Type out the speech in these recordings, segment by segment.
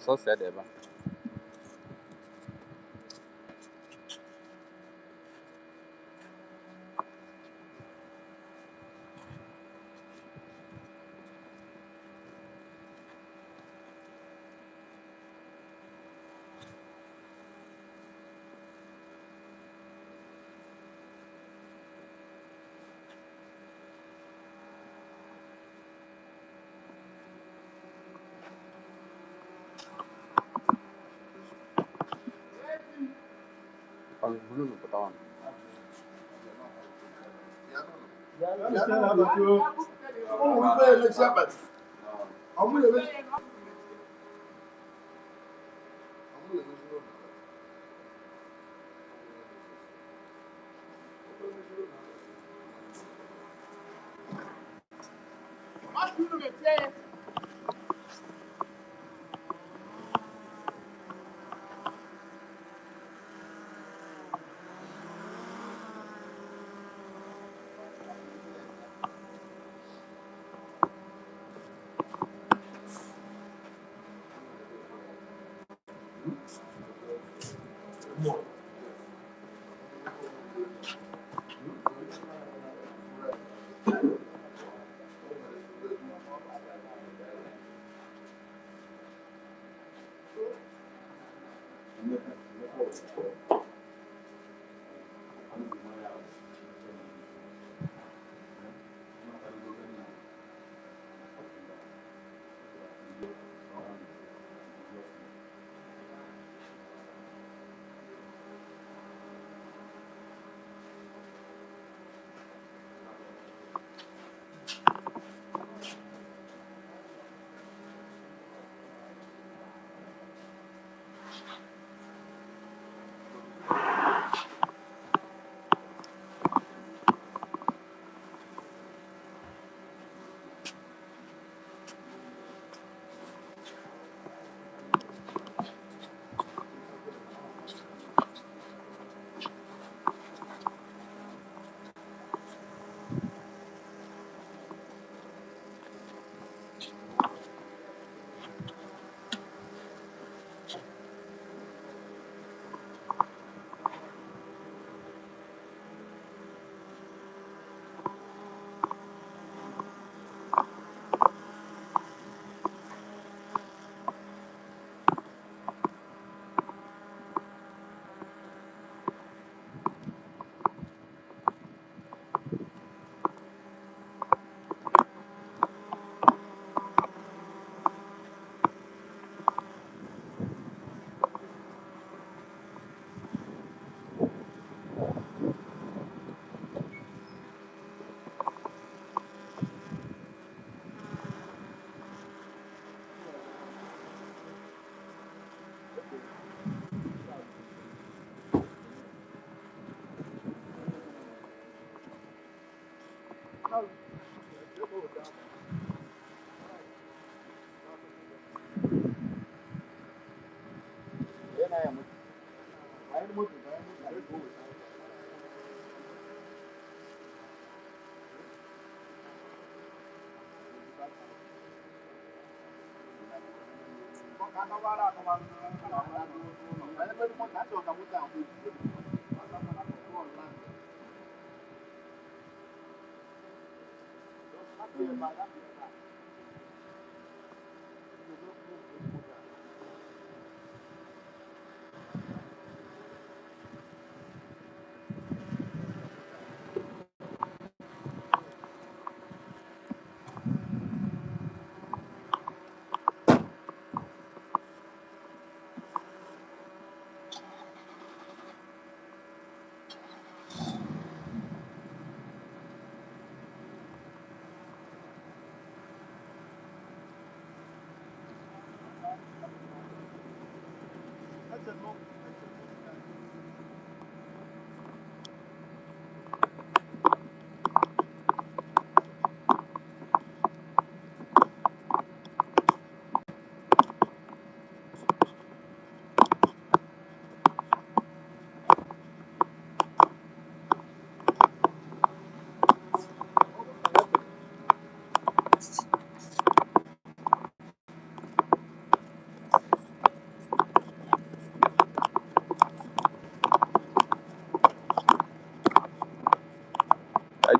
So sad, Eva.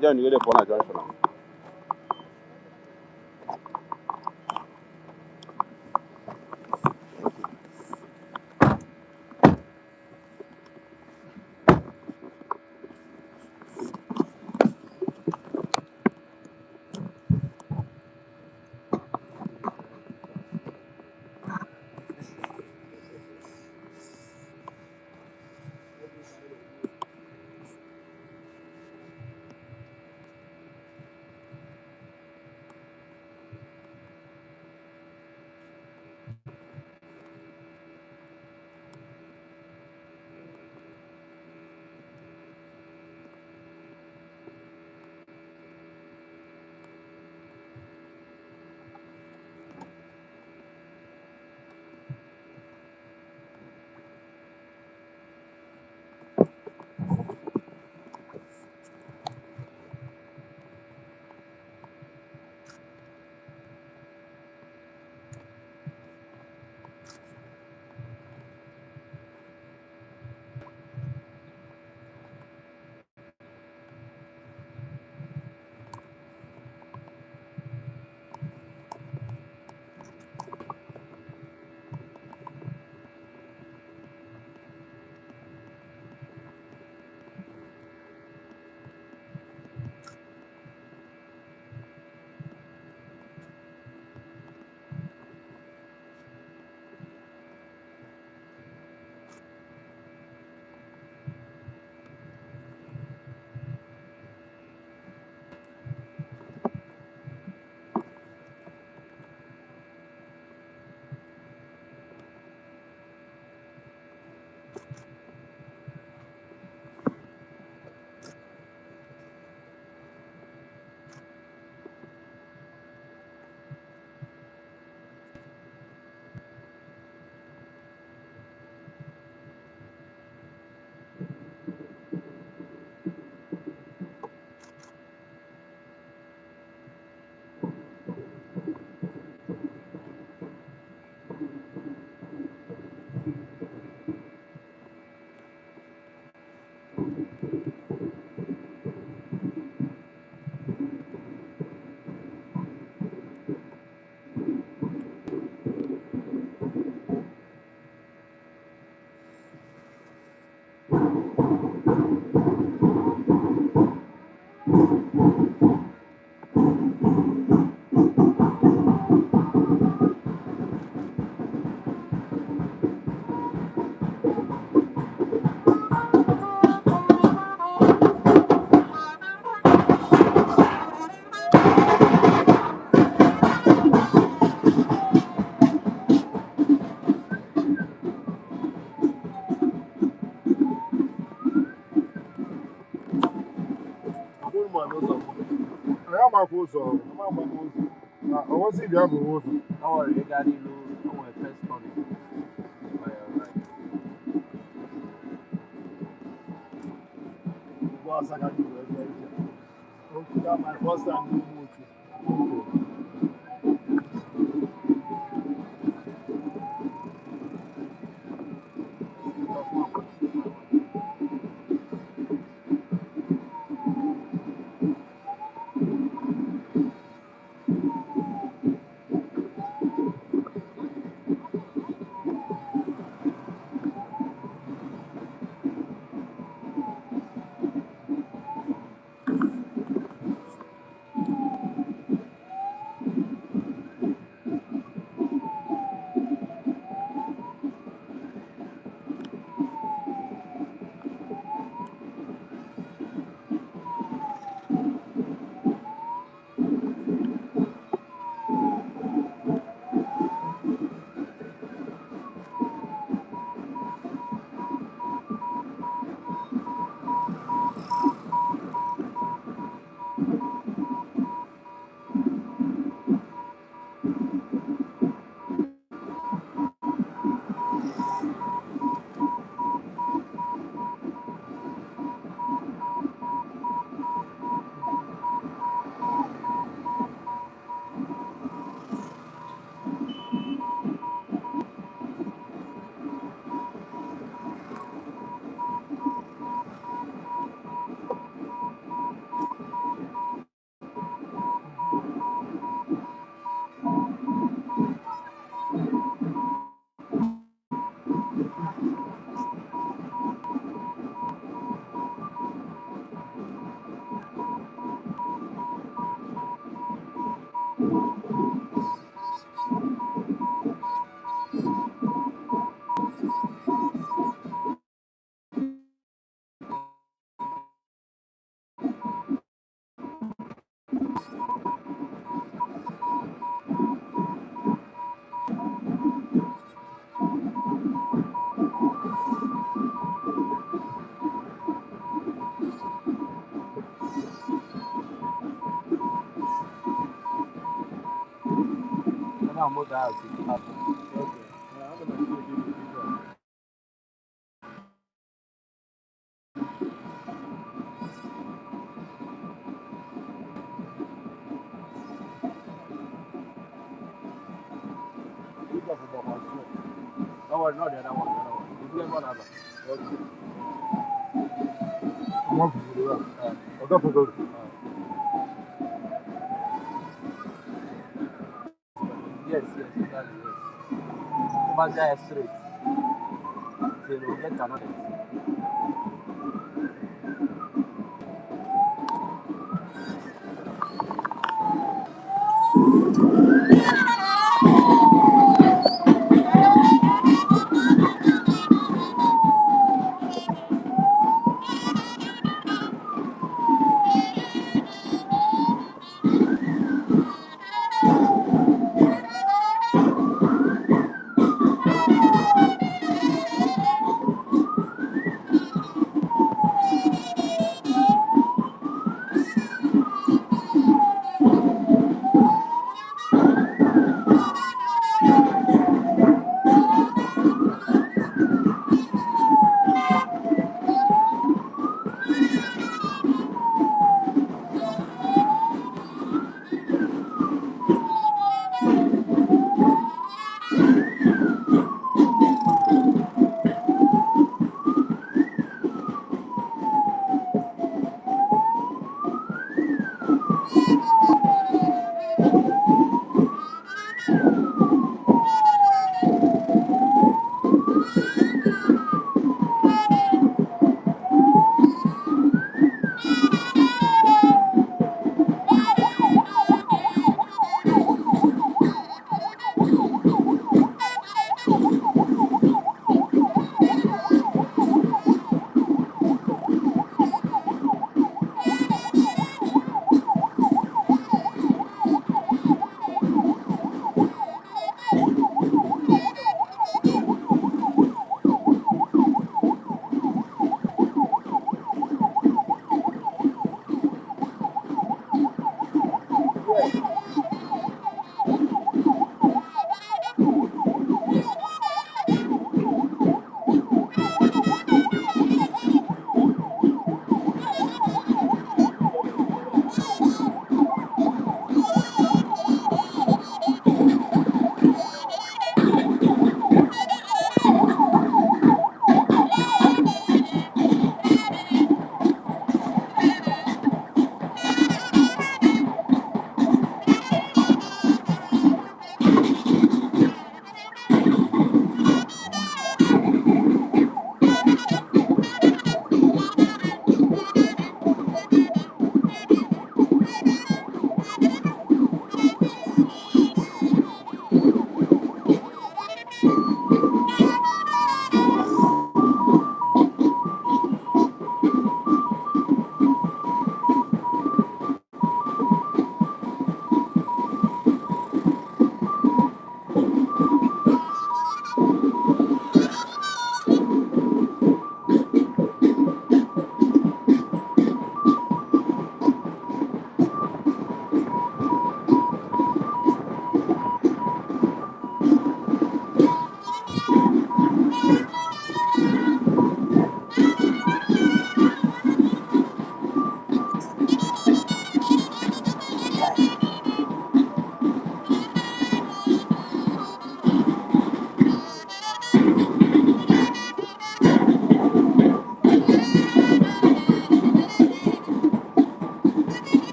John, you get a junction. I want to see the other water. Oh, you got it. Oh, first money. Was I got to do that my first time in Umuchu. as it happens. Okay. I'm gonna give you the figure. This one for my strength. No worry, not the other one. The other one. You get one other. Okay. I'm on for the one. I'll go for gold. Yes, exactly, yes. Over there straight. So you will get another.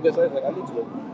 Okay, sorry, I need to.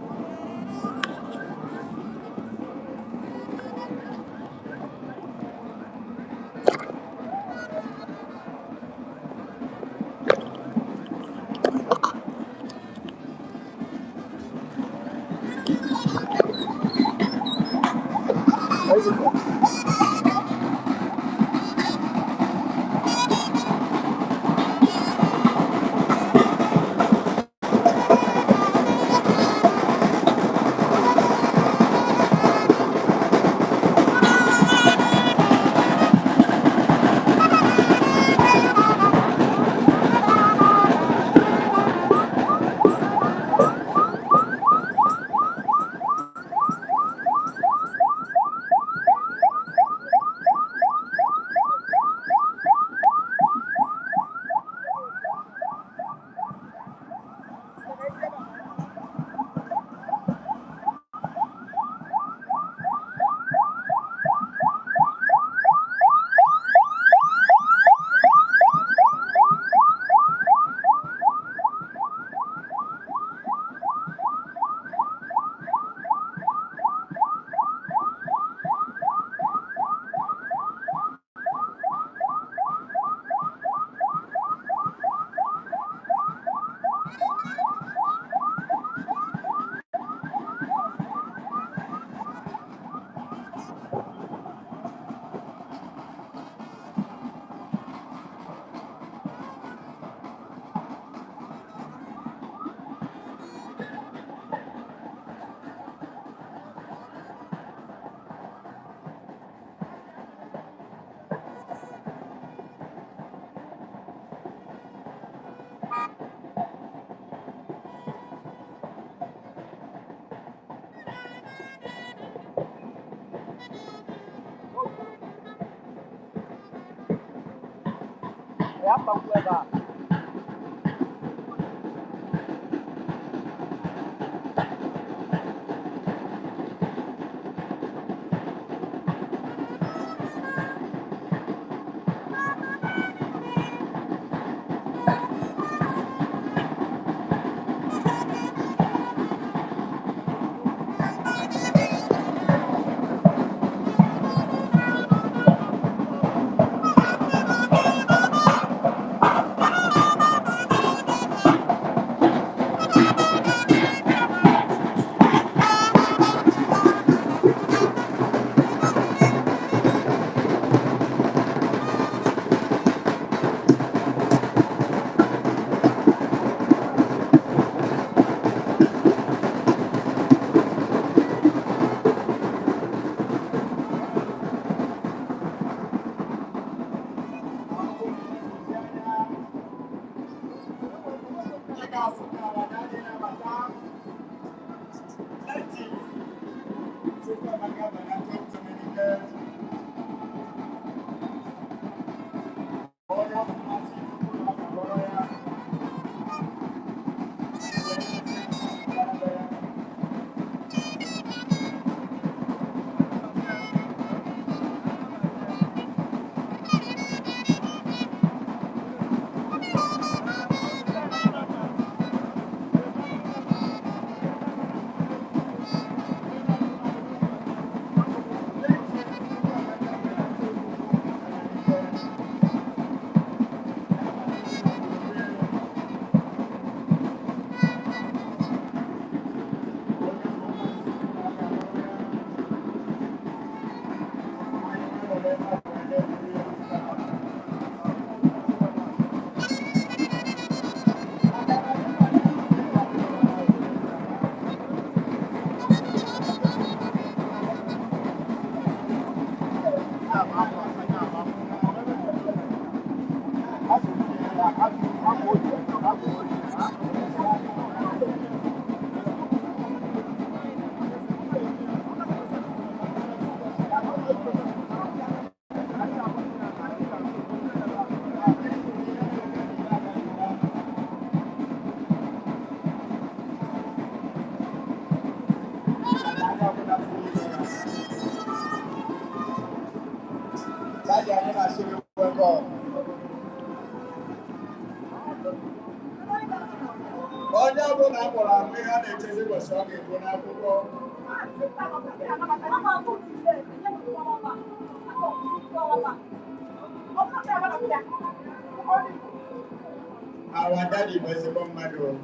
Our daddy was a bomb madam.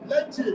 Let's see.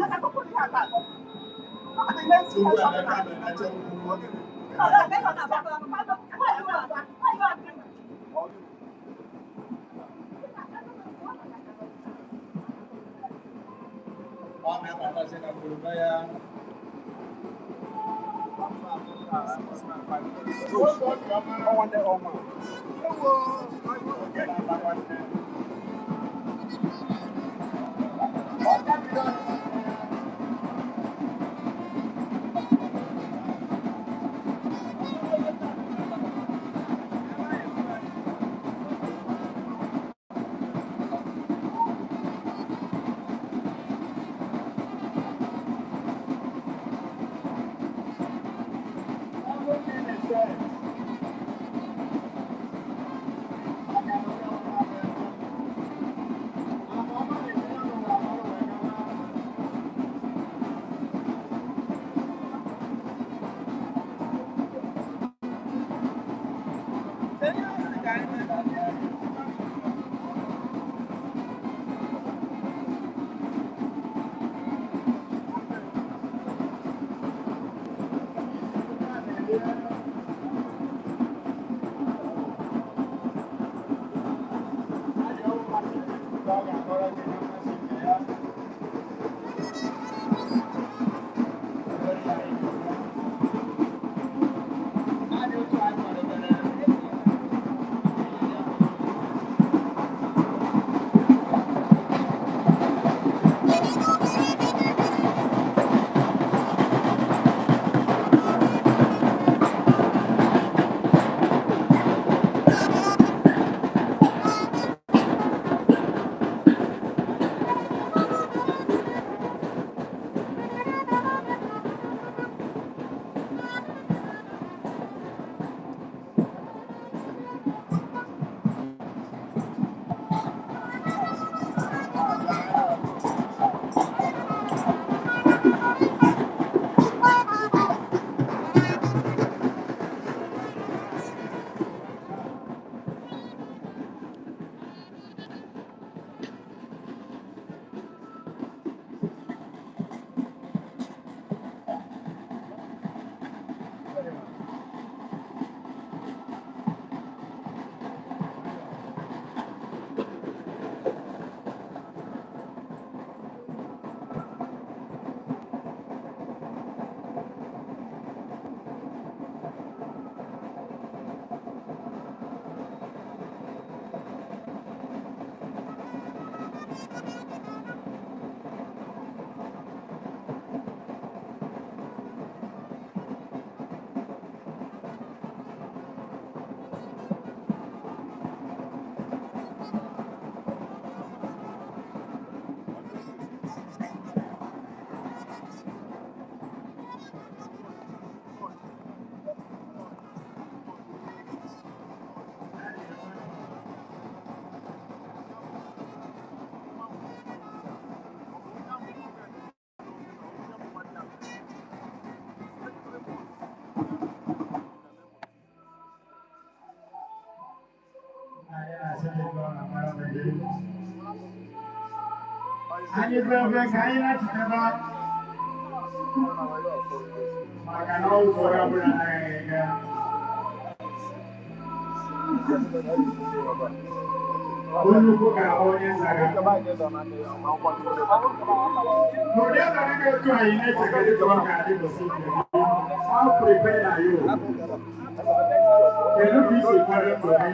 Anyị bebe ka anyị na-achịkọba maka na ụzọ ya bụla anaghị aga. Onye ukwu ga-ahụ onye nzaga. N'ụdị ọnọdụ dị otu anyị na-echekere ka ọ ga-adị gosi nke gị. How prepared are you? Kedu ka isi kwado ndụ gị?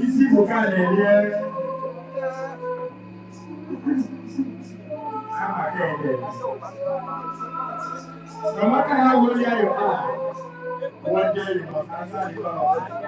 Isi bukale ye. No matter how old you are, one day you must answer the call.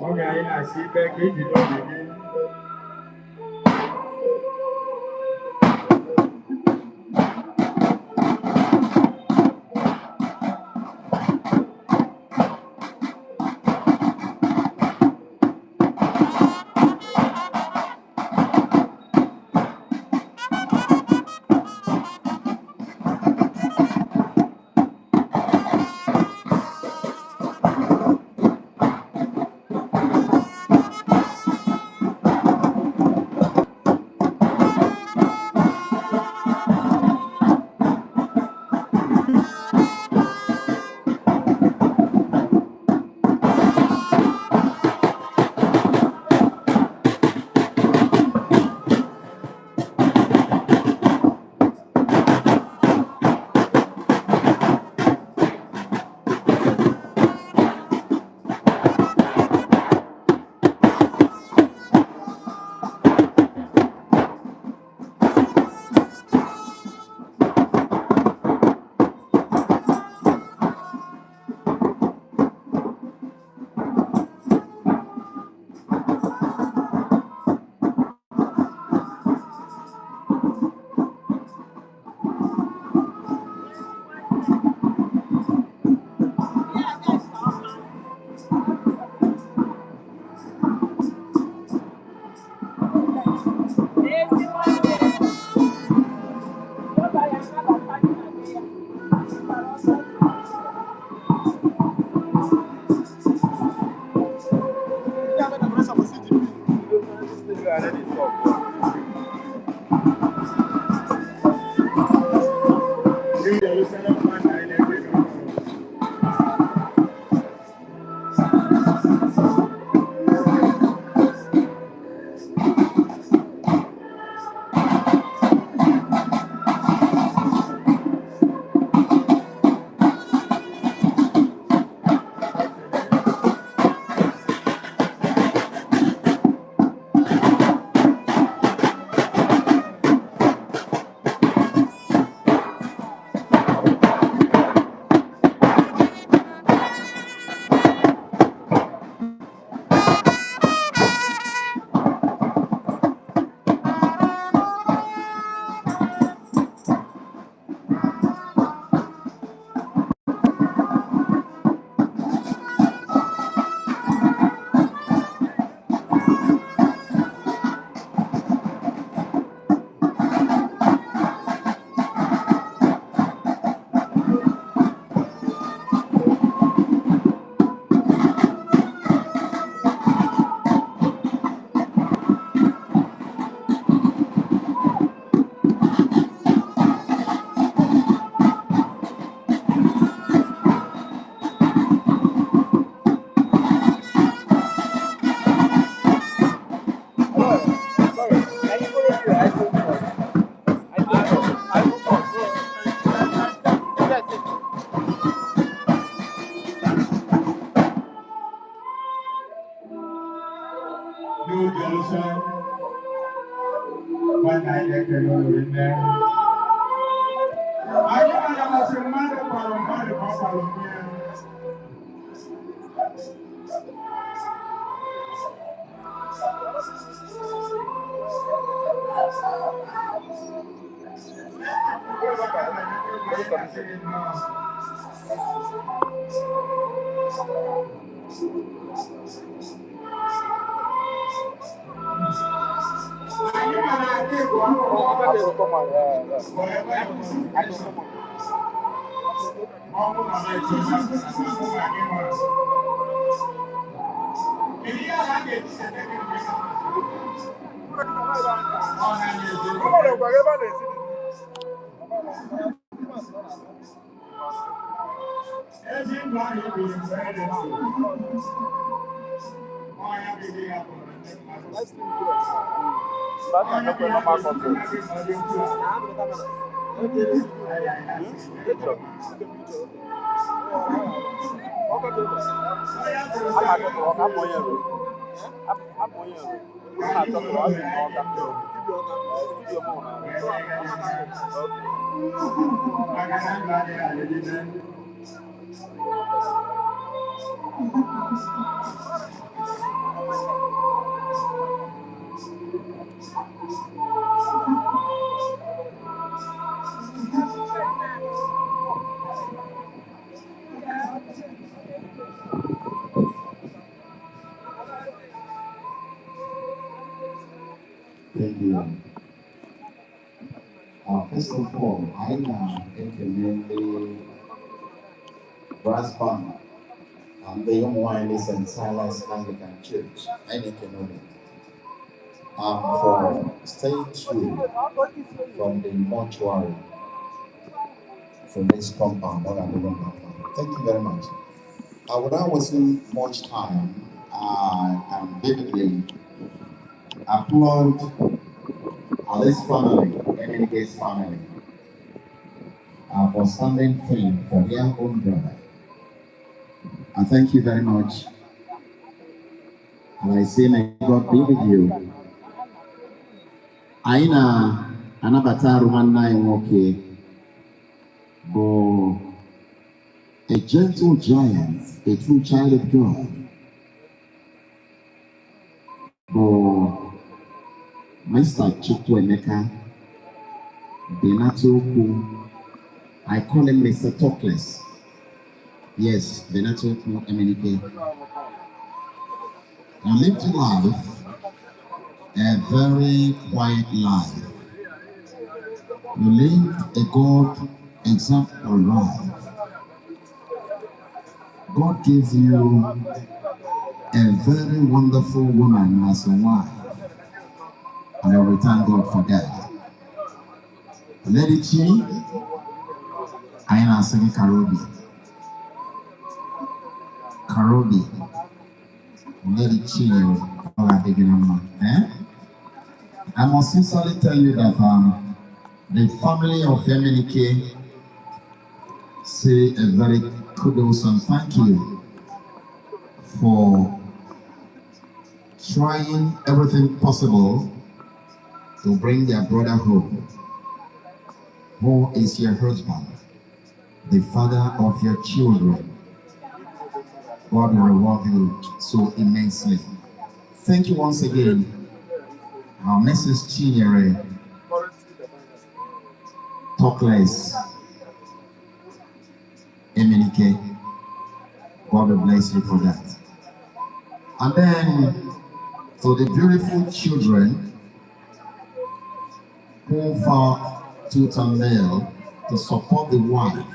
Okay, I see back in the again. Thank you. First of all, I recommend the brass band and the Young Winders and Silas Anglican Church. I recommend it. For staying true from the mortuary from this compound that I'm doing now. Thank you very much. Without wasting much time, I can vividly applaud this family, Emenike's family, for standing firm for their own brother. I thank you very much. And I say, may God be with you. Aina anabata rumana yoke, bo a gentle giant, a true child of God. Bo Mr. ChukwuEmeka, Benataokwu, I call him Mr. Talkless. Yes, Benataokwu, Emenike. You lived life, a very quiet life. You lived a God example life. God gave you a very wonderful woman as a wife. And I will thank God for that. Lady Chi, I am saying Karobi. Lady Chi, I must sincerely tell you that the family of Emenike say a very kudos and thank you for trying everything possible to bring their brother home, who is your husband, the father of your children. God will reward you so immensely. Thank you once again, Mrs. Chinyere, Talkless, Emenike. God will bless you for that. And then, for the beautiful children who fought tooth and nail to support the wife,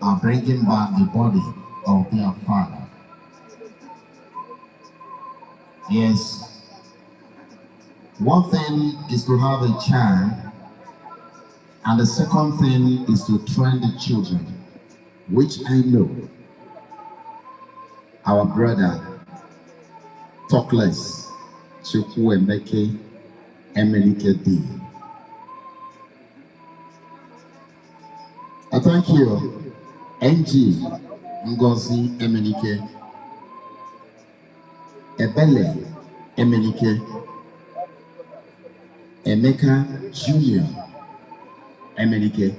are bringing back the body of their father. Yes, one thing is to have a child, and the second thing is to train the children, which I know our brother Talkless, ChukwuEmeka, Emenike did. I thank you, NG Ngozi Emenike, Ebele Emenike, Emeka Jr. Emenike,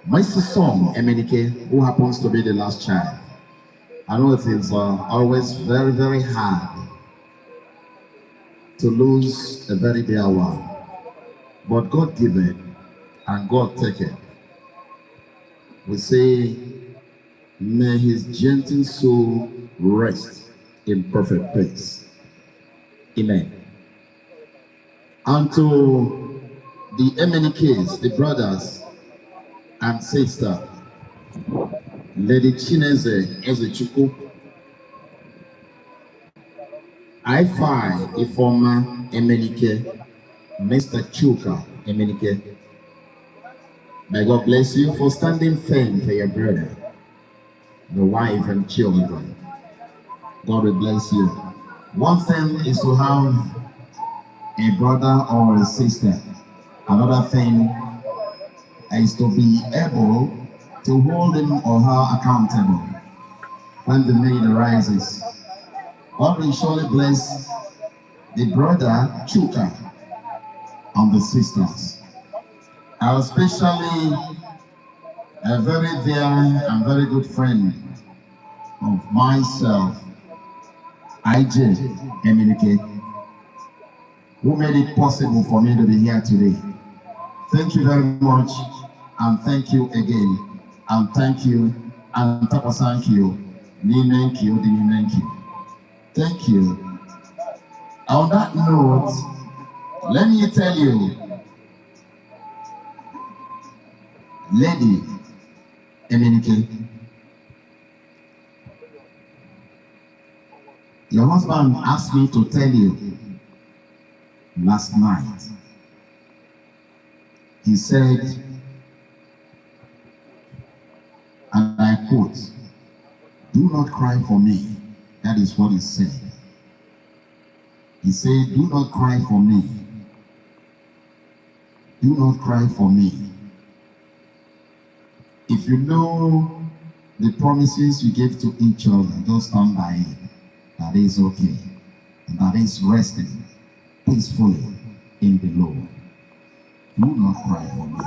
my son Emenike, who happens to be the last child. I know it is always very, very hard to lose a very dear one, but God give it and God take it. We say, may his gentle soul rest in perfect peace. Amen. And to the Emenikes, the brothers and sisters, Lady Chineze Ezechukwu, I find the former Emenike, Mr. ChukwuEmeka. May God bless you for standing firm for your brother, the wife and children. God will bless you. One thing is to have a brother or a sister. Another thing is to be able to hold him or her accountable when the need arises. God will surely bless the brother Chuka and the sisters. Especially a very dear and very good friend of myself, IJ Emenike, who made it possible for me to be here today. Thank you very much, and thank you again, and thank you, and thank you. Thank you. Thank you. On that note, let me tell you, Lady Emenike, your husband asked me to tell you last night. He said, and I quote, "Do not cry for me." That is what he said. He said, "Do not cry for me. Do not cry for me. If you know the promises you gave to each other, just stand by it. That is okay. And that is resting peacefully in the Lord. Do not cry for me."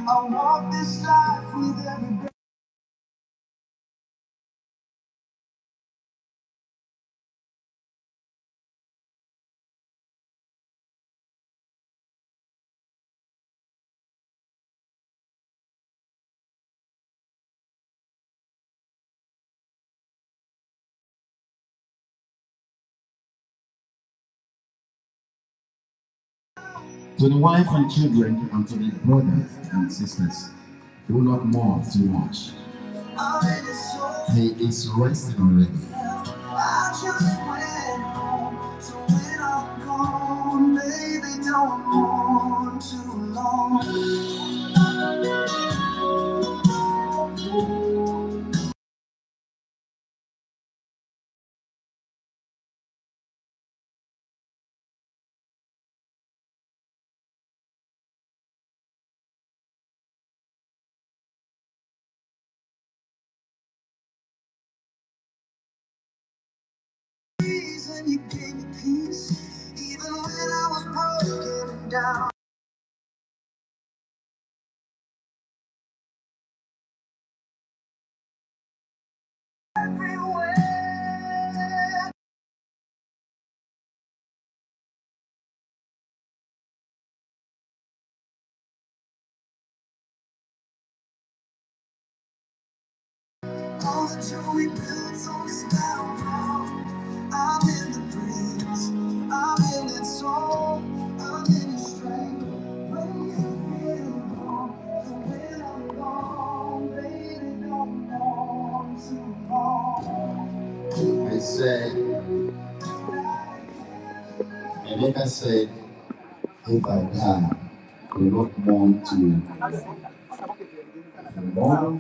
I walk this life with every breath. To the wife and children, and to the brothers and sisters, do not mourn too much. He is resting already. I just went home, so when I'm gone, baby, don't mourn too long. You gave me peace, even when I was broken and down. Everywhere. All the joy we built on this battleground. I'm in the breeze, I'm in its soul, I'm in its strength. When you feel wrong, so when I'm gone, baby, don't mourn too long. I said, Emenike said, if I die, do not mourn too long.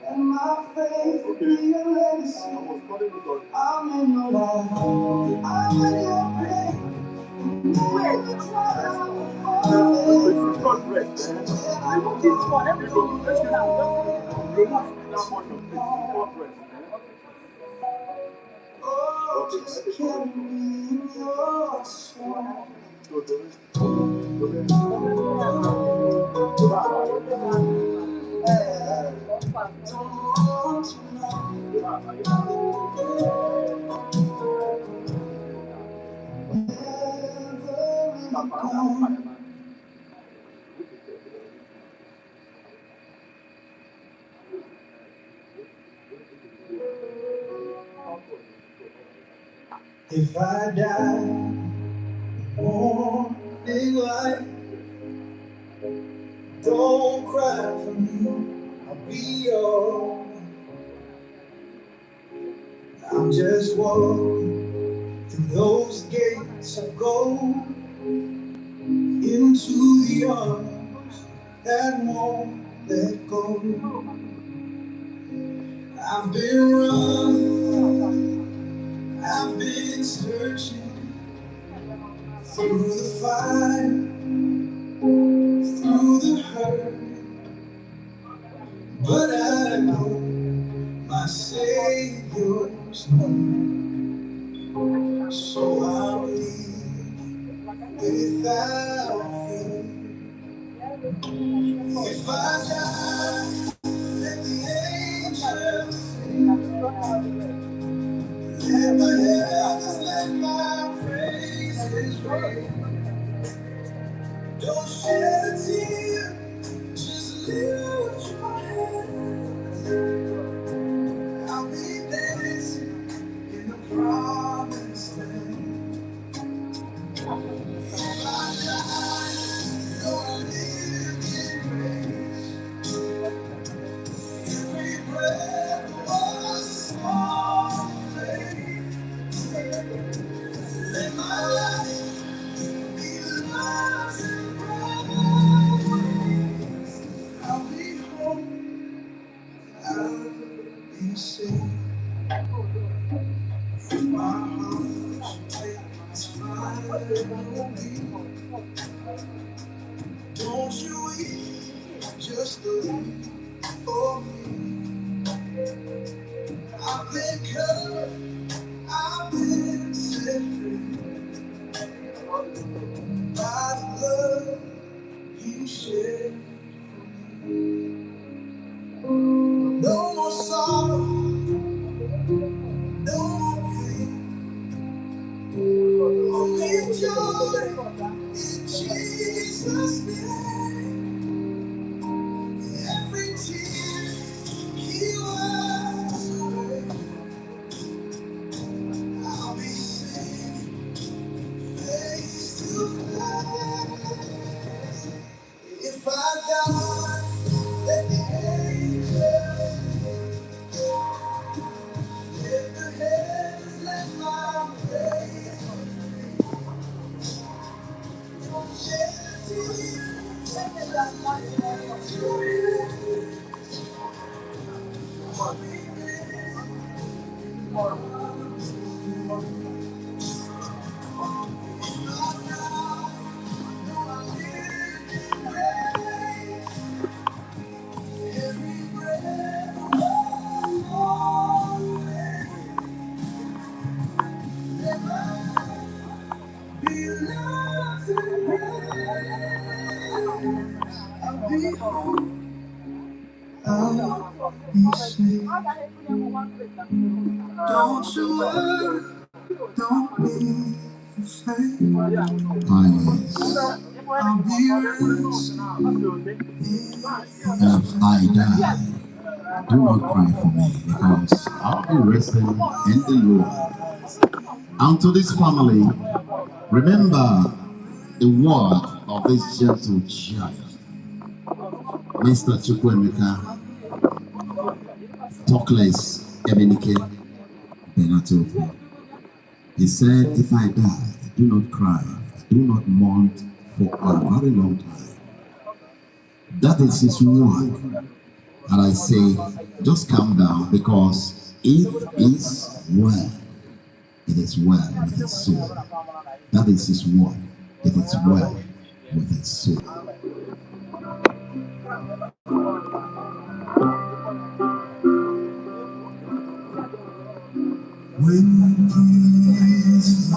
And my faith be a legacy. I'm in your love, I'm in your pain. Oh, just carry me in your soul. If I die, morning light, don't cry for me, I'll be alright. I'm just walking through those gates of gold into the arms that won't let go. I've been running, I've been searching through the fire, through the hurt, but I know my Savior's name, so I'll leave without fear. If I die, let the angels sing. Let the heavens let my praises ring. Don't shed a tear, just lift your head. I'll be dancing in the promised land. If I die, Lord, live in grace. Every breath was a small faith. Let my life be the lost and praise. I'll be home, I'll be safe. If my heart should take its final beat, don't you weep, just believe for me. I've been cut, I've been set free by the blood you shed. No more sorrow, no more pain, only joy in Jesus' name. Every tear He wipes away. I'll be singing face to face. If I die, let the angels, let the heavens let my praise shed a tear. I'll be there. Don't you worry, don't be afraid. I'll be resting. If I die, do not cry for me, because I'll be resting in the Lord. And to this family, remember the word of this gentle child, Mr. ChukwuEmeka, talk less, Emenike, Benataokwu. He said, if I die, do not cry, do not mourn for a very long time. That is his word. And I say, just calm down, because if it's well, it is well with his soul. That is his word. It is well with his soul. When he is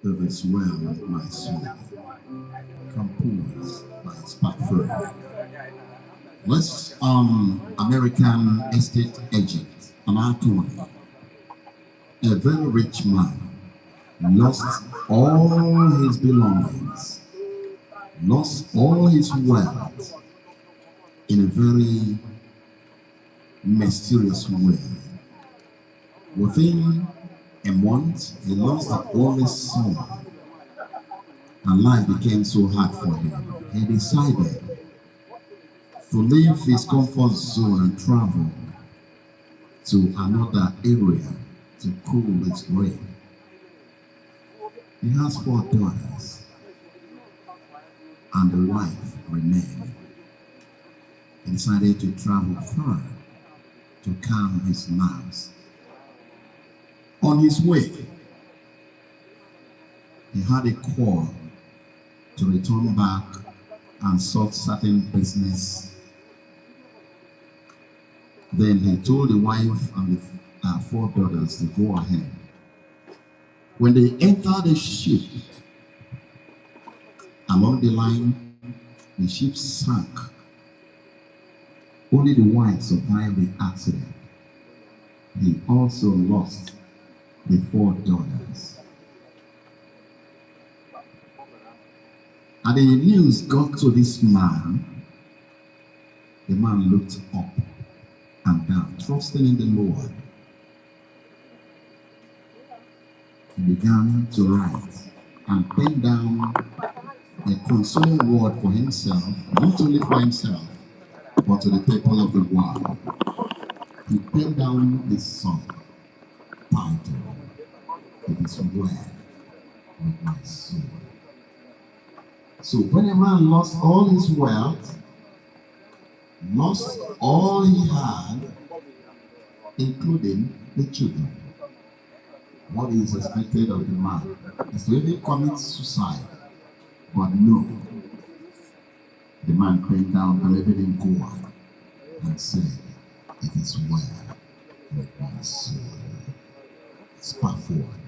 It is well with my soul, composed by Sparkford. Let's American estate agent, an attorney, a very rich man, lost all his belongings, lost all his wealth in a very mysterious way. Within a month, he lost the only son, and life became so hard for him. He decided to leave his comfort zone and travel to another area to cool his brain. He has 4 daughters, and the wife remained. He decided to travel far to calm his nerves. On his way, he had a call to return back and sort certain business. Then he told the wife and the 4 daughters to go ahead. When they entered the ship, along the line, the ship sank. Only the wife survived the accident. He also lost the 4 daughters. And the news got to this man. The man looked up and down, trusting in the Lord. He began to write and pen down a consoling word for himself, not only for himself, but to the people of the world. He penned down this song titled, "It is well with my soul." So when a man lost all his wealth, lost all he had, including the children, what is expected of the man is to even commit suicide. But no, the man came down, believing in God, and said, "It is well with my soul." Spark forward.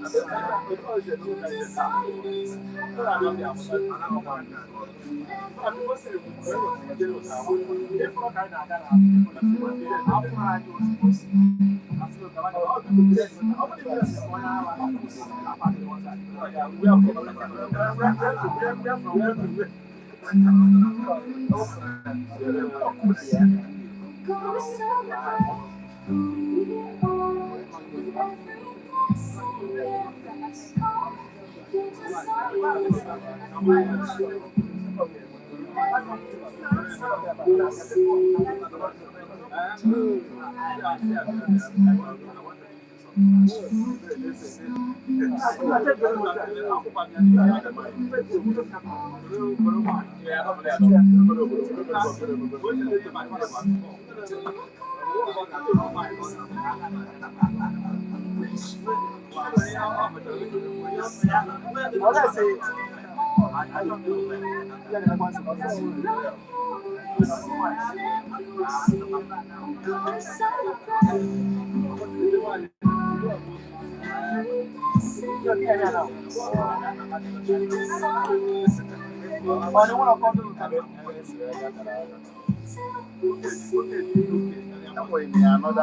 Another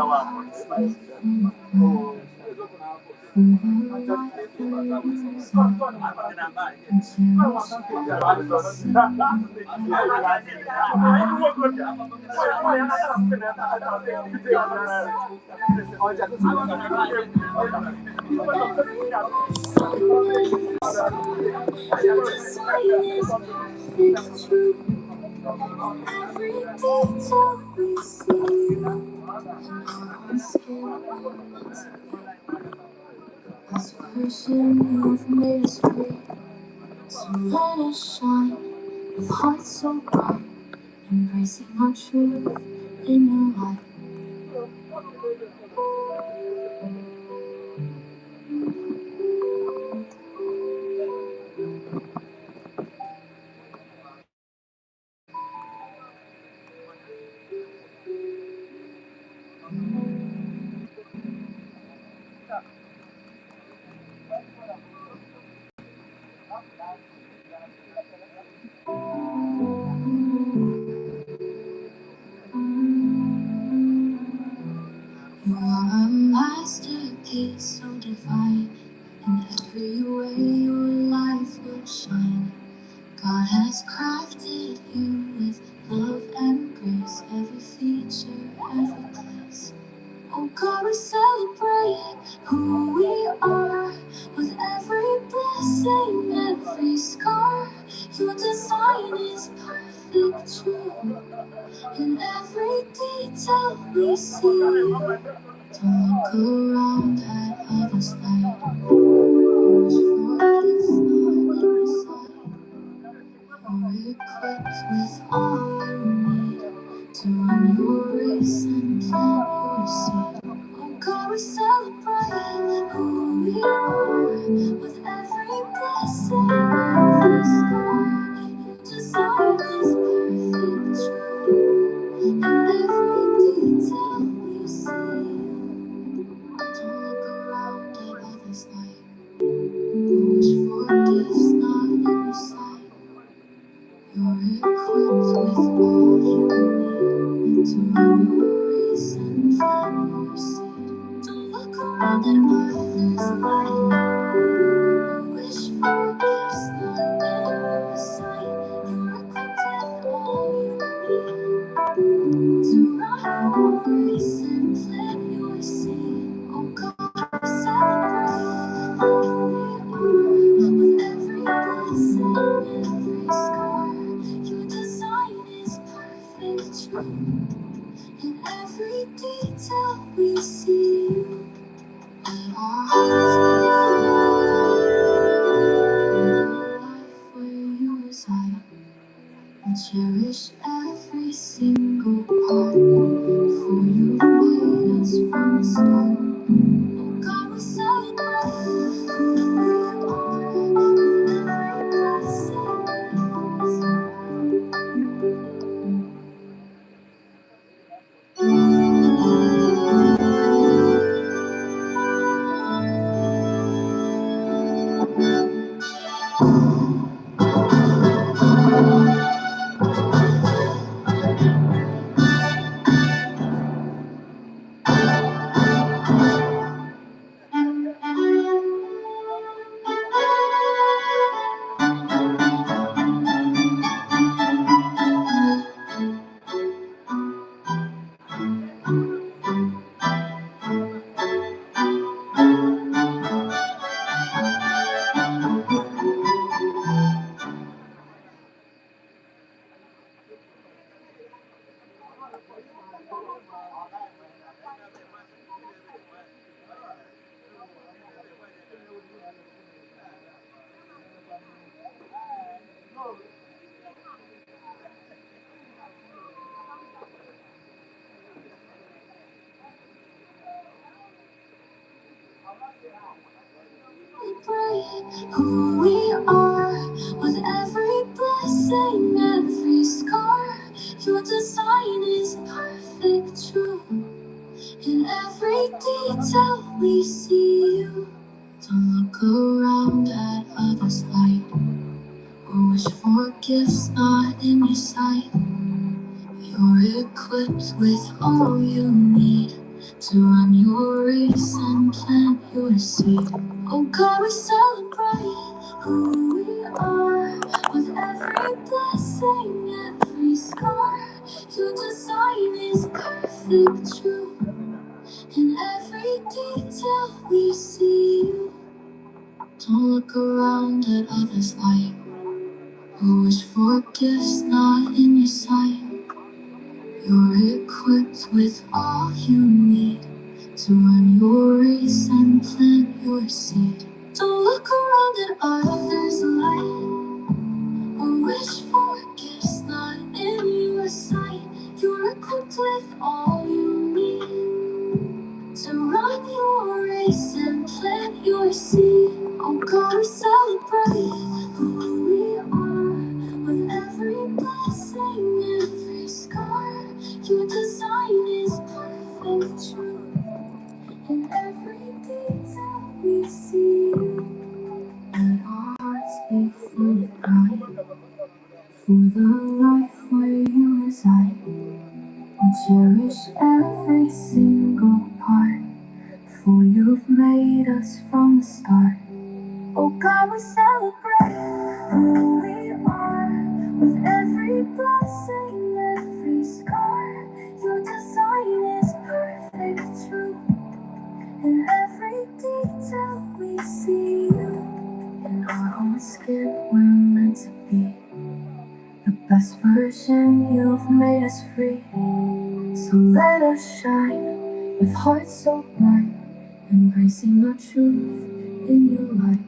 one. This version you've made us free, so let us shine with hearts so bright, embracing our truth in your light. You are a masterpiece so divine. In every way your life will shine. God has crafted you with love and grace. Every feature, every place. Oh God, we celebrate who we are. With every blessing, every scar. Your design is perfect, true. In every detail we see. Don't look around at others' light. Wish for gifts not in your sight. You're equipped with all you need to run your race and plant your seed. Oh God, we celebrate who we are. With every blessing, every scar. Your design is perfect, true. In every detail we see. Don't look around at others' light. Wish for gifts not in your sight. You're equipped with all you need to run your race and plant your seed. Don't look around at others' light. Wish for gifts not in your sight. You're equipped with all you need to run your race and plant your seed. Oh God, celebrate who we are. With every blessing, every scar. Your design is perfect, true. In every detail we see you. Let our hearts be filled with the life where you reside. And cherish every single part, for you've made us from the start. Oh God, we celebrate who we are. With every blessing, every scar. Who we are, with every blessing, every scar. Your design is perfect, true. In every detail we see you. Don't look around at others' light, or wish for gifts not in your sight. You're equipped with all you need to run your race and plant your seed. Oh God, we celebrate who we are, with every blessing, every scar. Your design is perfect, true. In every detail we see you. Don't look around at others' light, or wish for gifts not in your sight. You're equipped with all you need to run your race and plant your seed. Don't look around at others' light, or wish for gifts not in your sight. You're equipped with all you need to run your race and plant your seed. Oh God, we celebrate who we are, with every blessing, every scar. Your design is perfect, true. In every detail we see you. Let our hearts be full of pride for the life where you reside. We cherish every single part, for you've made us from the start. Oh God, we celebrate who we are, with every blessing, every scar. Your design is perfect, true. In every detail we see you. In our own skin we're meant to be the best version. You've made us free, so let us shine with hearts so bright, embracing our truth in your light.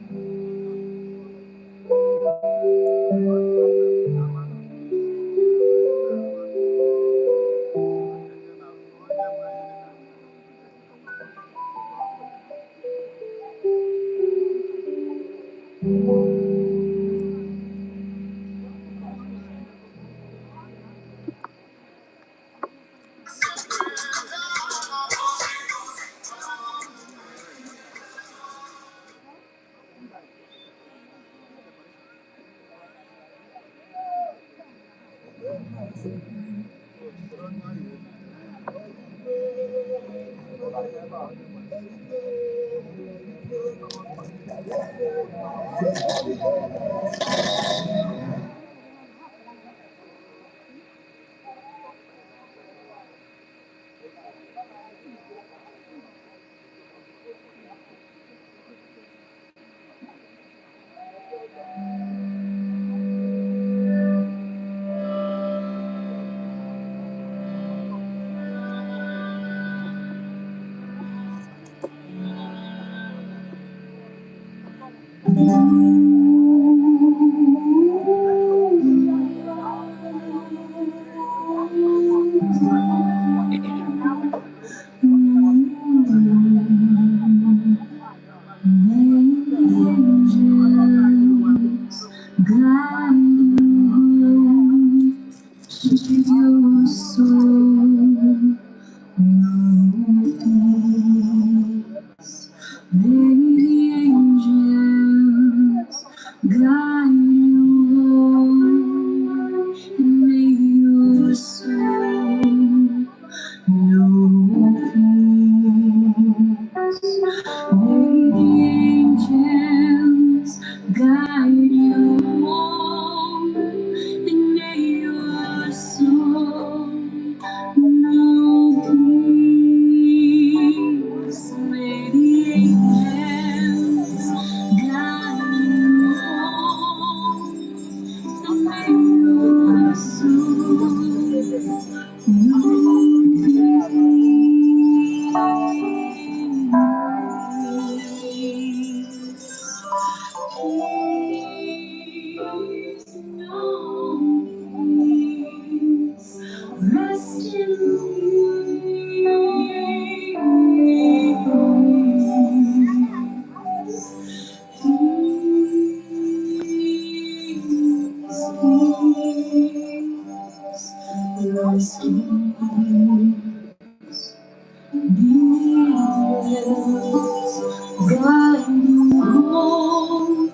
guide you home,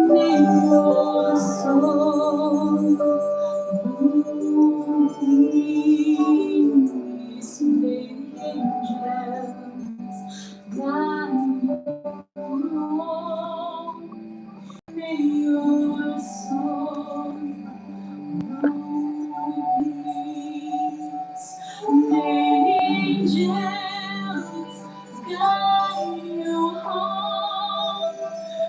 may your soul peace, may angels guide you home, may your soul peace, may angels guide you home,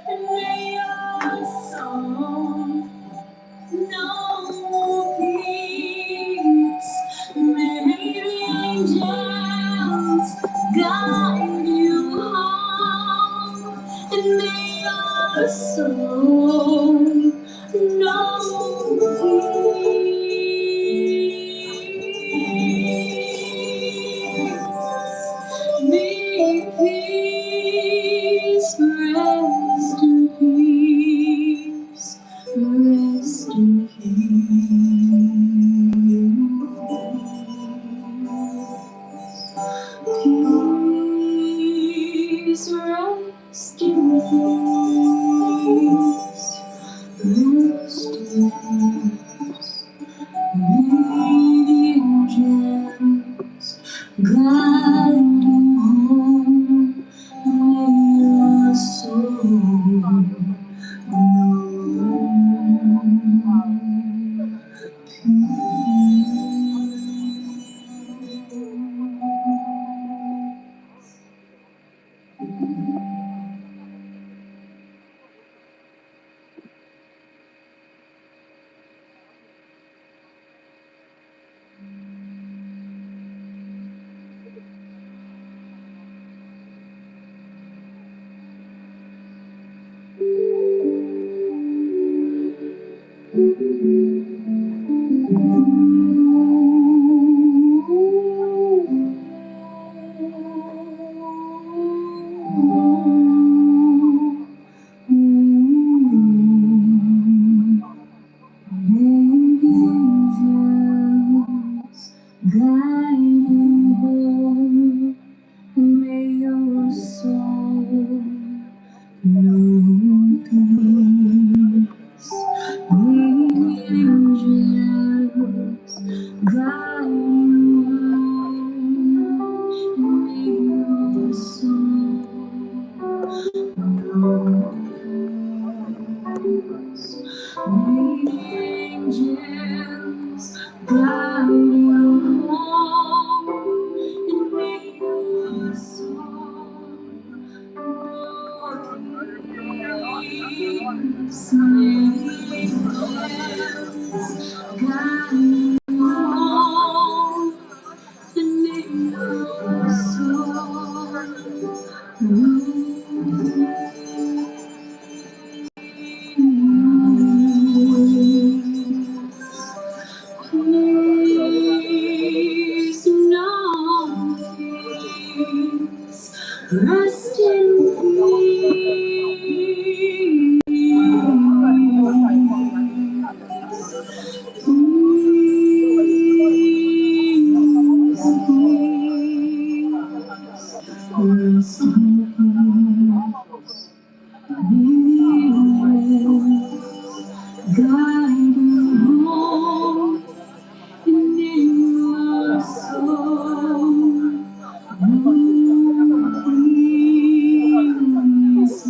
and may your soul know peace. May the angels guide you home, and may your soul know peace. May peace rest in peace. Rest in peace, rest in peace, rest in peace. May the angels guide you home, may your soul guide you home, may your soul know peace. May the angels guide you home, may your soul know peace. May the angels guide you home, and may your soul know peace. May the angels guide you home, and may your soul know peace, no peace, rest in peace, rest in peace. Guide you home, and in your soul, peace, angels,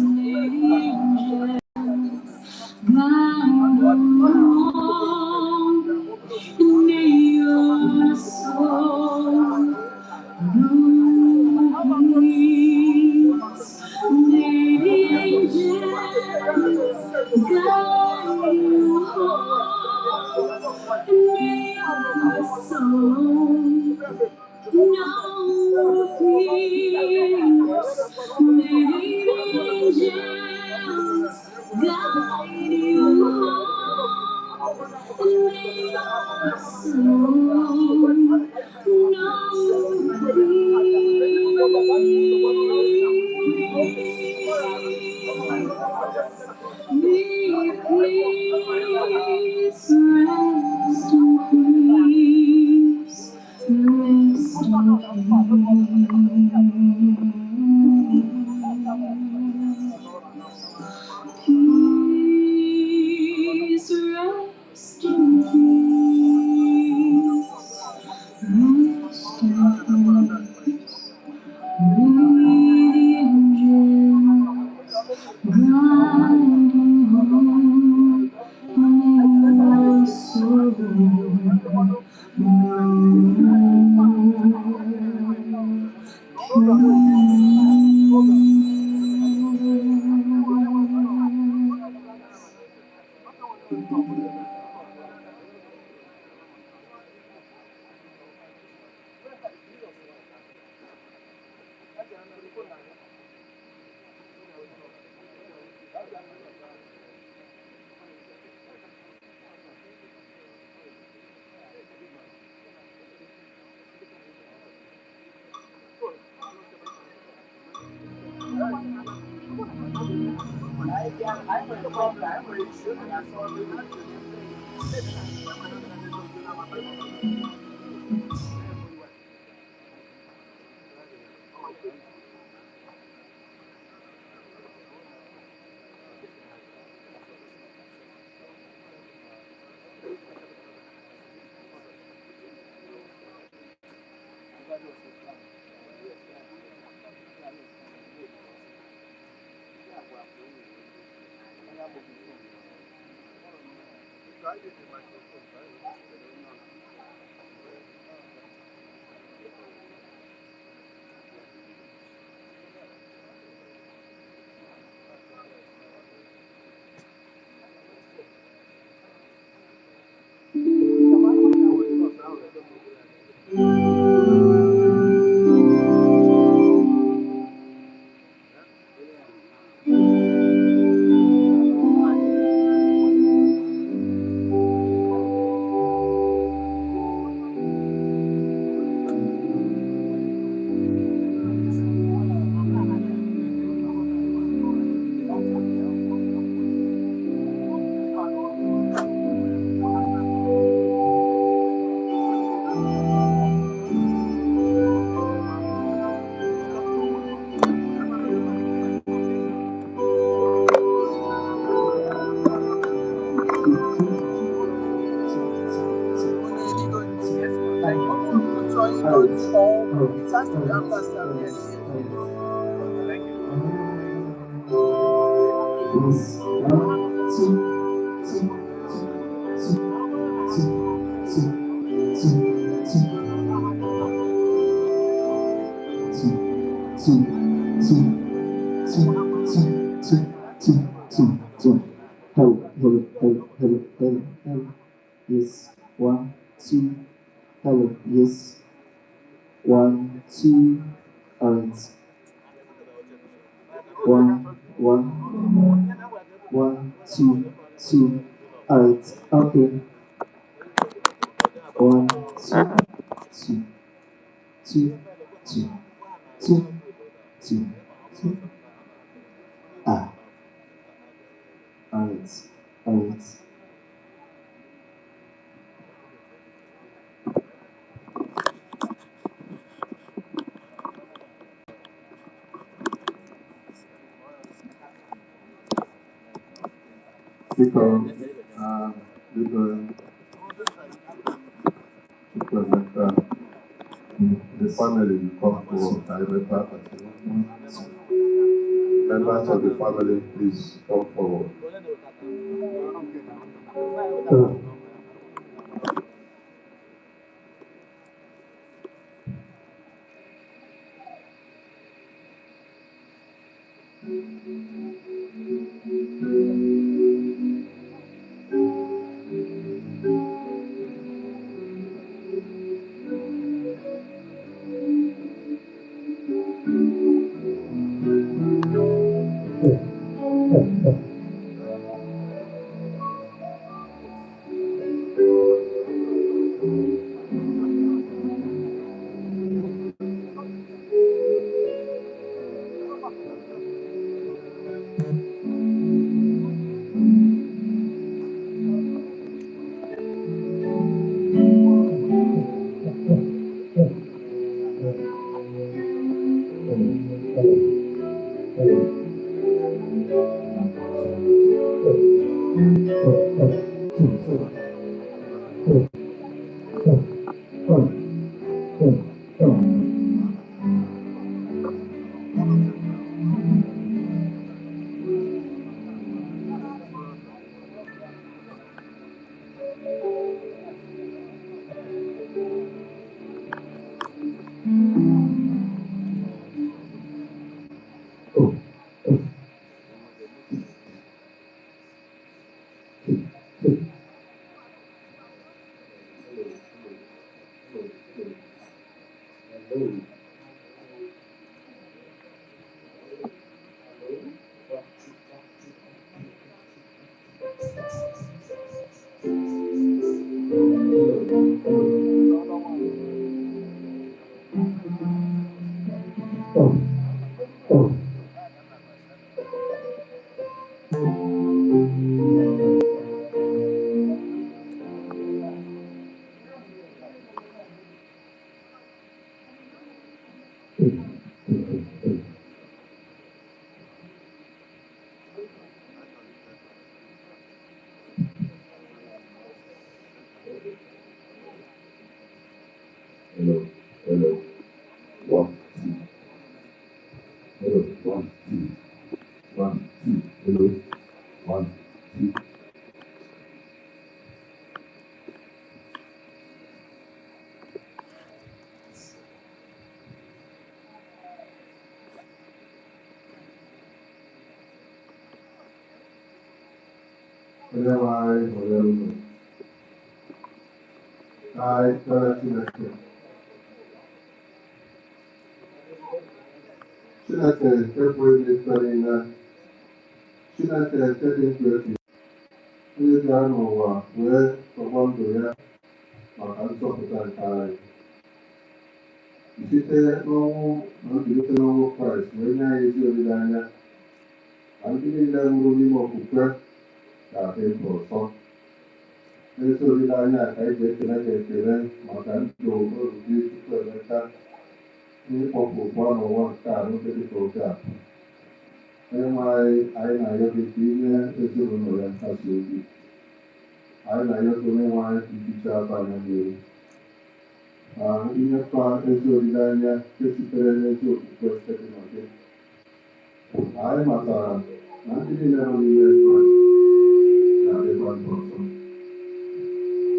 guide you home, and in your soul, peace, angels, guide you home, and may your soul know peace. May the angels guide you home, and may your soul know peace. Peace, rest in peace, rest in peace. Yes, 1, 2. Hello, yes. 1, 2. Alright. 1, 1. 1, 2, 2. Alright, okay. 1, 2, 2. 2, 2. 2, 2, 2. Ah. Alright, alright. Because ChukwuEmeka, the family will come to Emeka. Members of the family, please come forward. Hello. 1, 2. 1, 2. Hello. 1, 2. Chineke ekweghị ekpere na Chineke ekeghị mkpebi onye bịara n'ụwa wee tọgbọ ndụ ya maka nzọpụta nke anyị. Site n'ọnwụ na mbilite n'ọnwụ Kraịst wee nye anyị ezi olileanya na ndị niile nwụrụ n'ime okwukwe ga-adị ndụ ọzọ. Ezi olileanya ka anyị ga-ekele gị ekele maka ndụ oru gị Chukwuemeka n'ịkpọpụ ụgbọ n'ụwa nke a n'oge dịka oge a. Onyenwe anyị na-arịọ gị ka inye ezinụlọ ya nkasi obi. Anyị na-arịọ gị Onyenwe anyị ka ihicha aba anya mmiri ma inyekwa ezi olileanya nke sitere n'ezi okwukwe site na gị. Anyị matara na ndị niile nọ n'ime Kraịst ga-adịkwa ndụ ọzọ.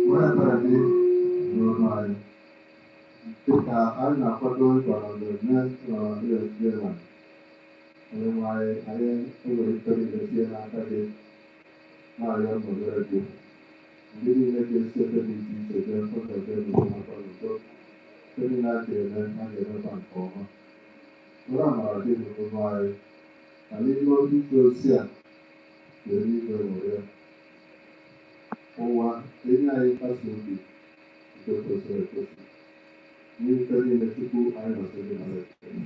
Nwee ebere gị n'ọnụ anyị dịka anyị na-akwado ịba na mmemme na ESBN. Onyenwe anyị ewelitere ilezie n'aka gị na-arịọ nnọnyere gị. Ndị niile ga-esi ebe dị iche iche bịa nkọdebe n'udo maka n'udo. Ndị niile a ga-eme a ga-emekwa nke ọma. Were amara gị n'ụlọ anyị na n'ime ije ozi a ga-eluigwe nwere ụwa enye anyị nkasi obi nke kwesịrị ekwesị. N'ife niile Chukwu anyị nọsịrị na ekele.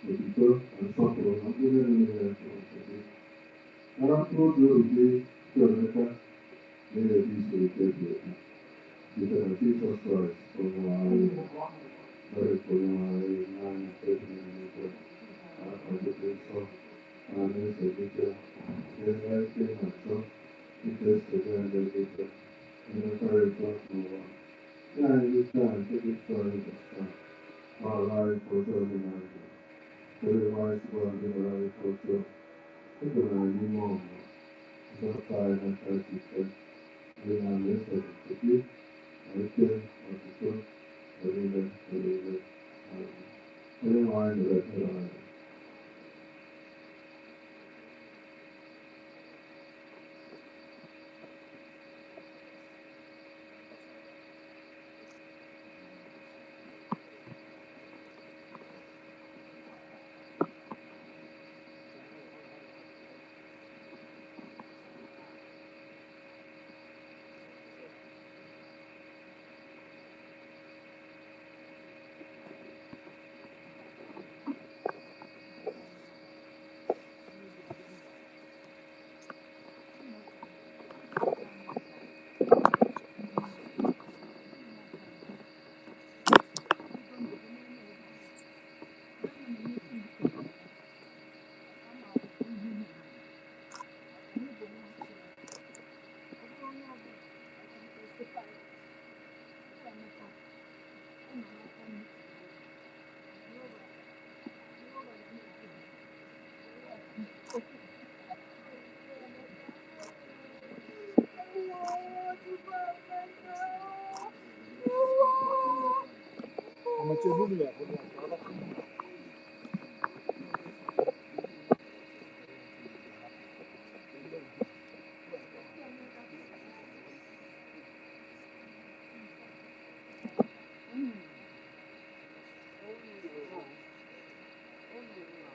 Otuto na nsọpụrụ na mkpụrụ niile nke gị. Mara mkpụrụ obi oru gị Chukwuemeka na-ebi usoro ike dị otu. Site na Jizọs Kraịst onye anyị mere ka onye anyị n'anya nke dị n'eluigwe na akwalite nsọ na na-eso dike ga-enye ike na nchọ ike site n'eluigwe mmekọrịta n'ụwa. Ya anyị ike a nke dị nsọ anyị gbasara ma ala anyị ka ọjọọ dị na ndụ. Onye nwanyị tụrụ anyị nọrọ anyị ka ọjọọ. Edoro anyị n'ime ọgụ. Nzọpụta anyị na Kraịst ike. Ndị na-eso nke gị na ike ọtụtụ orire orire. Onye nwanyị nọrọ ekpere anyị.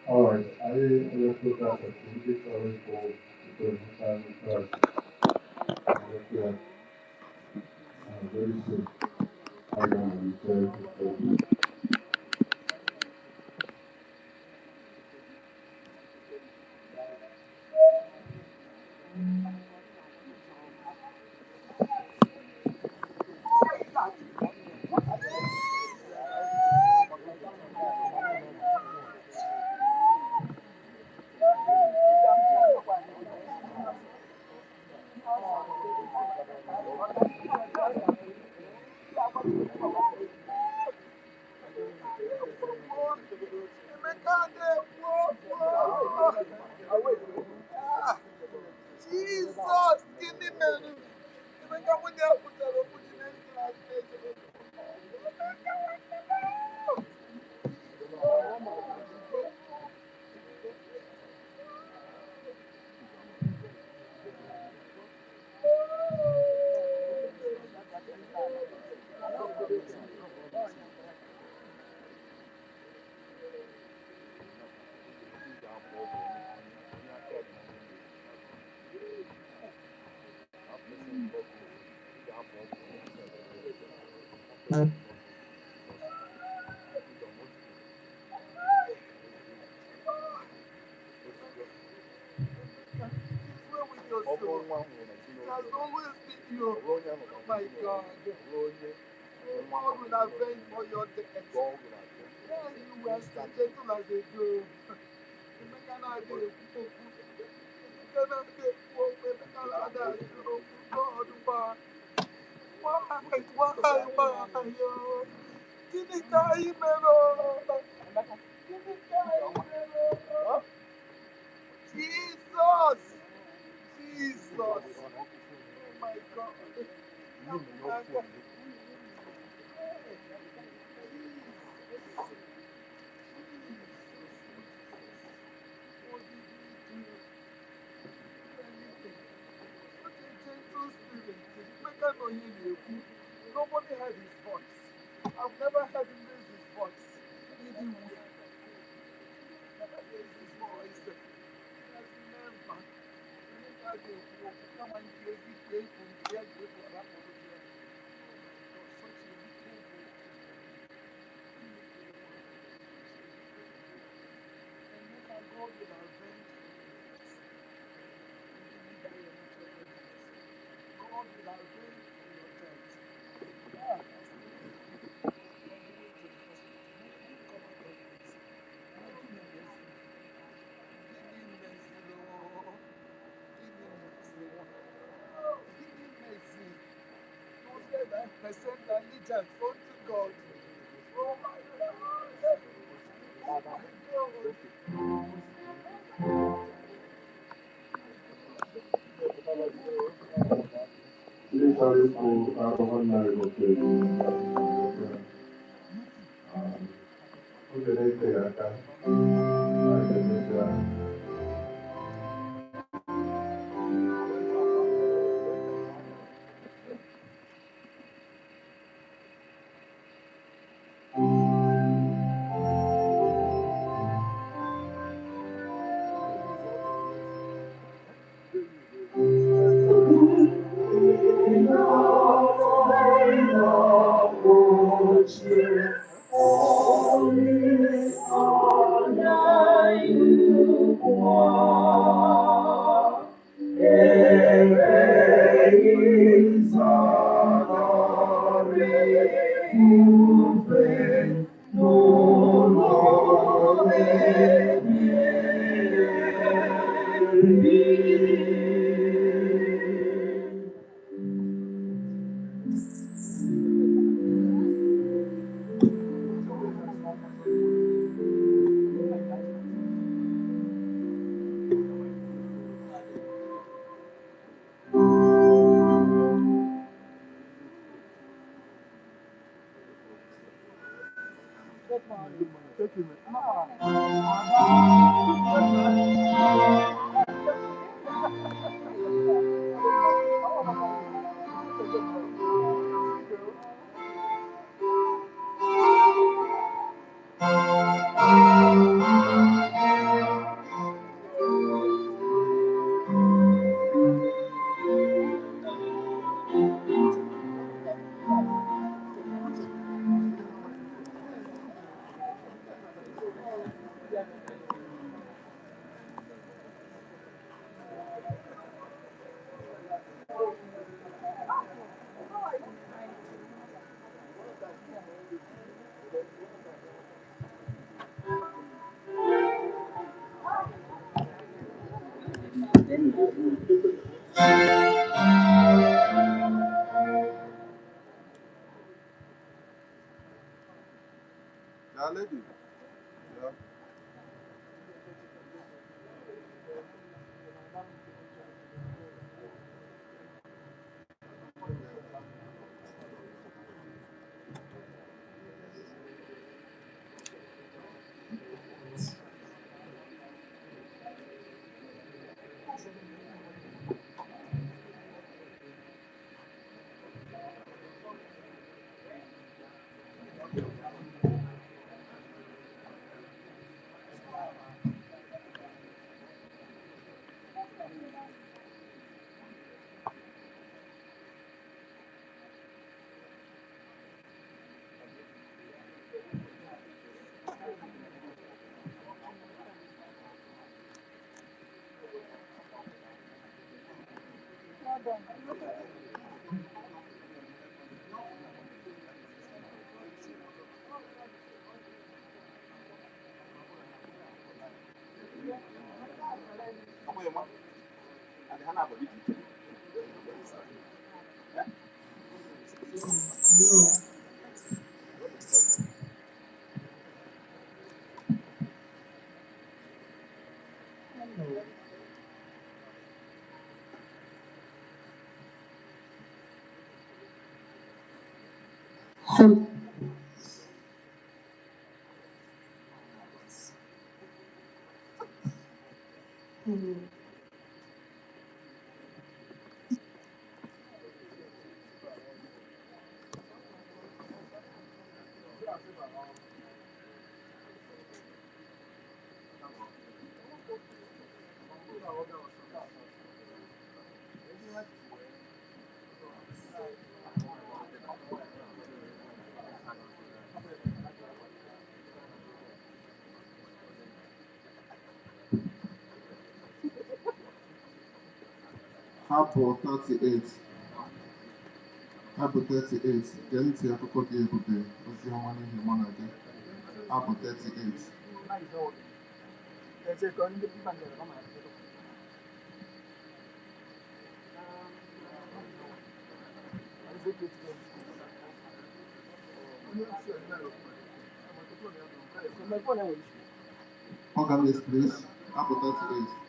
All right, let's look at the strategic storage goal because time is short. Very soon. I'm going to return to Jesus, give me menu. Emeka mo dey put am open the next class. It has always been you. Oh my God. God will avenge for your death. Yeah, you were so gentle as a dove. Emeka na dey ekwu. Emeka na dey ekwu. Emeka na dey ekwu. God, why, yo? Gịnị ka anyị mere? Gịnị ka anyị mere? Jesus! Jesus! Oh my God! Nobody heard his voice. I've never heard him raise his voice. Never raised his voice. He has never. Come and give it grateful. Such a little boy. And never God will avenge God will avenge for your death. Present allegiance unto God. Oh my God. Oh my God. That lady. Yeah. Apple 38. Apple 38. Get to Apple 38. What's your money in the money again? Apple 38. Organize, please. Apple 38.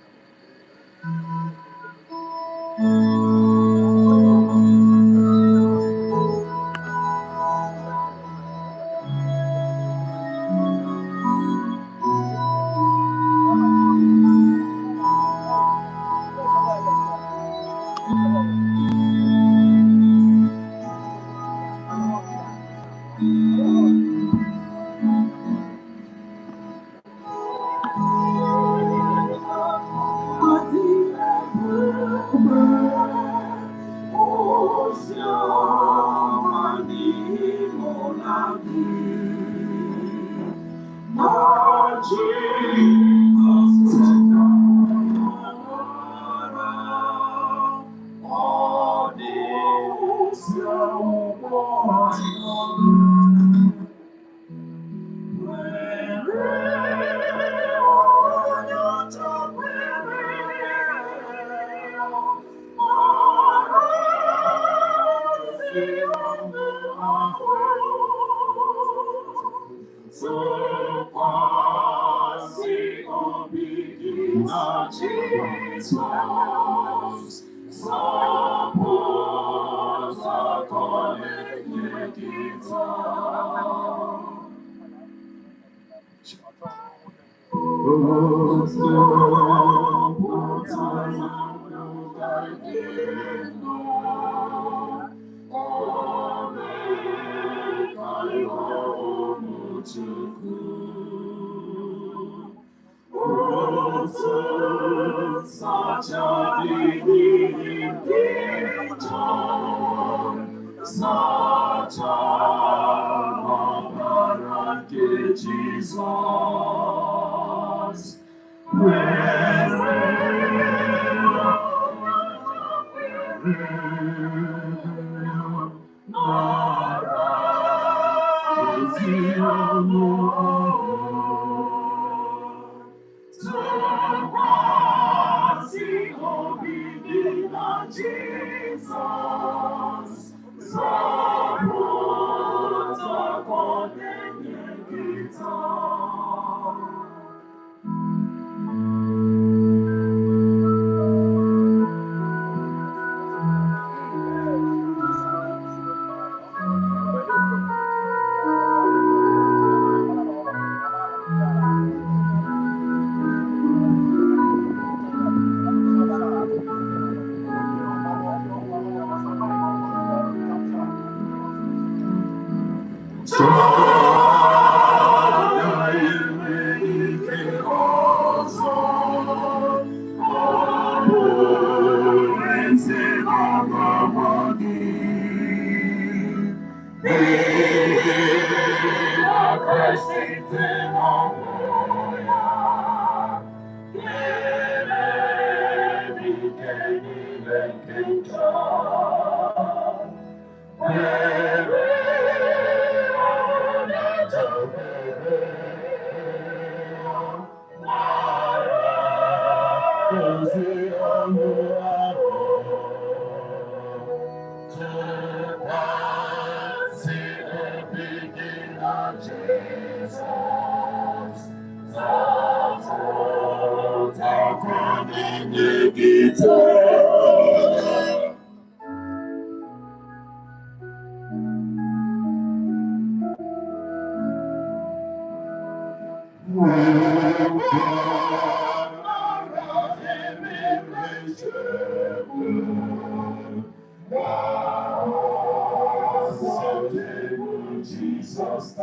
Jesus,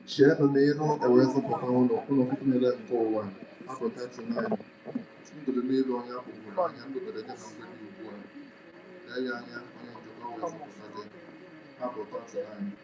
Share nero e wezo papa uno fitu nile mkoa hapo 39 sindu nilo ya kukula ya ndo kede na kweli ukua ya onye njoka wezo kusaje hapo 39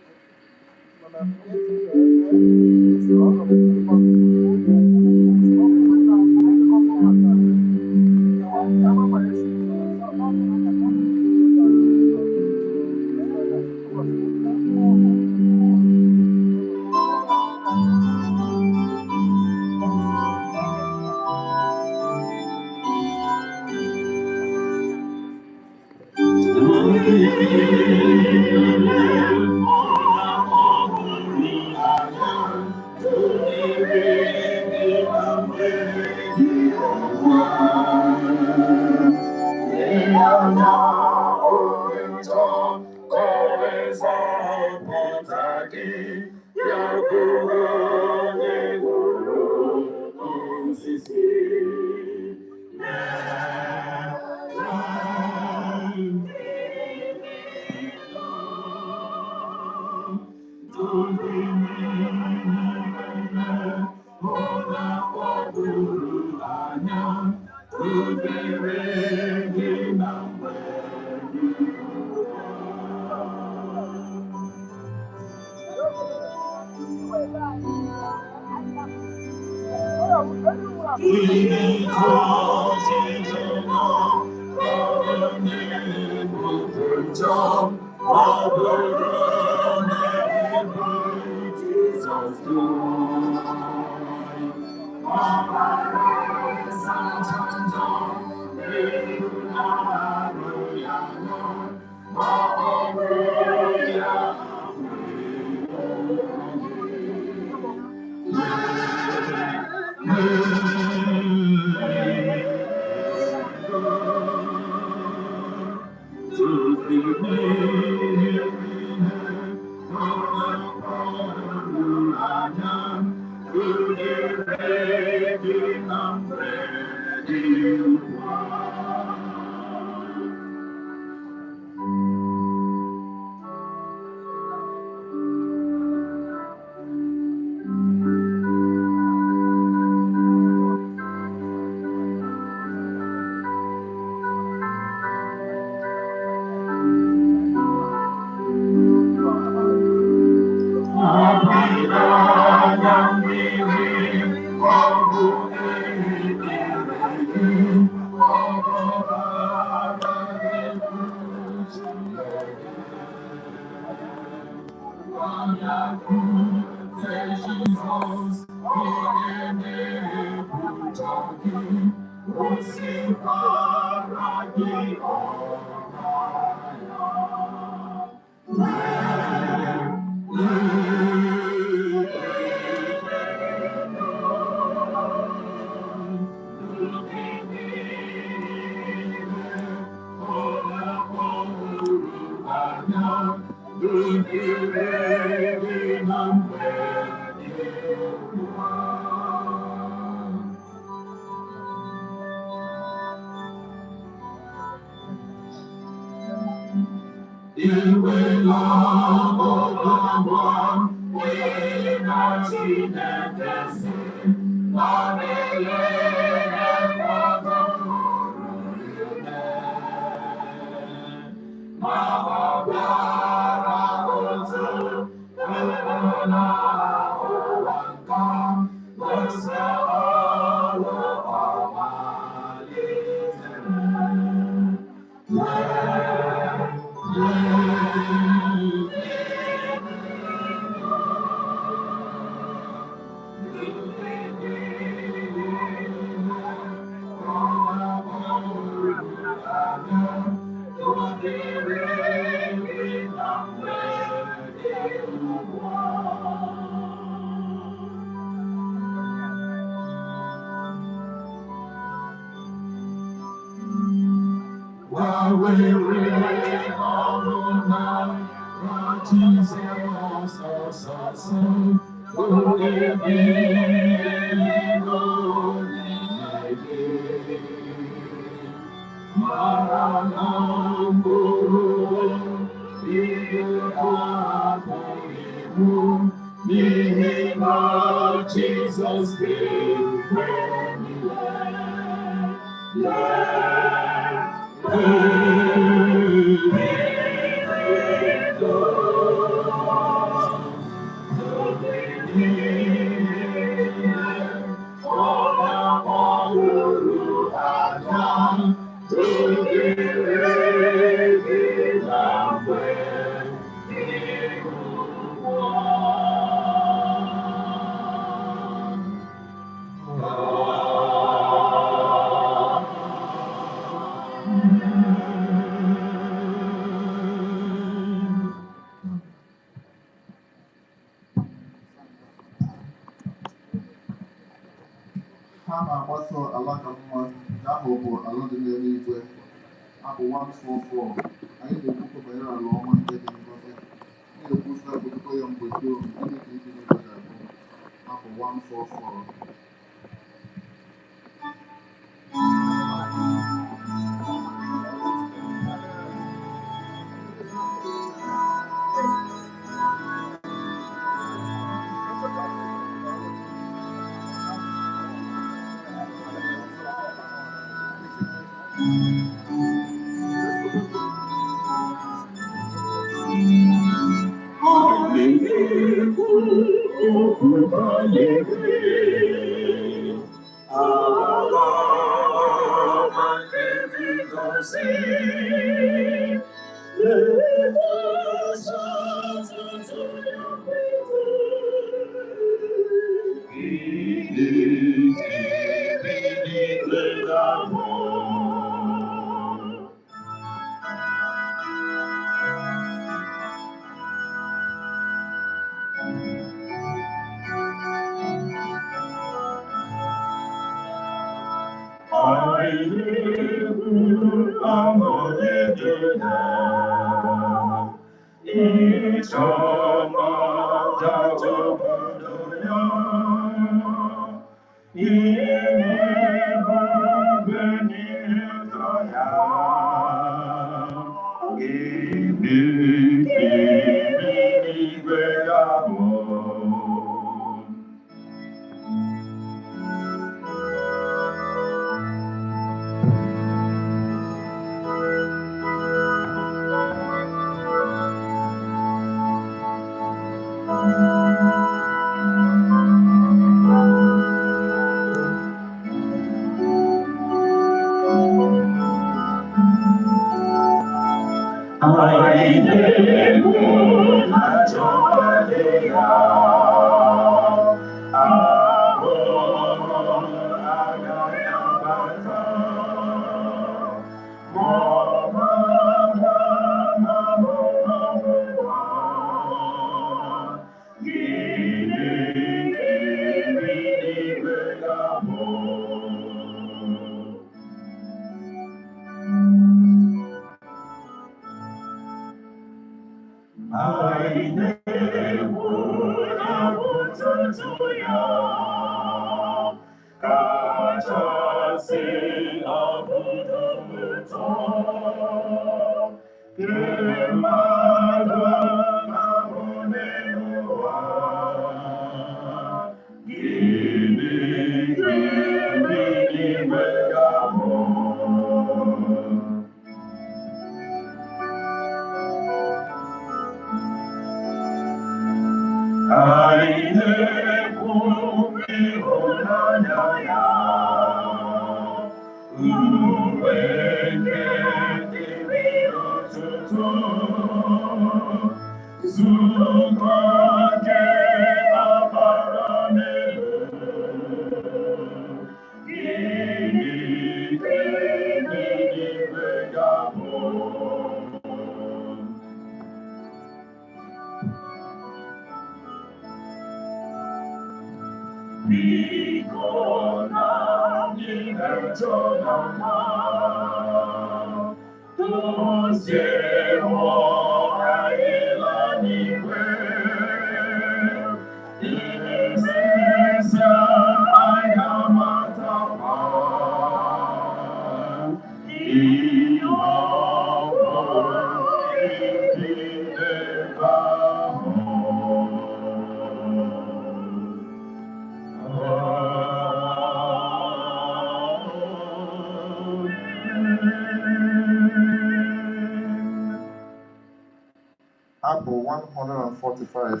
Abụ 145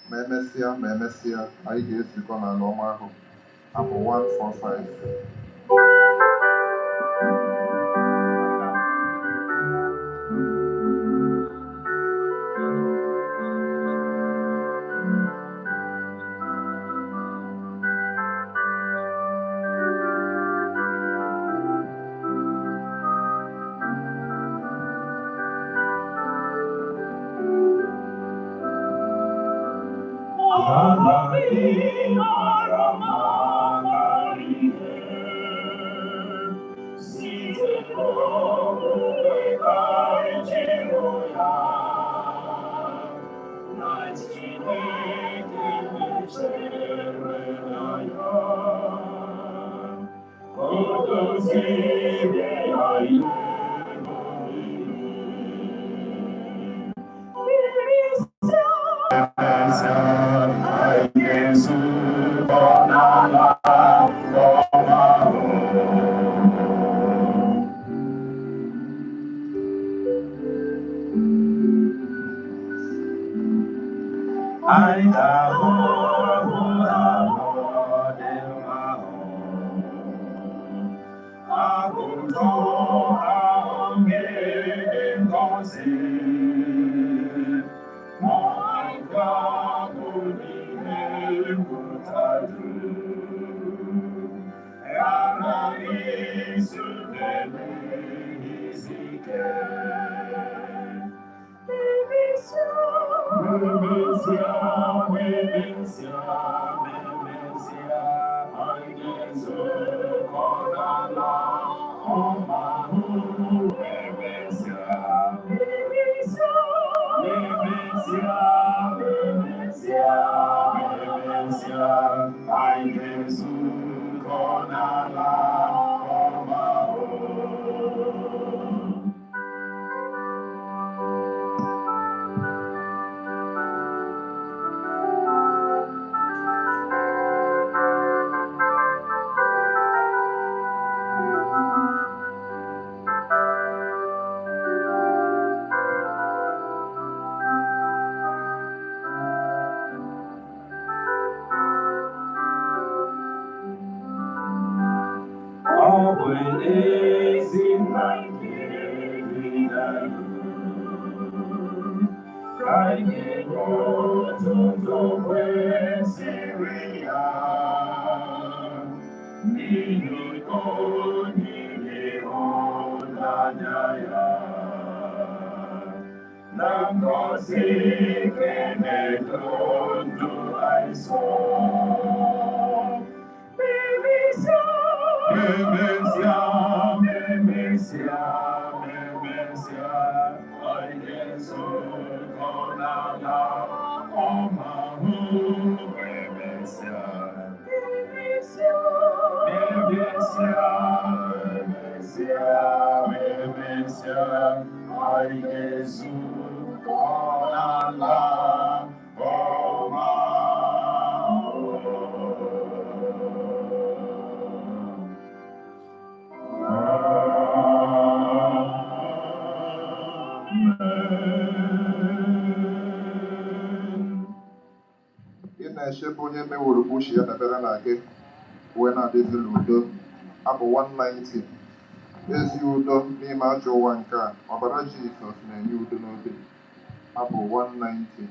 ma emesịa anyị ga-ezukọ n'ala ọma ahụ. Abụ 145. na-echebe onye meworo bushi ya dabere na gị wee na-adịzi n'udo. Abụ 190. Ezi udo n'ime ajọ ụwa nke a, ọbara Jizọs na-enye udo n'obi. Abụ 190.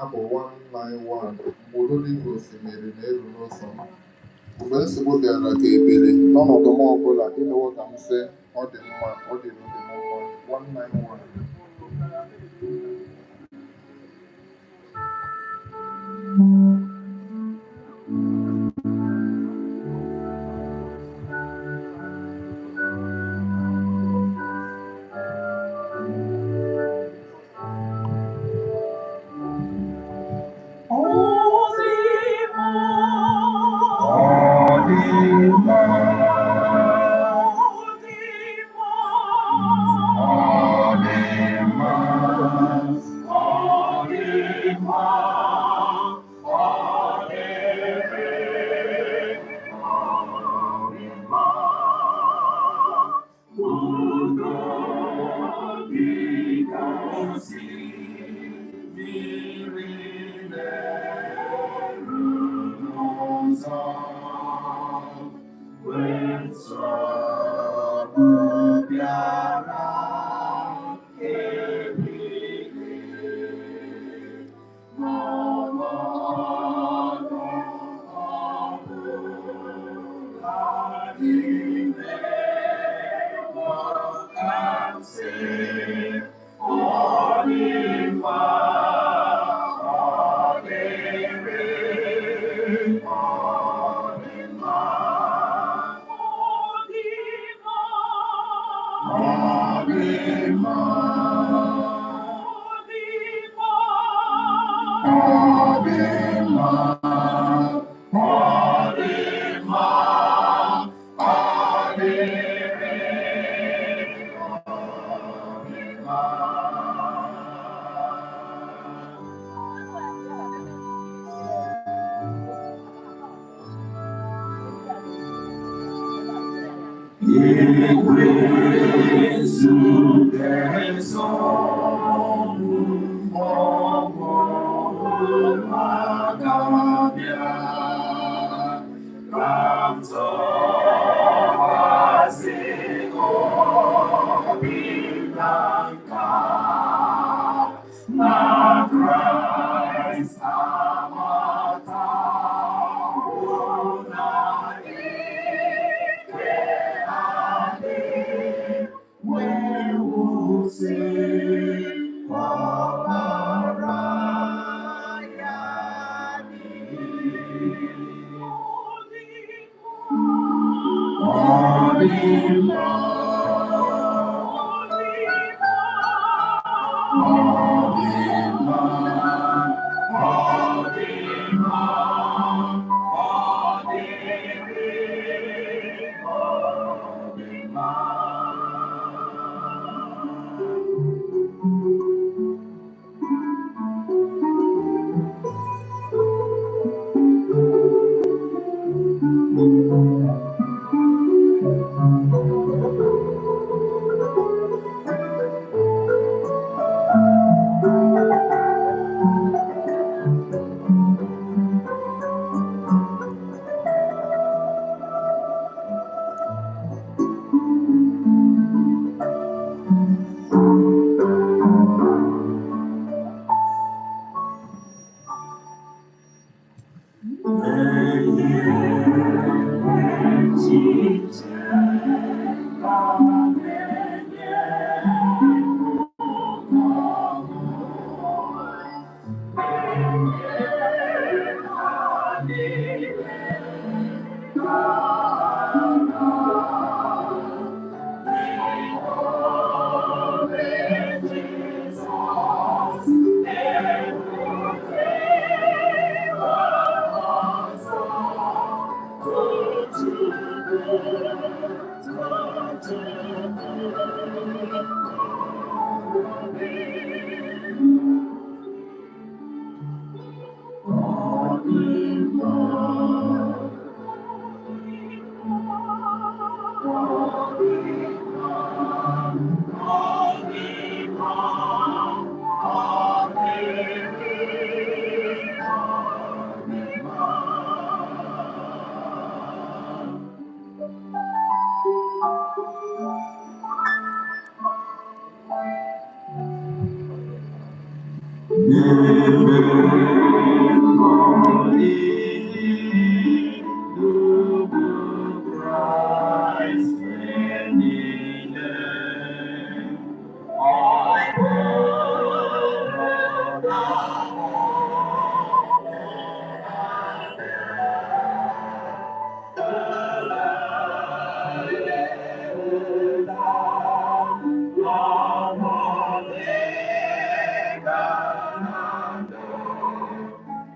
abụ 191 mgbe udo dị ka osimiri na-eru n'ụzọ m. Mgbe nsogbu bịara ka ebili n'ọnọdụ m ọbụla, imewo ka m sị ọ dị mma, ọ dịrị obi m mma. 191.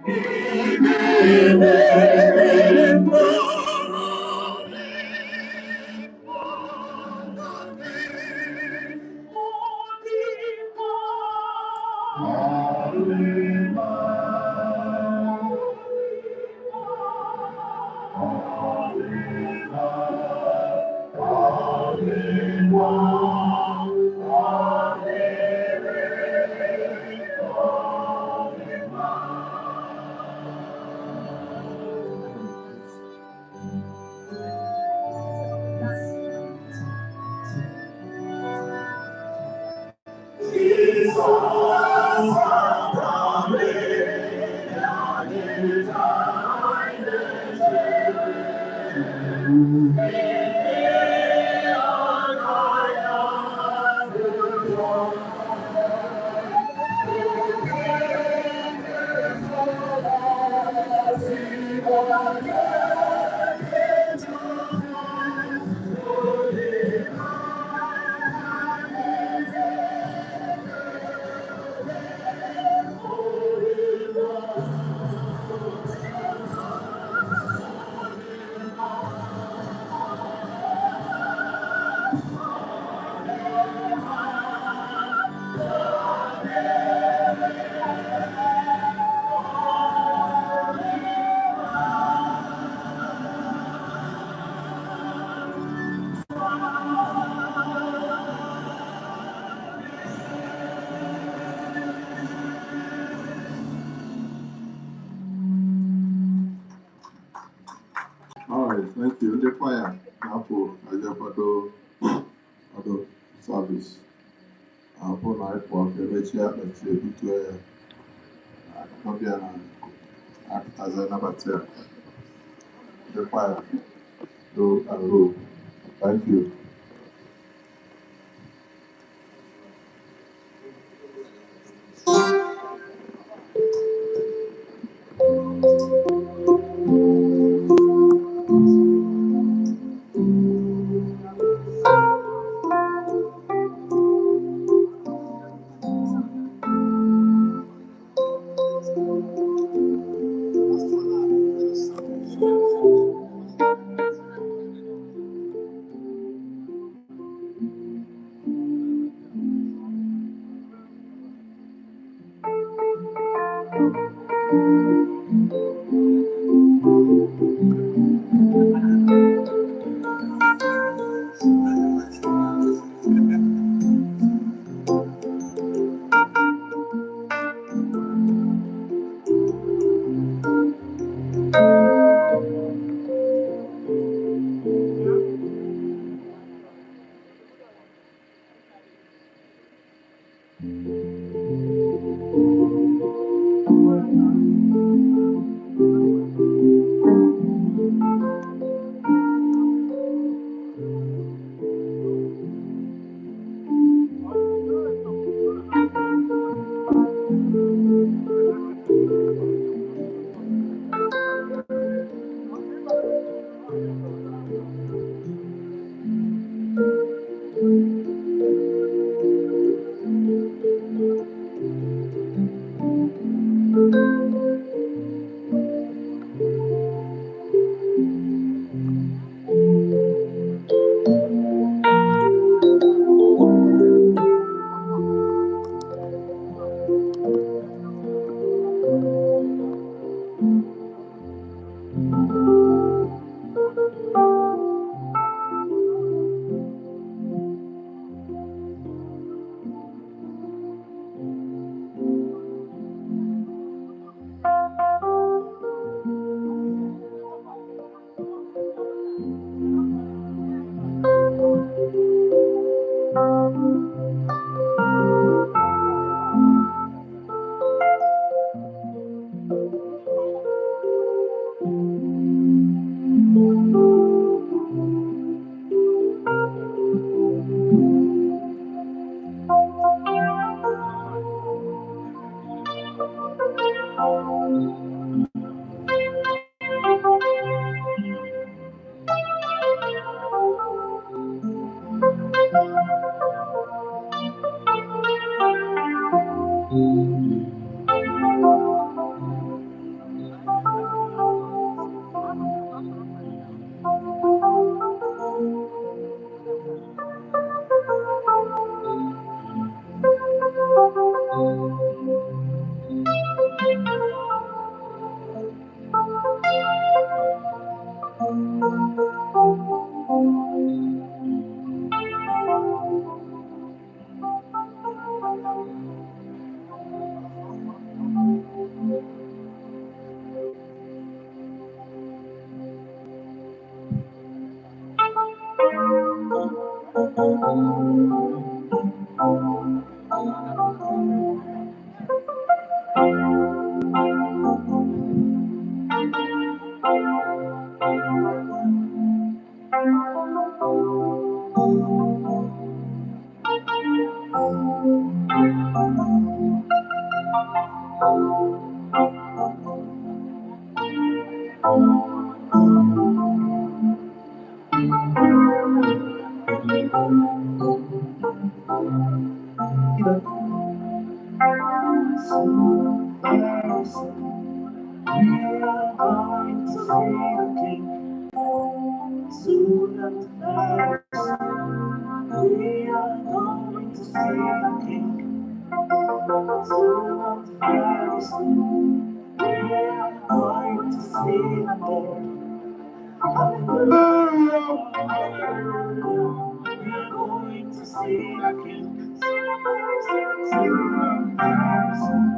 All right, thank you. The choir, now for other service. For night for the lecture, let's say, between Nabian and as another chair. The choir, do and roll. Thank you. We are going to see the King. Soon and very soon. We are going to see the Lord. Hallelujah. We are going to see the King. Soon and very soon.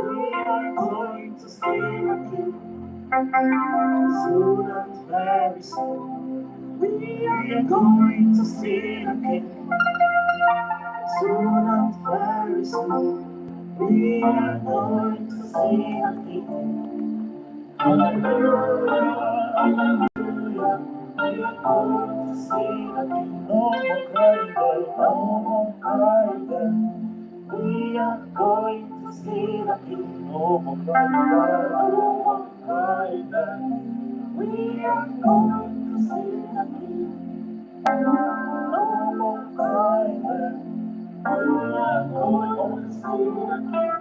We are going to see the King. Soon and very soon. We are going to see the King. Soon and very soon. We are going to see the King. Hallelujah, hallelujah. We are going to see the King. No more crying there, no more crying there. We are going to see the King. No more crying there, no more crying there. We are going to see the King. No more crying there. We are going to see the King.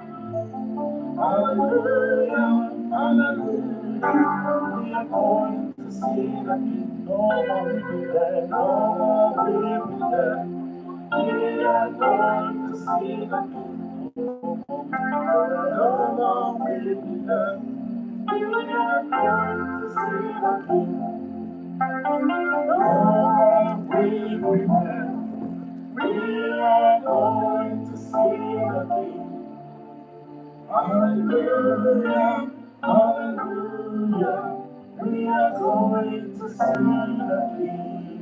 Hallelujah, hallelujah. We are going to see the King. No more weeping there, no more weeping there. We are going to see the King. No more weeping there. We are going to see the King. No more weeping there. We are going to see the King. Hallelujah, hallelujah. We are going to see the King.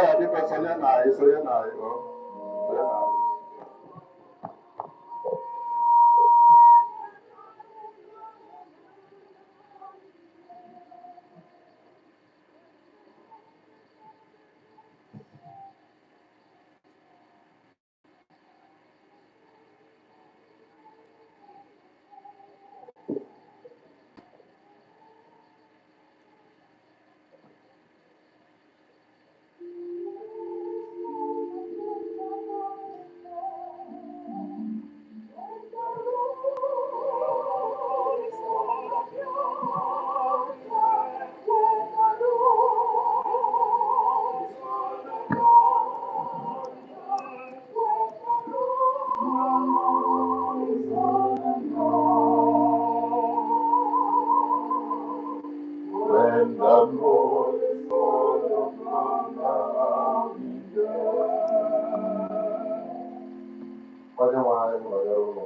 ya biko sonye na anyị sonye na anyị sonye na anyị. When the Lord is full of wonder, I'll be there. Onye nwe anyị nọnyere ụlọ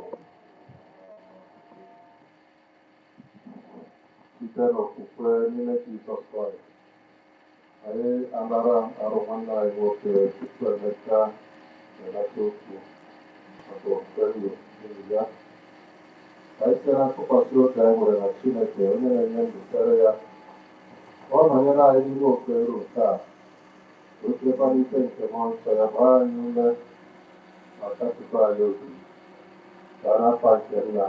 site n'okwukwe n'ime Jizọs Kraịst. Anyị anara arụ nwanne anyị nwoke Chukwuemeka Benataokwu maka ofufe ndụ n'ihi ya. Anyị site na ntụkwasị obi anyị nwere na Chineke onye na-enye ndụ kere ya. Ọ nọnyere anyị n'ime okpere nke a, ochekwala ike nke mmụọ nsọ ya gbaa anyị ume ma kasịkwa anyị obi ka n'afa nke Nna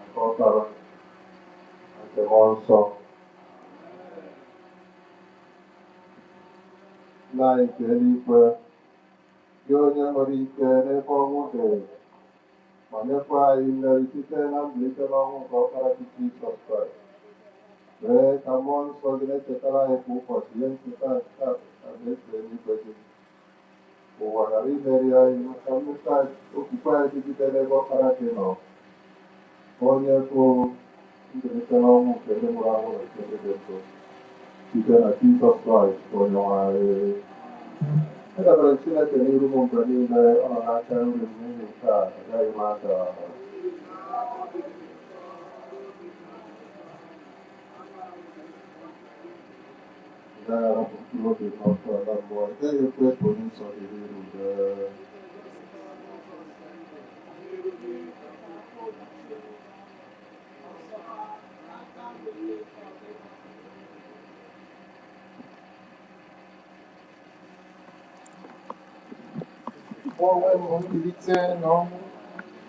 nke Ọkpara nke mmụọ nsọ. Nna anyị nke eluigwe, gị onye nwere ike n'ebe ọnwụ dị ma nyekwa anyị mmeri site na mbilite n'ọnwụ nke Ọkpara gị Jizọs Kraịst. Mee ka mmụọ nsọ gị na-echetara anyị kwa ụbọchị ihe ncheta nke alaeze eluigwe gị. Ụwa ghara imeri anyị maka mmụta okwukwe anyị dịgide n'ebe Ọkpara gị nọ, onye bụ mbilite n'ọnwụ nke ndị nwụrụ anwụ na nke ndị dị ndụ, site na Jizọs Kraịst onye nwe anyị. Edebere Chineke n'iru m mgbe niile, ọ nọ n'aka nri m, n'ihi nke a agaghị m ada. Gaghị arapụ mkpụrụ obi n'ọkụ ala mmụọ, ị gaghị ekwe ka onye nsọ gị iru ude. Onwe m mbilite n'ọnwụ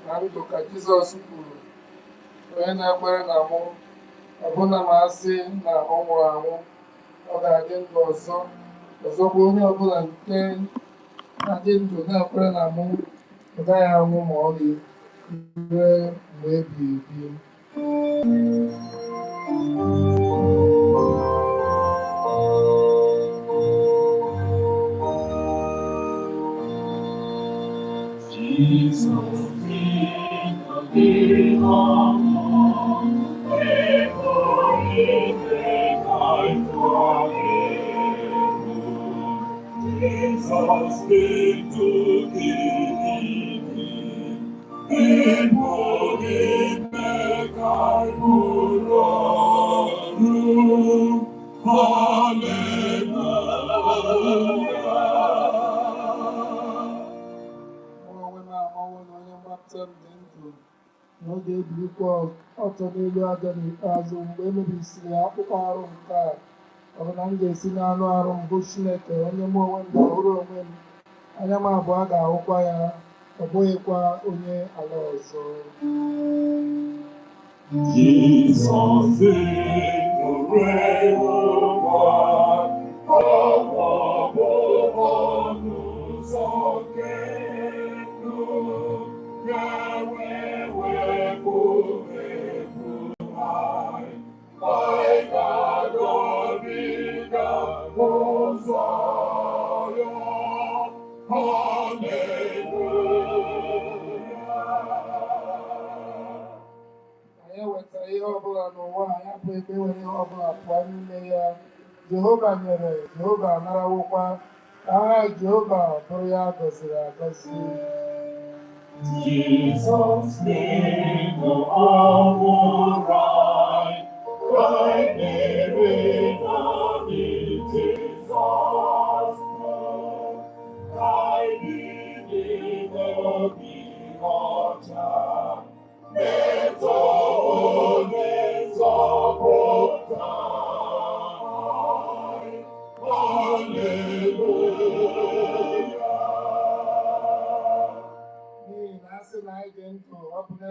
na ndụ ka Jizọs kwuru, onye na-ekwere na mụ, ọbụna ma a sị na ọ nwụrụ anwụ, ọ ga-adị ndụ ọzọ. Ọzọkwa onye ọbụla nke na-adị ndụ na-ekwere na mụ, ọ gaghị anwụ ma ọlị ruo mgbe ebighị ebi. Jesus, King of the Lord, before He take time for Him. Jesus, came to give Him, before He make our room. Hallelujah. N'oge ebilikwa ọtọ n'elu aja n'ikpeazụ, mgbe emebisiri akpụkpọ arụ nke a, ọ bụ na m ga-esi n'anụ arụ mbụ Chineke onye mụ onwe m ga-ahụrụ onwe m, anya m abụọ ga-ahụkwa ya, ọ bụghịkwa onye ala ọzọ. Jesus is the reign of God, Anyị ewetara ihe ọbụla n'ụwa a, ya bụ ebe nwere ihe ọbụla pụọ n'ime ya. Jehova nyere, Jehova anarawokwa, ka aha Jehova bụrụ ya gọziri agọzi. Jesus made the humble right, like the rain on the Jesus.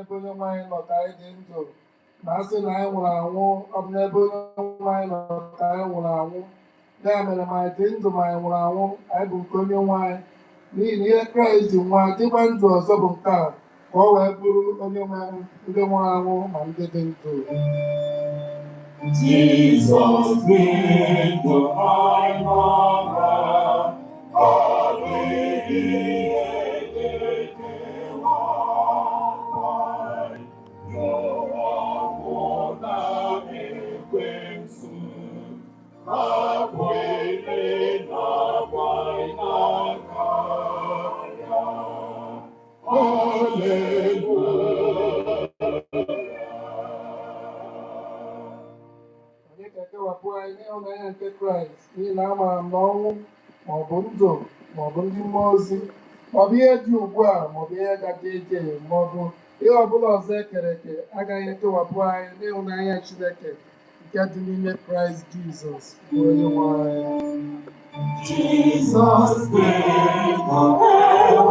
n'ebe onye nwe anyị nọ ka anyị dị ndụ, na asị na anyị nwụrụ anwụ, ọ bụ n'ebe onye nwe anyị nọ ka anyị nwụrụ anwụ. Ya mere ma anyị dị ndụ ma anyị nwụrụ anwụ, anyị bụ nke onye nwe anyị. N'ihi na ihe Kraịst ji nwa dịkwa ndụ ọzọ bụ nke a, ka ọ wee bụrụ onye nwe ndị nwụrụ anwụ ma ndị dị ndụ. Jesus made the high mountain, ekewapụ anyị n'ịhụnanya nke Kraịst, n'ihi na amaara m na ọnwụ maọbụ ndụ maọbụ ndị mmụọ ozi maọbụ ihe dị ugbu a maọbụ ihe gaje eje maọbụ ihe ọbụla ọzọ ekere eke agaghị ekewapụ anyị n'ịhụnanya Chineke nke dị n'ime Kraịst Jizọs bụ onye nwe anyị. Jesus gave for 100.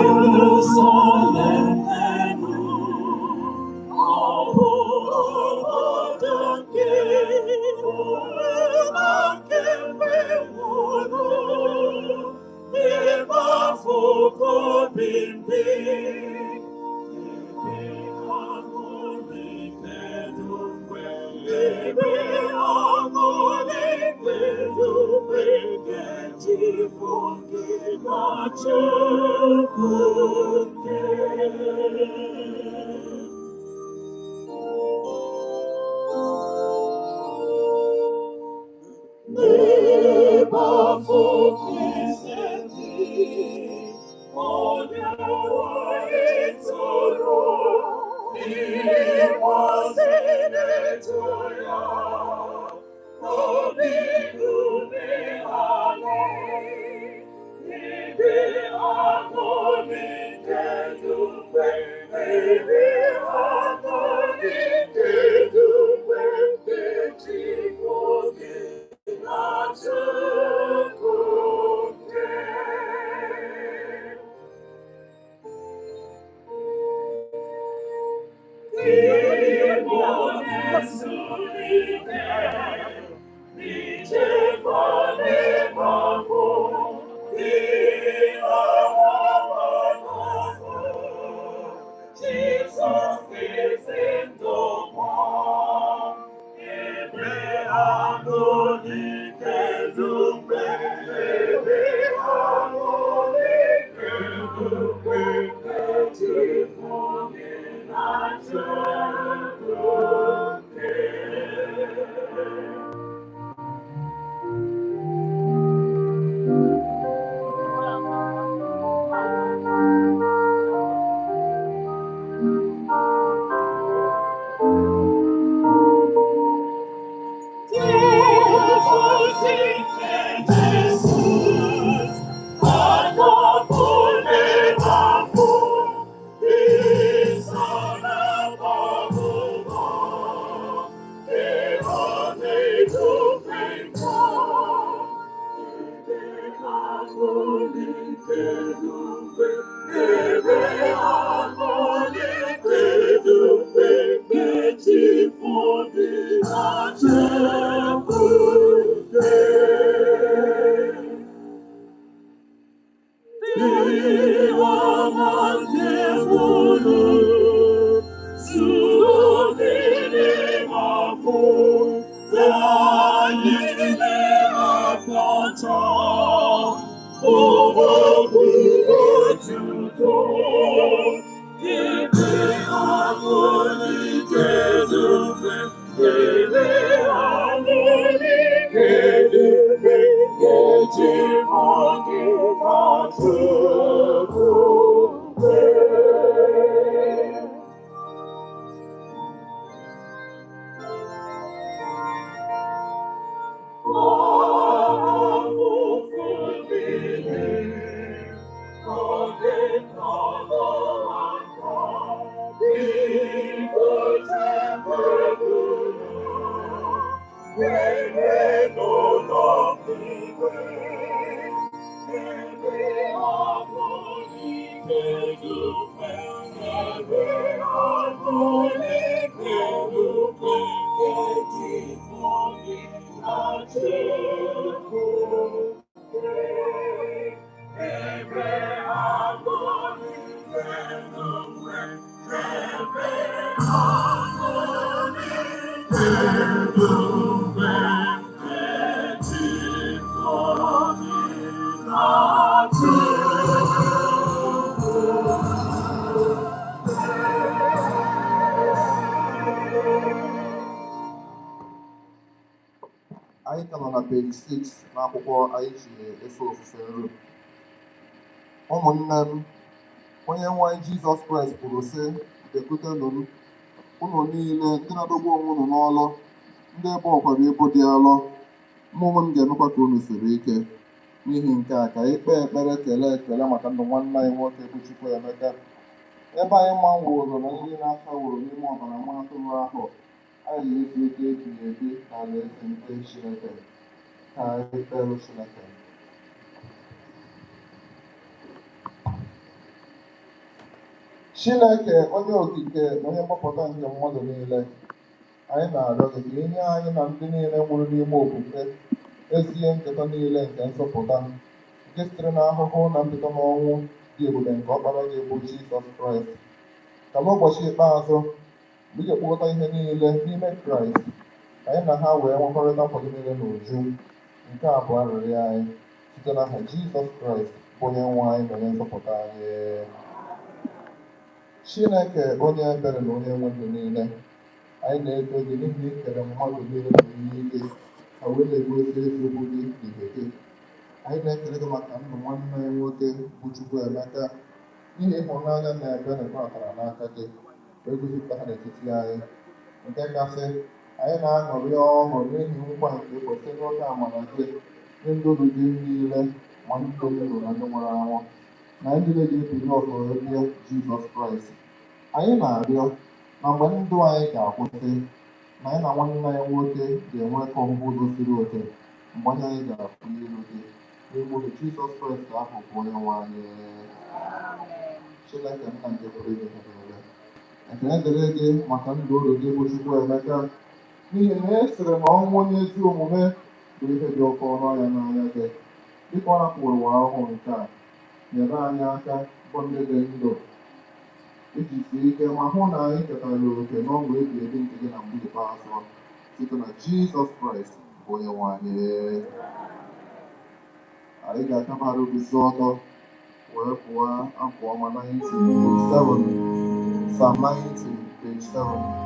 Jerusalem the Anyị ka nọ na page 6 n'akwụkwọ anyị ji efe ofufe nro. Ụmụnne m, onye nwe anyị Jizọs Kraịst kwuru sị, bịakwutenụ m, unu niile ndị na-adọgbu onwe unu n'ọlụ, ndị ebe ọkwara ibu dị alọ, mụ onwe m ga-emekwa ka unu siri ike. N'ihi nke a ka anyị kpee ekpere kelee ekele maka ndụ nwanne anyị nwoke bụ ChukwuEmeka. Ebe anyị manwụrụ na ndị na-asawụrụ n'ime ọbara nwa atụrụ ahụ, anyị ga-ezu ike ebighị ebi n'alaeze nke Chineke. Ka anyị kpere Chineke. Chineke, onye okike na onye mgbapụta nke mmadụ niile, anyị na-arịọ gị ka inye anyị na ndị niile nwụrụ n'ime okwukwe ezi ihe nketa niile nke nsọpụta, nke sitere n'ahụhụ na mbido n'ọnwụ dị ebube nke ọkpara gị bụ Jizọs Kraịst. Ka n'ụbọchị ikpeazụ, mgbe ị ga-ekpokọta ihe niile n'ime Kraịst, anyị na ha wee nwekọrịta nkwado niile n'uju. Nke a bụ arịrịọ anyị site n'aha Jizọs Kraịst bụ onye nwe anyị na onye nzọpụta anyị. Chineke onye ebere na onye nwe ndụ niile, anyị na-eto gị n'ihi ikere mmadụ niile na ihe ike ka wee na-egosi eziokwu gị n'ìhè gị. Anyị na-ekele gị maka ndụ nwanne anyị nwoke bụ ChukwuEmeka, n'ihi ịhụnanya na ebere natara n'aka gị wee gosipụta ha n'etiti anyị. Nke kasị, anyị na-aṅụrị ọṅụ n'ihi nkwa nke ịkwesị n'oge amara gị nye ndị oru gị niile, ma ndị ndụ na ndị nwụrụ anwụ, na ndị niile ga-ebili ọzọ bịa Jizọs Kraịst. Anyị na-arịọ na mgbe ndụ anyị ga-akwụsị, na anyị na nwanne anyị nwoke ga-enwekọ mbudo siri oke mgbe anyị ga-afụ iru gị. N'ime Jizọs Kraịst ahụ bụ onye nwe anyị. Chineke nna nke pụrụ ime ihe niile, ekele dịrị gị maka ndụ oru gị bụ ChukwuEmeka, n'ihi na e sịrị na ọnwụ onye ezi omume bụ ihe dị oke ọnụ ahịa n'anya gị. Dịka ọ rapụrụ ụwa ahụhụ nke a, nyere anyị aka bụ ndị dị ndụ iji sie ike ma hụ na anyị ketara oke n'ọṅụ ebi ebi nke gị na mgbe ikpeazụ site na Jizọs Kraịst bụ onye nwe anyị. Anyị ga-akabara obizi ọtọ wee pụọ abụ ọma 90, page 7, Psalm 90, page 7.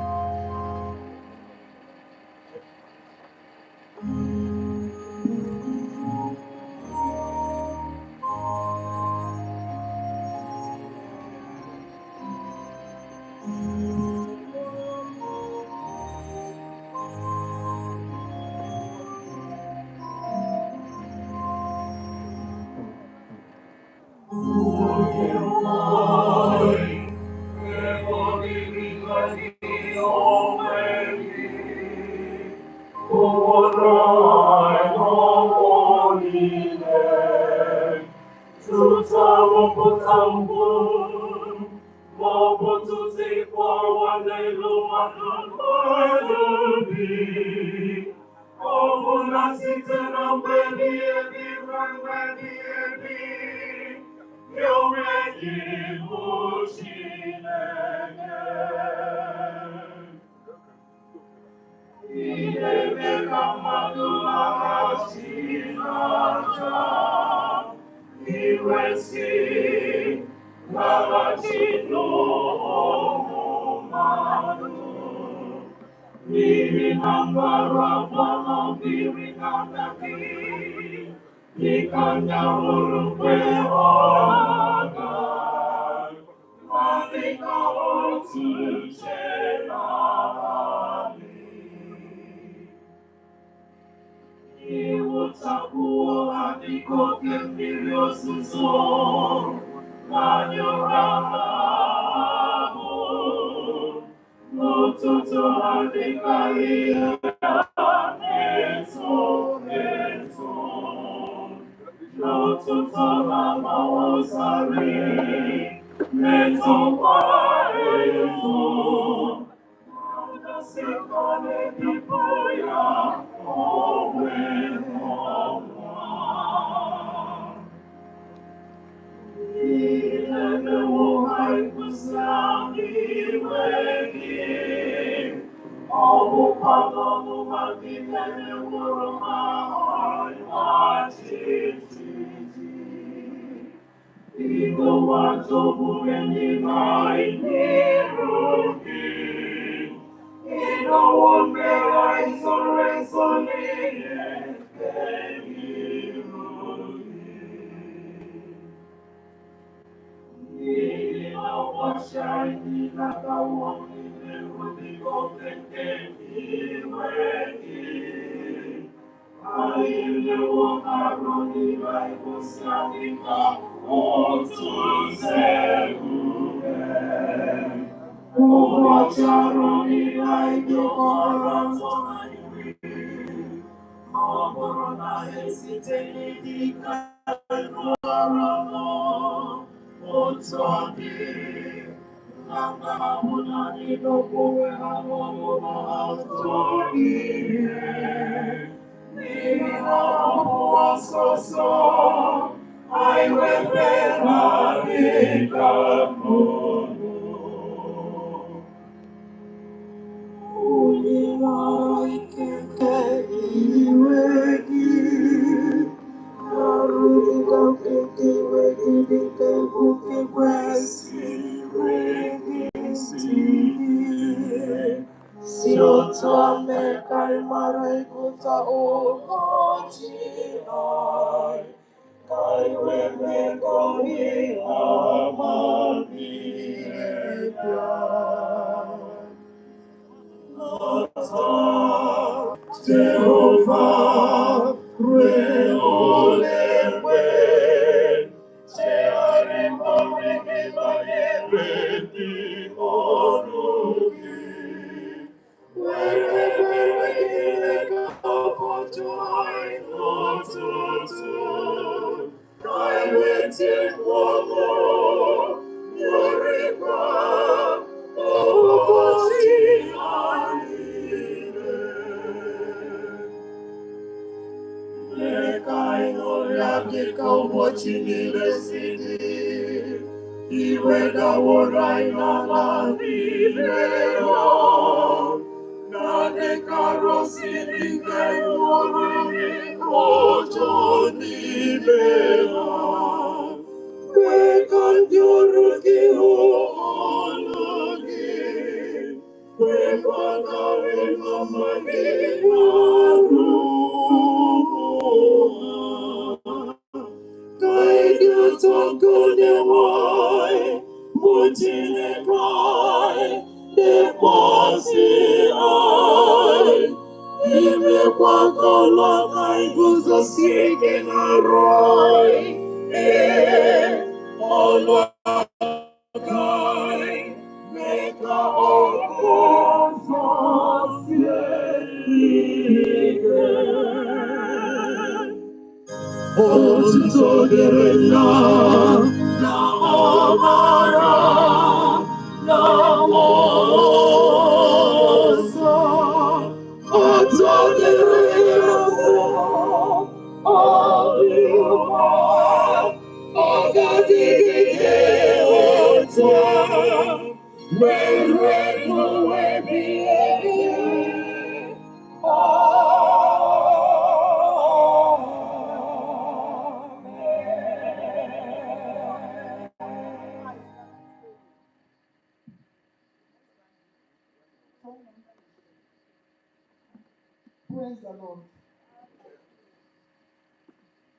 Praise the Lord.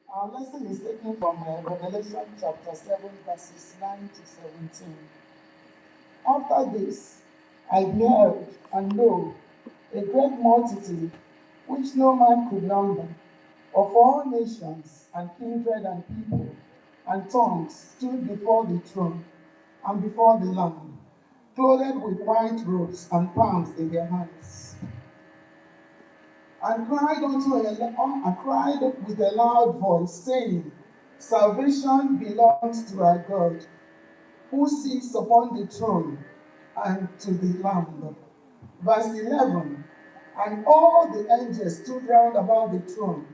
Our lesson is taken from Revelation chapter 7, verses 9 to 17. After this, I beheld, and lo, a great multitude, which no man could number, of all nations, and kindred, and people, and tongues, stood before the throne, and before the Lamb, clothed with white robes, and palms in their hands, and cried with a loud voice, saying, Salvation belongs to our God, who sits upon the throne, and to the Lamb. Verse 11, and all the angels stood round about the throne,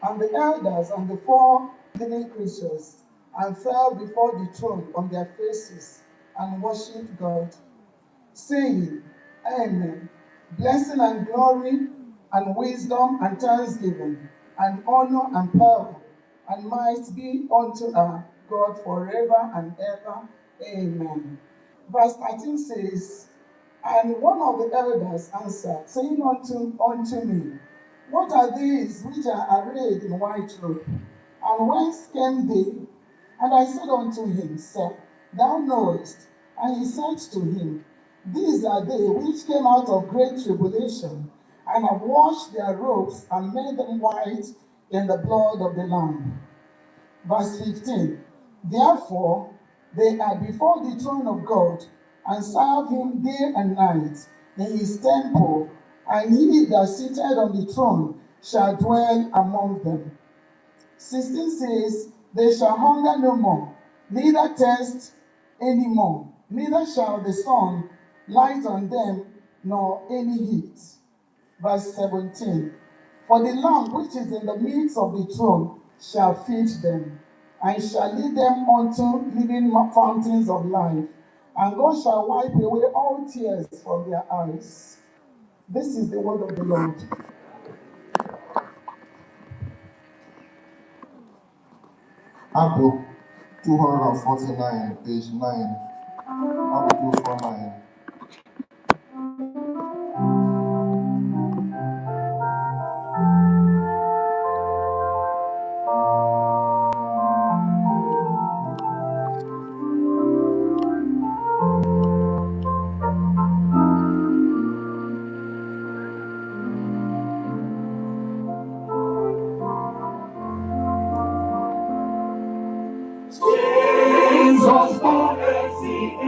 and the elders and the 4 living creatures, and fell before the throne on their faces, and worshipped God, saying, Amen. Blessing and glory, and wisdom, and thanksgiving, and honor, and power, and might be unto our God forever and ever. Amen. Verse 13 says, and one of the elders answered, saying unto me, What are these which are arrayed in white robe? And whence came they? And I said unto him, Sir, thou knowest. And he said to him, These are they which came out of great tribulation, and have washed their robes, and made them white in the blood of the Lamb. Verse 15, therefore they are before the throne of God, and serve him day and night in his temple, and he that sitteth on the throne shall dwell among them. 16 says, they shall hunger no more, neither thirst any more, neither shall the sun light on them, nor any heat. Verse 17, for the Lamb which is in the midst of the throne shall feed them, and shall lead them unto living fountains of life, and God shall wipe away all tears from their eyes. This is the word of the Lord. Abụ 249, page 9. Abụ 249. Jesus, mercy,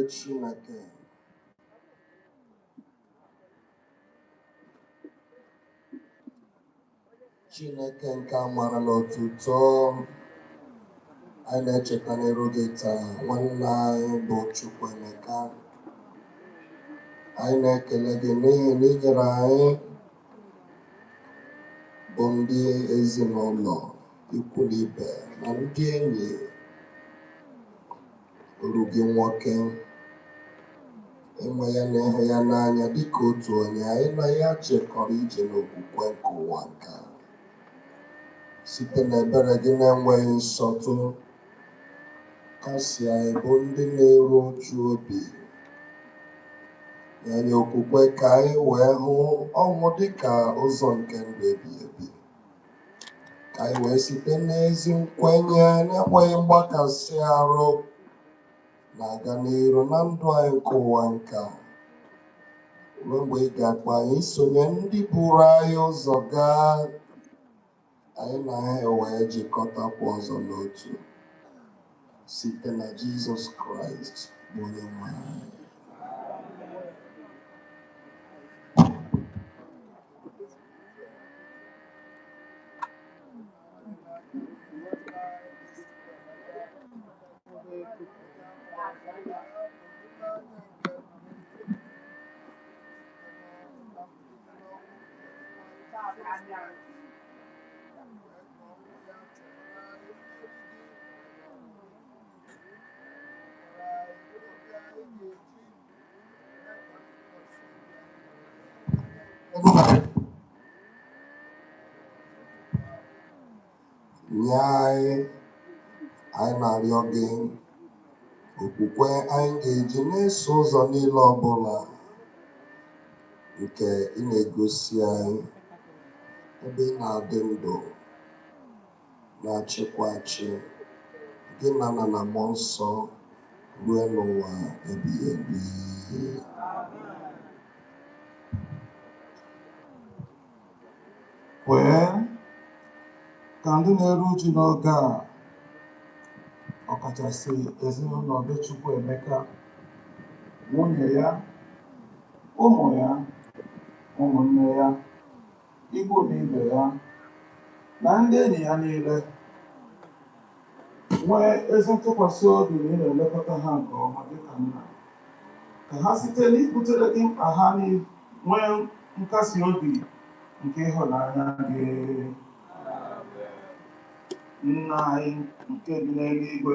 Chineke. Chineke nke amara na otuto anyị na-echeta n'iru gị taa, nwanne anyị bụ ChukwuEmeka. Anyị na-ekele gị n'ihi na ị nyere anyị bụ ndị ezinụlọ, ikwu na ibe na ndị enyi uru gị nwoke, enwe ya na ịhụ ya n'anya dịka otu onye anyị na ya chekọrọ ije n'okwukwe nke ụwa nke a. Site n'ebere gị na-enweghị nsọtụ, kasị anyị bụ ndị na-eru uju obi, ya nye okwukwe ka anyị wee hụ ọnwụ dịka ụzọ nke ndụ ebighị ebi, ka anyị wee site n'ezi nkwenye na-enweghị mgbakasị arụ na-aga n'iru na ndụ anyị nke ụwa nke a, ruo mgbe ị ga-akpọ anyị sonye ndị buru anyị ụzọ gaa, anyị na ha wee jikọtakwa ọzọ n'otu site na Jizọs Kraịst bụ onye nwe anyị. Nye anyị na-arịọ gị okwukwe anyị ga-eji na-eso ụzọ niile ọbụla nke ị na-egosi anyị ebe ị na-adị ndụ na-achịkwa achị, gị na mmụọ nsọ ruo n'ụwa ebighị ebi. Kwee ka ndị na-eru uju n'oge a, ọkachasị ezinụlọ be ChukwuEmeka, nwunye ya, ụmụ ya, ụmụnne ya, ikwu na ibe ya, na ndị enyi ya niile, nwee ezi ntụkwasị obi na ị na-elekọta ha nke ọma dịka nna, ka ha site n'ibutere gị mkpa ha nwee nkasi obi nke ịhụnanya gị. Nna anyị nke bi n'eluigwe,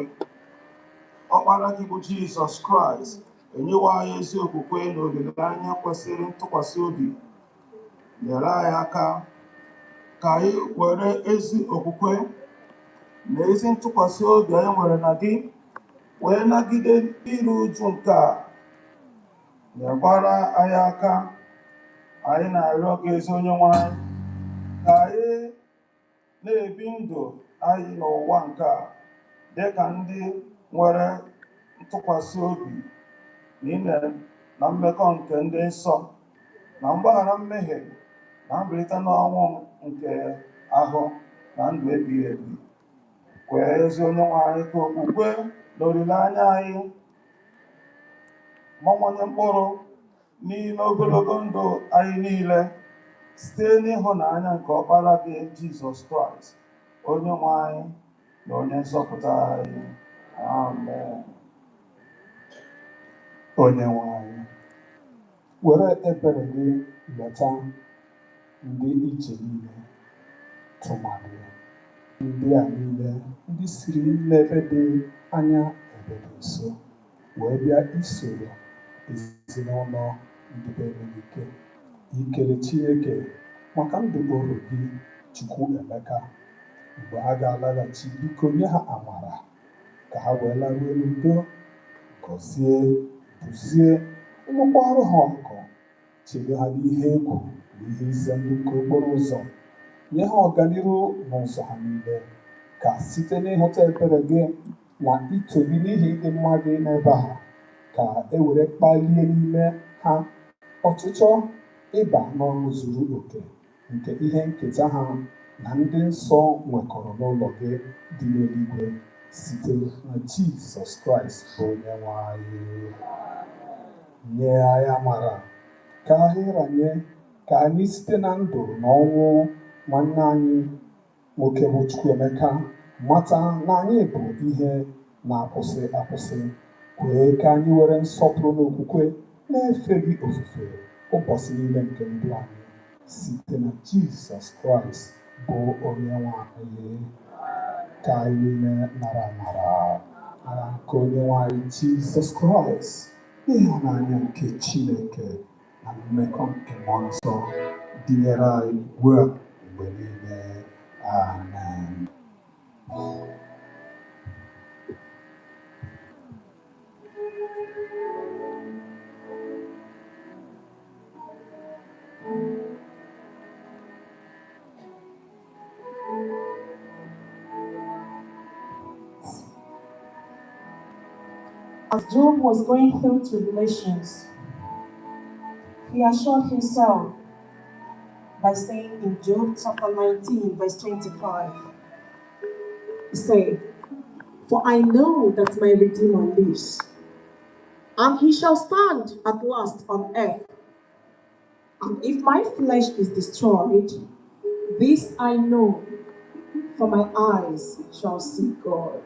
ọkpara gị bụ Jizọs Kraịst enyewa anyị ezi okwukwe na olileanya kwesịrị ntụkwasị obi. Nyere anyị aka ka anyị were ezi okwukwe na ezi ntụkwasị obi anyị nwere na gị wee nagide iru uju nke a. Nyekwara anyị aka, anyị na-arịọ gị ezi Onyenwe anyị, ka anyị na-ebi ndụ anyị n'ụwa nke a dịka ndị nwere ntụkwasị obi na mmekọ nke ndị nsọ, na mgbaghara mmehie, na mbilite n'ọnwụ nke ahụ, na ndụ ebighị ebi. Kwee ezi Onyenwe anyị ka okwukwe na olileanya anyị gbanwanye mkpụrụ n'ime ogologo ndụ anyị niile site n'ịhụnanya nke ọkpara gị Jizọs Kraịst, onye nwe anyị na onye nzọpụta anyị. Amen. Onye nwe anyị, were ebere gị leta ndị ije niile, tụmadị ndị a niile ndị siri n'ebe dị anya ebe dị nso wee bịa isoro ezinụlọ ndị be Emenike. Ikele Chineke maka ndụ oru gị ChukwuEmeka. Mgbe ha ga-alaghachi, biko nye ha amara ka ha wee laruo n'udo gọzie, duzie, ụmụkwarụ ha ọkụ, chebe ha n'ihe egwu na ihe ize ndụ nke okporo ụzọ, nye ha ọganihu n'ụzọ ha niile, ka site n'ịhụta ebere gị na itobi n'ihi ịdị mma gị n'ebe ha, ka e were kpalie n'ime ha ọchịchọ ịba n'ọrụ zuru oke nke ihe nketa ha na ndị nsọ nwekọrọ n'ụlọ gị dị n'eluigwe, site na Jizọs Kraịst bụ Onyenwe anyị. Nye anyị amara ka anyị ranye, ka anyị site na ndụ na ọnwụ nwanne anyị nwoke bụ Chukwuemeka mata na anyị bụ ihe na-akwụsị akwụsị. Kwee ka anyị were nsọpụrụ na okwukwe na-efe gị ofufe ụbọchị niile nke ndụ anyị, site na Jizọs Kraịst bụ Onyenwe anyị. Ka anyị niile nara amara nke Onyenwe anyị Jizọs Kraịst, ịhụnanya nke Chineke na mmekọ nke mmụọ nsọ dịnyere anyị ugbu a mgbe niile. Amen. As Job was going through tribulations, he assured himself by saying in Job chapter 19, verse 25, he said, "For I know that my Redeemer lives, and he shall stand at last on earth. And if my flesh is destroyed, this I know, for my eyes shall see God."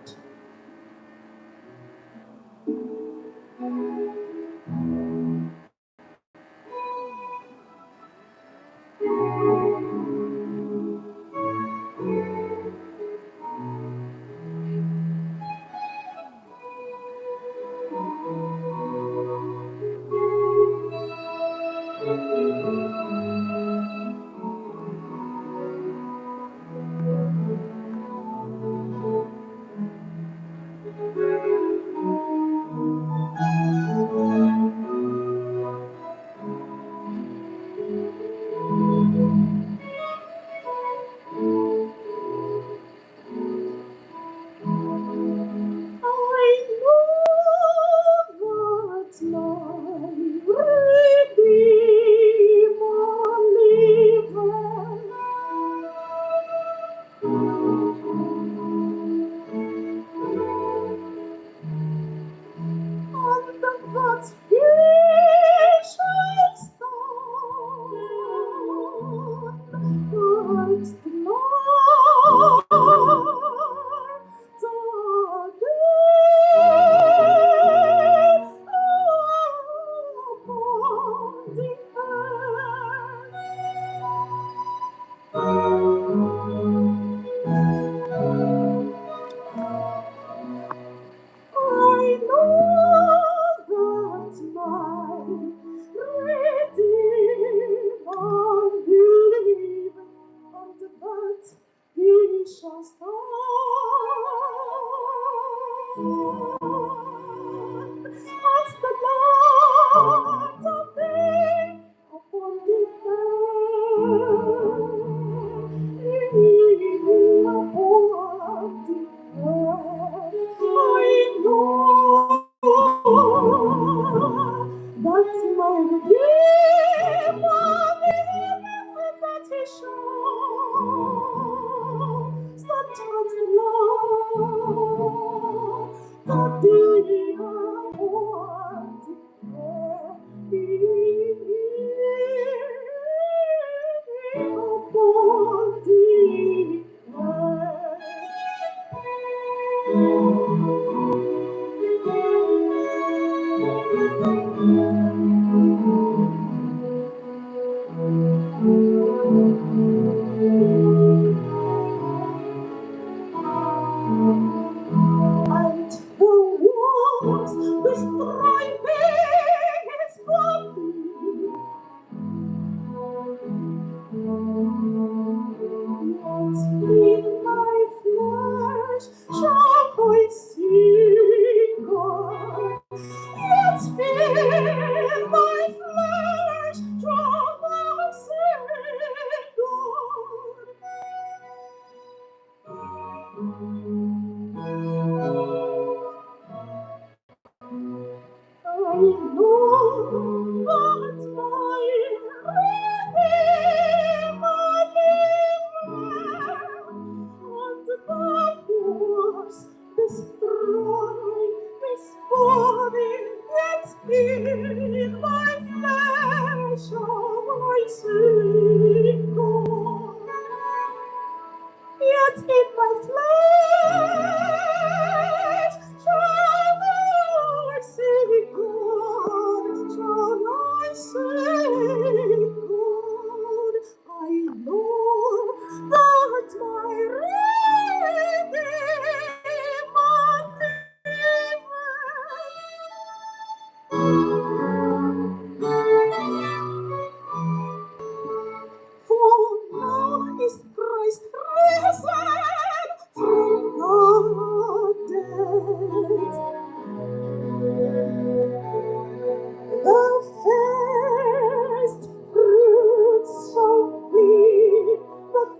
my flesh shall thou sing I know that my Redeemer liveth, and thou wast destroyed this body, yet in my flesh shall I sing God. Yet in my flesh shall I sing God, shall I sing God. I know that my Redeemer liveth. For now is Christ risen from the dead. The first fruits shall be that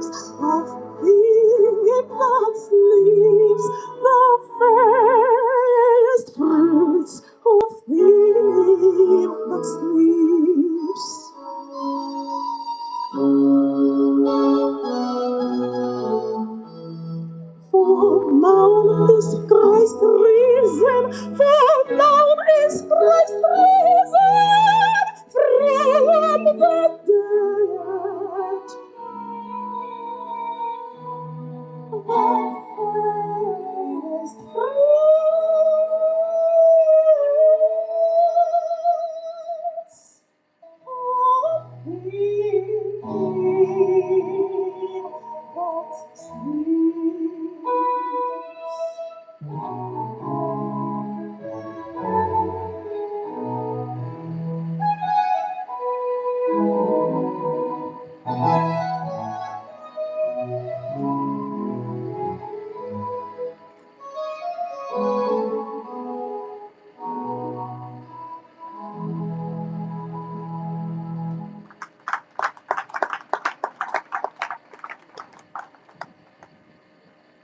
sleeps of him that sleeps, the first fruits of him that sleeps. For now is Christ risen, for now is Christ risen from the dead. The first fruits of him that sleeps.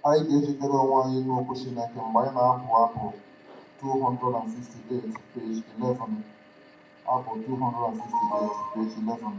Anyị ga-ejikere onwe anyị n'okwu Chineke mgbe anyị na-abụ abụ 268 page 11. Abụ 268 page 11.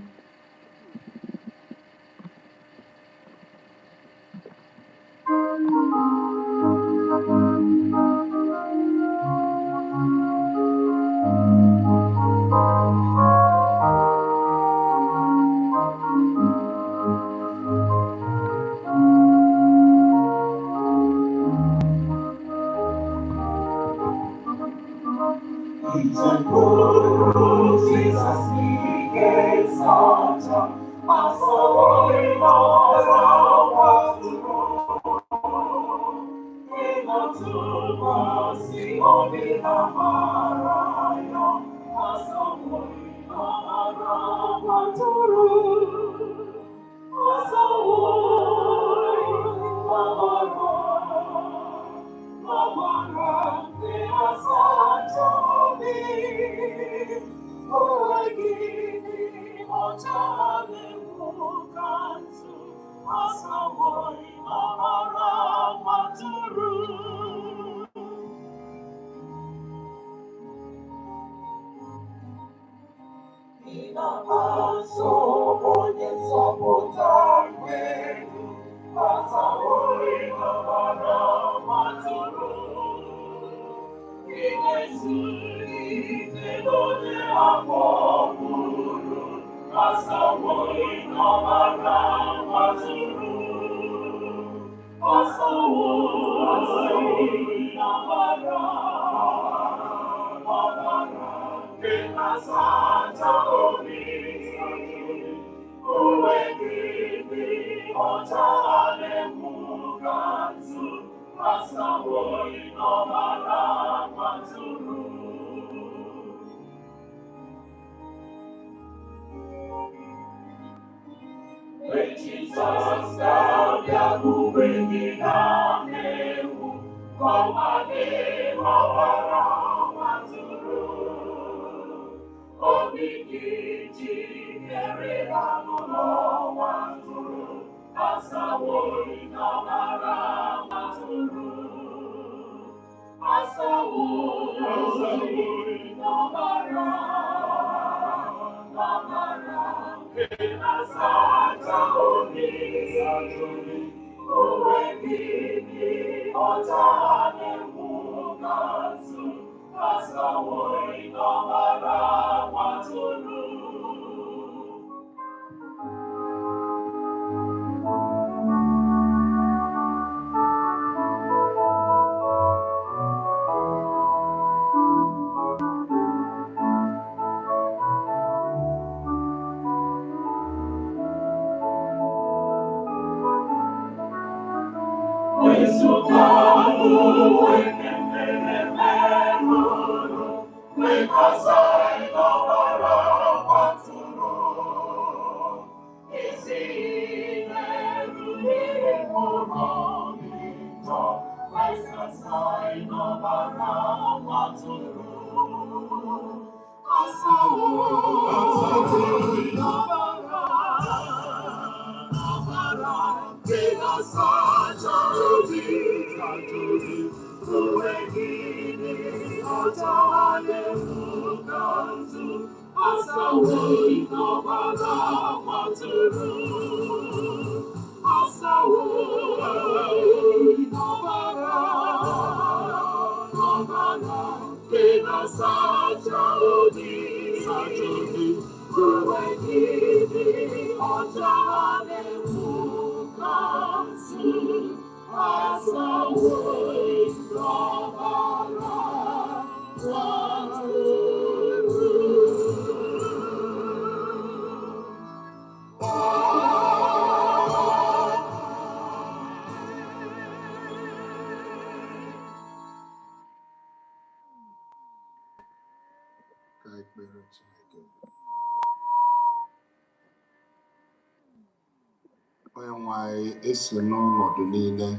Onye nwe anyị esi n'ọnọdụ niile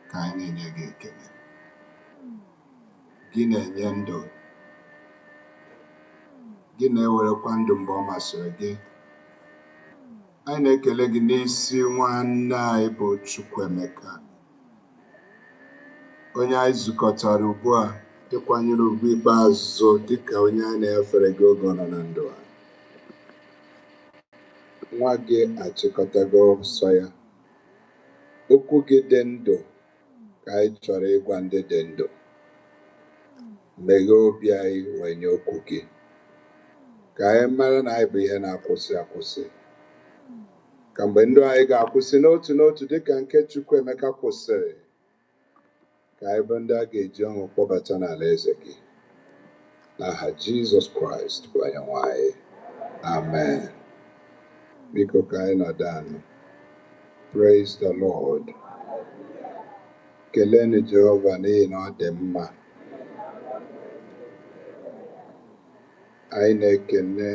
ka anyị na-enye gị ekele. Gị na-enye ndụ, gị na-ewerekwa ndụ mgbe ọ masịrị gị. Anyị na-ekele gị n'isi nwanne anyị bụ ChukwuEmeka, onye anyị zukọtara ugbu a ịkwanyere ugwu ikpeazụ dịka onye anyị na-efere gị oge ọ nọ na ndụ a. Nwa gị achịkọtago nsọ ya. Okwu gị dị ndụ ka anyị chọrọ ịgwa ndị dị ndụ. Meghee obi anyị wee nye okwu gị, ka anyị mara na anyị bụ ihe na-akwụsị akwụsị. Ka mgbe ndụ anyị ga-akwụsị n'otu n'otu dịka nke ChukwuEmeka kwụsịrị, ka anyị bụ ndị a ga-eji ọṅụ kpọbata n'ala eze gị. N'aha Jizọs Kraịst bụ onye nwe anyị. Amen. Biko ka anyị nọdụ anụ. Praise the Lord. Keleenụ Jehova n'ihi na ọ dị mma. Anyị na-ekele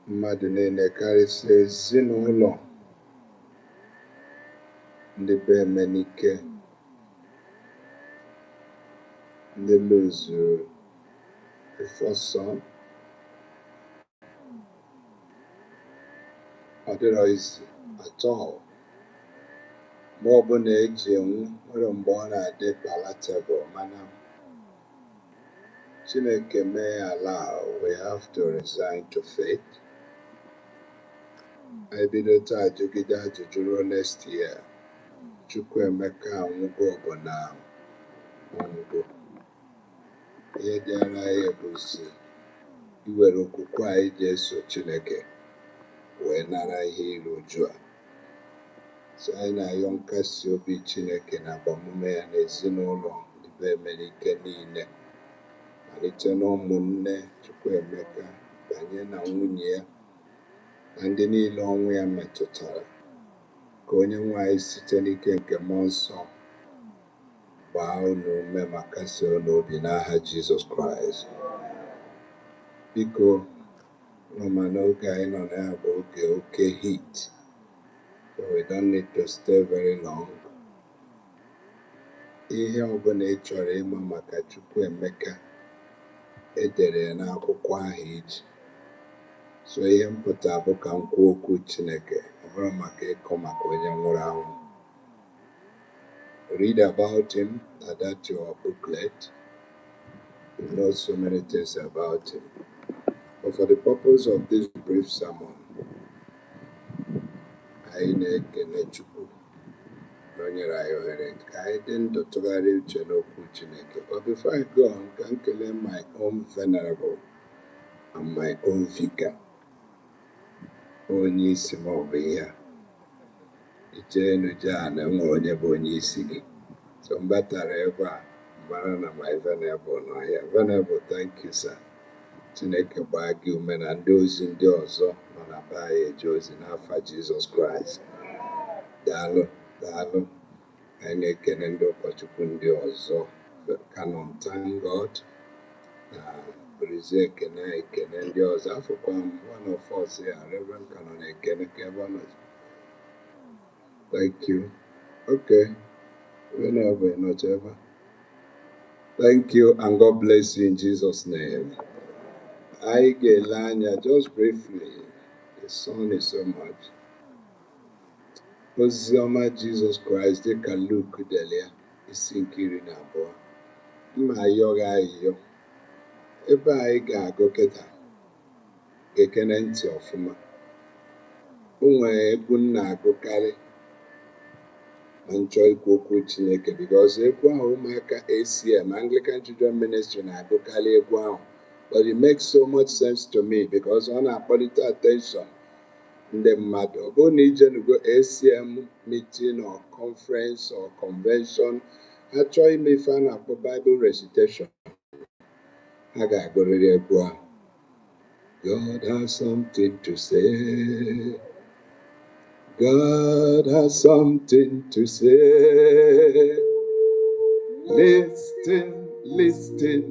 mmadụ niile, karịsịa ezinụlọ ndị be Emenike, ndị lụzuru the first son. Ọ dịrọ izi atọ ma ọ bụ na eji enwu nwere mgbe ọ na-adị palatable, mana Chineke mee ala, we have to resign to faith. Anyị bido taa jụgide ajụjụ ruo next year. ChukwuEmeka anwụgo bụ na ọnwụgo. Ihe dịara anyị bụzi iwere okwukwe anyị ji eso Chineke wee nara ihe iru uju a. So anyị na-ayọ nkasi obi Chineke na agbamume ya n'ezinụlọ ndị be Emenike niile, malite na ụmụnne ChukwuEmeka banye na nwunye ya na ndị niile ọnwụ ya metụtara. Ka onye nwe anyị site n'ike nke mmụọ nsọ gbaa unu ume ma kasie unu obi n'aha Jizọs Kraịst. Biko nọma n'oge anyị nọ na ya bụ oke heat, so we don't need to stay very long. ihe ọbụla ị chọrọ ịma maka Chukwuemeka edere n'akwụkwọ ahụ iji. So ihe mpụta bụ ka m kwuo okwu Chineke, ọ bụrụ maka ịkọ maka onye nwụrụ anwụ. Read about him at that your booklet. You know so many things about him. But for the purpose of this brief sermon, anyị na-ekene Chukwu na o nyere anyị ohere ka anyị dị ndụ tụgharịa uche n'okwu Chineke. But before I go on, ka m kelee my own venerable and my own vicar. Onye isi m ọ bụ ihe a. Ijee n'uje a na enwere onye bụ onye isi gị. So m batara ebe a, mara na my venerable nọ here. Venerable, thank you, sir. Chineke gbaa gị ume na ndị ozi ndị ọzọ nọ na be anyị eje ozi n'afa Jizọs Kraịst. Daalụ, daalụ. Anyị na-ekene ndị ụkọchukwu ndị ọzọ. Canon, thank God. Brizie ekene ndị ọzọ. Afọkwa m one of us here, Reverend Canon Ekene ka ebe ọ nọ. Thank you. Okay. Whenever not ever. Thank you and God bless you in Jesus' name. I get Lanya just briefly. The sun is so much. Ozioma Jesus Christ, they can look delia. Is sinking in our boy. My yoga yo. Ebe I go keta. Gekenenti ofuma. Unwe bunna go carry. Enjoy okwu Chineke because ekwu ahụ ụmụaka ACM Anglican Children Ministry na-agụkarị ekwu ahụ, but it makes so much sense to me because ọ na-akpọlite attention ndị mmadụ. Ọ bụrụ na ije nugo ACM meeting or conference or convention, ha chọọ ime ife a na-akpọ Bible recitation, ha ga-agụrịrị ekwu ahụ. God has something to say. God has something to say. Listen, listen,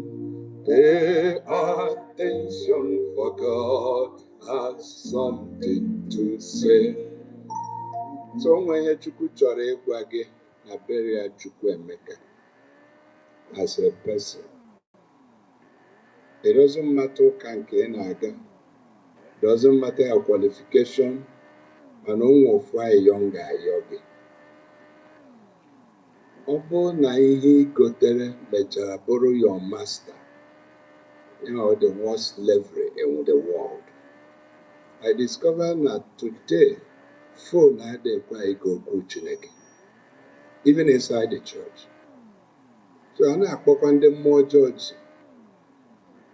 pay attention, for God has something to say. So when you Chukwu chọrọ ịgwa gị na beria Chukwuemeka as a person, it doesn't matter ụka nke ị na-aga, doesn't matter your qualification, and ofu anyị yọnga ayọ gị. Ọ bụ na ihe gotere mechara bụrụ your master, you know, the worst slavery in the world. I discovered that today, phone adịkwa ego okwu Chineke, even inside the church. So a na-akpọkwa ndị mmụọ ọjọọ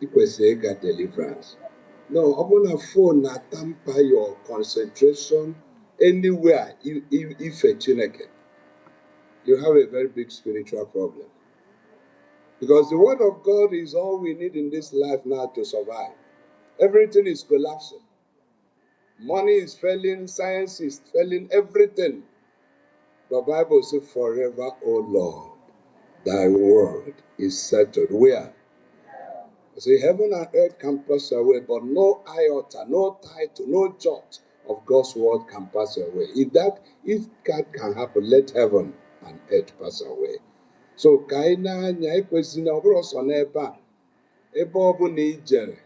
ikwesịrị ịga deliverance. No, ọ bụ na phone na-tamper your concentration anywhere ife Chineke, you have a very big spiritual problem. Because the word of God is all we need in this life now to survive. Everything is collapsing. Money is failing, science is failing, everything. The Bible says, forever, O Lord, thy word is settled. Where? See, heaven and earth can pass away, but no iota, no title, no jot of God's word can pass away. If that can happen, let heaven and earth pass away. So, kaina anya ekwesịrị na ọ bụrụ ọsọ n'ebe a, ebe ọ bụ na ijere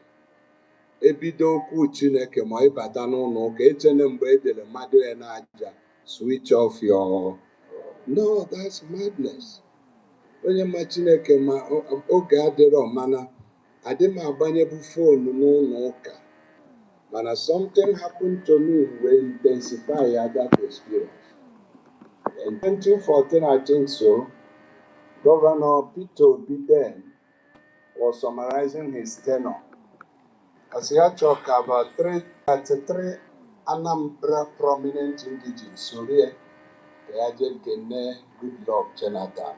ebido okwu Chineke ma ịbata n'ụlọ ụka echene mgbe edere mmadụ ya n'aja, switch off your... No, that's madness. Onye ma Chineke ma oge adịrọ mana adị m agbanyebu fonu n'ụlọ ụka, mana something happened to me will intensify that experience. In 2014, I think so, Governor Peter Obi then was summarizing his tenure. As he had talked about 33 Anambra prominent indigenes, so here, Kayaje Kene, Goodluck, Jonathan.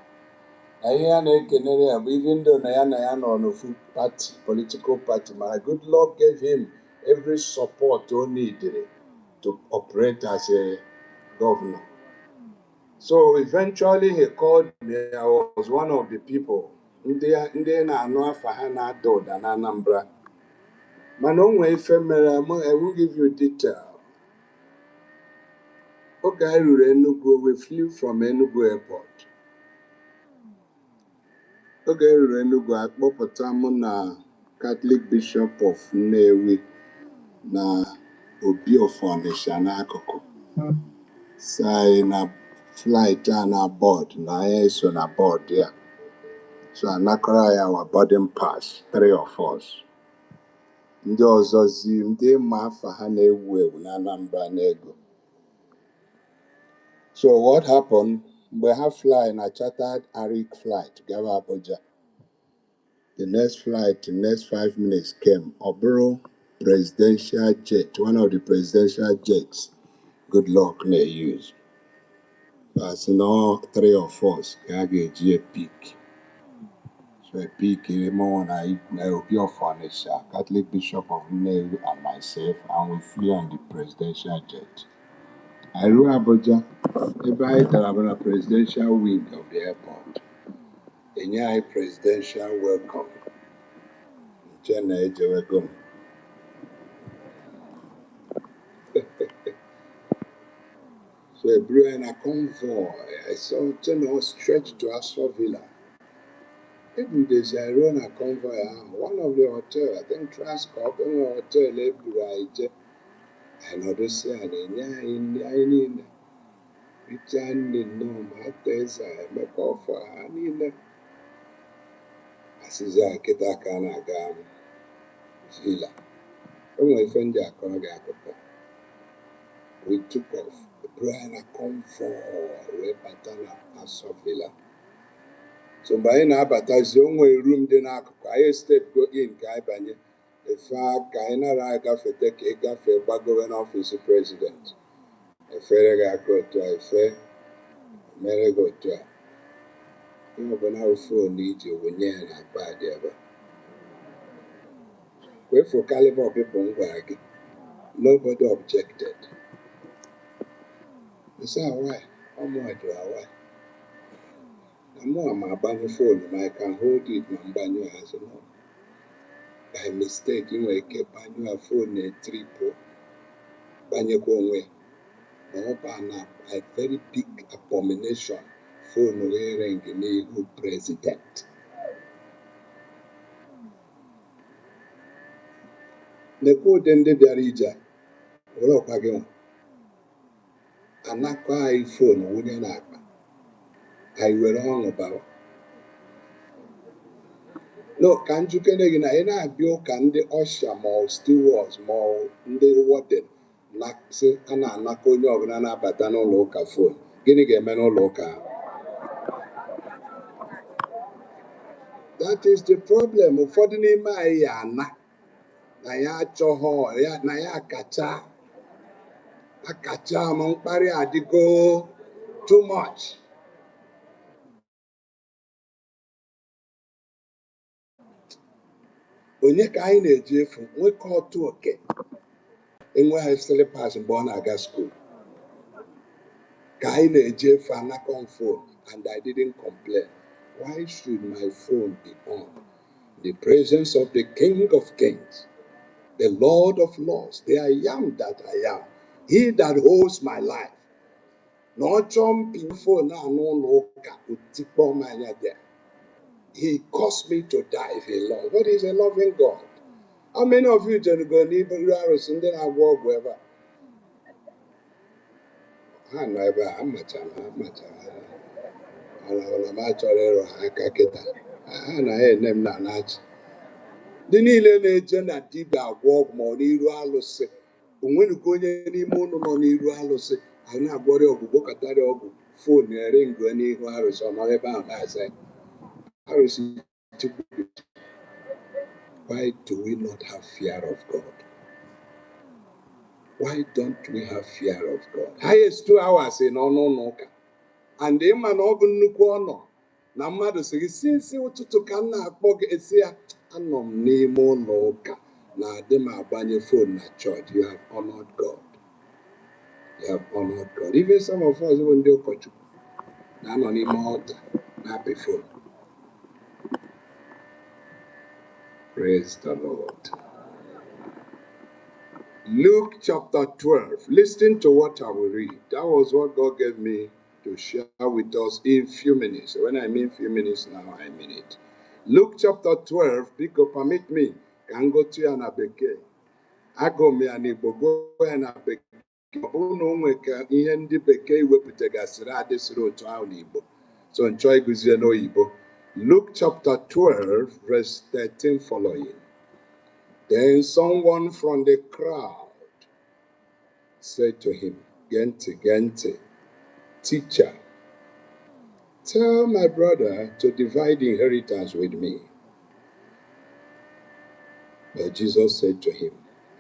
Even though Nayan on a full party, political party, my Goodluck gave him every support he needed to operate as a governor. So eventually he called me. I was one of the people. Ndị na-anụ afa ha na-ada ụda na Anambra. Mana o nwee ife mere, I will give you detail. Oge anyị ruru Enugu, we flew from Enugu airport. oge ruru Enugu akpọpụta mụ na Catholic Bishop of Nnewi na Obi of Onitsha n'akụkụ. So anyị na flight a na board na anyị so na board ya. So anakọrọ ya our boarding pass, 3 of us. Ndị ọzọzi ndị ma afa ha na-ewu ewu na Anambra n'ego. So what happened? Mgbe ha fly na chartered Arik flight gawa Abuja. The next flight, the next 5 minutes came. Oboro presidential jet, one of the presidential jets. Good luck, they use. But now 3 of us can get a peak. So a peak came on. I will be of Onitsha, Catholic Bishop of Nnewi and myself, and we flew on the presidential jet. I reached Abuja. Everybody on a presidential wing of the airport. A presidential welcome. Jenna welcome. So a brew and a convoy. I saw Jenna stretched to Astor Villa. Every day I run a convoy. One of the hotel, I think Transcorp, and a hotel every I know this in return in no matters. I make offer. I mean, as is a Ketakana Gam Villa. When my friend we took off. Brian a convoy. We patana Astor Villa. So by na batazi onwe room dị n'akụkụ anyị step go in ka anyị banye efe aka anyị nara agafete ka ị gafee gbagowe n'ọfịs president efere gị aka otu a efe mere gị otu a ihe ọbụla fon iji wụnye ya na akpa dị ebe wefu caliber of people m gwara gị nobody objected. They say why? How much do I why? I'm abanye phone, I can hold it, I'm banyo. I said, no. By mistake, you know, keep banyo a phone a triple. Banyo go away. No, a very big abomination. Phone wearing the new president. The code then the Darija. What up again? Anakwa iPhone, wouldn't I will wrong about. No, can't you get in a bio can the usher more stewards more the warden like say anako yogana batano local phone. Guinea gemeno local. That is the problem. For the name Ayana Naya Choho, Naya Kacha Akacha Monkpari Adigo too much. Onyeka anyị na-eji efu nwoke otu oke enweghị slippers mgbe ọ na-aga school ka anyị na-eji efu anaka on phone and I didn't complain. Why should my phone be on? The presence of the King of Kings, the Lord of Lords, the I am that I am, he that holds my life. Not jumping phone now no there. He caused me to die if he loved. But he's a loving God. How many of you go neighbors and then I walk wherever? I never, I'm much. The niile na-eje na dibịa agwọ ọgwụ ma ọ n'iru alụsị onwenugo onye n'ime ụnụ nọ n'iru alụsị anyị na-agwọrị ọgwụ gbọkọtarị ọgwụ fon ere ngo n'ihu arụsị ọ nọ ebe ahụ na-aza arụsị. Why do we not have fear of God? Why don't we have fear of God? Highest 2 hours in ọnụ ụka and ịma na ọ bụ nnukwu ọnọ na mmadụ sị gị sinsi ụtụtụ ka m na-akpọ gị esi ya anọ m n'ime ụlọ ụka na adị m agbanye phone na church. You have honored God. You have honored God. Even some of us bụ ndị ụkọchukwu na-anọ n'ime ọta na-apị phone. Praise the Lord. Luke chapter 12. Listen to what I will read. That was what God gave me to share with us in few minutes. When I mean few minutes now, I mean it. Luke chapter 12, biko permit me, can go to an abeke. Ago me an Igbo, go an abeke. Ọ na onwe ka ihe ndị bekee wepụtagasịrị adịsịrị otu ahụ n'Igbo. So nchọ ịgụzie n'oyibo. Luke chapter 12, verse 13 following. Then someone from the crowd said to him, Gente, teacher, tell my brother to divide the inheritance with me. But Jesus said to him,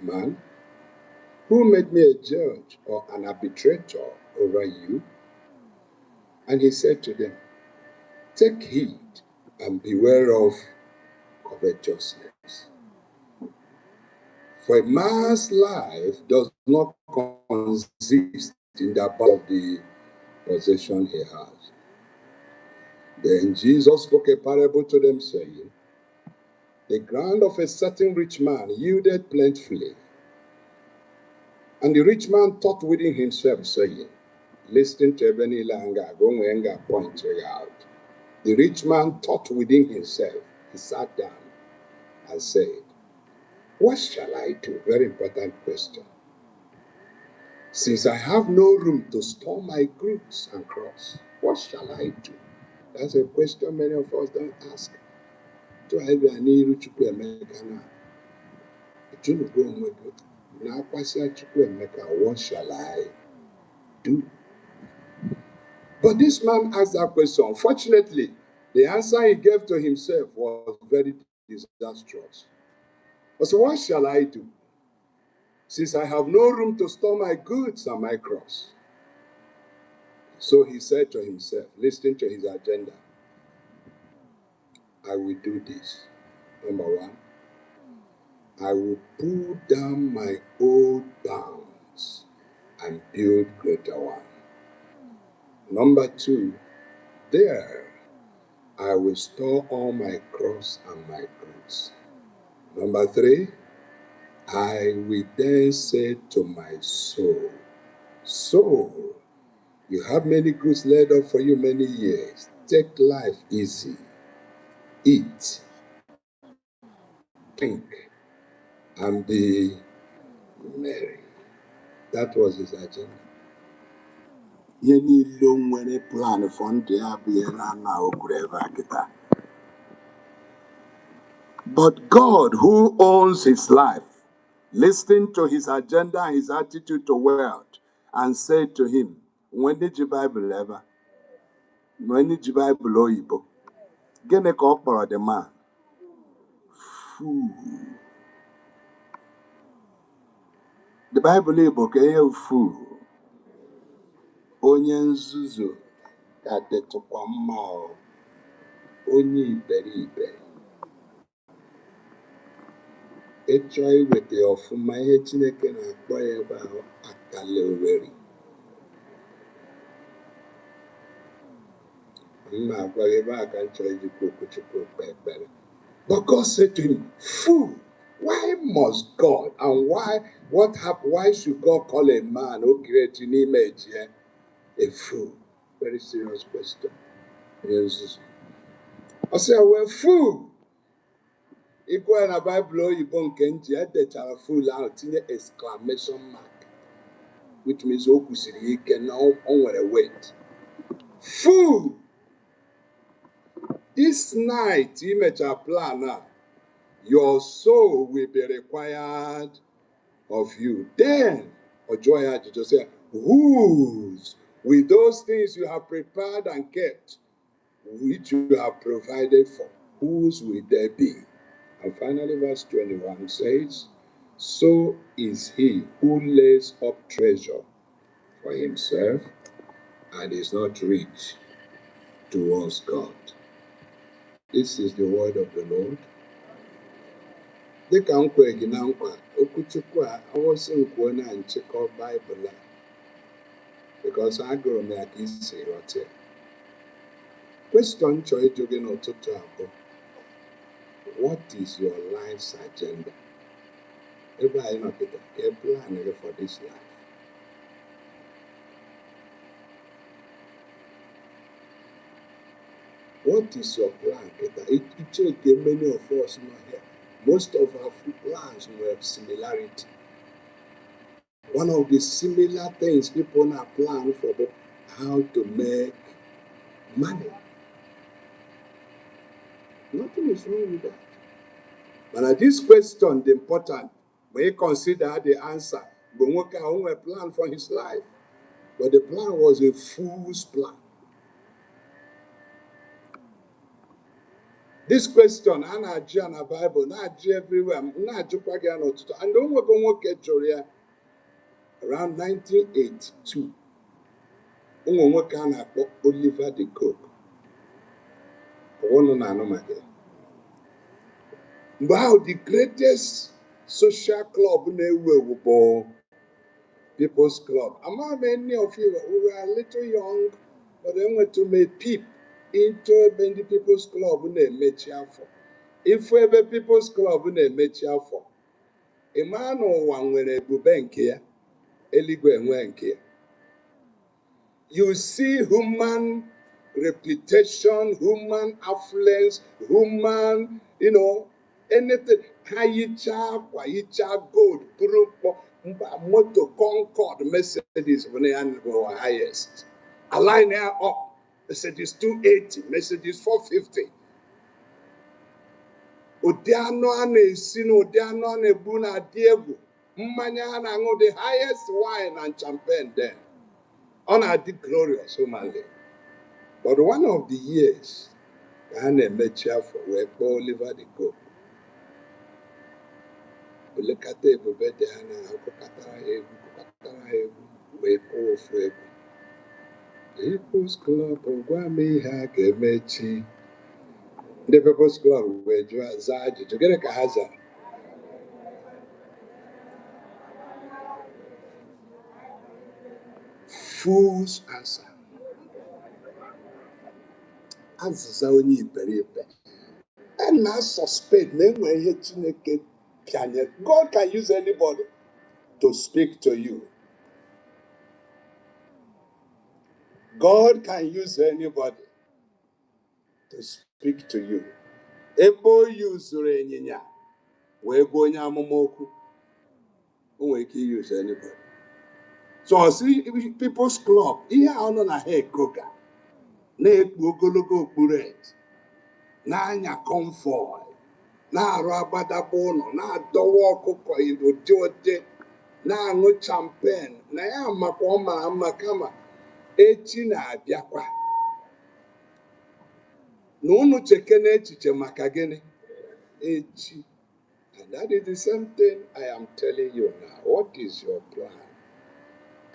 Man, who made me a judge or an arbitrator over you? And he said to them, Take heed and beware of covetousness. For a man's life does not consist in the part of the possession he has. Then Jesus spoke a parable to them, saying, The ground of a certain rich man yielded plentifully. And the rich man thought within himself, saying, Listen to Ebenilanga, Gongwenga point out. The rich man thought within himself. He sat down and said, What shall I do? Very important question. Since I have no room to store my goods and crops, what shall I do? That's a question many of us don't ask. To have an ChukwuEmeka now. What shall I do? But this man asked that question. Unfortunately, the answer he gave to himself was very disastrous. So what shall I do? Since I have no room to store my goods and my crops. So he said to himself, listening to his agenda, I will do this. Number one, I will pull down my old bounds and build greater one. Number two, there I will store all my crops and my goods. Number three, I will then say to my soul, Soul, you have many goods laid up for you many years. Take life easy. Eat, drink, and be merry. That was his agenda. Ihe niile o nwere plan for ndụ ya bụ ihe na-ana okwuru ebe a kịta. But God, who owns his life, listened to his agenda and his attitude to wealth, and said to him, when did you Bible ever? When did you Bible oyibo? Gịnị ka ọ kpọrọ the man? Fool. The Bible Igbo ka ihe fool. Onye nzuzu ka dịtụkwa mma o. Onye iberibe. Ịchọ iweta ọfụma ihe Chineke na-akpọ ya ebe ahụ akala oweri. Mma agwa gị ebe a ka m chọrọ ijikwa okwuchukwu kpe ekpere. But God said to him, Fool, why must God and what happened? Why should God call a man who created an image here a fool? Very serious question. Yes. I say, well, fool. Ikwe na Bible oyibo nke nji edechara fool ahụ tinye exclamation mark, which means o kwusiri ike na o nwere weight. Fool! This night, you make a plan now. Your soul will be required of you. Then, Ojoya just say, whose, with those things you have prepared and kept, which you have provided for, whose will they be? And finally, verse 21 says, So is he who lays up treasure for himself and is not rich towards God. This is the word of the Lord. Dịka m kwere gị na nkwa, okwuchukwu a awụsị nkwuo na nchịkọ Baịbụl a, because agụrụ m ya ka isi ghọta. Question chọrọ ịjụ gị n'ụtụtụ a bụ, what is your life's agenda? Ebe anyị nọ kịta, ka e plan gị for this life. What is your plan, Peter? It check many of us not here. Most of our plans were similarity. One of the similar things people now plan for how to make money. Nothing is wrong with that. But at this question, the important, when you consider the answer, but one can own a plan for his life. But the plan was a fool's plan. This question, I na the Bible, na everywhere, na again, and don't work at Joria around 1982. Work Oliver the Cook. Wow, the greatest social club in the world, People's Club. Among many of you who were a little young, but then went to make peep into the People's Club in a for. If we have a People's Club in a for, a man or one when a bubenkia, eligwenkia. You see human reputation, human affluence, human, anything. Hayicha, gold, motor, Concord, Mercedes, when they are highest. A line here up, Mercedes 280, Mercedes 450. Odiano ane Odiano ane buna diego. Mmanya na the highest wine and champagne then. Honor the glorious humanly. But one of the years, I met for where Oliver the Cook. Look at the bed, we call for People's Club, Guami Hakemechi. The People's Club, where Zaji to get a Kahaza. Fool's answer. Answers are only very bad. And now suspect, God can use anybody to speak to you. God can use anybody to speak to you. Ebo use renyinya, we go nyamomoku. We can use anybody. So see, People's Club, here on a head coca, na ogologo buret, na anya comfort, na rabada bono, na dowo ọkụkọ irojoje, na aṅụ champagne, na ya makwa ama kama echi na-abịakwa. Na unu cheke n'echiche maka gịnị? Echi. And that is the same thing I am telling you now. What is your plan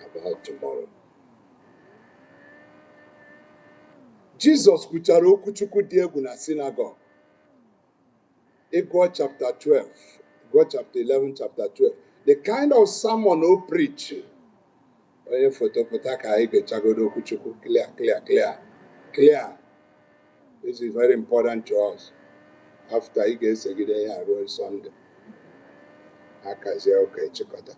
about tomorrow? Jesus kwuchara okwu Chukwu dị egwu na synagogue. Go chapter 12. Go chapter 11, chapter 12. The kind of sermon o preach. Onye photopota ka anyị ga-echagodo okwu Chukwu clear. This is very important to us. After ị ga-esegide ya ruo Sunday. Akazie ụka echekọta.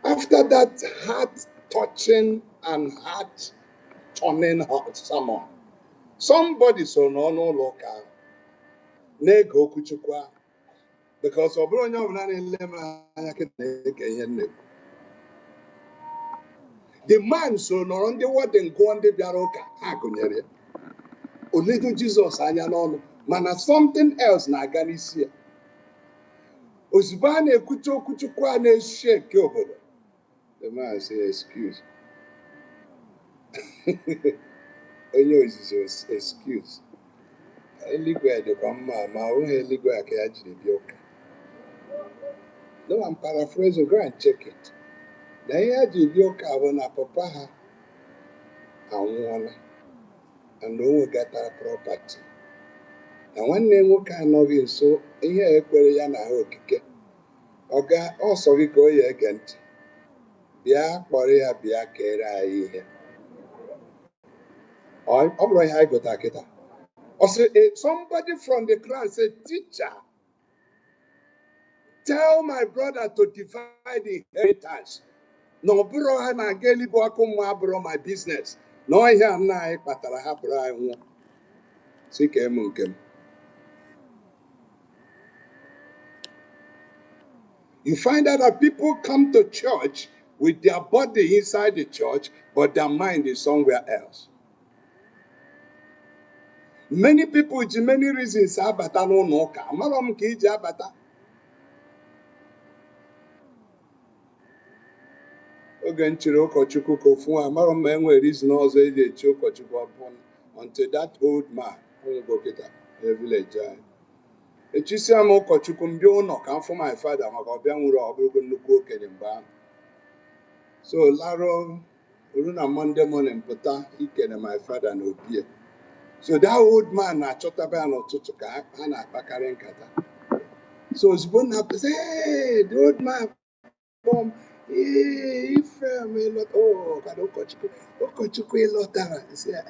After that heart-touching and heart-turning sermon, somebody so n'ọnụ ụlọ ụka na-ege okwu Chukwu ahụ, because ọ bụrụ onye ọbụla na-ele m anya kịta na-ege ihe nnekwu. The man so nọrọ ndị warden gụọ ndị bịara ụka ha gụnyere ya. Oledo Jizọs anya n'ọnụ, mana something else na-aga n'isi ya. Ozugbo a na-ekwucha okwu Chukwu a na-eshi eke obodo. The man say, excuse. Onye ozizi excuse. Eluigwe dịkwa mma ma ọ bụghị eluigwe a ka ya jiri bịa ụka. No, I'm paraphrasing, go and check it. Na ihe ha jiri bịa ụka bụ na papa ha anwụọla and o nwegatara property. Na nwanne nwoke anọghị nso ihe ekwere ya na ha okike. Ọ sọ gị ka o ya ege ntị. Bịa kpọrọ ya bịa kere anyị ihe. Ọ bụrụ ihe anyị gụtara kịta. Somebody from the crowd said, teacher, tell my brother to divide the inheritance na ọ bụrụ ha na-aga eluigwe ọkụ mmụọ abụrụ my business na ọhịa a nna anyị kpatara ha bụrụ anyị nwụọ si ka emu nke m. You find out that people come to church with their body inside the church, but their mind is somewhere else. Many people with many reasons abata n'ụlọ ụka. Amara m ka iji abata. Oge nchiri ụkọchukwu ka ofu amara m enwere reason ọzọ eji echi ụkọchukwu ọbụla until that old man onwego kịta na village anyị. Echisia m ụkọchukwu mbịa ụlọ ka m fụ my father maka ọbịa nwụrụ ọbụrụgo nnukwu okenye mgbe ahụ. So laro olu na Monday morning pụta ikene my father na obie. So that old man na-achọtaba ya n'ụtụtụ ka ha na-akpakarị nkata. So ozugbo na-apụta, hey, the old man come, ife m ịlọta, oh, kada ụkọchukwu ịlọtara. Sị ya,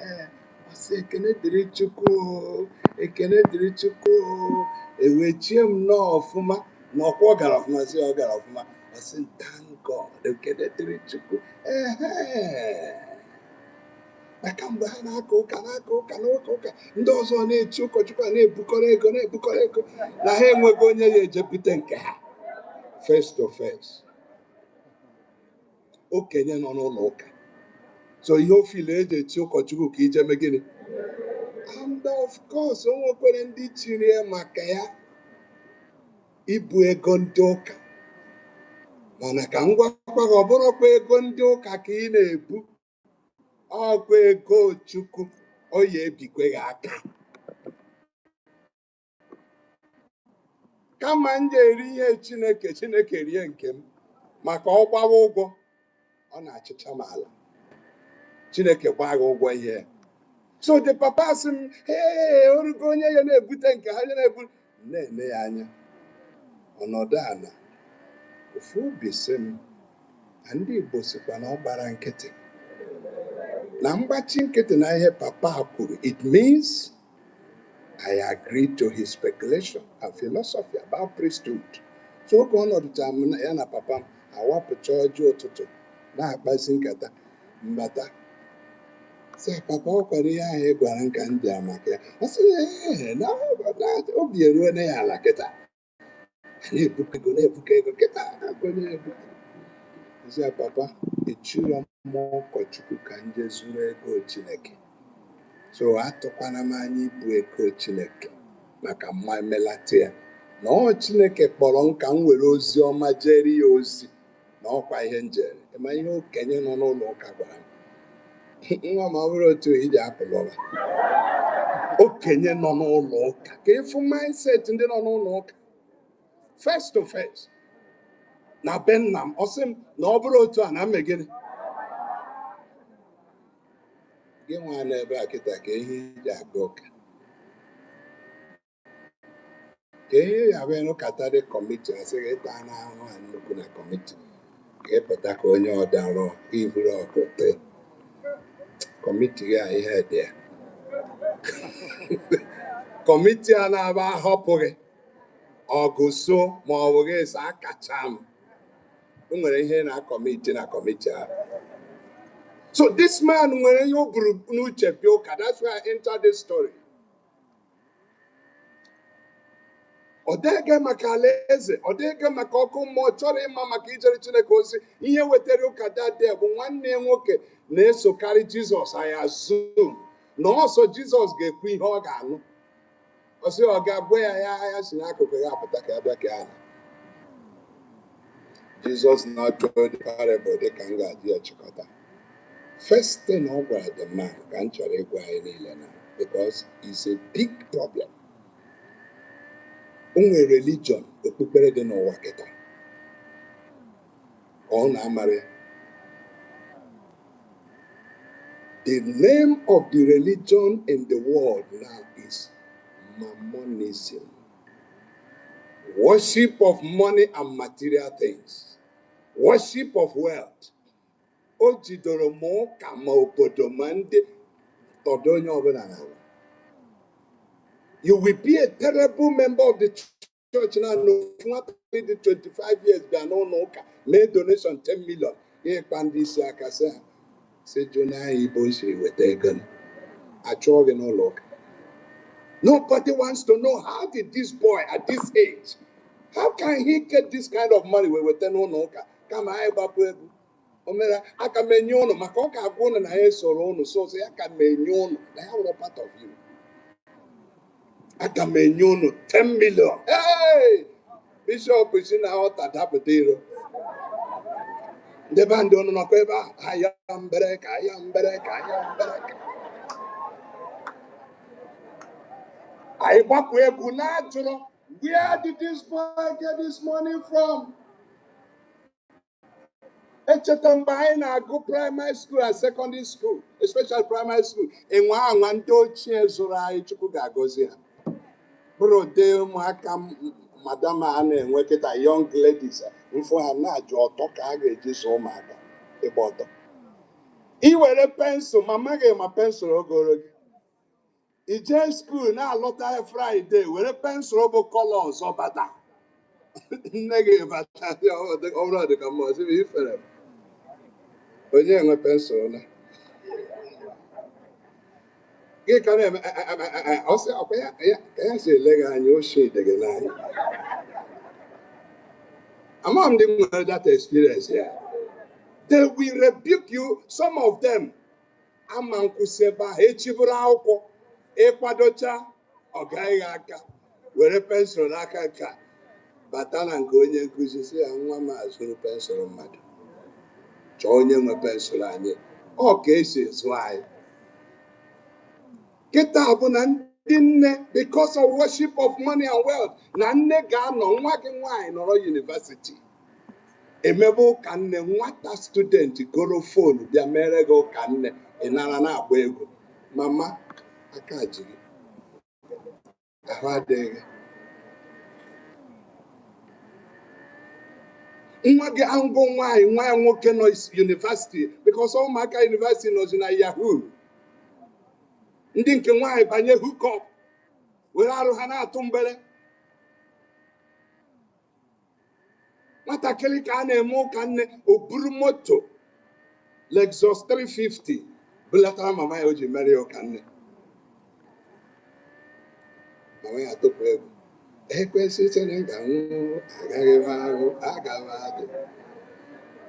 ọsị ekene dịrị Chukwu, ekene dịrị Chukwu, ewechie m n'ọfụma, na ọkwa ọ gara ọfụma, sị ọ gara ọfụma, ọsị thank God, ekene dịrị Chukwu. Maka mgbe ha na-aka ụka ndị ọzọ na-echi ụkọchukwu a na-ebukọrọ ego na ha enweghị onye ya ejepụta nke ha face to face. Okenye nọ n'ụlọ ụka, so ihe ofile eji echi ụkọchukwu ka ije mee gịnị? And of course o nwekwere ndị chiri maka ya ibu ego ndị ụka, mana ka m gwakwa gị ọ bụrụkwa ego ndị ụka ka ị na-ebu, ọkwa ego Chukwu ọ ya ebikwe gị aka. Kama m ga-eri ihe Chineke rie nke m, maka ọ gbawa ụgwọ ọ na-achịcha m ala, Chineke gbaa gị ụgwọ ihe. So the papa sị m, hey, orugo onye ya na-ebute nke ha na-ebu, na-ene ya anya ọnọdụ ala. Ofu obi sị m, ndị Igbo sikwa na ọ gbara nkịtị. Na mgbachi nkịtị na ihe papa kwuru, it means I agree to his speculation and philosophy about priesthood. So oge ọnọdụ ya na papa m awapụcha ọjị ụtụtụ na-akpazi nkata mbata. Sị papa ọ kwara ihe ahụ ị gwara nka ndị a maka ya. Ọ sị na obi eruo na ya ala kịta. Na-ebuka ego kịta akwenye ebuka. Sị papa echiro m ụkọchukwu ka nje zuru ego Chineke. So atụkwana m anya ibu ego Chineke maka mma emelata ya. Na ọ Chineke kpọrọ nka m were ozi ọma jere ya ozi na ọkwa ihe njere. Ema ihe okenye nọ n'ụlọ ụka gwara m. Nwa ma bụrụ otu iji apụlọba. Okenye nọ n'ụlọ ụka ka ịfụ mindset ndị nọ n'ụlọ ụka face to face na be nna m. Ọ sị m na ọ bụrụ otu a na mmegide gị nwa n'ebe a kịta ka ihe iji aga ụka, ka ihe ya bụ ịnụkata dị kọmiti asị gị taa n'ahụ ha nnukwu na kọmiti ka ịpụta ka onye ọdarụ iburu ọkụte kọmiti ya ihe dị ya. Kọmiti a na-aba ahọpụghị ọgụ so ma ọ bụghị esa akacha m. O nwere ihe na kọmiti ahụ. So this man nwere ihe o buru n'uche bịa ụka. That's why I entered this story. Ọ dịghị maka alaeze, ọ dịghị maka ọkụ mmụọ, chọrọ ịma maka ijere Chineke ozi. Ihe wetara ụka dade bụ nwanne ya nwoke na-esokarị Jizọs anyị azụ na ọsọ Jizọs ga-ekwu ihe ọ ga-anụ. Ọ sị ọ ga-abụ ya si n'akụkụ ya apụta ka abịa ka ya. Jizọs na-achọ the parable dị ka m ga-adị ya chịkọta. First thing ọ gwara the man ka m chọrọ ịgwa anyị niile na because it's a big problem. O nwere religion okpukpere dị n'ụwa kịta ka ọ na-amara ya. The name of the religion in the world now is Mammonism. Worship of money and material things. Worship of wealth. O jidoro m ụka ma obodo ma ndị tọdụ onye ọbụla n'ala. You will be a terrible member of the church now. No, 25 years bịa n'ụlọ ụka mee donation 10 million. Pandisi Akasa, said Jonah Iboshi with Egan. I told you no look. Nobody wants to know how did this boy at this age, how can he get this kind of money with no noka? Come I babu. Omera, I can menyon, Makoka gone and I saw so say I can menyon, I have a part of you. I can menyon 10 million. Hey! Bishop is in out at Tapatero. The band on Nokweba, I am Berek, I am Berek, I am Berek. I walk where Gunaturo. Where did this boy get this money from? I go primary school and secondary school, especially primary school. And one don't change Chukwugagozi. Bro, they Madam Anne and work at young ladies. For her not your talk, I get this home. About them. He wear a pencil, Mama gave my pencil. He just school now, a lot of Friday, with a pencil colors or better. Negative, already come on, see if you but yeah, my pencil. Yeah, can I also, okay, I say, leg on your shade again. I'm on that experience here. They will rebuke you, some of them. Amankuseba, Echiburauko, Ekwadocha, Ogayaka, where a pencil like a car. Batana and going and say, and one man's with a pencil on mad. Joining a pencil on it. All cases, why? Get up on because of worship of money and wealth. Nane Gano, working wine or university. A mebo can what a student go to phone, the Amerigo can in Anana Wego. Mama, I can't. I had Nwage ango nwa nwoke no university because all my university no na Yahoo. Ndị nke nwaanyị banye hook up. Were arụ ha na-atụ mgbere. Nwatakịrị ka a na-eme ụka nne o buru moto Lexus 350 bulatara mama ya o ji mere ụka nne. Mama ya tụpụ egwu. Ekwesị chere ga-anwụ agaghị m ahụ agaghị adị.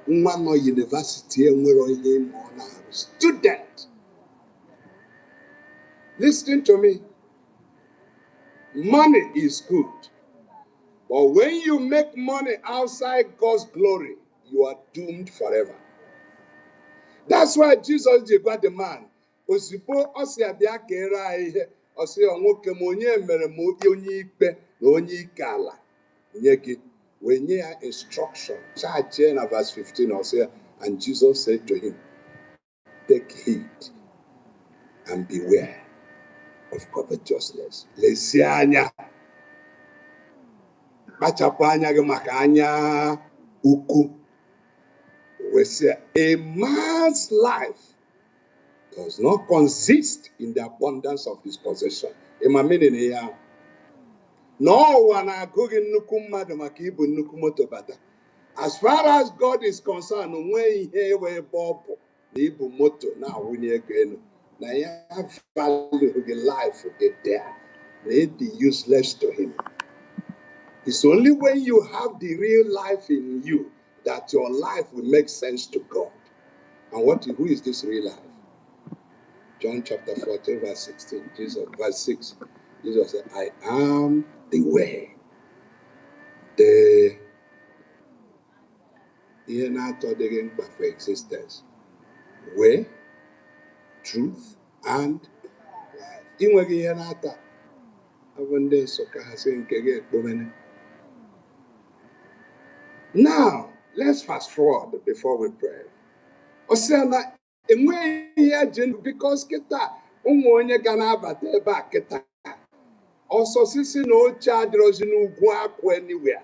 Nwa nọ university enwere ihe ma ọ na-arụ. Student. Listen to me. Money is good. But when you make money outside God's glory, you are doomed forever. That's why Jesus got the man. Osipo osiabia kera ihe osi onwoke m onye mere m onye ikpe na onye ike ala nye gị when you have instruction charge in verse 15 or say and Jesus said to him take heed and beware of covetousness. Lesianya kpachapụ anya gị maka anya ukwu. We say a man's life does not consist in the abundance of his possession. Ima meaning here. No one agụghị nnukwu mmadụ maka ibu nnukwu moto bata. As far as God is concerned, onwe ihe wee bọbụ na ibu moto na awụnye ego elu. Na ya value the life dị there. Na it useless to him. It's only when you have the real life in you that your life will make sense to God. And who is this real life? John chapter 14, verse 16, verse 6. Jesus said, I am the way, the for existence. Way, truth, and life. Now, let's fast forward before we pray. Osana, because kita onye ga na-abata ebe a kita ọsọ sisi na oche adịrọzi n'ugwu akwụ anywhere.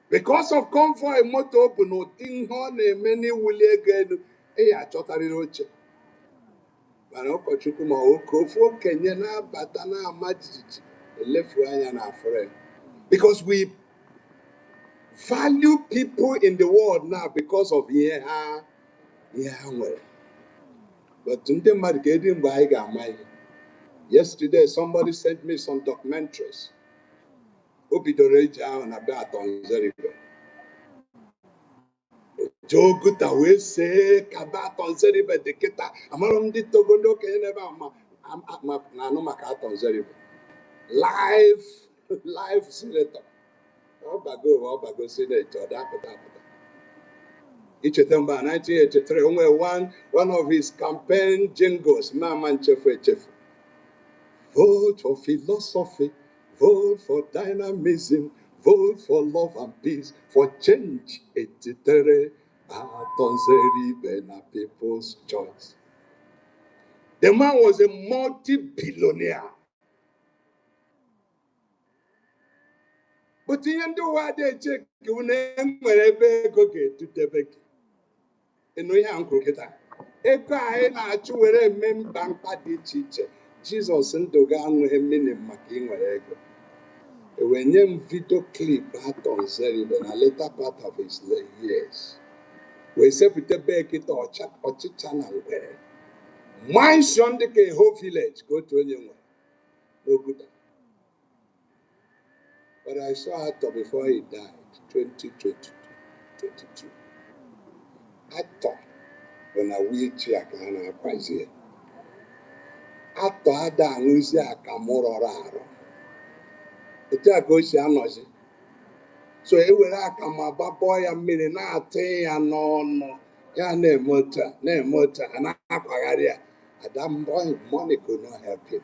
Because of convoy moto bụ na ụdị ihe ọ na-eme n'iwuli ego elu ya achọtarịrị oche. Mana ụkọchukwu ma ofu okenye na-abata na-ama jijiji elefu anya na afọ. Because we value people in the world now because of but yesterday somebody sent me some documentaries. Joguta we say kabaton zeribe de kita amarom di togondo ke never na no makaton zeribe live senator obago senator that. Each September 1983 one of his campaign jingles Mama Chefu vote for philosophy, vote for dynamism, vote for love and peace, for change. Etitere Atonzeribe na people's choice. The man was a multi-billionaire. But in the way they check, you name wherever go get to the back. And we have croceta. Eka na chuwere member party chiche. Jesus ndoga anu hemine making wherever. When you video clip at on Zeribe, a later part of his years, we say put the back it or channel where. Mine son the whole village go to anyone. No good. But I saw Ato before he died, 2022. I thought when I wheelchair can I prize here. Ato had a lose a camoro raro. The goes anozi. So it will come about boy a minute no. Ya na-emota and akwagharị ya. Adam boy money could not help him.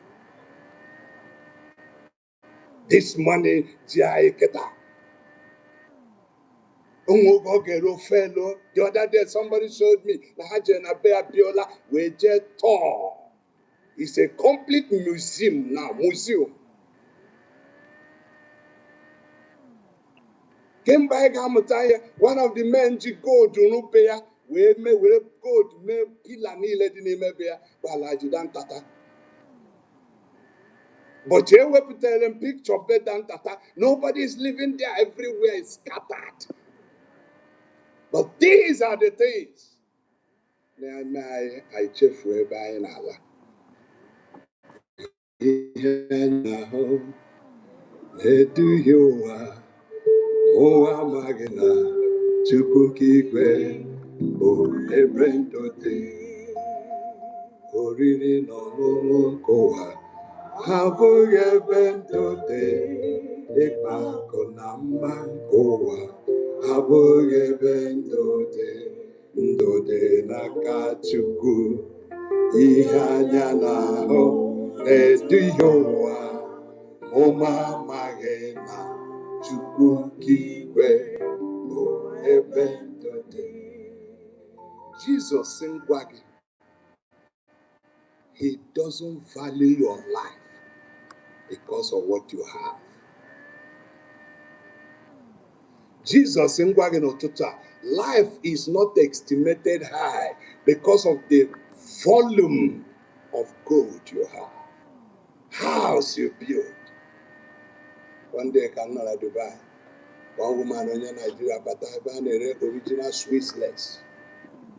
This money ji anyị kịta. Fellow. The other day somebody showed me na ha je na be Abiola we je tour. It's a complete museum now, museum. Came by Gamutaya, one of the men ji gold rupeya we gold me pila ni le di nimebea balajudan tata. But here we put a picture better than Tata. Nobody is living there. Everywhere is scattered. But these are the things. I chef we buy in Allah. Do you magina Chukwuemeka oriri no kowa abụghị ebe ndote ịkpa akụ na mma kowa abụghị ebe ndote n'aka Chukwu ihe anya na-ahụ na-eduhie ụwa ụma amaghị na Chukwu nke igwe bụ ebe ndote. Jesus ngwa gị, he doesn't value your life because of what you have. Jesus in life is not estimated high because of the volume of gold you have, house you build. One day I came to Dubai. One woman in Nigeria, but I bought original Swiss lace.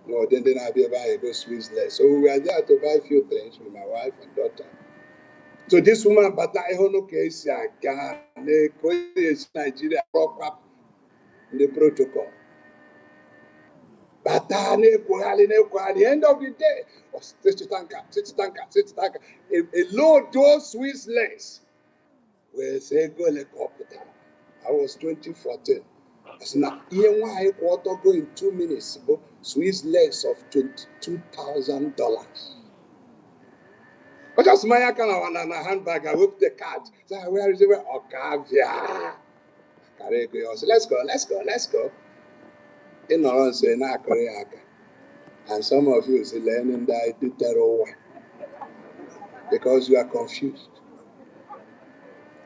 No, then I go Swiss lace. So we were there to buy a few things with my wife and daughter. So this woman, but I don't know case Nigeria broke up the protocol. But at the end of the day, a load those Swiss lace. We say go I was 2014. I said now here why quarter go in 2 minutes. Swiss lace of $22,000. But just my kind of one handbag, I whipped the card. So where is it? Okavia. Let's go. In our say na Korea. And some of you say learning that I did that over. Because you are confused.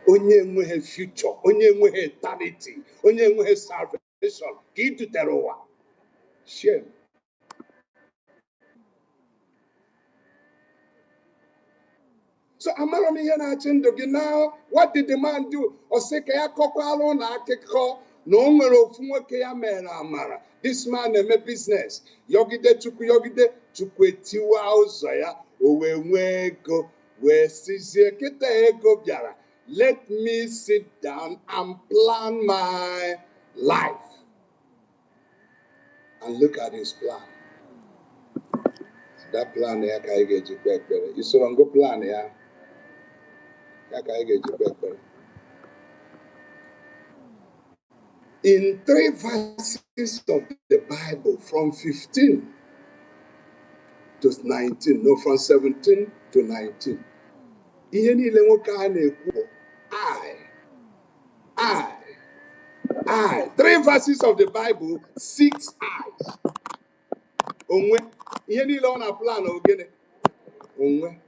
Onye nwe future, onye nwe eternity, onye nwe salvation. Ki do that over. Shame. So Amaromi here na chindo now. What did the man do? Or say kaya koko alo na akeko No nwere ofu nwoke ya mere amara. This man eme business. Yogide chukwu etiwa ụzọ ya. O wee nwee ego. Wee sizie kịta ego bịara. Let me sit down and plan my life. And look at his plan. That plan ya ka ị ga-eji kpee ekpere. Isoro ngo plan ya. Ya ka ị ga-eji kpee ekpere. In 3 verses of the Bible, from 15 to 19, no, from 17 to 19, ihe niile nwoke a na-ekwu bụ I. 3 verses of the Bible, 6 I's. Onwe. Ihe niile ọ na plan ogene. Onwe.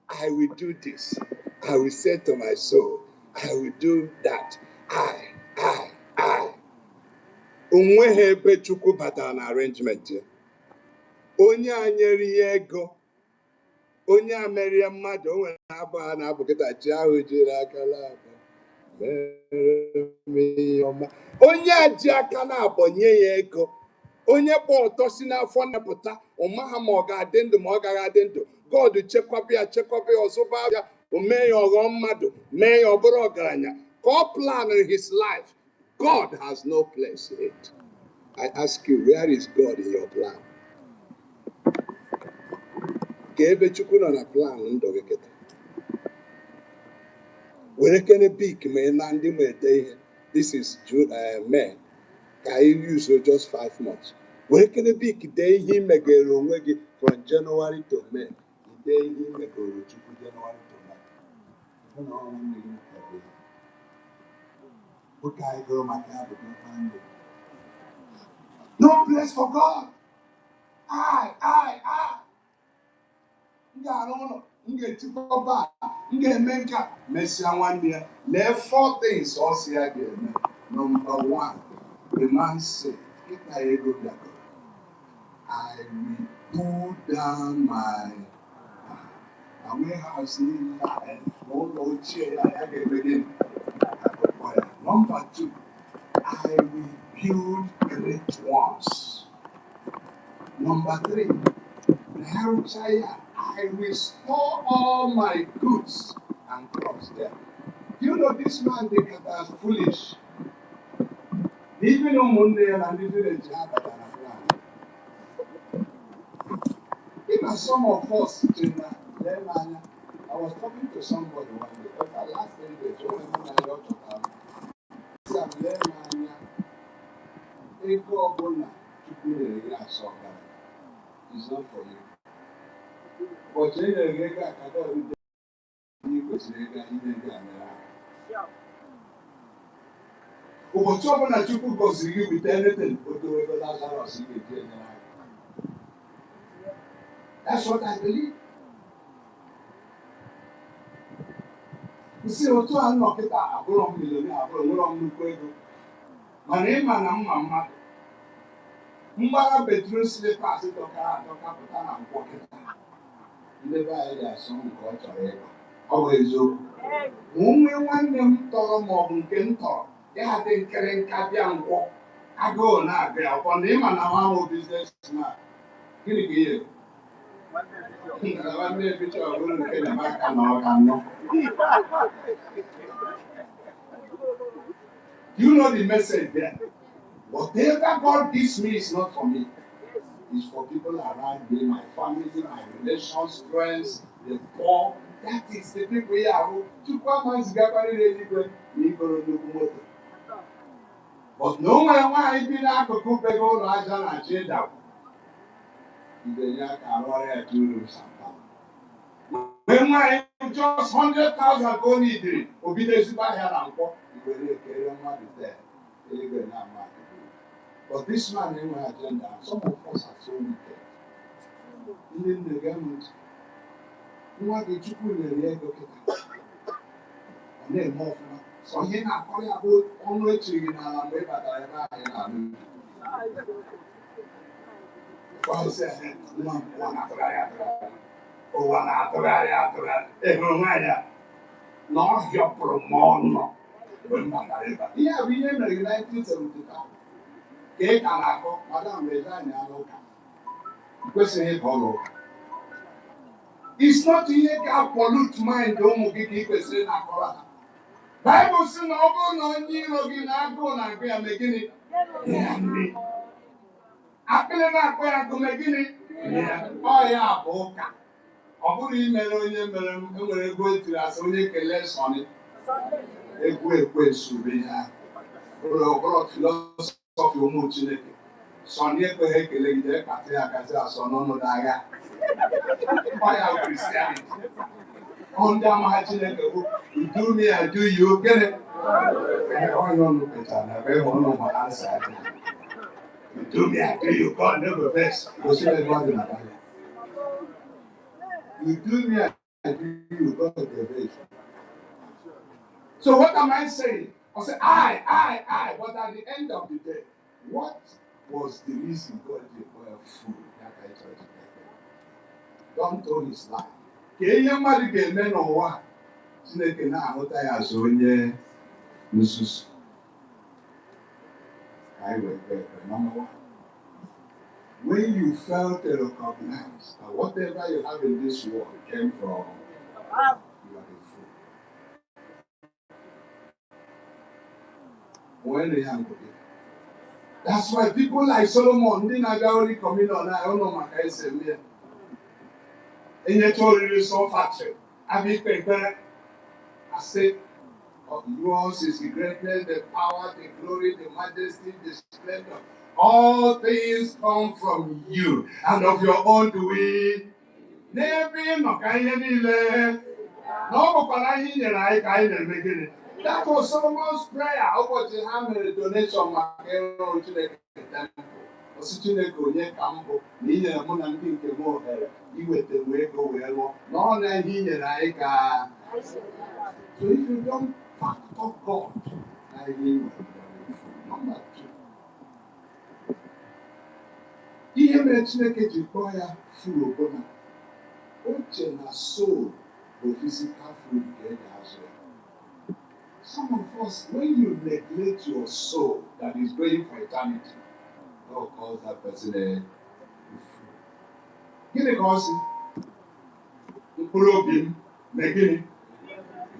I will do this. I will say to my soul, I will do that. I. Onwe ha ebe Chukwu batara na arrangement ya. Onye a nyere ya ego. Onye a merie mmadụ. O nwere abụ ha na-abụ kịta chi ahụ jiri aka na-abụ. Onye a ji aka na-abụ nye ya ego. Onye kpọ ọtọ si n'afọ nepụta. Ọ maha ma ọ ga-adị ndụ ma ọ gaghị adị ndụ. God chekwaba ya ọzọba ya. O mee ya ọghọ mmadụ. Mee ya ọ bụrụ ọgaranya. Ka ọ plan his life. God has no place in it. I ask you, where is God in your plan? Ka ebe Chukwu nọ na plan ndụ gị kịta. Were kene bik mee na ndị ma ede ihe. This is May. Ka anyị use just 5 months. Were kene bik dee ihe imegere onwe gị from January to May. Dee ihe imegere Chukwu January to May. No place for God. I. There are 4 things Number 1, the man said, I will pull down my warehouse. Number 2, I will build great ones. Number 3, I will store all my goods and crops there. You know this man, they are foolish. Even on Monday and the village, even some of us, I was talking to somebody one day, the last 3 days, it's not for you. But ụbọchị ọbụla Chukwu gọziri gị with anything, that's what I believe. You see, otu a nọ kịta abụrụ m milionia, abụrụ nwere m nnukwu ego. Mana ịma na mma mmadụ. Mgbara bedroom slippers dọkara pụta na nkwọ kịta. Ndị be anyị ga-asọ nke ọ chọrọ ịgba. Ọ bụ eziokwu. Onwe nwanne m tọrọ maọbụ nke m tọrọ. Ya dị nkere nka bịa nkwọ. Agụụ na-agụ ya ọkọ na ịma na nwa ahụ businessman. Gịnị ka ihe? Nwanne ebicha ọ bụrụ nke na-aka na ọ ka nọ. You know the message there. Whatever God gives me is not for me. It's for people around me, my family, my relations, friends, the poor. That is the people here who took 1 month's gathering ready to me. But no one why I been out to cook big old Rajan and change up. When I just 100,000 go need it, obedience by here and walk, there. But this man in my agenda, some of us are so wicked. In the government, what did you put in the ego? And then more. So here now, calling about only children and way that I am. I said, one after not your promotion. Ihe bụ ihe mere 1975 ka ị ka na-akọ madam resign alụ ụka kwesịrị ịba ọlụ ụka. It's not ihe ga-pollute mind ụmụ gị ka ị kwesịrị na-akọrọ ha. Baịbụl sị na ọ bụrụ na onye iro gị na-agụụ na-agụ ya mee gịnị? Ya nri. Akpịrị na-akpọ ya agụ mee gịnị? Ọ ya bụ ụka. Ọ bụrụ imere onye mere enwere ego etiri asị onye kelee sọnị egwu ekwensu bụ ihe ahụ. Ụlọ filọsọfị ụmụ Chineke sọnị ekweghị ekele gị jee kpata ya kasị asọ n'ọnọdụ agha. Ọ ya bụ Kristianity. Ọ ndị amaghị Chineke bụ do me I do you gịnị? Onye ọnụ pụtara na ebe ọnụ gbara nsị adị. Do me I do you God never vex. Gosi ebe ọ dị na Bible. You do me I do you God never vex. So what am I saying? I say I. But at the end of the day, what was the reason God gave for food that I tried to get? Don't throw his life. Ka ihe mmadụ ga-eme n'ụwa Chineke na-ahụta ya azụ onye nzuzu. Number one, when you fail to recognize that whatever you have in this world came from, you are a fool. When they have to be. That's why people like Solomon didn't have only communion. I don't know my case. In the Torah, so factory. I said, yours is the greatness, the power, the glory, the majesty, the splendor. All things come from you, and of your own do we. That was Solomon's prayer. About the hammer donation, temple. Chineke onye ka mbụ na ị nyere mụ na ndị nke m ohere iweta wee go wee lụọ na ọ na ihe ị nyere anyị ka. So if you don't factor God na ihe ị nwere. Number two, ihe mere Chineke ji kpọọ ya furu obona uche na soul bụ physical food ka ị ga-azụ ya. Some of us, when you neglect your soul that is going for eternity, God calls that person a fool. Gịnị ka ọ sị? Mkpụrụ obi m mee gịnị?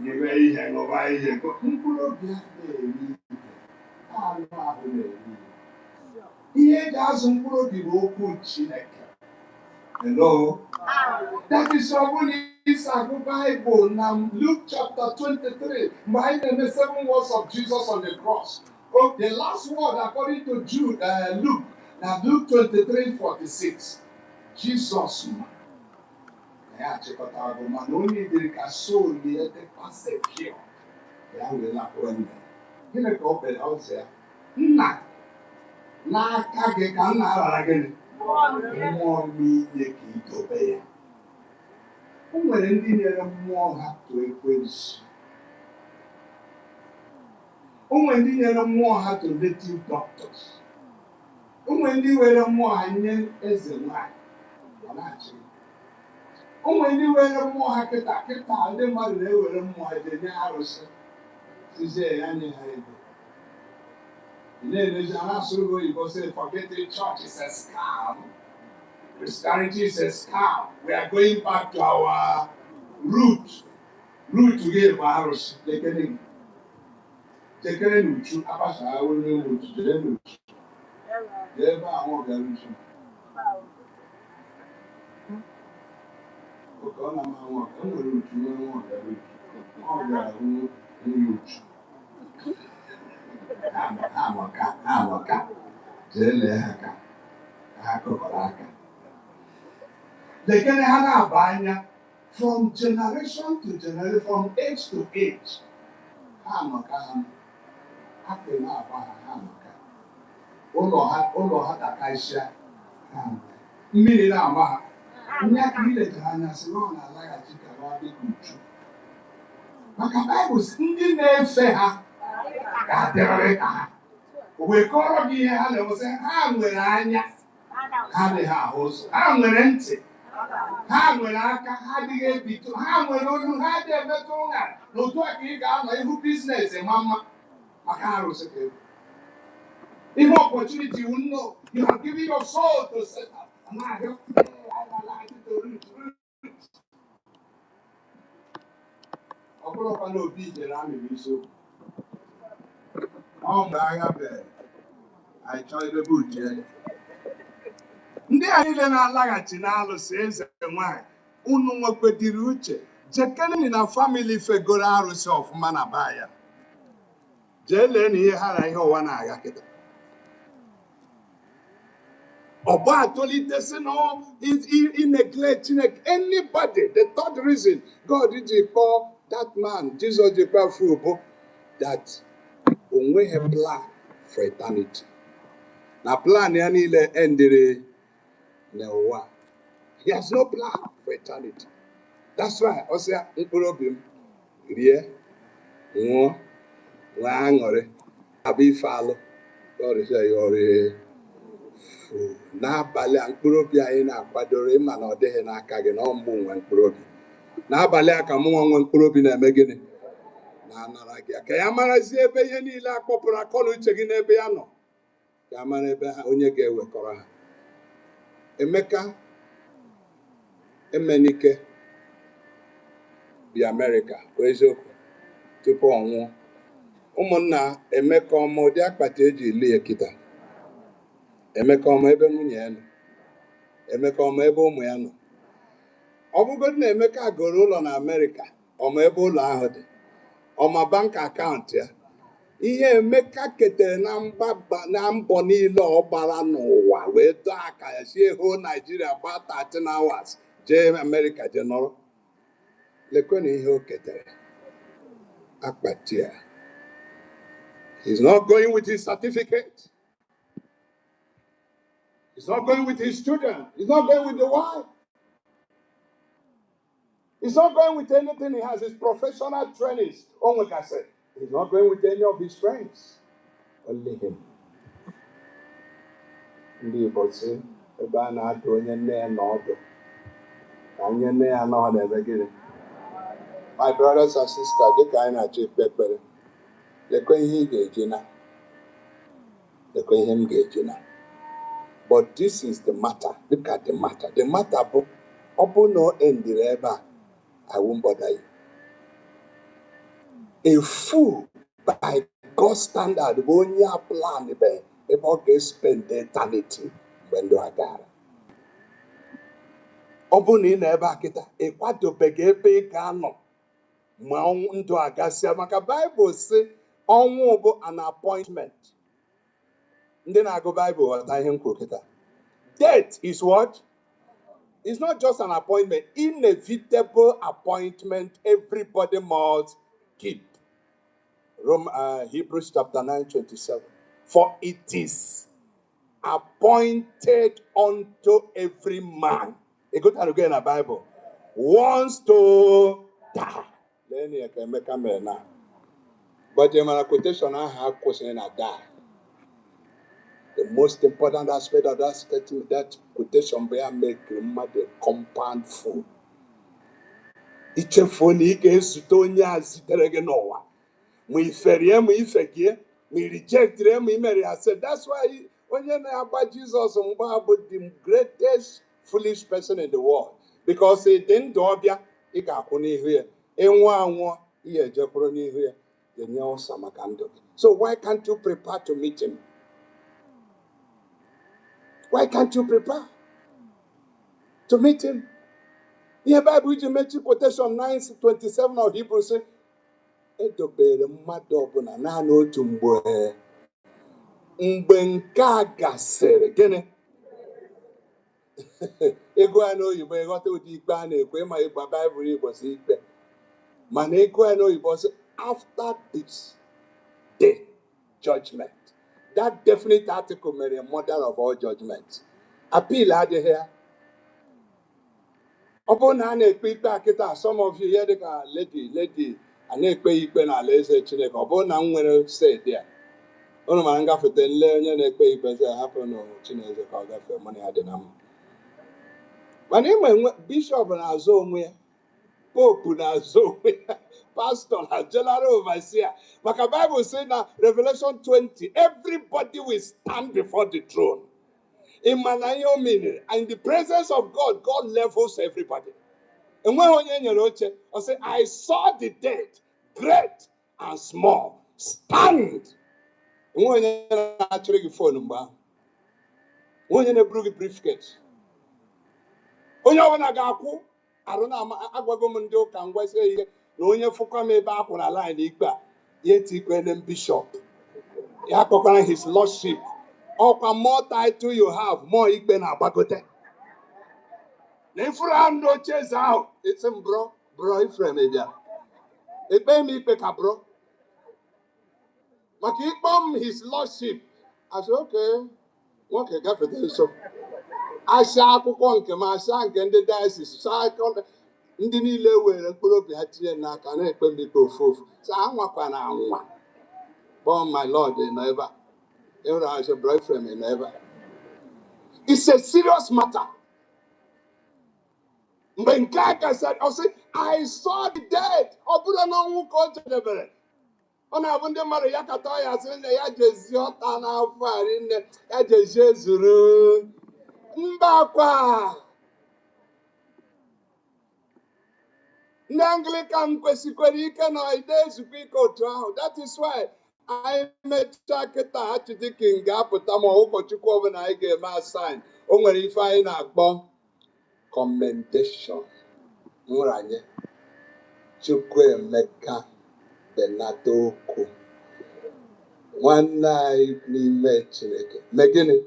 Nyere ihe ṅụba ihe. Mkpụrụ obi a na-eri ihe. Anụ ahụ na-eri ihe. Ihe eji azụ mkpụrụ obi bụ okwu Chineke. Hello? That is why when it's a Bible now, Luke chapter 23, behind the 7 words of Jesus on the cross. Oh, the last word according to Luke, now Luke 23:46. Jesus, I check out our man, only the soul the secure. Ya will not win. Give a couple out there. Na ka ge ka na ara gị. Mmụọ niile ka itobe ya. O nwere ndị nyere mmụọ ha to ekwensu. O nwere ndị nyere mmụọ ha to native doctors. O nwere ndị were mmụọ ha nye eze nwanyị. Ọ na-achị. O nwere ndị were mmụọ ha kịta ndị mmadụ na-ewere mmụọ ha nye arụsị. Sizie ya nye ha ego. Say, forget it, church is a scam. Christianity is a scam. We are going back to our root. Root to give virus. Umuchu. Abasha, I will know Umuchu. Never I want Umuchu. Because I'm Umuchu. Amaka. Jele haka. Hakobaraka. Lekene hana abanya from generation to generation, from age to age. Hamaka. Hapena abaha hamaka. Olo hata kaisha. Mmiri na amaha. Nyaka ile jahanya sino na alaga chika wabi kuchu. Maka Bible ndị na-efe ha ga-adịrịrị ka ha. We kọrọ gị ihe ha na-ewesị ha nwere anya ha adịghị ahụ ụzọ, ha nwere ntị ha nwere aka ha adịghị ebido, ha nwere olu ha adịghị emetụ ụṅara n'otu a ka ị ga-anọ ihu biznes ma mma I can't receive. If opportunity, you know, you have given your soul to set up. And I help you. I like it to reach. Ọ̀pọ̀lọpọ̀ náà bí ìjẹ̀rẹ̀ àmì mi so. Ọmọ agha bẹ̀rẹ̀, àìchọ́ ebe bụ jẹ́. Ndị a niile na-alaghachi n'alụsị eze nwanyị, unu nwekwedịrị uche, jekenị na famili fegoro arụsị ọfụma na be ya. Jee lee na ihe ha na ihe ụwa na-aga kịta. Ọba atolite si na in neglect Chineke anybody. The third reason God did call that man, Jesus the powerful, that onwe a plan for eternity. Na plan ya niile endere na ụwa. He has no plan for eternity. That's why ọ sị mkpụrụ obi m rie, ṅụọ, nwee aṅụrị, abụ ife alụ. God is saying, n'abalị a mkpụrụ obi anyị na-akwadoro ịma na ọ dịghị n'aka gị na ọmụ nwe mkpụrụ obi. N'abalị a ka mụnwa nwe mkpụrụ obi na-eme gịnị? Na-anara gị. Ka ya marazie ebe ihe niile akpọpụrụ akọla uche gị n'ebe ya nọ. Ka ya mara ebe ha onye ga-ewekọrọ ha. Emeka Emenike bi Amerịka bụ eziokwu tupu ọ nwụọ. Ụmụnna Emeka ọma ụdị akpati eji ili ya kịta. Emeka ọma ebe nwunye ya nọ. Emeka ọma ebe ụmụ ya nọ. Ọ bụgodị na Emeka goro ụlọ na Amerịka, ọma ebe ụlọ ahụ dị, ọma bank akaụntụ ya. Ihe Emeka ketere na mbọ niile ọ gbara n'ụwa wee dọọ aka ya si eho Naijiria gbaa 13 hours jee Amerịka jee nọrọ. Lekwenụ ihe o ketere. Akpati ya. He's not going with his certificate. He's not going with his children. He's not going with the wife. He's not going with anything he has. His professional trainings. Oh, like I said, he's not going with any of his friends. Only him. Ndị Igbo sị, ebe a na-adụ onye nne ya n'ọdụ, ka onye nne ya nọ na-eme gịnị? My brothers and sisters, dịka anyị na-achọ ikpe ekpere, lekwe ihe ị ga-eji na. Lekwe ihe m ga-eji na. But this is the matter. Look at the matter. The matter bụ, ọ bụ na o endiri ebe a, I won't bother you. A fool by God's standard bụ onye a plan ebe ọ ga-spend eternity mgbe ndụ agara. Ọ bụ na ị nọ ebe a kịta, ị kwadobeghị ebe ị ga-anọ ma ndụ agasịa, maka Bible sị ọnwụ bụ an appointment. Ndị na-agụ Bible ghọta ihe m kwuru kịta. Death is what? It's not just an appointment, inevitable appointment everybody must keep. Hebrews chapter 9:27. For it is appointed unto every man. A good time to get in the Bible. Wants to die. Then you can make a man now. But the quotation I have question I die. The most important aspect of that statement, that quotation, be make the compound fool. Each phone he gets to Tonya Zitere Noah. We fear him, we forgive, we reject him, we marry. I said, that's why when you know about Jesus, about the greatest foolish person in the world. Because he didn't do it, he got on here. And one year, Japanese here, the new Samakando. So why can't you prepare to meet him? Why can't you prepare to meet him? Here, Bible, you make quotation 9:27 of Hebrews say, edobere mmadụ ọbụla naanị otu mgbe nke a gasịrị gịnị? Ego ya n'oyibo ịghọta ụdị ikpe a na-ekwe ma ịgba Baịbụl Igbo si ikpe, mana ego ya n'oyibo sị after this day judgment. That definite article mere mother of all judgments. Appeal adịghị ya. Ọ bụrụ na a na-ekpe ikpe akịta, some of you here dịka lady a na-ekpe ikpe n'ala eze Chineke. Ọ bụrụ na m nwere say there, unu mara ngafete nle onye na-ekpe ikpe sị hapụ na Chineke ka ọ gafee mana ya dị na mma. Mana ịma bishọp na-azụ onwe ya. Pope na so pastor na general overseer. But the Bible says now, Revelation 20, everybody will stand before the throne. In Manayomin, in the presence of God, God levels everybody. And when I say, I saw the dead, great and small, stand. And when you actually phone, when you bring a briefcase, when you want to go, I don't know, I go to do can we say, no one you focus me back on a line, yet he bishop. You have to his lordship. Or more title you have, more ikbe na bagote. Nefra no chase out. It's him, bro. Bro, Ephraim, media. It made me pick up, bro. But he bomb his lordship. I said, okay. Okay, got for this. So I shall go on, my son, and the diocese. So I called the Nile way and pull up the hatchet and I can help me go forth. So I'm one. Born my Lord, they never. Ever has a boyfriend, they never. It's a serious matter. When Kaka said, I saw the dead. Obula no who called the bere. On a wonder Maria Katoya saying the Yajes Yotana fire in the Yajes Mbakwa. Nanglican Kwesikwerica no ideas to be go to. That is why I met Chaketa to the king gap with Tamo Chukwu when I gave my sign. Only if I bomb commendation. Muranye. ChukwuEmeka Benataokwu. One night n'ime Chineke. Megini.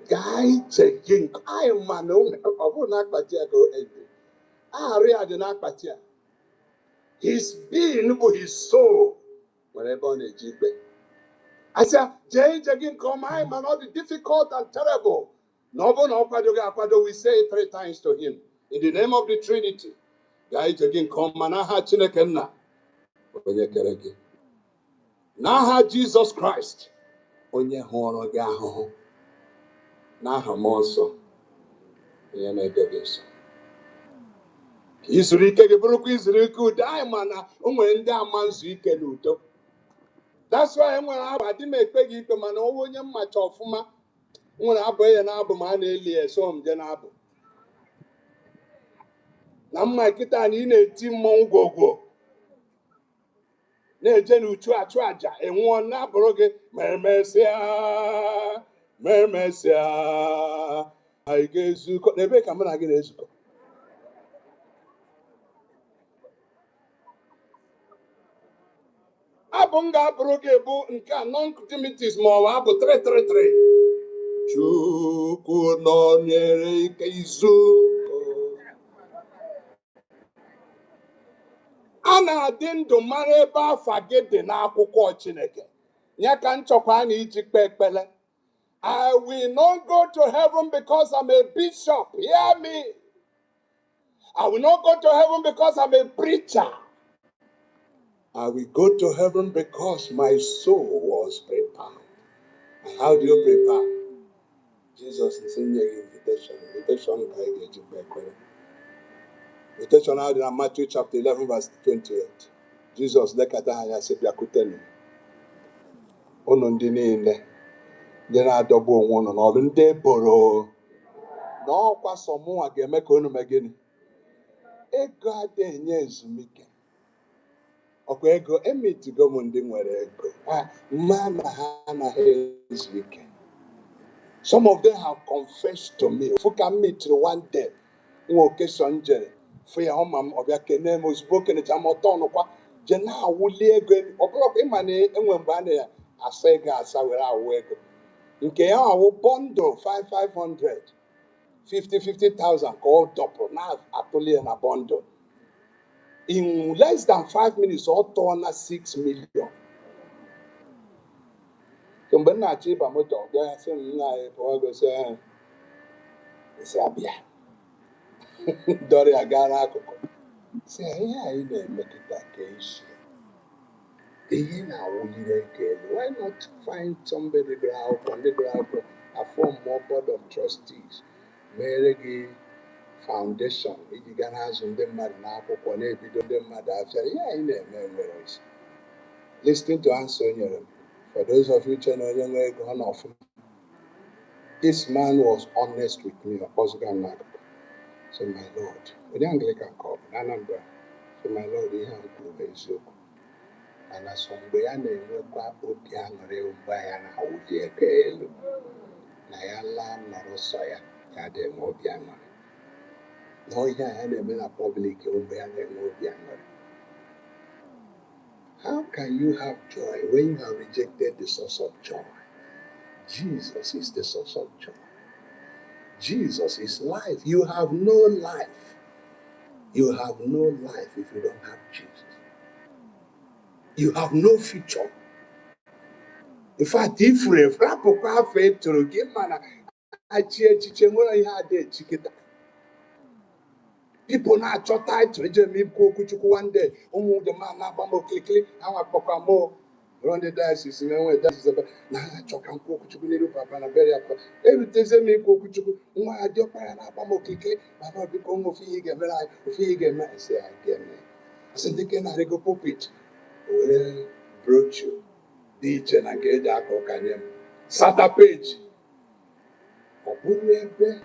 Guy checking. I am man. I will not party go every. I read not party. His being with his soul. Whenever on a jibe. I said, Jay checking come. I am not difficult and terrible. No we say it 3 times to him. In the name of the Trinity. Guy checking come. Manaha Chineke na. Onye kereke. N'aha Jesus Christ, onye hụrụ gị ahụhụ, n'aha mmụọ nsọ, onye na-ede gị nsọ. Izuru ike gị bụrụkwa izuru ike udo, anyị ma na o nwere ndị ama nzu ike n'udo. That's why enwere abụ adị m ekpe gị ikpe mana ọnwa onye mmacha ọfụma nwere abụ ya na-abụ ma a na-eli eso m je na-abụ. Na mma nkịta na ị na-eti mmọnwụ gwogwo. Na-eje n'uchu achụ aja enwụọ na-abụrụ gị ma emesịa anyị ga-ezukọ n'ebe ka mụ na gị na-ezukọ. Abụ m ga-abụrụ gị bụ nke a non-intimities ma ọ bụ abụ 333. Chukwu nọnyere ike izu. A na-adị ndụ mara ebe afa gị dị n'akwụkwọ Chineke. Ya ka nchọkwa na iji kpe ekpele. I will not go to heaven because I'm a bishop. Hear me. I will not go to heaven because I'm a preacher. I will go to heaven because my soul was prepared. And how do you prepare? Jesus is in your invitation. Invitation by the invitation out in Matthew chapter 11 verse 28. Jesus looked at her and said, "Yakutenu. Ono ndị niile ndị na-adọgbu onwe unu n'ọrụ ndị boro na ọkwa sọ mụnwa ga-eme ka unu mee gịnị? Ego adịghị enye ezumike. Ọkwa ego emitigo m ndị nwere ego. Mma na ha anaghị ezu ike. Some of them have confessed to me. Fuka meet one day. Occasion jere. For your home, of your name was spoken at Amotonokwa. Jena wuli ego. Obro imane enwembane asega asawera awego. Nke ya awu bundle 500. 50,000 called double. Now actually in a bundle. In less than 5 minutes, all turn 6 million. Kumbe na chiba moto ga se nna e go se Sabia. Dori agara akụkụ. Say ihe anyị na-emekọta ka isi. Ihe na-awụlire ike elu. Why not find somebody ground on the ground and form more board of trustees? Mere gị foundation iji ga na-azụ ndị mmadụ n'akwụkwọ na-ebido ndị mmadụ afịa ihe anyị na-eme nwere isi. Listening to answer nyere m. For those of you che na onye nwe ego ọ n'ọfụma. This man was honest with me. So my Lord, onye Anglican ka ọ bụ na Anambra. So my Lord, ihe a kwuru bụ eziokwu. Mana so mgbe ya na-enwekwa obi aṅụrị mgbe ya na-awụli ego elu na ya laa nọrọ sọ ya ya dị enwe obi aṅụrị. Na ihe a ya na-eme na public mgbe ya na-enwe obi aṅụrị. How can you have joy when you have rejected the source of joy? Jesus is the source of joy. Jesus is life. You have no life. You have no life if you don't have Jesus. You have no future. In fact, if you have faith to give man people now chop tight to me one day. The man now quickly more. Run the diocese and when that about now chop and cook to be papa and bury up. Every day say me go to why I do para na bamo quickly, but not become of he get I say I get me. I said they can go pulpit. Well, brought you. Ditch and I get that cocaine. Sata page. Obunebe.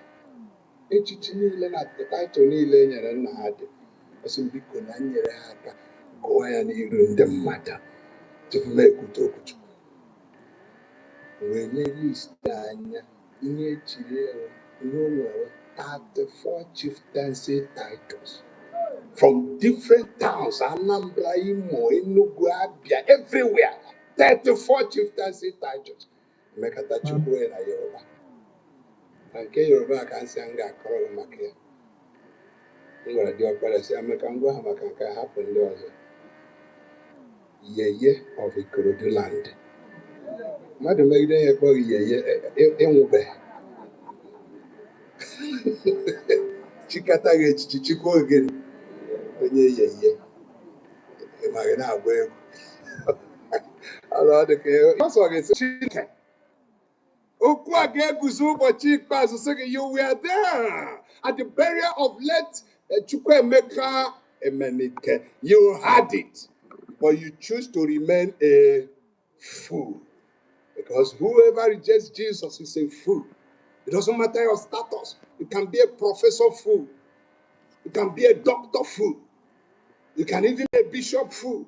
Echichini at the title Nile and Nahade. As in Biko Nanyaka, go and in the matter to make Utokuchu. When you stand in a chair, 34 chieftaincy titles. From different towns, Anambra, Imo, Enugu, Abia, everywhere. 34 chieftaincy titles. ChukwuEmeka Yoruba. And Yoruba can say, I'm going to call him Makia. I'm going to do a policy. I'm going to go have a can happen there. Ye of Ikorodu land. Madam Magdalene, a boy, ye, Chikata Chichiko again. Ye. Magana, where Allah the care. Also, it's chicken. You were there at the burial of late ChukwuEmeka Emenike. You had it, but you choose to remain a fool. Because whoever rejects Jesus is a fool. It doesn't matter your status. You can be a professor fool. You can be a doctor fool. You can even be a bishop fool.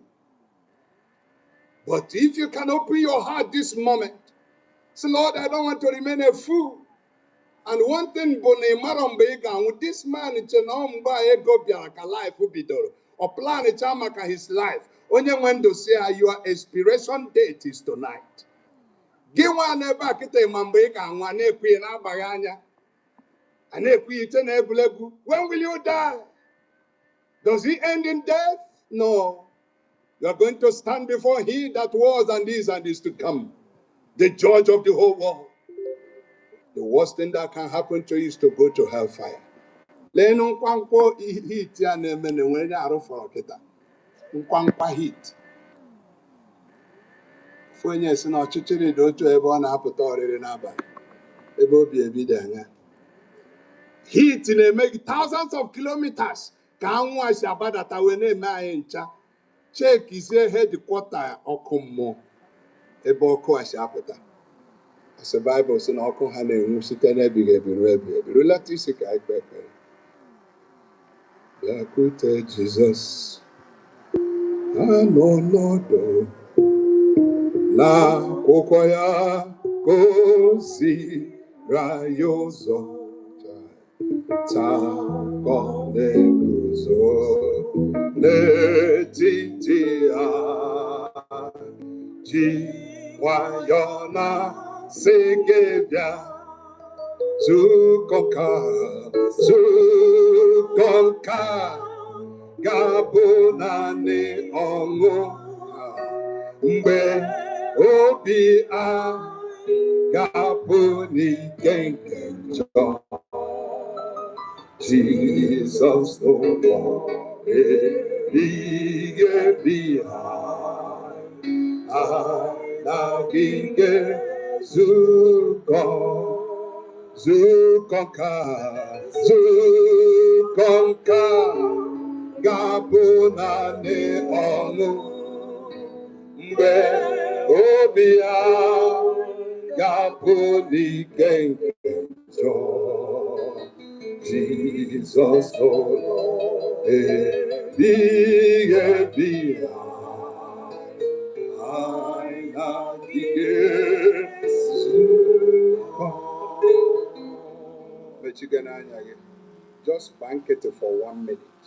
But if you can open your heart this moment, say, Lord, I don't want to remain a fool. And one thing, with this man, it's an life will be done. Or plan his life. Only when to say your expiration date is tonight. Give one back at a mambega and one equi and abaganya. And when will you die? Does he end in death? No. You are going to stand before he that was and is to come. The judge of the whole world. The worst thing that can happen to you is to go to hellfire. Heat heat. Heat make thousands of kilometers. Check is a headquarter or come more. As the Bible says, "Oko hane musitene bigebi relati sika ikpepe." Yakute Jesus, anonodo na kokoya kosi rayozo ta kone kuzo netiti a ji wayona Segevia Zukonka Gabonane Ongo Mbe Obi A Gaboni Kenkenjo Jesus no more Bige behind Now Zuko Zukonka, Gabuna ne onu, Mbe Obia, Gabuni Genjo, Jesus Lord, Bia, I love you. Just banquet for 1 minute.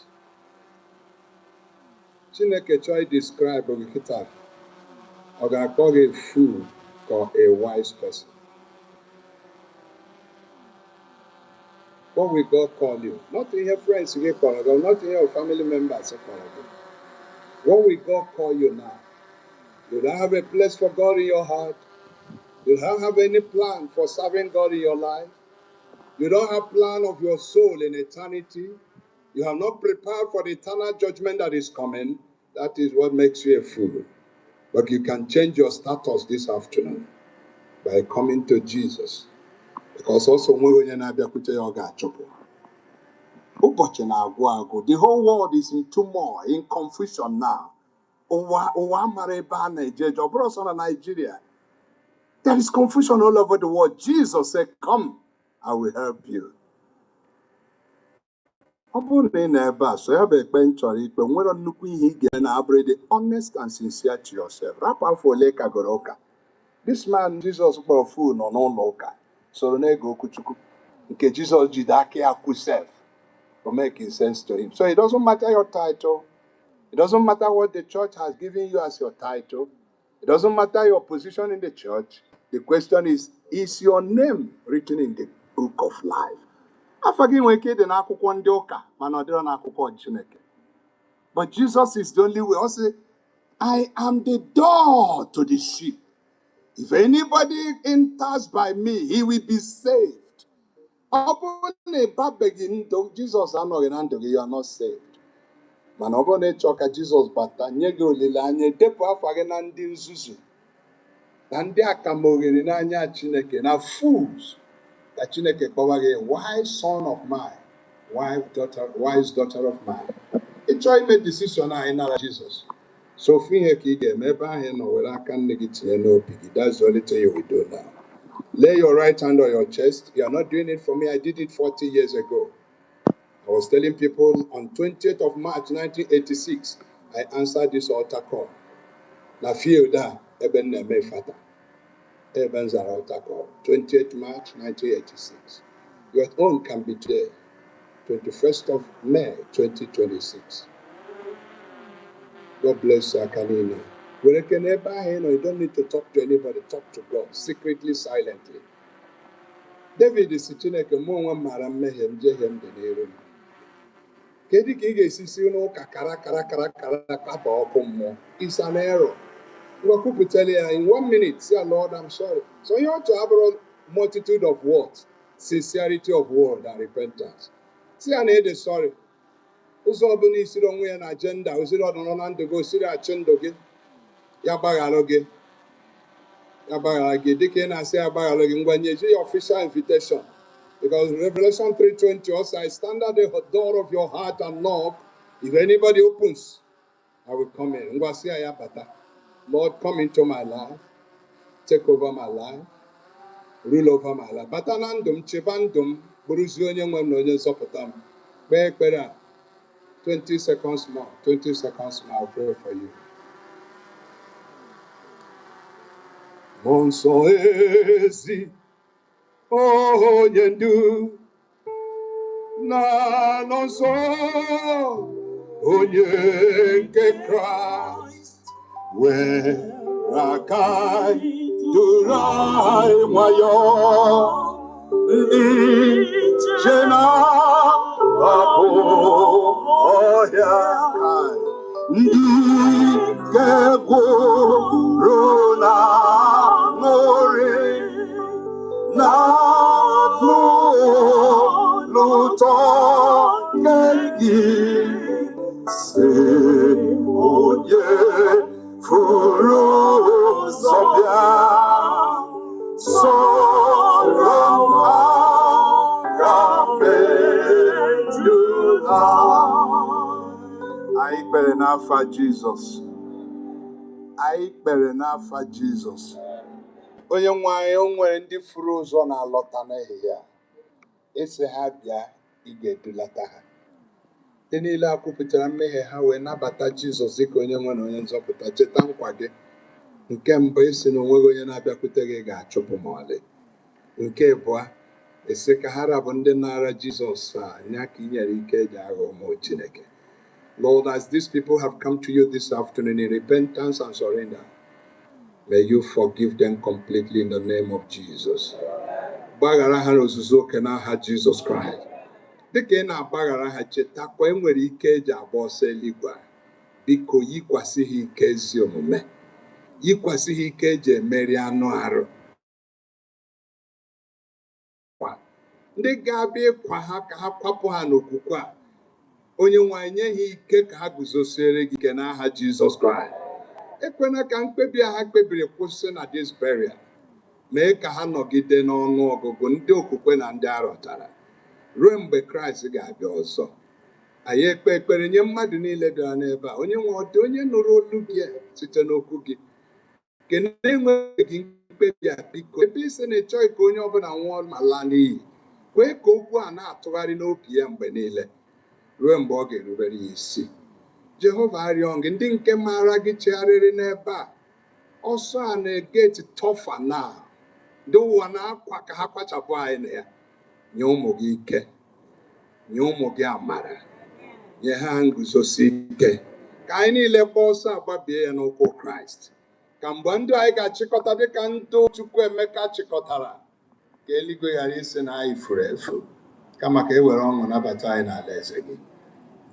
Chineke try describe Ogikita. Or gonna call a fool or a wise person. What will God call you? Not in your friends you call you, not in your family members you call you. What will God call you now? You don't have a place for God in your heart. You don't have any plan for serving God in your life. You don't have plan of your soul in eternity. You have not prepared for the eternal judgment that is coming. That is what makes you a fool. But you can change your status this afternoon by coming to Jesus. Because also when you the whole world is in turmoil, in confusion now. Nigeria. There is confusion all over the world. Jesus said, come, I will help you. Honest and sincere to yourself. This man, Jesus, kpọrọ fool nọ n'ụlọ ụka soro na-ege okwuchukwu nke Jesus ji aka ya kwuself for making sense to him. So it doesn't matter your title. It doesn't matter what the church has given you as your title. It doesn't matter your position in the church. The question is your name written in the book of life? Afọ gị nwere ike ịdị n'akwụkwọ ndị ụka mana ọ dịrọ n'akwụkwọ Chineke. But Jesus is the only way. Also, I am the door to the sheep. If anybody enters by me, he will be saved. Jesus anọghị na ndụ gị, you are not saved. Mana ọ bụrụ na ịchọ ka Jizọs bata nye gị olileanya, depụ afa gị na ndị nzuzu na ndị akamoghere n'anya Chineke na fools ka Chineke kpọwa gị wise son of mine, wise daughter of mine. Ịchọ ime decision anyị nara Jizọs. So ihe ka ị ga-eme ebe ahụ nọ were aka nne gị tinye n'obi gị. That's the only thing you will do now. Lay your right hand on your chest. You are not doing it for me. I did it 40 years ago. I was telling people on 20th of March 1986, I answered this altar call. Na fielda eben neme fata. Eben zara altar call. 20th March 1986. Your own can be today. 21st of May 2026. God bless you, Akanina. You don't need to talk to anybody. Talk to God secretly, silently. David is sitting like a moment, Madam Mehem, Jehem, the Nero. Kedi Giga is kara it's an error. Could tell you in 1 minute, say, Lord, I'm sorry. So you ought to have a multitude of words, sincerity of word and repentance. See, I need a sorry. Uzobuni sit on an agenda, was it on to go sit at Chendogi? Yabaralogi. Yabaragi, Dikin, I say Abaralogi, when you see official invitation. Because Revelation 3:20 also, I stand at the door of your heart and knock. If anybody opens, I will come in. Lord, come into my life. Take over my life. Rule over my life. Batanandum, Chibandum, Buruzionia, Nonya Zopotam. 20 seconds more. 20 seconds more. I'll pray for you. Monsoezi, oh, Yendu. Na no so onye nke Christ where akai durai wayo jena apo oya kai ndi kego rona more na no Luto Negi Se Oye Furu Sobia Soroma Anyị kpere n'afa Jizọs. Anyị kpere n'afa Jizọs. Onye nwe anyị, o nwere ndị furu ụzọ na-alọta n'ehihie a. Esi ha bịa, ị ga-edulata ha. Ndị niile akwupụtara mmehie ha wee nabata Jizọs dịka onye nwe na onye nzọpụta. Cheta nkwa gị. Nke mbụ, isi na onweghị onye na-abịakwute gị ga-achụpụ ma ọlị. Nke abụọ, esi ka ha rabụ ndị na-ara Jizọs anya ka ị nyere ike eji aghọ ụmụ Chineke. Lord, as these people have come to you this afternoon in repentance and surrender, may you forgive them completely in the name of Jesus. Gbaghara ha n'ozuzu oke n'aha Jesus Christ. Dịka ị na-agbaghara ha, chetakwa enwere ike eji agba ọsọ eluigwe. Biko yikwasị ha ike ezi omume. Yikwasị ha ike eji emeri anụ arụ. Ndị ga-abịa ịkwa ha ka ha kwapụ ha n'okwukwe a. Onye nwe anyị, nye ha ike ka ha guzosiere gị ike n'aha Jizọs Kraịst. Ekwena ka mkpebi ha kpebiri kwụsị na this burial. Mee ka ha nọgide n'ọnụ ọgụgụ ndị okwukwe na ndị arọtara ruo mgbe Kraịst ga-abịa ọzọ. Anyị ekpe ekpere nye mmadụ niile bịara n'ebe a. Onye nwe ọdị onye nụrụ olu gị site n'okwu gị. Nke na-enweghị mkpebi a, biko ebe isi na ịchọghị ka onye ọbụla nwụọ ma laa n'iyi, kwee ka okwu a na-atụgharị n'obi ya mgbe niile ruo mgbe ọ ga-erubere ya isi. Jehova, arịọ gị, ndị nke maara gị chegharịrị n'ebe a. Ọsọ a na-egeti tọfa na ndị ụwa na-akwa ka ha kpachapụ anyị na ya. Nye ụmụ gị ike, nye ụmụ gị amara, nye ha nguzosi ike, ka anyị niile kpọọ ọsọ agbabie ya n'ụkwụ Kraịst. Ka mgbe ndụ anyị ga-achịkọta dịka ndụ Chukwuemeka chịkọtara, ka eluigwe ghara isi na anyị furu efu, kama ka e were ọṅụ nabata anyị n'ala eze gị.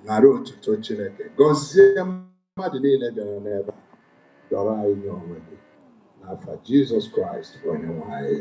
Nara otuto Chineke. Gọzie mmadụ niile bịara n'ebe a. Dọrọ anyị nye onwe gị. N'afa Jizọs Kraịst bụ onye nwe anyị.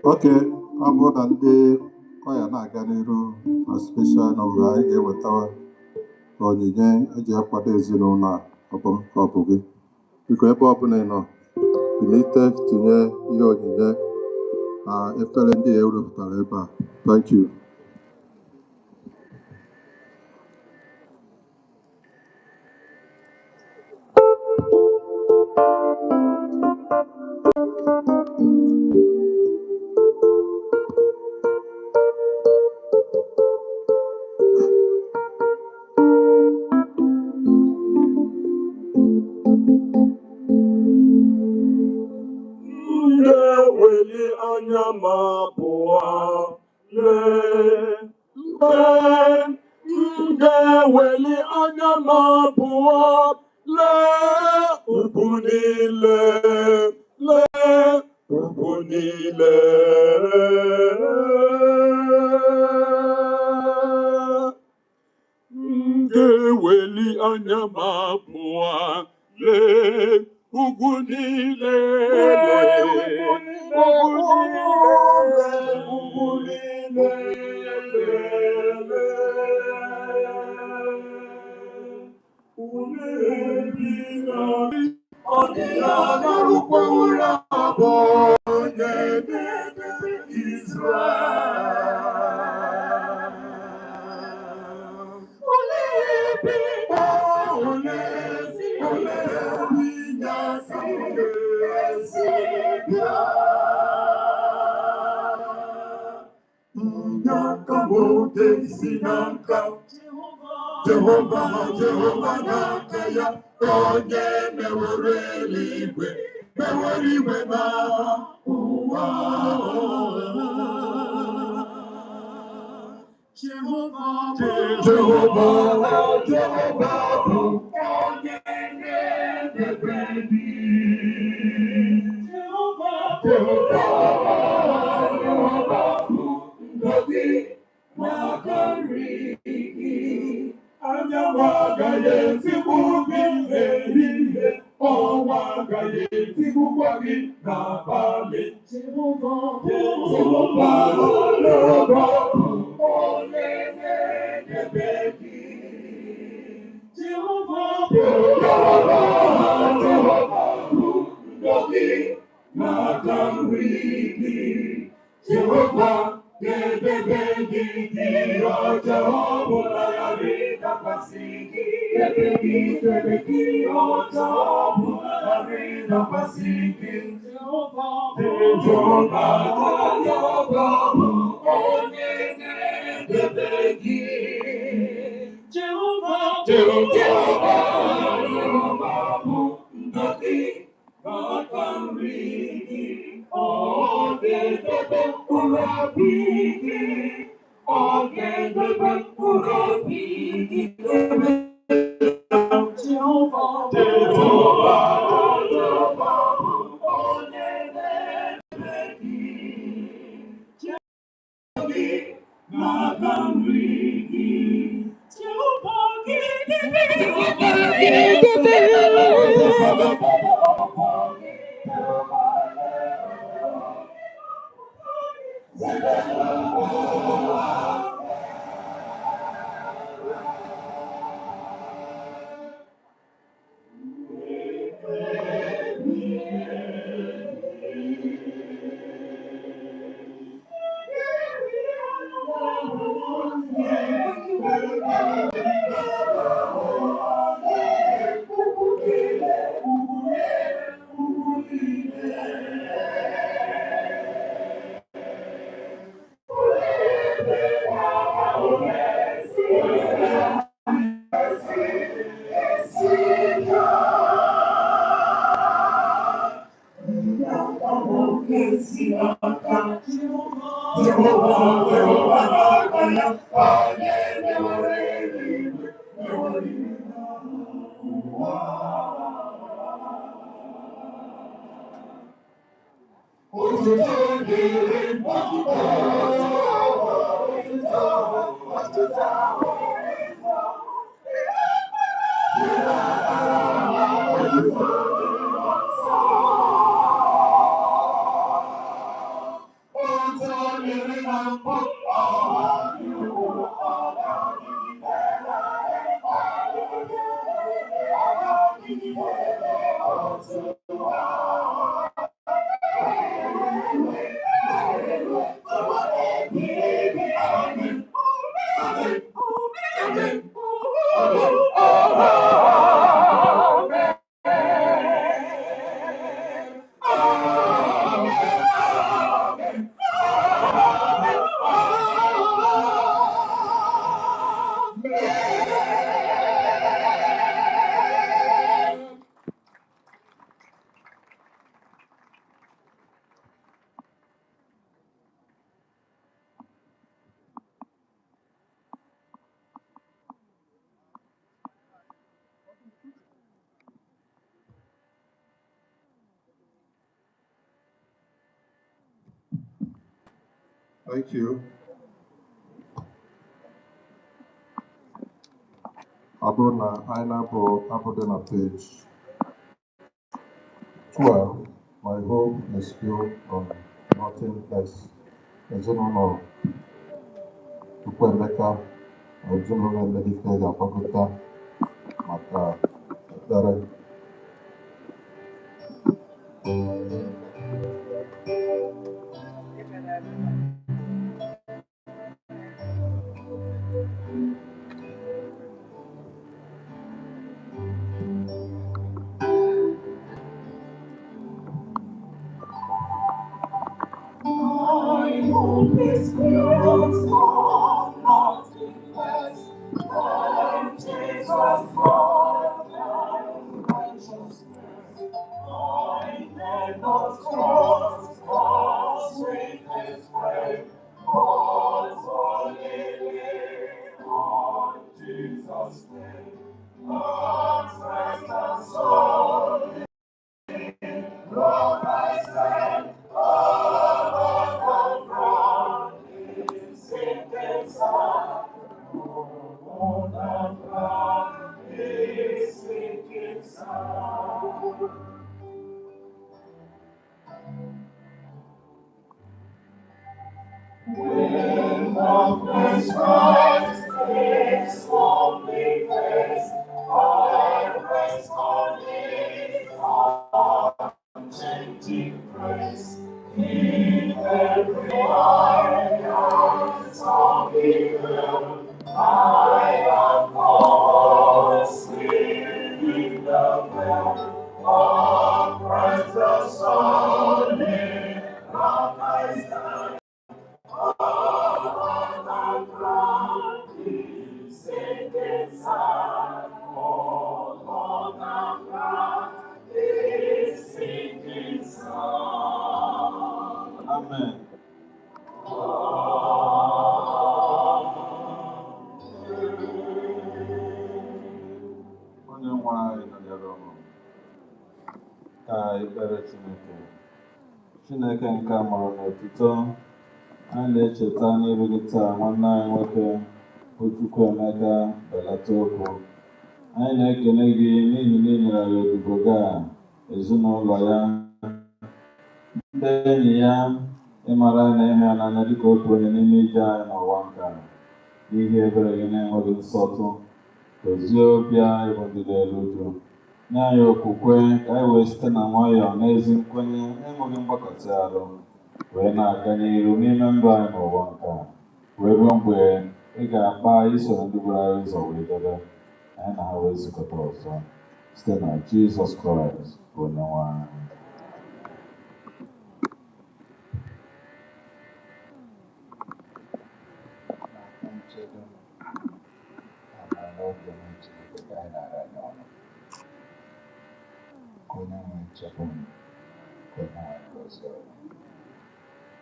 Okay. ọ bụrụ na ndị kwaya na-aga n'iru na special nọmba anyị ga-eweta onyinye eji akwado ezinụlọ a, ọ bụ m ka ọ bụ gị? Biko ebe ọ bụla ị nọ, bilite tinye ihe onyinye na efere ndị a ewepụtara ebe a. Thank you. Ndeweli anya ma pụọ lee, ndeweli anya ma pụọ lee ugwu niile, lee ugwu niile. Ndeweli anya ma pụọ lee ugwu niile, ugwu niile, ọ dịghị agarụkwa ụra bụ onye na-edebe Izrel. Ole Jehova n'aka ya, onye mewere eluigwe, mewere igwe na ụwa. Jehova bụ onye na-edebe gị. Jehova bụ ndụ gị n'aka nri gị. Anyanwụ agaghị etigbu gị n'ehihie, ọnwa agaghị etigbukwa gị n'abalị. Jehova bụ onye na-edebe gị. Jehova bụ ndụ gị n'aka nri gị. Jehova ga-edebe gị, ihe ọjọọ ọbụla ghara ịdakwasị gị. Debe gị, ihe ọjọọ ọbụla ghara ịdakwasị gị. Jehova bụ onye na-edebe gị. Jehova bụ ndụ gị n'aka nri gị. Ọ ga-edebe mkpụrụ obi gị. Ọ ga-edebe mkpụrụ obi gị. Jehova bụ onye na-edebe gị. Jehova gị n'aka nri gị. Jehova ga-edebe Thank you. Abuna, Abuna na page 12. My hope is built on nothing less. Ezinụlọ ChukwuEmeka na ezinụlọ Emenike ga-agbakọta maka ekpere. My hope is built on nothing less than Jesus' blood and righteousness. I never trust God's sweetest friend, but only on Jesus' name. God's rest and soul, Lord, I stand. Wind of the skies, His lovely face, I rest on His unchanging grace. In every eye, song He will, I am called, singing the bell of Christ the Son, rock I stand. Amen. Onye nwe anyị nọnyere unu ka ekpere Chineke. Chineke nke amara na otuto, anyị na-echeta n'iru gị taa nwanne anyị nwoke bụ ChukwuEmeka Benataokwu. Anyị na-ekele gị n'ihi na ị nyere ya odibo ga ezinụlọ ya, ndị enyi ya, ịmara na ihe ya n'anya dịka otu onye n'ime ije anyị n'ụwa nke a. N'ihi ebere gị na-enweghị nsọtụ, dozie obi anyị bụ ndị na-eru uju, nye anyị okwukwe ka anyị wee site na nwayọọ na ezi nkwenye enweghị mgbakọta arụ wee na-aga n'iru n'ime ndụ anyị n'ụwa nke a, wee ruo mgbe ị ga-akpa isoro ndị buru anyị ụzọ wee debe anyị na ha wee zukọta ọzọ site na Jizọs Kraịst bụ Onyenwe anyị.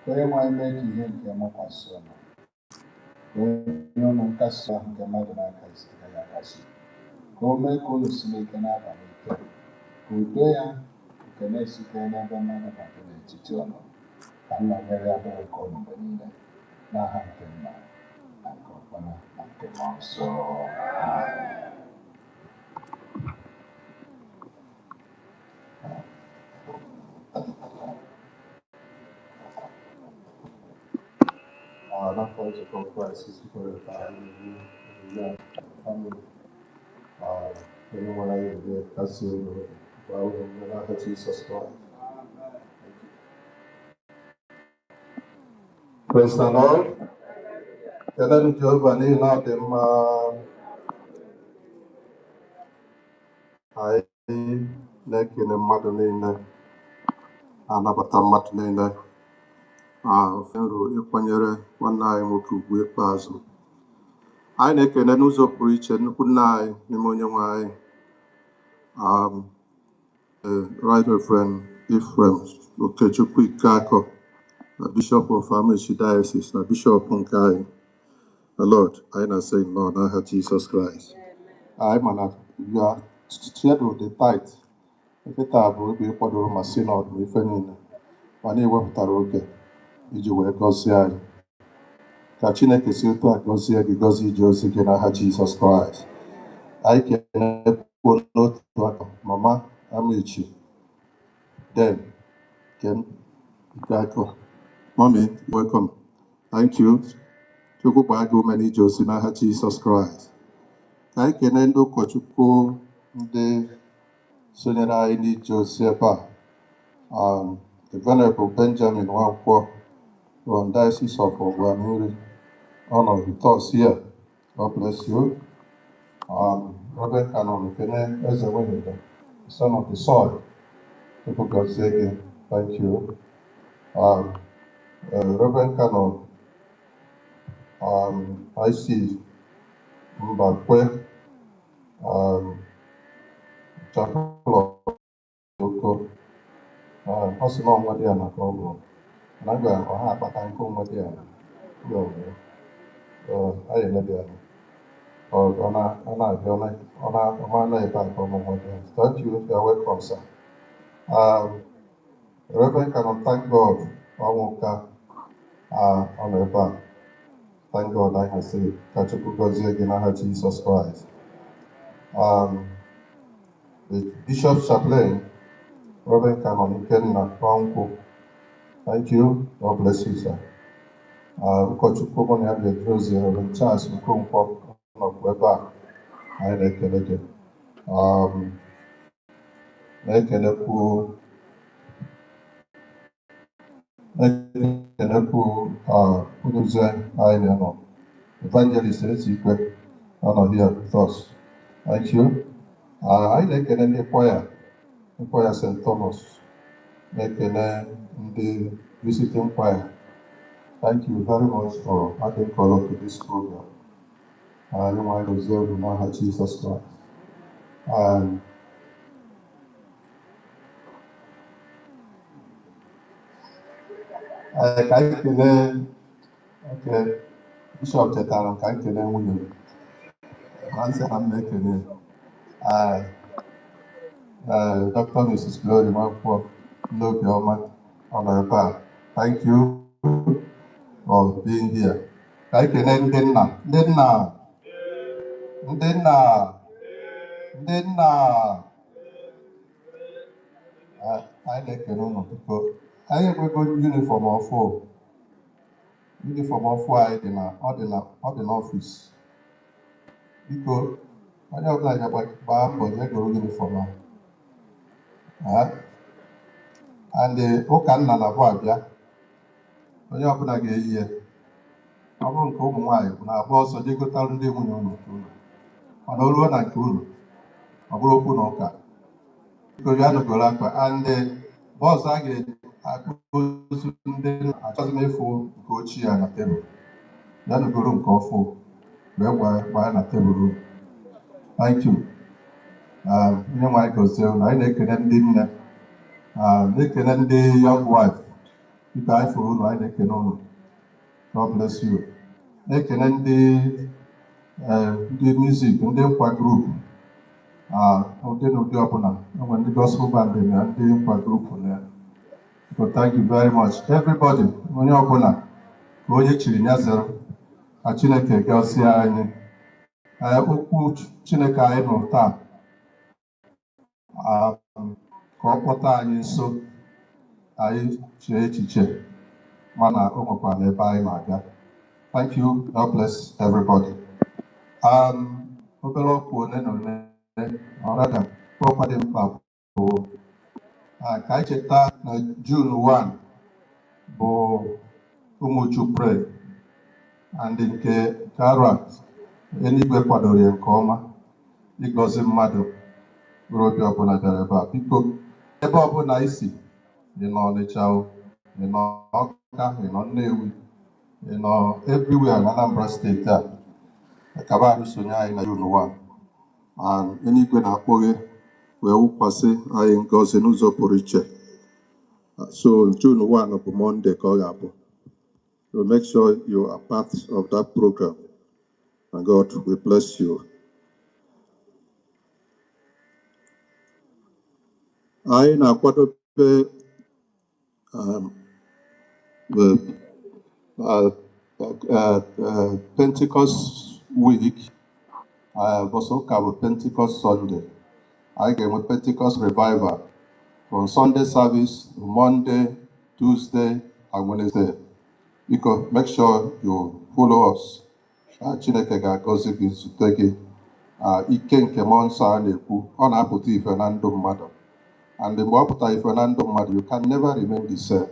Onye nwe anyị mee ka ihe nke mụkwasị ụnụ, ka onye ụnụ nkasi ahụ nke mmadụ na-akasi agaghị akasi, ka o mee ka ụnụ si n'ike n'abalị ike, ka udo ya nke na-esite n'ebe mmadụ bata n'etiti ụnụ, ka nna nyere ya bụrụ nke ụnụ mgbe niile, n'aha nke Nna na nke Ọkpara na nke Mmụọ Nsọ. Not for to come Christ, is for the family. Anyone I will that's you, well, never Jesus Christ. Praise the Lord. Kedu Jehova n'ihi na ọ dị mma. Anyị na-ekele mmadụ niile, anabata mmadụ niile, ofe nru ịkwanyere nwanne anyị nwoke ugwu ikpeazụ. Anyị na-ekele n'ụzọ pụrụ iche nnukwu nna anyị n'ime Onyenwe anyị, Right Reverend Ephraim ChukwuEmeka, the Bishop of Umuchu Diocese, the Bishop nke anyị. The Lord, I na say no, n'aha Jesus Christ. I mana you are scheduled the tithe. Eketa bụ ebe ịkwadoro ma synod ma ife niile, mana ewepụtara oge iji wee gọzie anyị. Ka Chineke si otu a gọzie gị, gọzie ije ozi gị n'aha Jesus Christ. Anyị kenekwo n'otu aka Mama Amichi Den Ken Ikako. Mommy, welcome. Thank you. Chukwu gbaa gị ume n'ije ozi n'aha Jesus Christ. Ka anyị kene ndị ụkọchukwu ndị sonyere anyị n'ije ozi ebe a. The Venerable Benjamin Nwankwo from Diocese of Ogwaniri, honor with us here. God bless you. Reverend Canon Kene Ezewinike, son of the soil. People God say again, thank you. Reverend Canon I see Mbakwe, Chapel of Yoko, Osimo Madiana Congo, Naga or Hapatanko Madiana. I am Madiana. Or Ona Bank of Madiana. Thank you, you are welcome, sir. Reverend Canon, thank God, Awoka on the back. Thank God, like I say, Kachukugozie Jesus Christ. The Bishop Chaplain, Reverend Canon Ikenna Kwanko. Thank you. God bless you, sir. Ukọchukwu ya bụ Jose Reverend Charles Nkonkwo nọkwa ebe a. Anyị na-ekele gị. Na-ekenekwu onye ozi anyị na-anọ. Evangelist Ezikwe nọ here with us. Thank you. Anyị na-ekele ndị kwaya St. Thomas, na-ekele ndị visiting choir. Thank you very much for adding color to this program. You might observe the name of Jesus Christ. Ka anyị kelee Bishop chetara ka anyị kelee nwunye m sị ha m na-ekele Dr. Mrs. Glory Nwankwo Nnobiọma ọ nọ ebe a. Thank you for being here. Ka anyị kelee ndị nna anyị na-ekele ụnụ biko. Anyị enwego uniform ọfụ anyị dị n'ọfịs. Biko, onye ọbụla ya gbaa mbọ nye goro uniform ahụ. And ụka nna na-abụ abịa, onye ọbụla ga-eyi ya. Ọ bụrụ nke ụmụ nwaanyị bụ na-agba ọsọ je gotalụ ndị nwunye ụlọ nke ụlọ. Mana o ruo na nke ụlọ, ọ bụrụ okwu na ụka. Biko ya nụgoro akpa. And bọọsụ a ga-akpụ ozu ndị achọghị m ịfụ nke ochie ya na tebụl. Ya nụgoro nke ọfụ wee gbaa na tebụl. Thank you. Onye nwaanyị gozie ụlọ. Anyị na-ekele ndị nne, na-ekele ndị young wife. Biko anyị fụrụ ụlọ, anyị na-ekele ụlọ. God bless you. Na-ekele ndị music, ndị nkwa group. Ụdị na ụdị ọbụla. Enwere ndị gospel band na ndị nkwa group na. So thank you very much. Everybody, onye ọbụla ka onye chiri ya zero. Ka Chineke gọzie anyị. Okwu Chineke anyị nọ taa ka ọ kpọta anyị nso, anyị chee echiche mana o nwekwara ebe anyị na-aga. Thank you. God bless everybody. Obere okwu ole na ole ọrada okwu dị mkpa bụ ka anyị cheta na June 1 bụ Umuchu pray and nke Karat eluigwe kwadoro ya nke ọma ịgọzi mmadụ bụrụ obi ọbụla bịara ebe a. Biko ebe ọbụla isi ị nọ Ọnịcha, ị nọ Ọka, ị nọ Nnewi, ị nọ everywhere na Anambra steeti a, Kabaru sonye anyị na June 1 and eluigwe na-akpọghe wee wụkwasị anyị ngọzi n'ụzọ pụrụ iche. So June 1 bụ Monday ka ọ ga-abụ. So make sure you are part of that program and God will bless you. Anyị na-akwadobe Pentecost week. Also cover Pentecost Sunday. I get with Pentecost revival from Sunday service to Monday, Tuesday, and Wednesday. Because make sure you follow us. Chineke ga-agọzi gị zute gị. Ike nke mmụọ nsọ a na-ekwu ọ na-apụta ife na ndụ mmadụ. And mgbe ọ pụtara ife na ndụ mmadụ, you can never remain the same.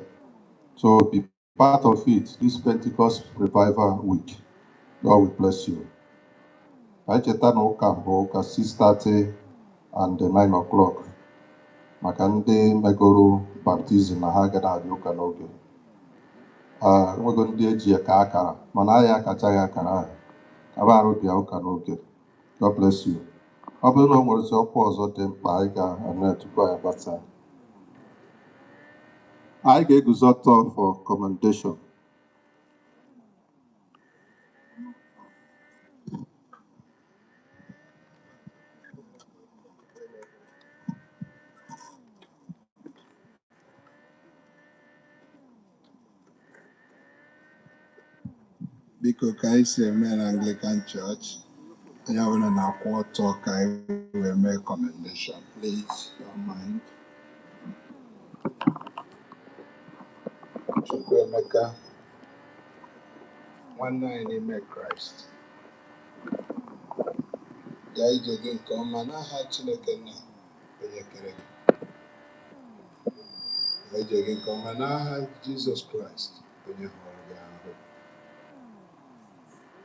So be part of it this Pentecost revival week. God will bless you. I cheta na ụka mbụ ụka 6:30 and 9 o'clock. Maka ndị megoro baptizim na ha agaghị abịa ụka n'oge. Nwego ndị eji ka akara mana anyị akachaghị akara ahụ. Kabarụ bịa ụka n'oge. God bless you. Ọ bụrụ na o nwere ọkwa ọzọ dị mkpa anyị ga-anọ tupu anyị gbasa. Anyị ga-eguzo ọtọ for commendation. Biko ka anyị si eme na Anglican Church, onye ọbụla na-akwụ ọtọ ka anyị wee mee commendation. Please, don't mind. ChukwuEmeka, nwanne anyị n'ime Kraịst, gaa ije gị nke ọma n'aha Chineke nna onye kere gị. Gaa ije gị nke ọma n'aha Jizọs Kraịst onye hụrụ gị ahụ.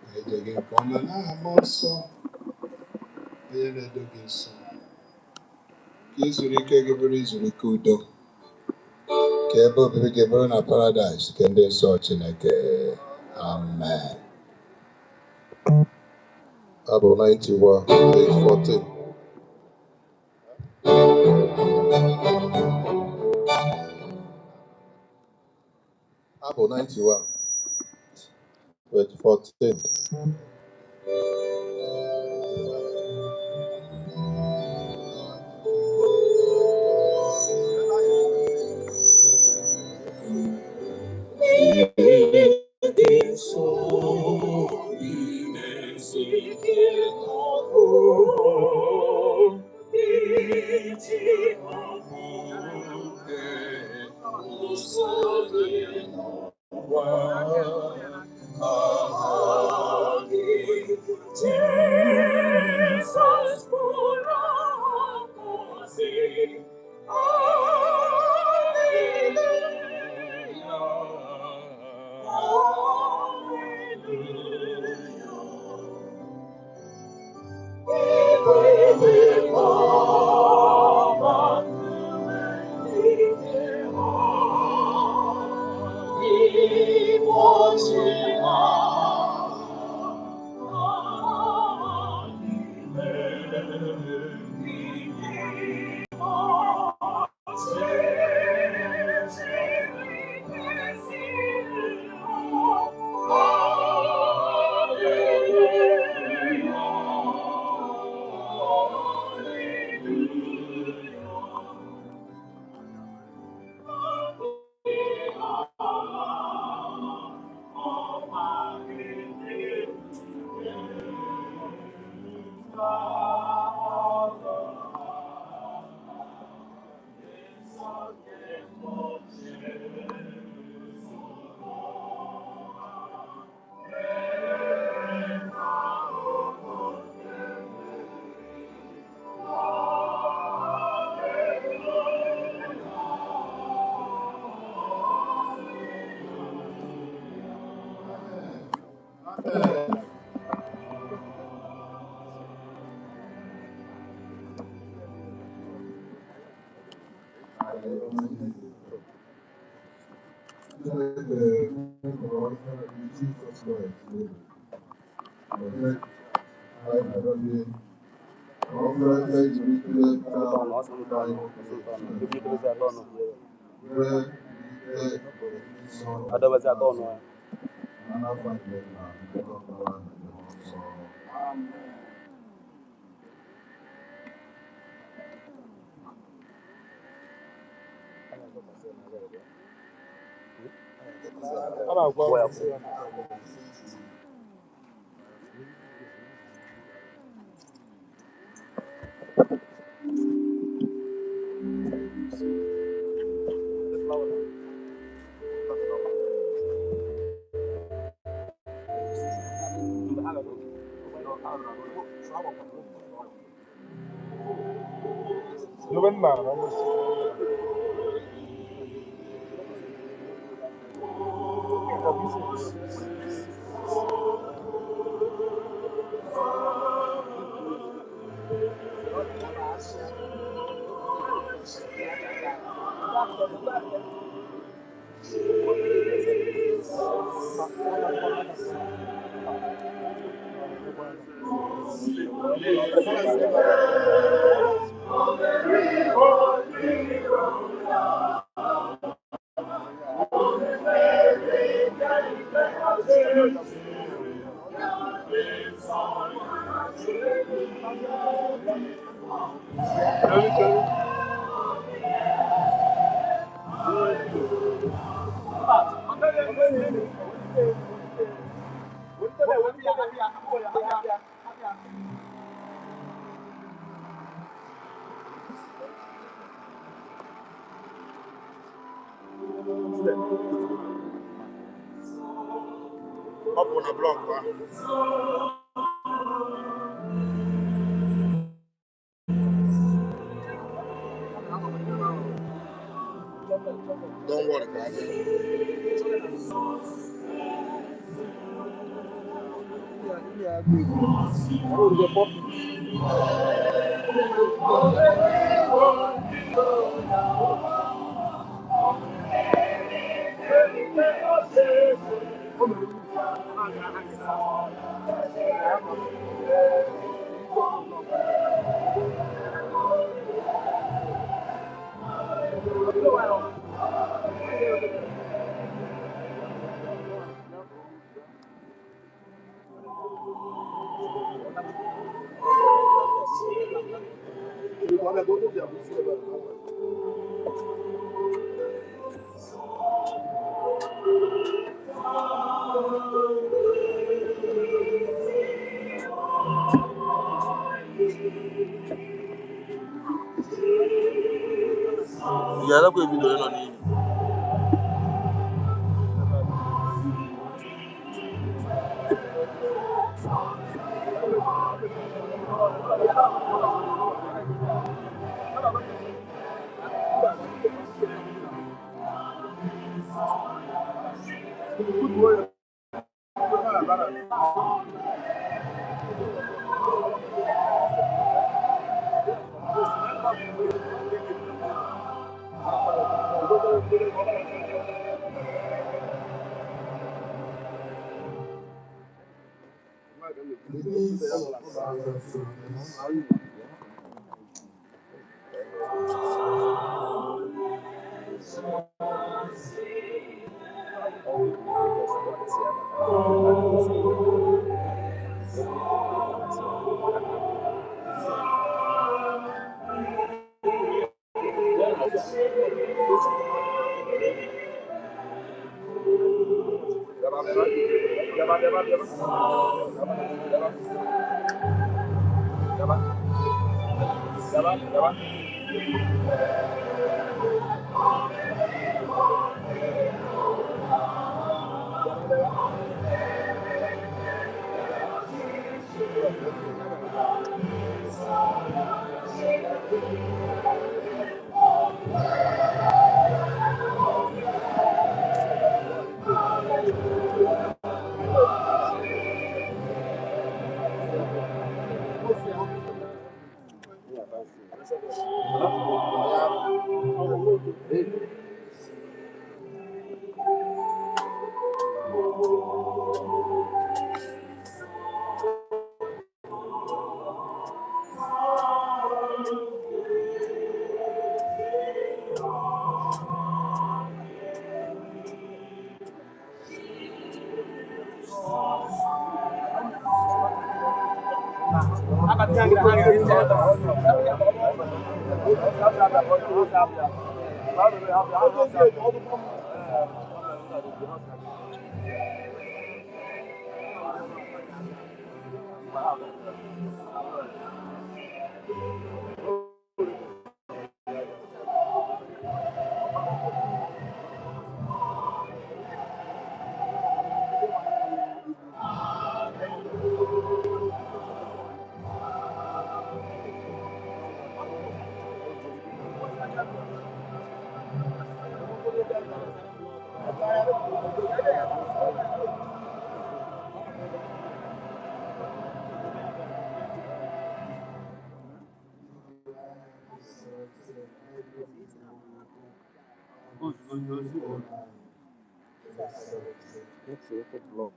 Gaa ije gị nke ọma n'aha Mmụọ Nsọ onye na-edo gị nsọ. Ka izuru ike gị bụrụ izuru ike udo. Ka ebe obibi gị bụrụ na Paradaịs nke ndị nsọ Chineke. Amen. Abụ 91, page 14. Abụ 91, page 14. Don't worry, guys. Yeah, that's what we're doing on it. That's a block.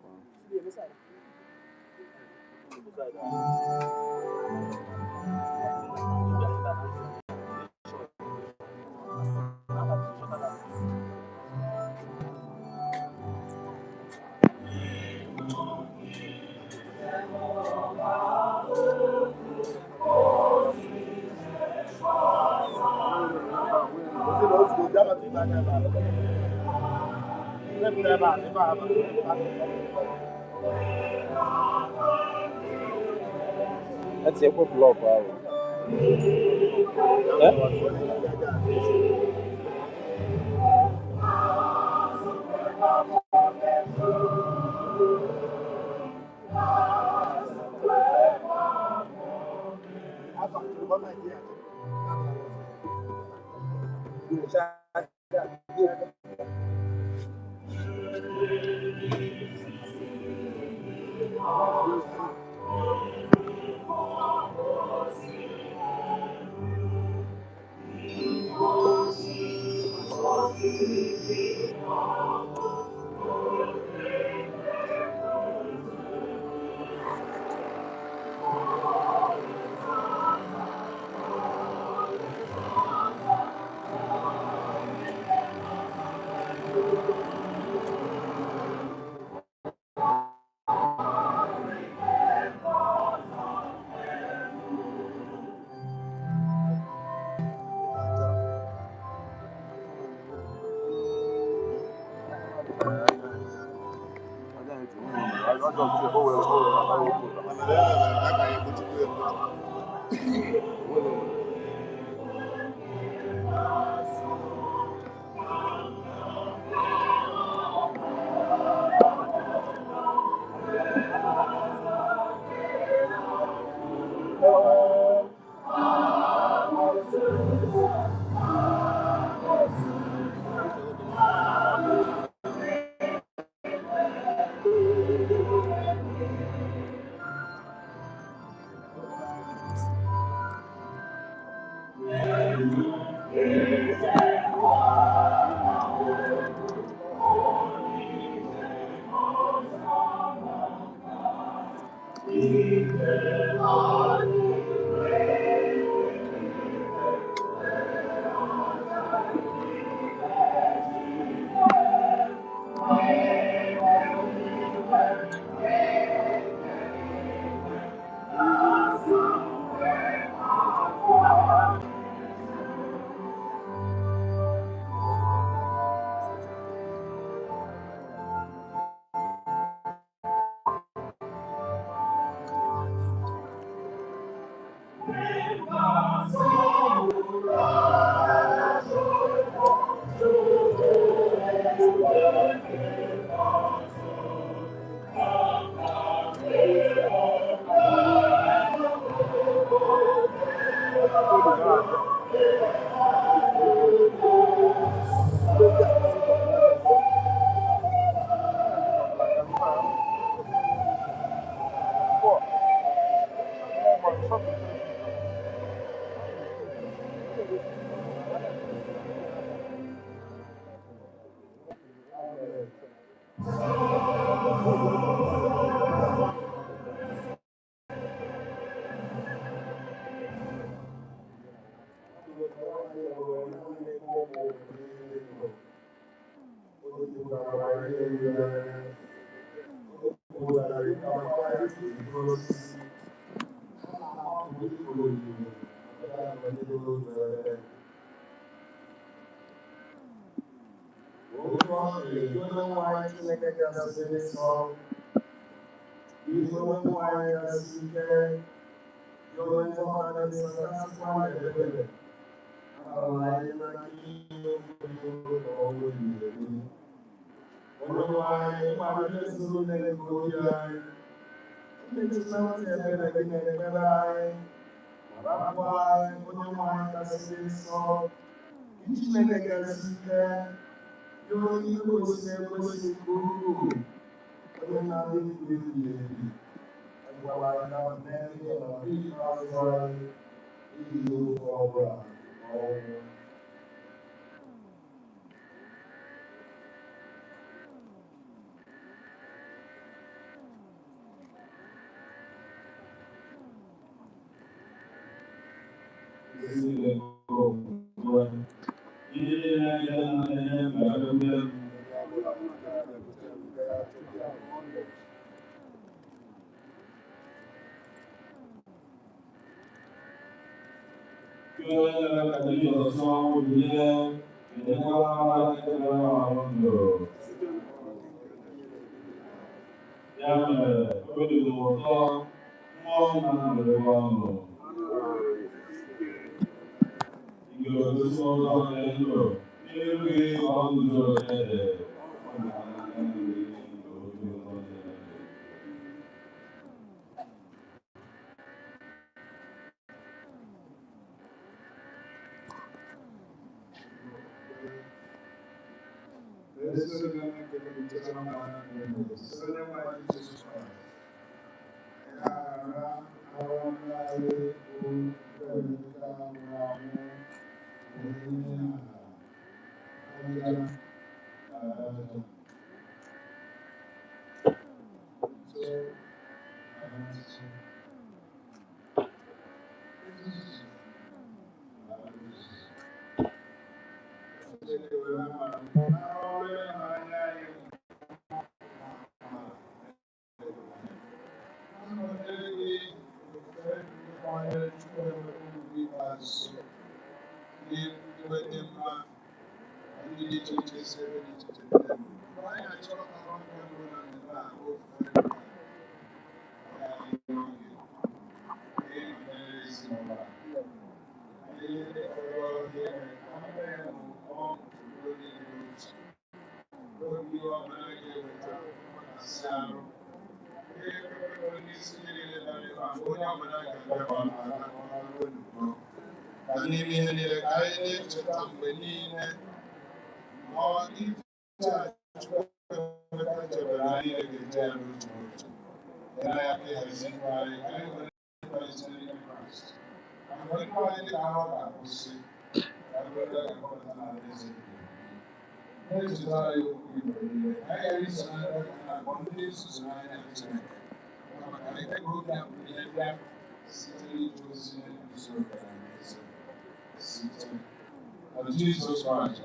Jesus Christ,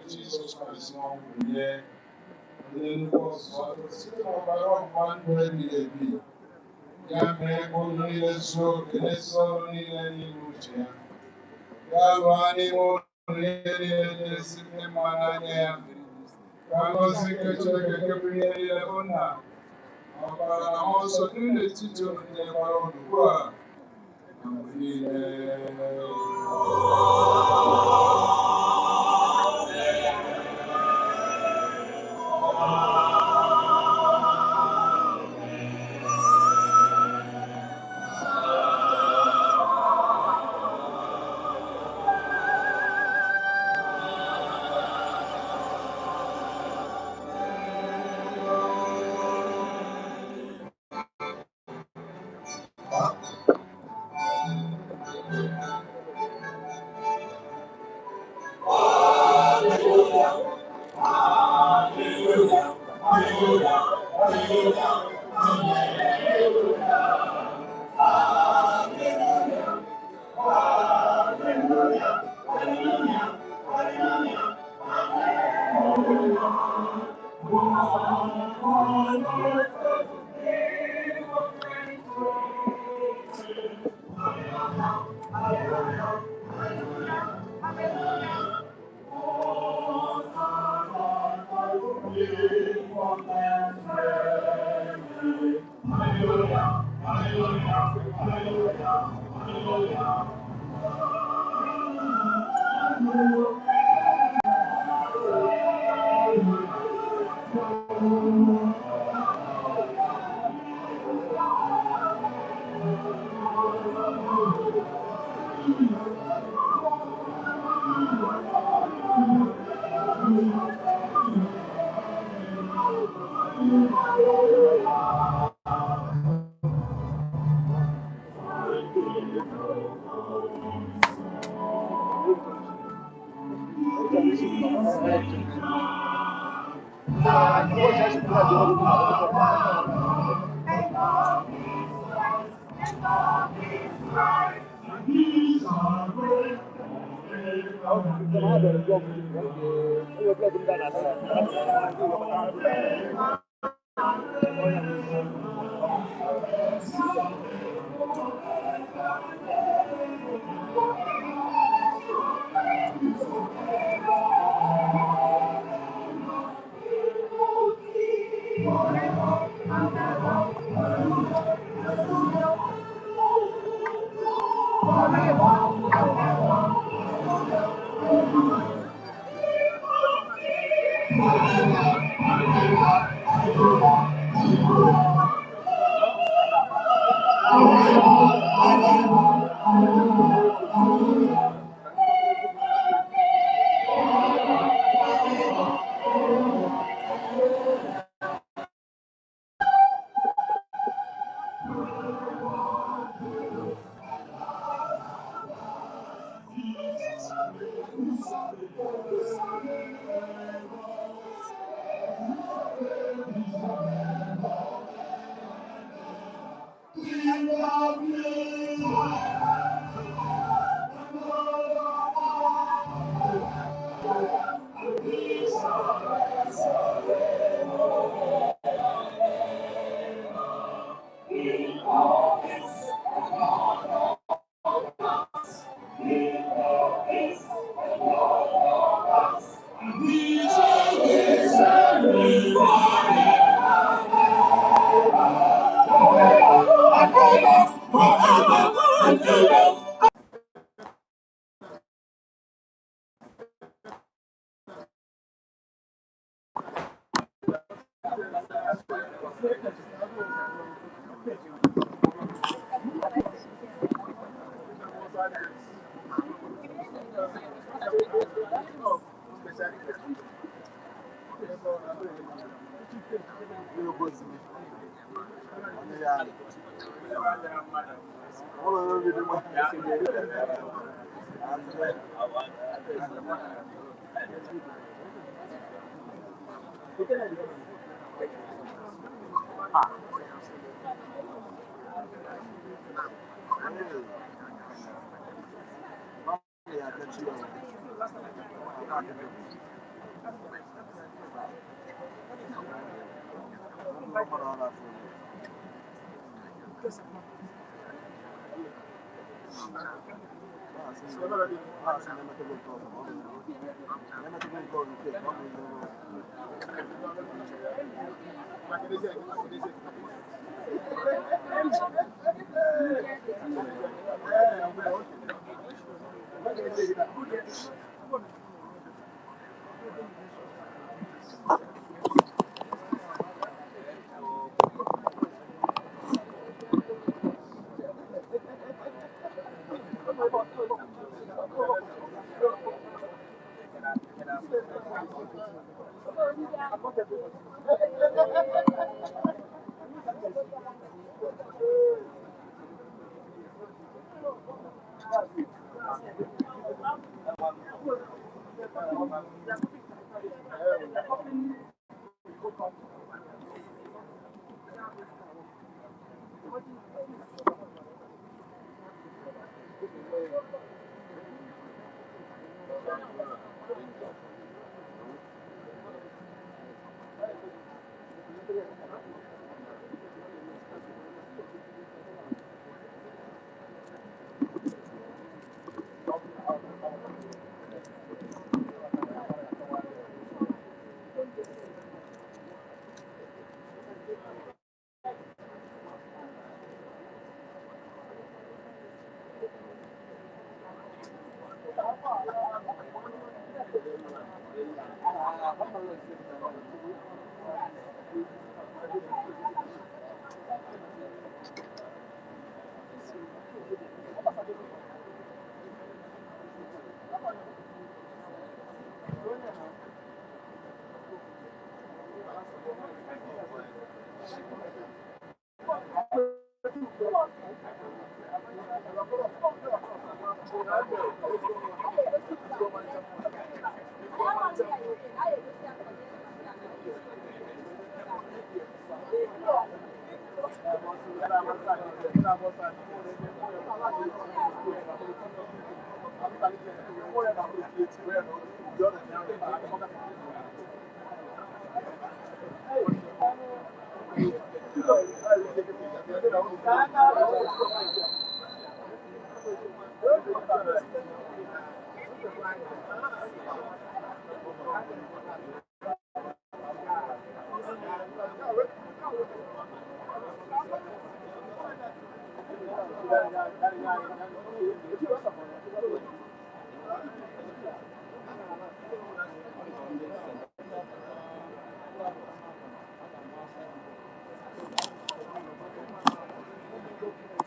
Jesus Christ, ya mee ka unu niile zuo oke n'ezi ọrụ niile n'ime uche ya. Ya rụọ n'ime unu ihe niile na-esi ndị mma n'anya ya. Ka ngọzi nke Chineke nke pụrụ ihe niile bụ Nna, Ọkpara na Mmụọ Nsọ dị n'etiti unu dịkwara unu ugbu a na mgbe niile.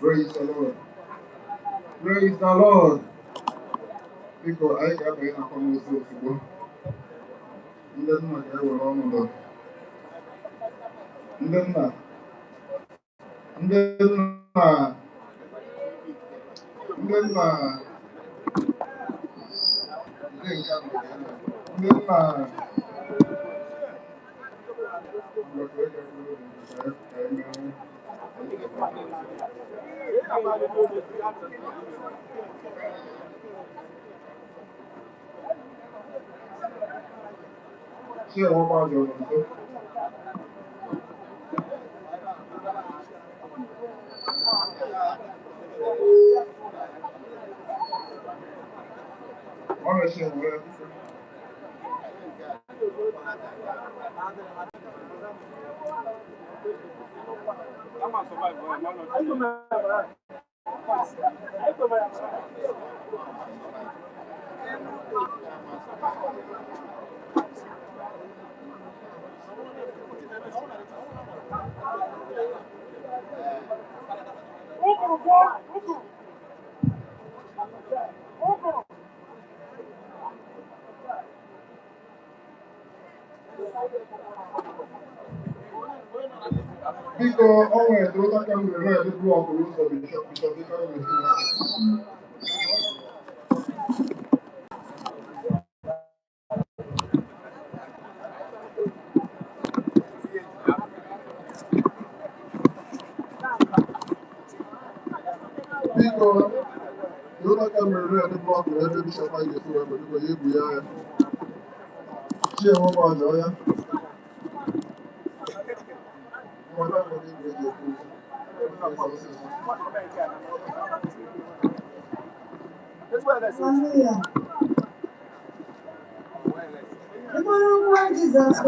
Praise the Lord. Praise the Lord. Because I got to have a conversation. Ndị nna ga-ewere ọnọdụ. Ndị nna. Ndị nna. Ndị nna. Ndị nna. Ṣé wọ́n máa jọ ọ̀nà tó? Wọ́n lè ṣe ìwé. Biko o nwere ụta ka m rere ede blọkụ ụzọ bishọp biko biko ụta ka m rere ede blọkụ ede bishọp anyị ga-esi wee biko ya egwu ya ya chi enwe m ọjọọ ya Hallelujah. Jesus,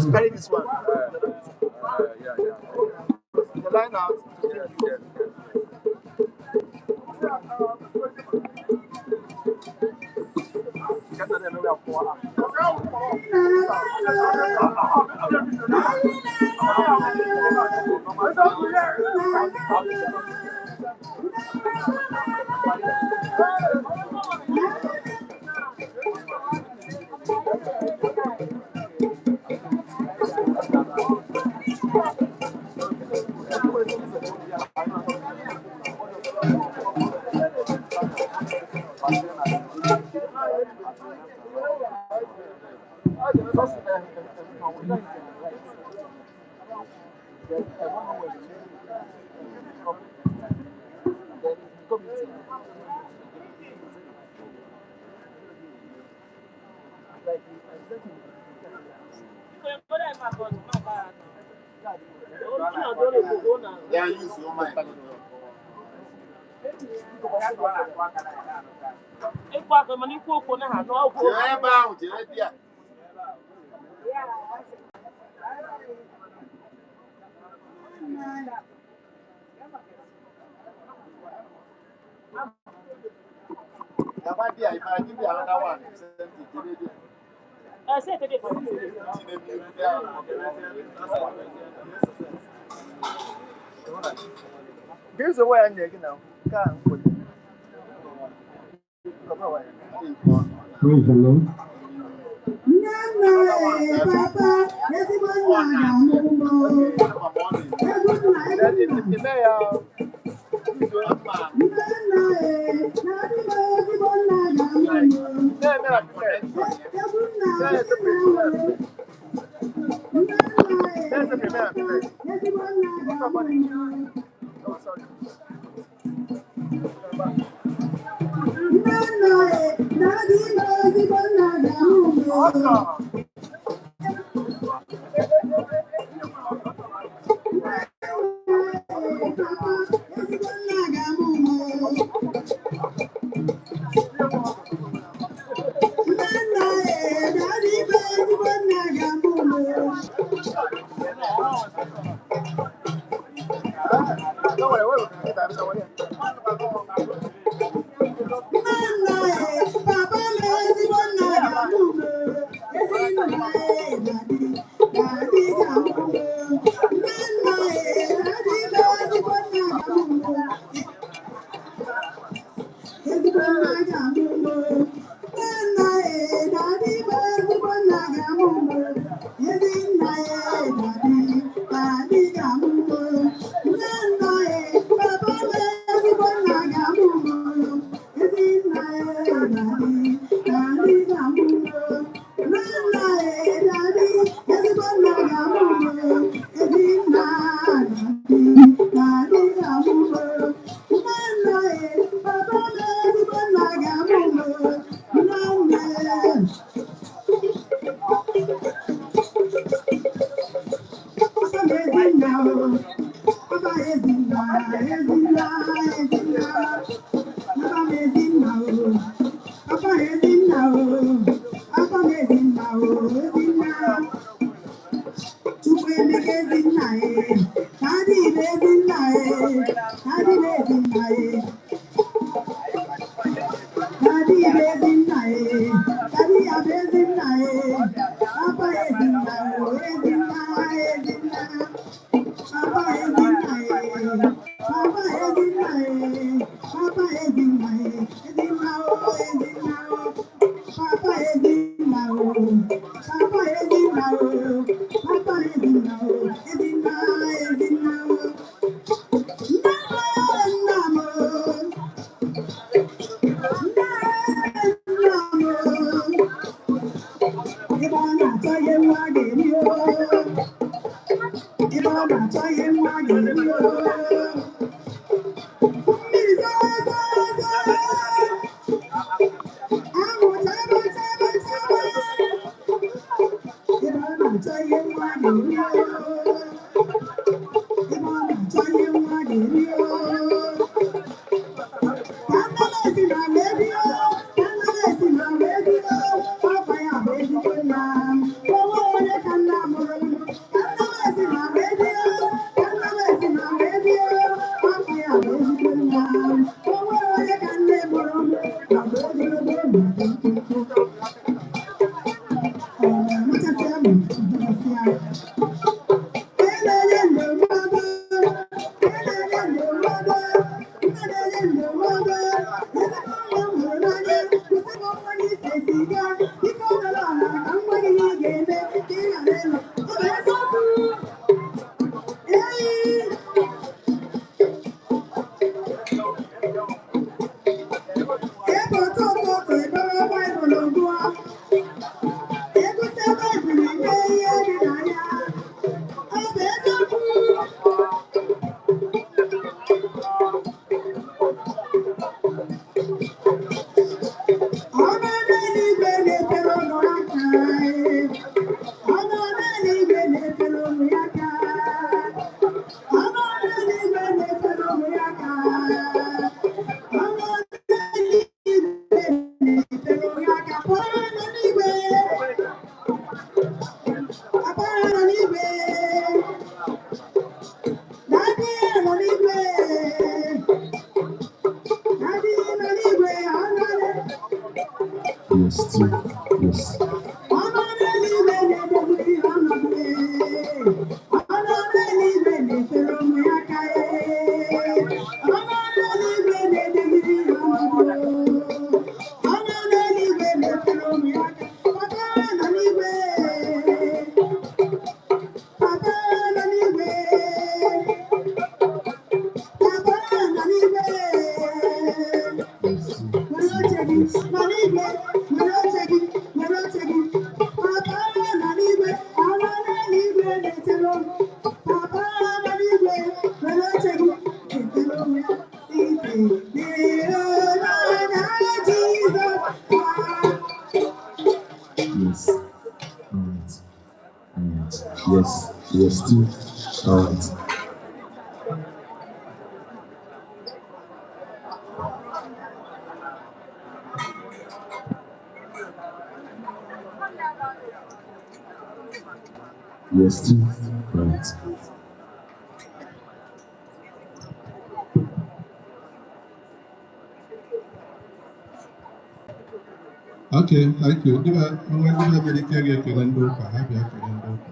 Just carry this one. The line out. Yeah, use your mind. If I give you another one, here's the way I'm taking now. Praise the Lord. Yes, too. Right. Okay, thank you. Emenike ga-ekele ndị ụka, ha bịa kele ndị ụka.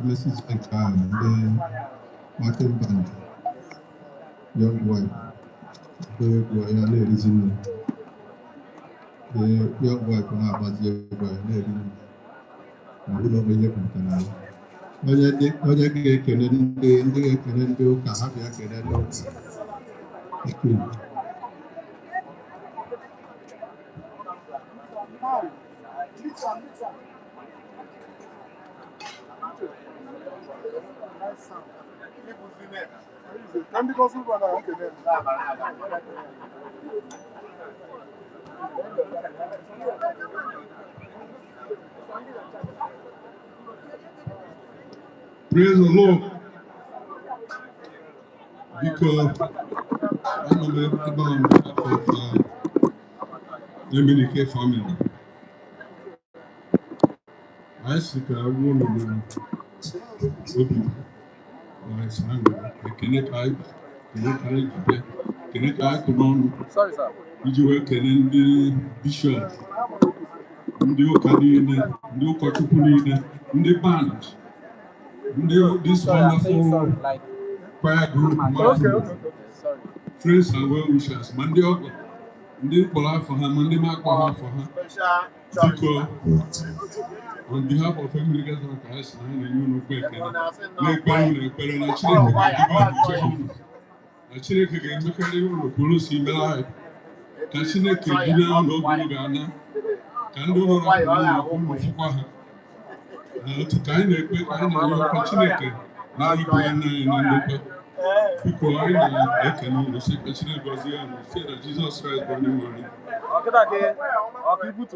Mrs. Eka, ndị Martin Band, young wife, ndị egwu ya na-erizi nne. The young wife na-agbazi egwu ya na-eri nne. Na ụlọ ọrụ ihe pụtara ya. Onye ga-ekele ndị ga-ekele ndị ụka, ha bịa kele ndị ụka. Praise the Lord. Because I'm on behalf of Emenike family. I seek a woman open my son. Can I Sorry, sir. Did you work in the bishop? Ndị ụka niile, ndị ụkọchukwu niile, ndị band, this wonderful choir group, friends and well-wishers, ma ndị ọgọ, ndị mkpọrọ afọ ha, ma ndị makpọ ha afọ ha. Biko, on behalf of Emenike ka ha si na ha na-enye unu okwu ekele, na-ekpere unu ekpere na Chineke ga-adịba nche unu, na Chineke ga-emekarị unu ka unu si mere anyị, ka Chineke dịrị unu oge unu ga-ana. Ka ndị ụlọ ụlọ fụkwa ha otu ka anyị na-ekpe ka anyị na-arịọ ka Chineke na-arịpụ ya anyị na ndokwa biko anyị na-ekele ụlọ si ka Chineke gọzie ya na site na Jizọs Kraịst bụ onye nwe anyị.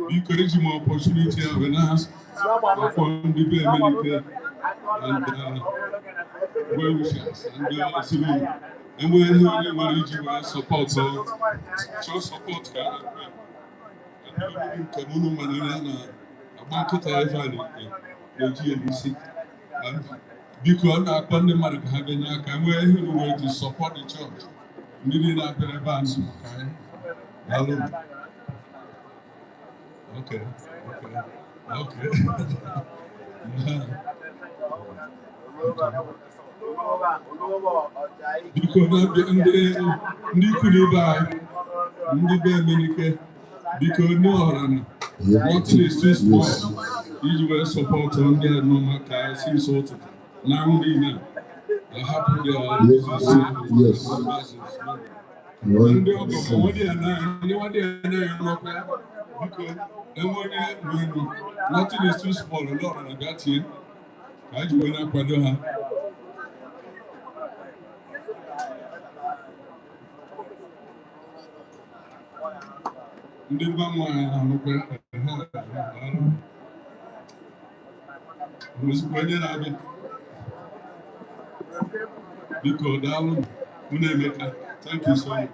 Biko eji m opportunity a wee na-akpọ ndị be Emenike and well-wishers ndị ezinụlọ enweghị ihe onye nwere iji wee sọpọtụ chọọ sọpọtụ ka nke mụnụ mana onye na-agba nkịta ebe a na-eji ya n'isi. Biko ọ na-akpọ ndị mmadụ ka ha benye aka nwee ihe uwe to support the church. Ndị niile abịara ebe a nso ka anyị daalụ. Okay. Biko ndị ikwu na ibe anyị ndị be Emenike biko ndị ọhara na nothing is too small iji wee sọpọtụ ndị anọ maka esi nso ụtụtụ na ahụ niile a hapụ ndị ọgọ ma nwadị anaghị nrọkwa biko enwe onye nwere nothing is too small ndị ọhara na gaa tie ka a ji wee na-akwado ha. Ndị mba nwanyị na-anụkwa ozugbo onye na-abịa biko daalụ unu Emeka. Thank you so much.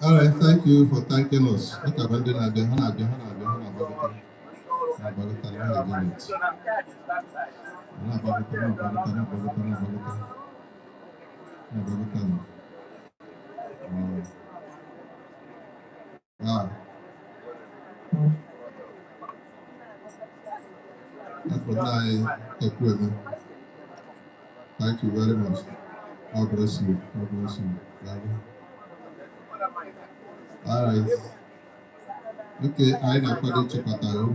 All right, thank you for thanking us. Look at ndị na-abịa ha na-agbagota Wow. That's what ChukwuEmeka. Thank you very much. God bless you. God bless you. All right. Okay, I na-akwado chekọtara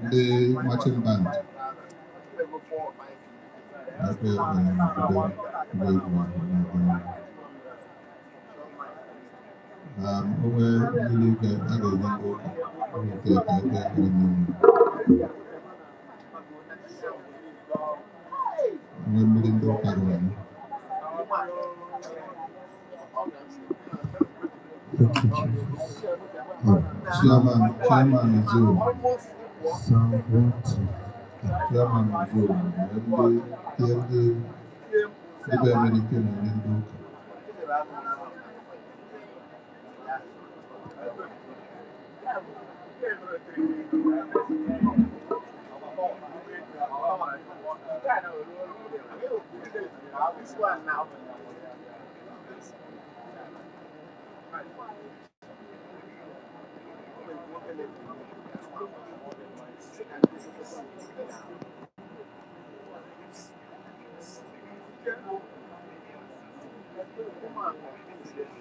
ndị marching band. Onwe mmiri a ga-enye ndị ụka nke ka ebe ekpere mmiri. Onwe mmiri ndị ụka ga-enye. Chairman Zoo. Chairman Zoo. Ndị Emenike na-enye ndị ụka. This one now.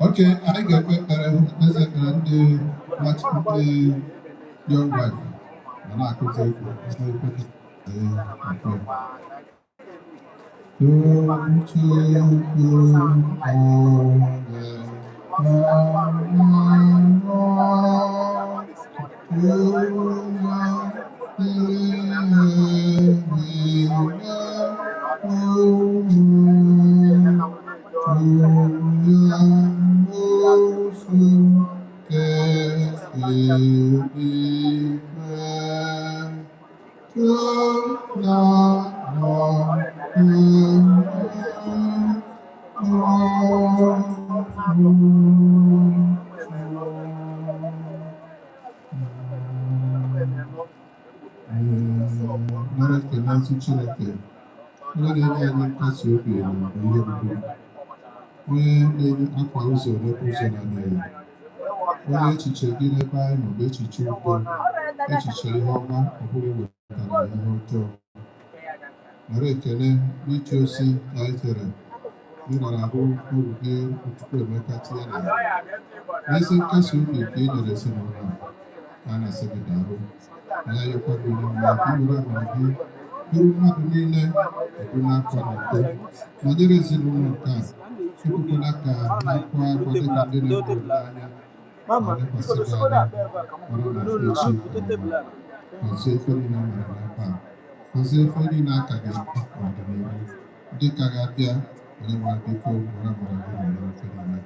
Okay, I get the young wife. And I could say, don't you go Nara ekele nsị Chineke onye na-enye anyị nkasi obi na mgbe ihe ruru onye na-akwa ụzọ n'ebe ụzọ na-adịghị onye echiche gị n'ebe anyị nọ bụ echiche udo echiche ihe ọma ọ bụrụ wetara ihe ọjọọ nara ekele n'ije ozi anyị tere ị nara ahụ uru gị Chukwuemeka tinye na ya n'ezi nkasi obi nke ị nyere ezinụlọ a na-asị gị daalụ ya yọkwado n'ime ka ị were amara gị bụrụ mmadụ niile bụ n'akwa na udo nọnyere ezinụlọ nke a ekwukwala ka na-akwa akwa dịka ndị na-ebu anya ma lekwasị gị anya ọrụ na echi gọzie ife niile mere n'ebe a gọzie ife niile aka gị n'ọdịnihu ndị ka ga-abịa onye nwere biko were amara gị nọnyere ife niile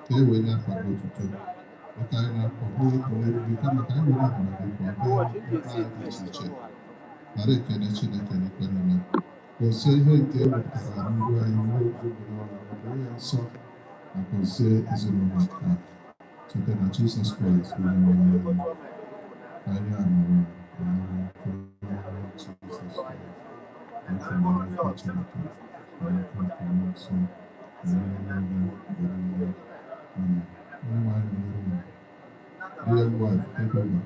ka e wee nye afa gị otuto dịka anyị na-akpọ bụrụ ekpere gị kama ka anyị were amara gị kwa bịa ebe anyị dị iche iche nara ekele Chineke n'ikpe niile gọzie ihe nke e wepụtara n'iru anyị n'oge ọrụ onye nsọ ma gọzie ezinụlọ nke a site na Jizọs Kraịst onye nwe anyị anyị amara Jizọs Kraịst nke Chineke nke nsọ na ihe niile mgbe niile amen onye nwe anyị nọnyere unu dear wife take over.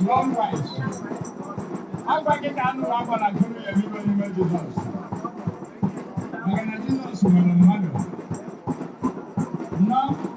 Young wives. I'm going to get down to Rabban and Jimmy and everybody made the house. I'm going to do this with my mother. No.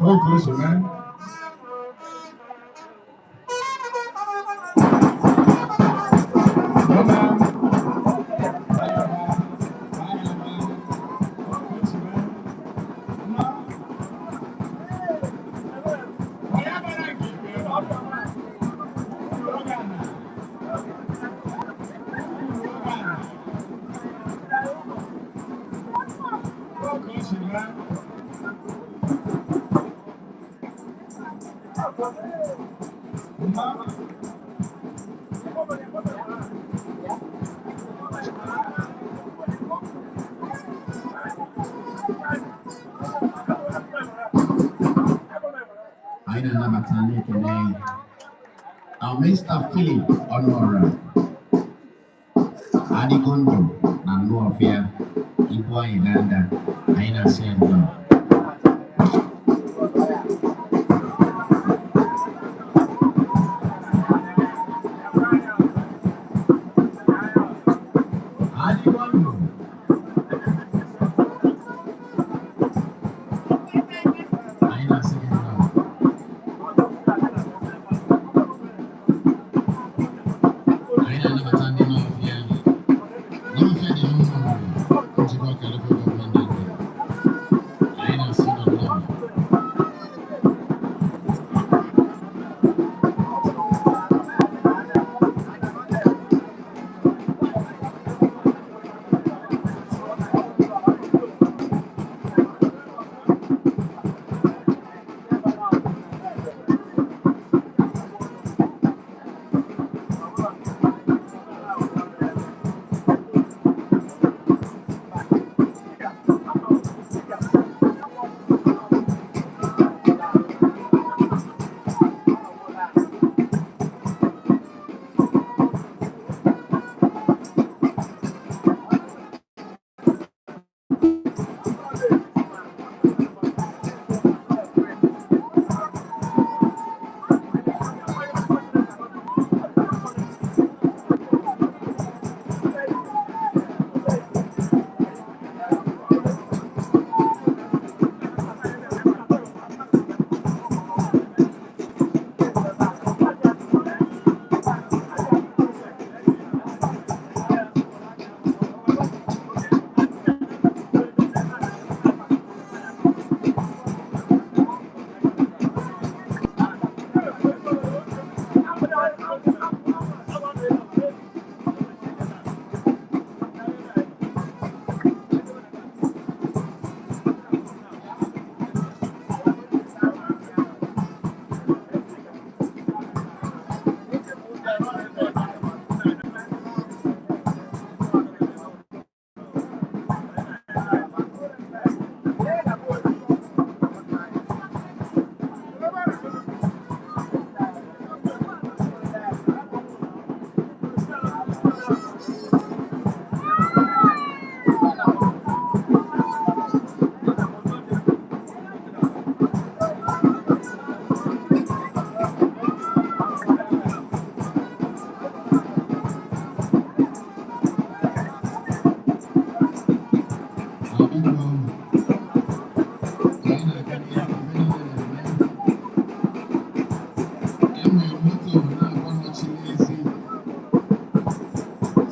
Oh, close, man. I don't know about Emenike. Our Mr. Philip Honora. Adigondo, Nanuafia, Ibwa Uganda, Aina Sendo.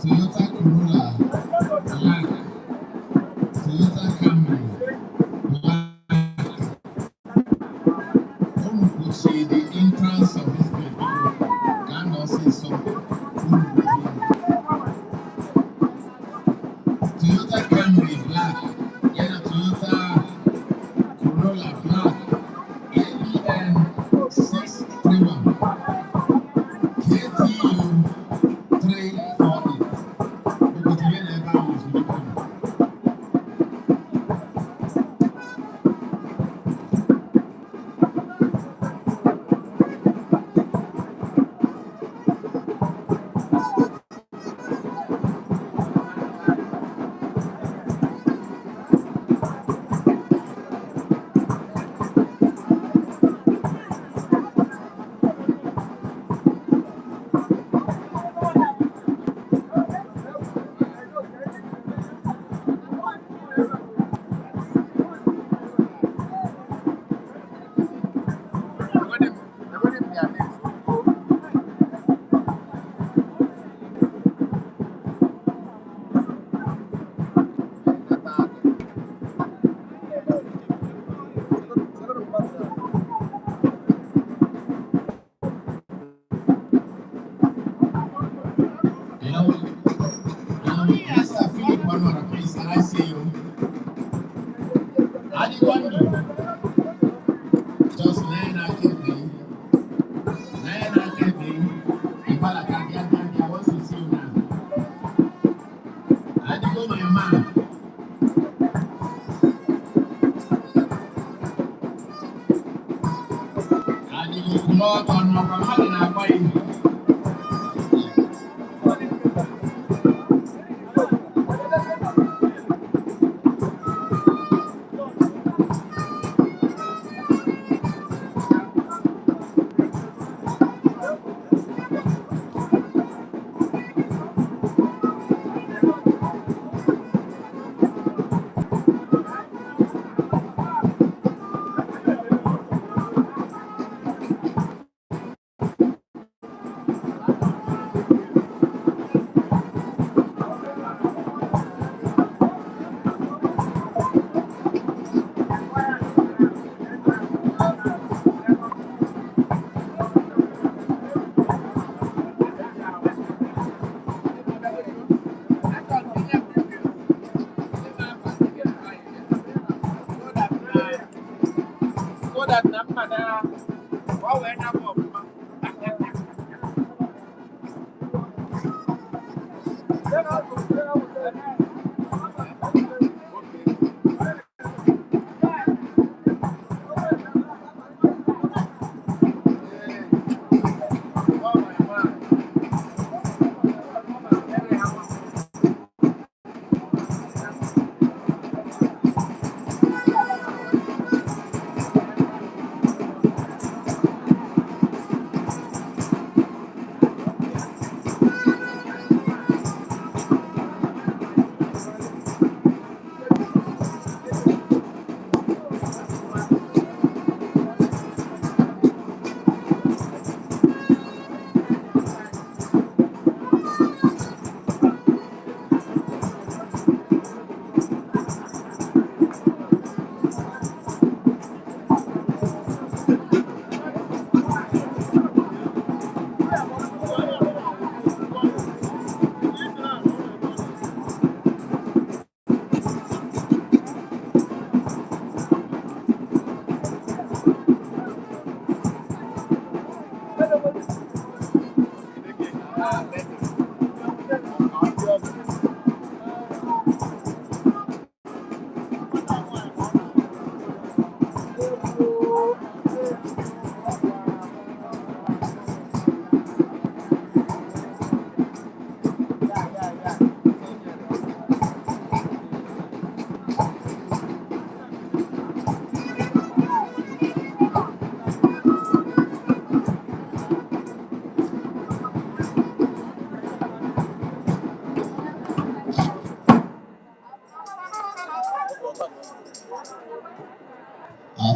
Toyota Corolla, black. Toyota Camry, black. Umuchu, the entrance of this building, can also see something. Toyota Camry, black. Yeah, Toyota Corolla, black. ABN 631.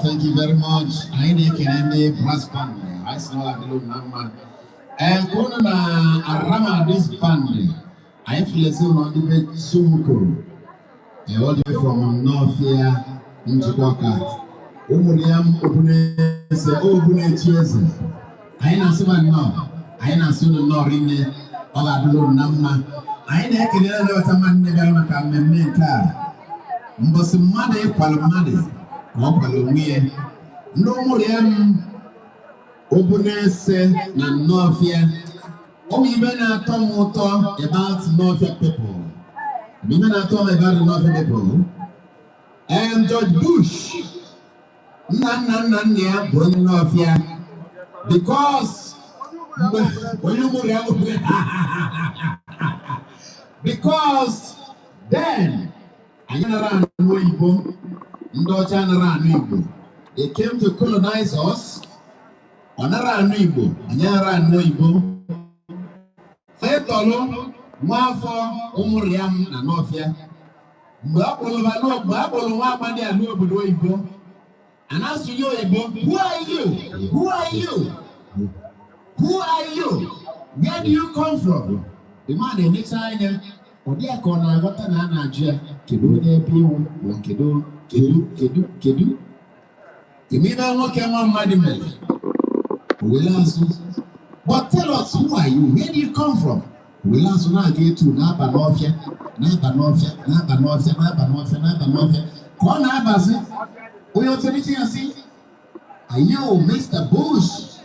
Thank you very much. Emenike and brass band. I saw a little number. And Kona Arama this band. I feel so on the bed Sumuko. All the way from North here in Chicago. Umuriam Obune say Obune Cheers. I know someone now. I know soon no ring all a little number. I know can never man never come and make her. But some money, Palomade. No more openness and Northia. Oh, even a talk about Northia people. Even a talk about Northia people. And George Bush. None, bring Northia. Because because then I ran Weibo, Ndochan. They came to colonize us. Onara Nibo, Anyara Noibo. Fetolo, Mafo, Umuriam, and Northia. Babolo, Babolo, Wamadi, and Nobo. And as you know, who are you? Who are you? Who are you? Where do you come from? The man in this area, Odia Kona, what an anaja, Kedu, Kedu. You mean I won't come on, Madam? We'll ask you. But tell us, who are you? Where do you come from? We'll ask you now get to Naba Northia. Kona Abasi. We are telling you, see. Are you Mr. Bush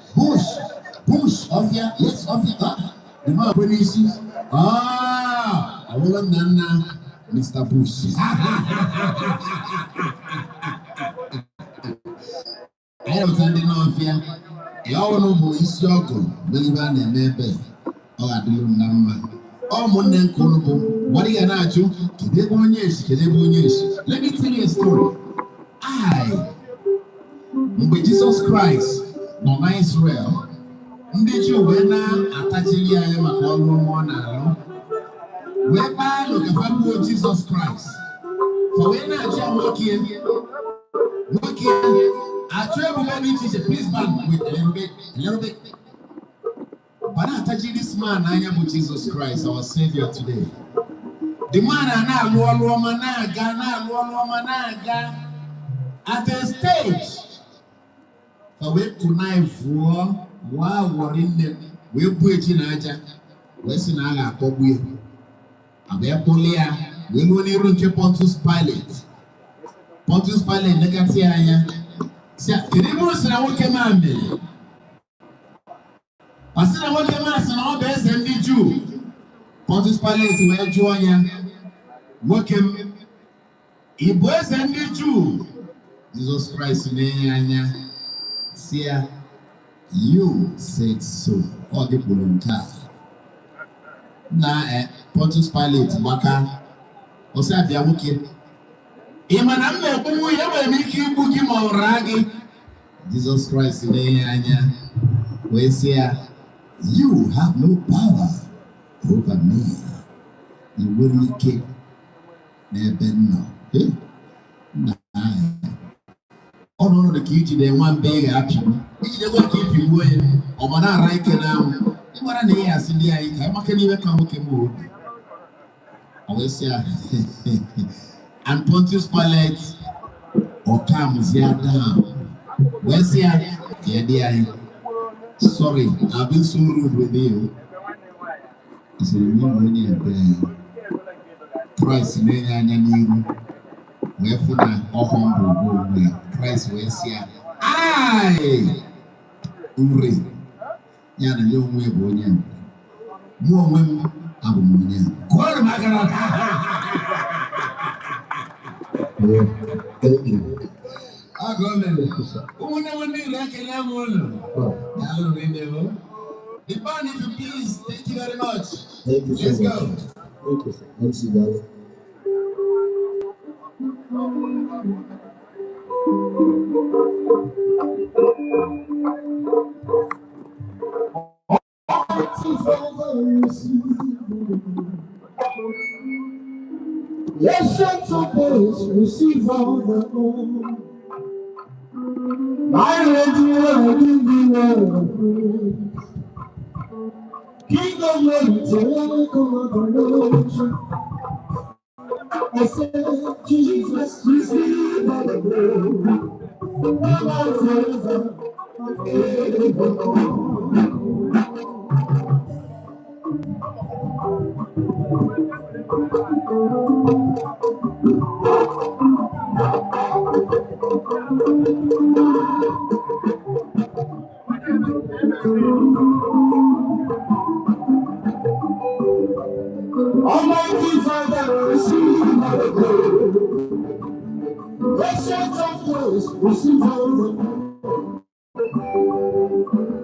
of here? Yes, of here. The man police. I will Nana, Mr. Bush. I don't send him off here. Y'all know who is your go. Believe in maybe. Oh, I do number. Oh, Monday Konobo. What do you know? Let me tell you a story. With Jesus Christ, no Israel. Did you when attaching I am a call one now? Whereby look at Jesus Christ. For when I am working, I travel many teachers. Please back with a little bit. But I'm touching this man, I am with Jesus Christ, our Savior today. The man at a stage. For we tonight for while we're in the we put in Aja, Western Aga Pobu, Abepolia, we only run to Pontius Pilate. Pontius Pilate, Negatia. Can you know what came out? I said, I want to mass and all best and the Jew. Pontius Pilate, where join working. He was and the Jew. Jesus Christ, in see, you said so. All the volunteer. Now, Pontius Pilate, Maka, or said, they are working. Emenike, who you make you book him or raggy. Jesus Christ, in we say, you have no power over me. You will keep never know. Oh no, the key to the one big action. They will keep you going. Or man, I right now. You want to hear us in the eye. I can't even come with a mood. I will say, and Pontius Pilate or comes here down. Where's here? Yeah, sorry, I've been so rude with you. It's a new money and Christ in any new. Wherefore, all humble go Christ was here. Aye! Uri. Yana, you way, boy. More women, Abumonia. Call him, thank you. I go there. Who never knew like a lemon? I don't know. The band, if you please, thank you very much. Thank you so much. Let's go. Thank you, sir. Let's see, guys. Let's shut to this, receive all the Lord. My radio, I give you all the praise. King of glory, take all the nation. I said, Jesus, receive all the glory. Now forever, evermore. Almighty Father, receive all the glory. Nations of those, receive all the glory.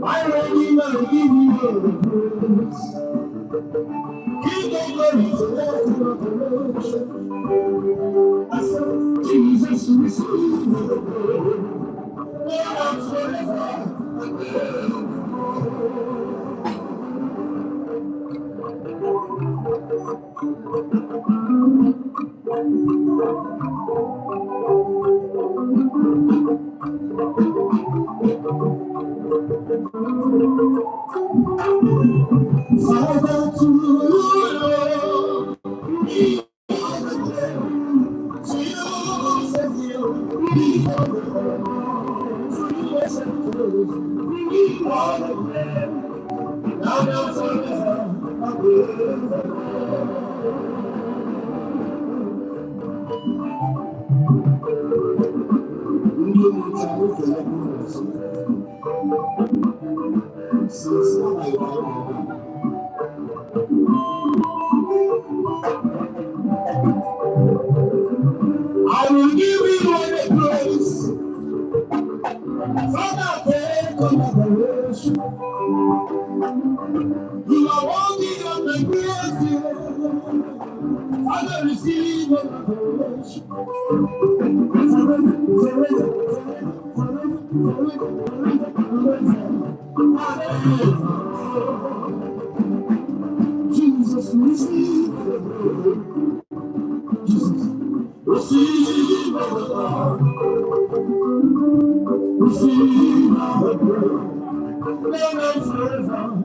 My Redeemer, give you all the praise. King of glory, to all the nation. I said, Jesus, receive all the glory. Now and forever, Father, to you, be all the glory. To you, Savior, be all the glory. To you, Savior, be all the glory. Now and forever, I will give you all the praise. Father, collaboration. You are worthy of the grace. Father, receive your adoration. Jesus, receive the glory. Jesus, receive the Lord. Receive the glory. Let us forever.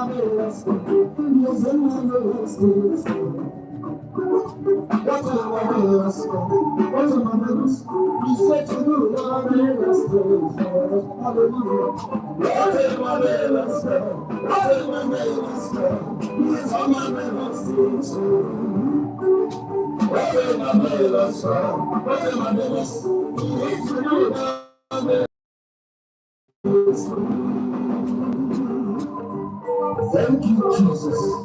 marvelous God. He is a marvelous God. What a marvelous God. What a marvelous God. He said to do marvelous things for us. Hallelujah. What a marvelous God. What a marvelous God. He is a marvelous things for us. What a marvelous God. What a marvelous God. He is to do marvelous things for us. Thank you, Jesus.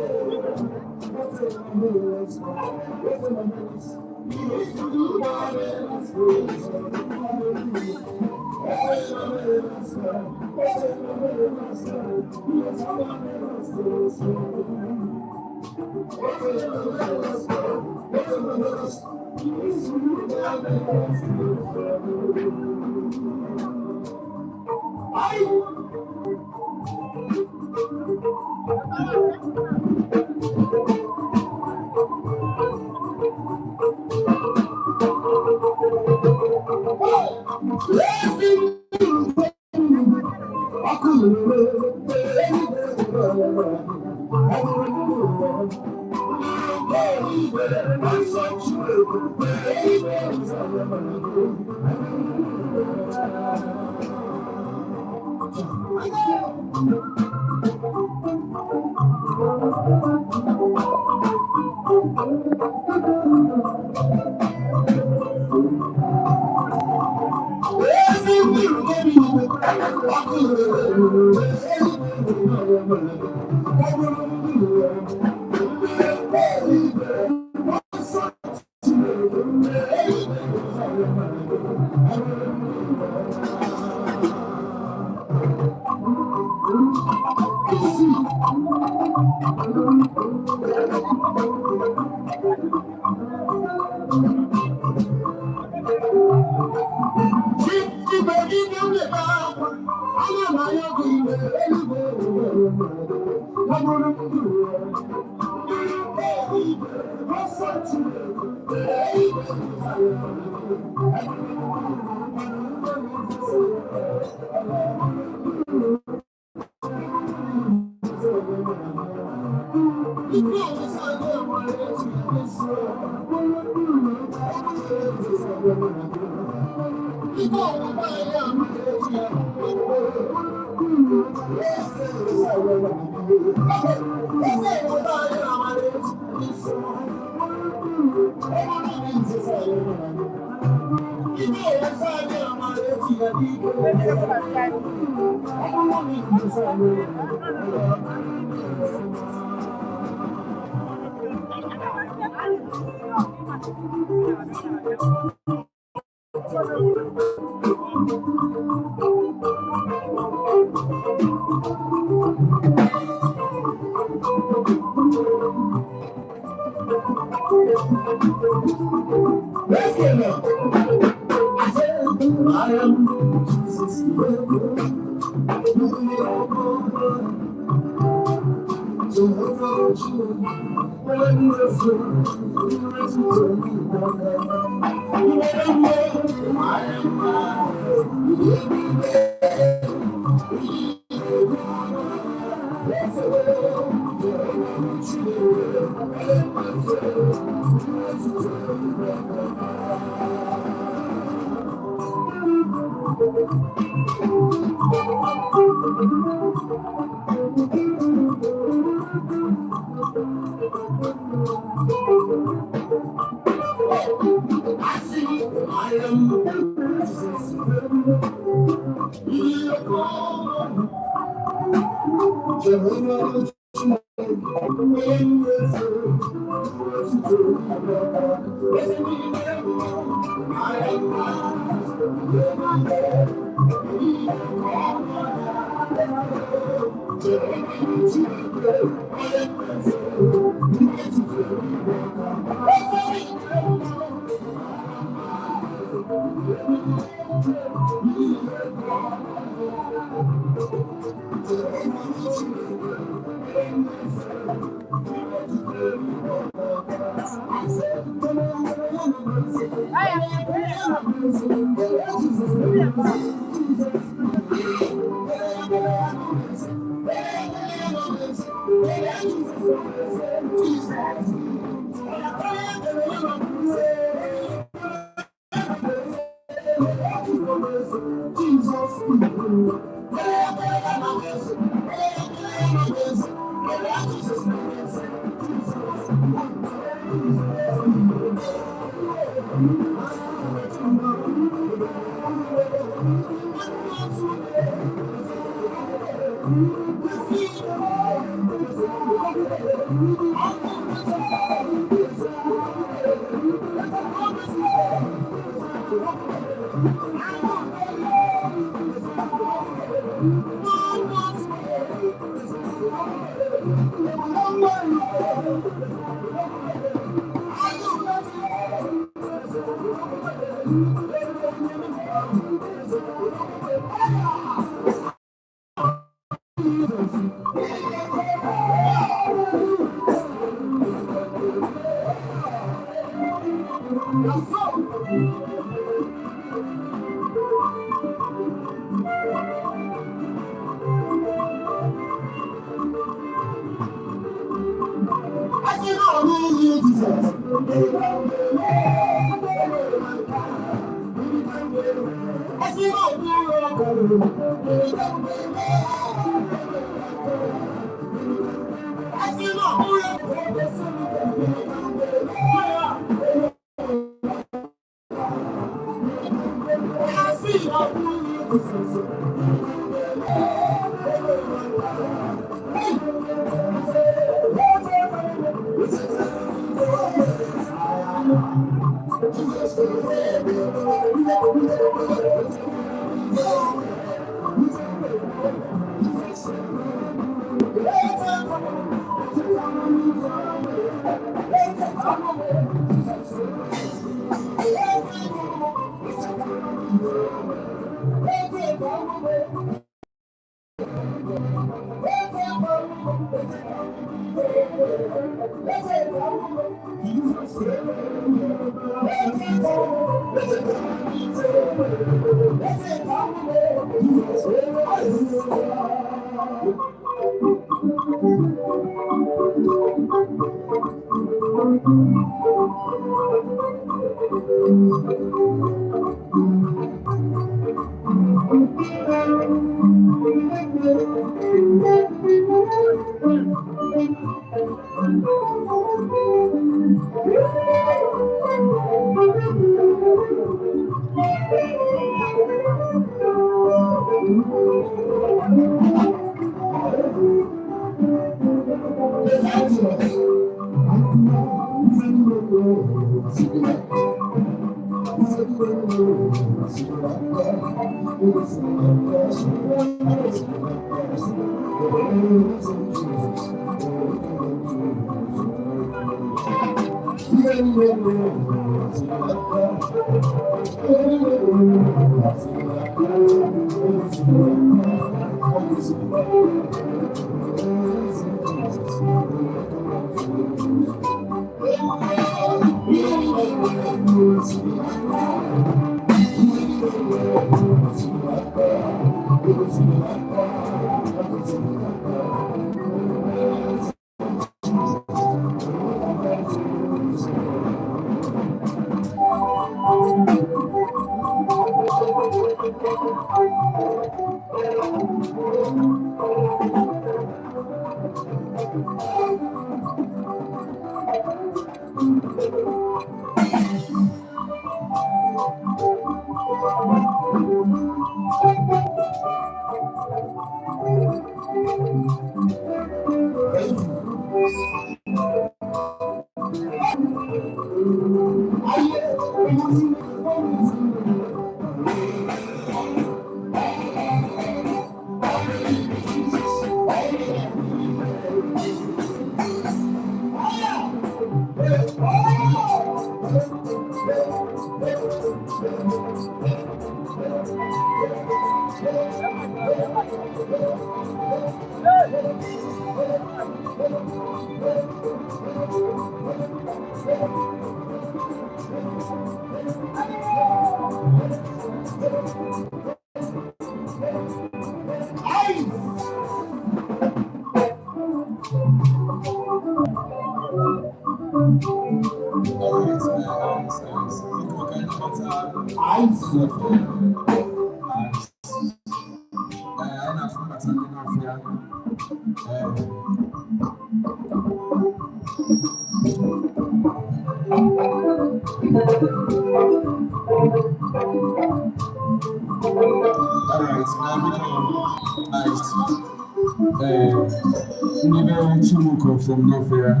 Chumuko from Nofia,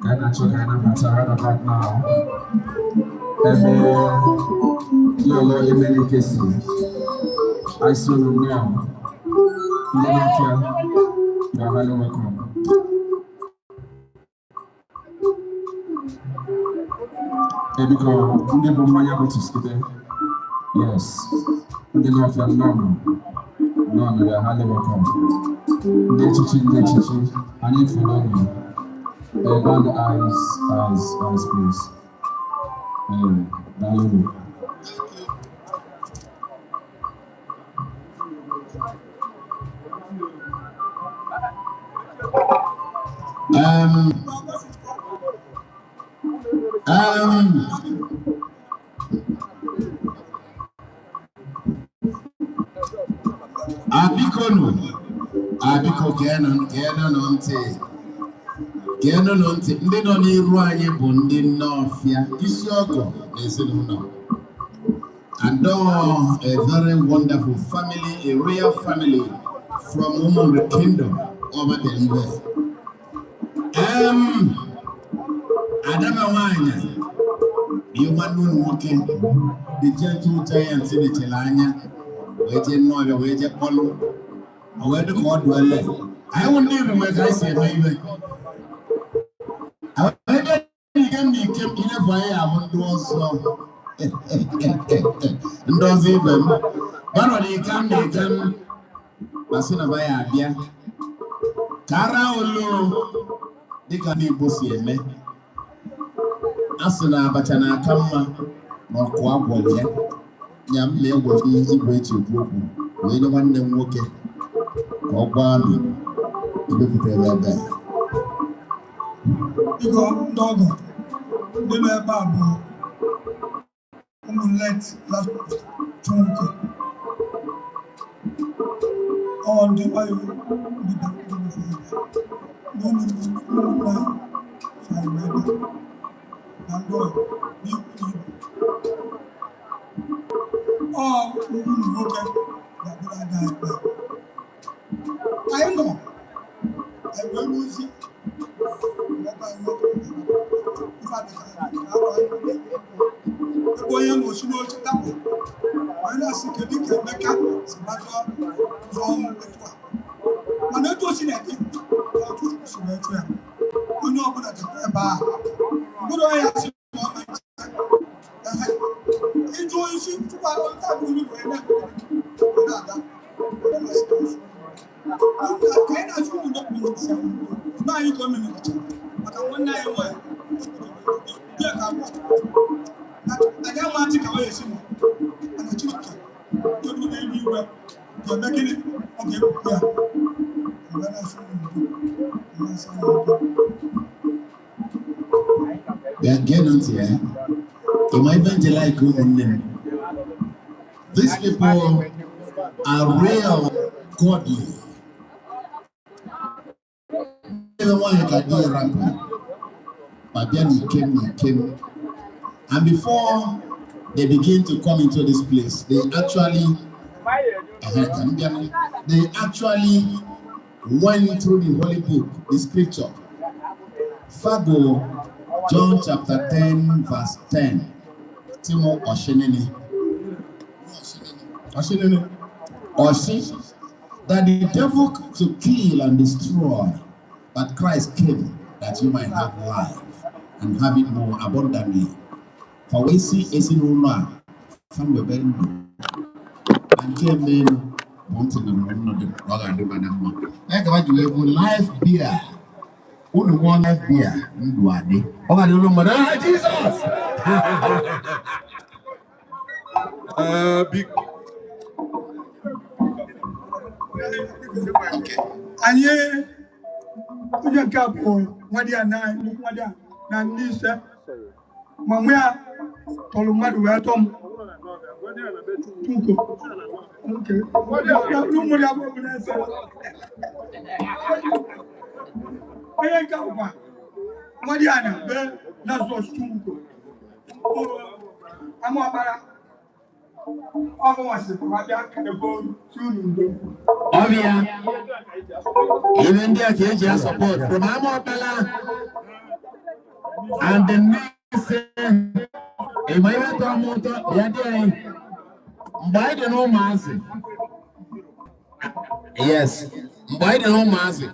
Kana Chokana Matara right now. Yolo Emenike, I saw them now. Nofia, you are very welcome. Because the Bomaya go to school. Yes, the Nofia, no, you are highly welcome. The chichi, I need to know you. All the eyes, please. Hallelujah. Abiko Geno nonte ndị nọ n'iru anyị bụ ndị Nnọfịa isi ọgọ n'ezinụlọ. And a very wonderful family, a royal family from Umuchu Kingdom over the river. Adama Wanya, you want to walk in the gentle giants in the Chelanya, waiting no other way, Polo, or where the God will. I won't even make I say, maybe. I came in a fire, I won't do also. Ndozi ibem baro ni kam basuna baya bia kara olu dika ni bosi eme asuna abacha na akamma na ko agwole nyam me egwo ni igwe echi okwu we ni nwanne nwoke ka ogwa mi ibe fitere ebe Iko ndogo ndebe babu let last chunko on the way no I know I will lose it. Boy, no, she knows that. When I see Emenike, it's not wrong with one. When I was in it, I was in it. You know what I do about. Good, I ask you. Enjoy you to buy all that when you were not. Now you come in. But I one night away. I don't want to go away. And I took it. Don't do anywhere. You're making it. Okay, yeah. And then I saw we are getting here. You might evangelize women. These people are real godly. Everyone can be a rapper. But then he came. And before they begin to come into this place, they actually went through the Holy Book, the Scripture. Fago, John chapter 10, verse 10. Timo Oshinini. That the devil to kill and destroy, but Christ came that you might have life and have it more abundantly. For we see is in Roma from the bend and came in Mountain and Renod, Roga, Madame. I got you have life beer. Who want life beer? Ndwadi. Oh, I don't know, Madame Jesus. Big. Aye, kuja kapo mwadia na mwadia na nise mamia tolumadu wa tom tuko okay lumu ya bobu na se aye kapo mwadia na be na so tuko amo abara amo wasi mwadia kadebo tunu Obia. Even there, KJ support from Amopala and the next in my motor, by the no massy. Yes, by the no massy.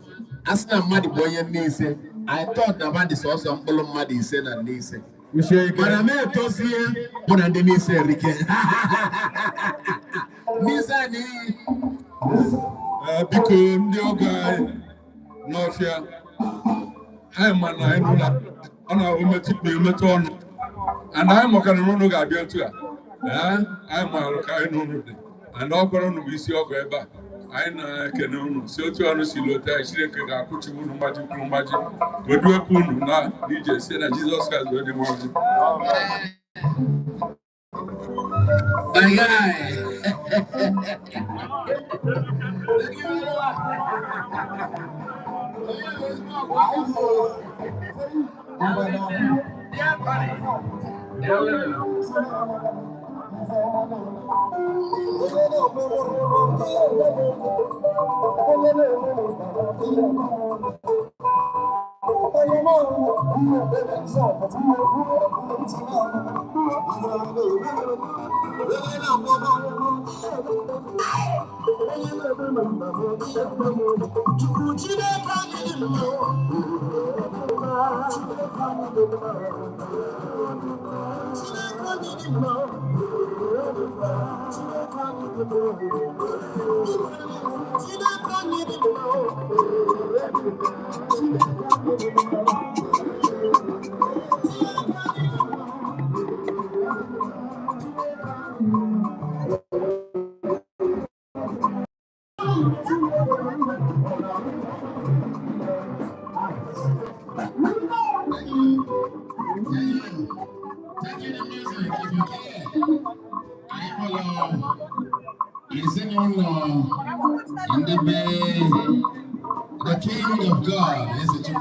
As na mad boy and niece, I thought the man is also a full of mud, he said, and niece. But I met us here, but I didn't say, Ricky. Because the guy, no fear. I'm an I know on our meton, and I'm a can run a bill to her. I'm a kind and all going to be see your grabber. I can own so to honestly look at I put you on magic, but do a poon now. DJ said that Jesus has very much. My guy. The King of God is a the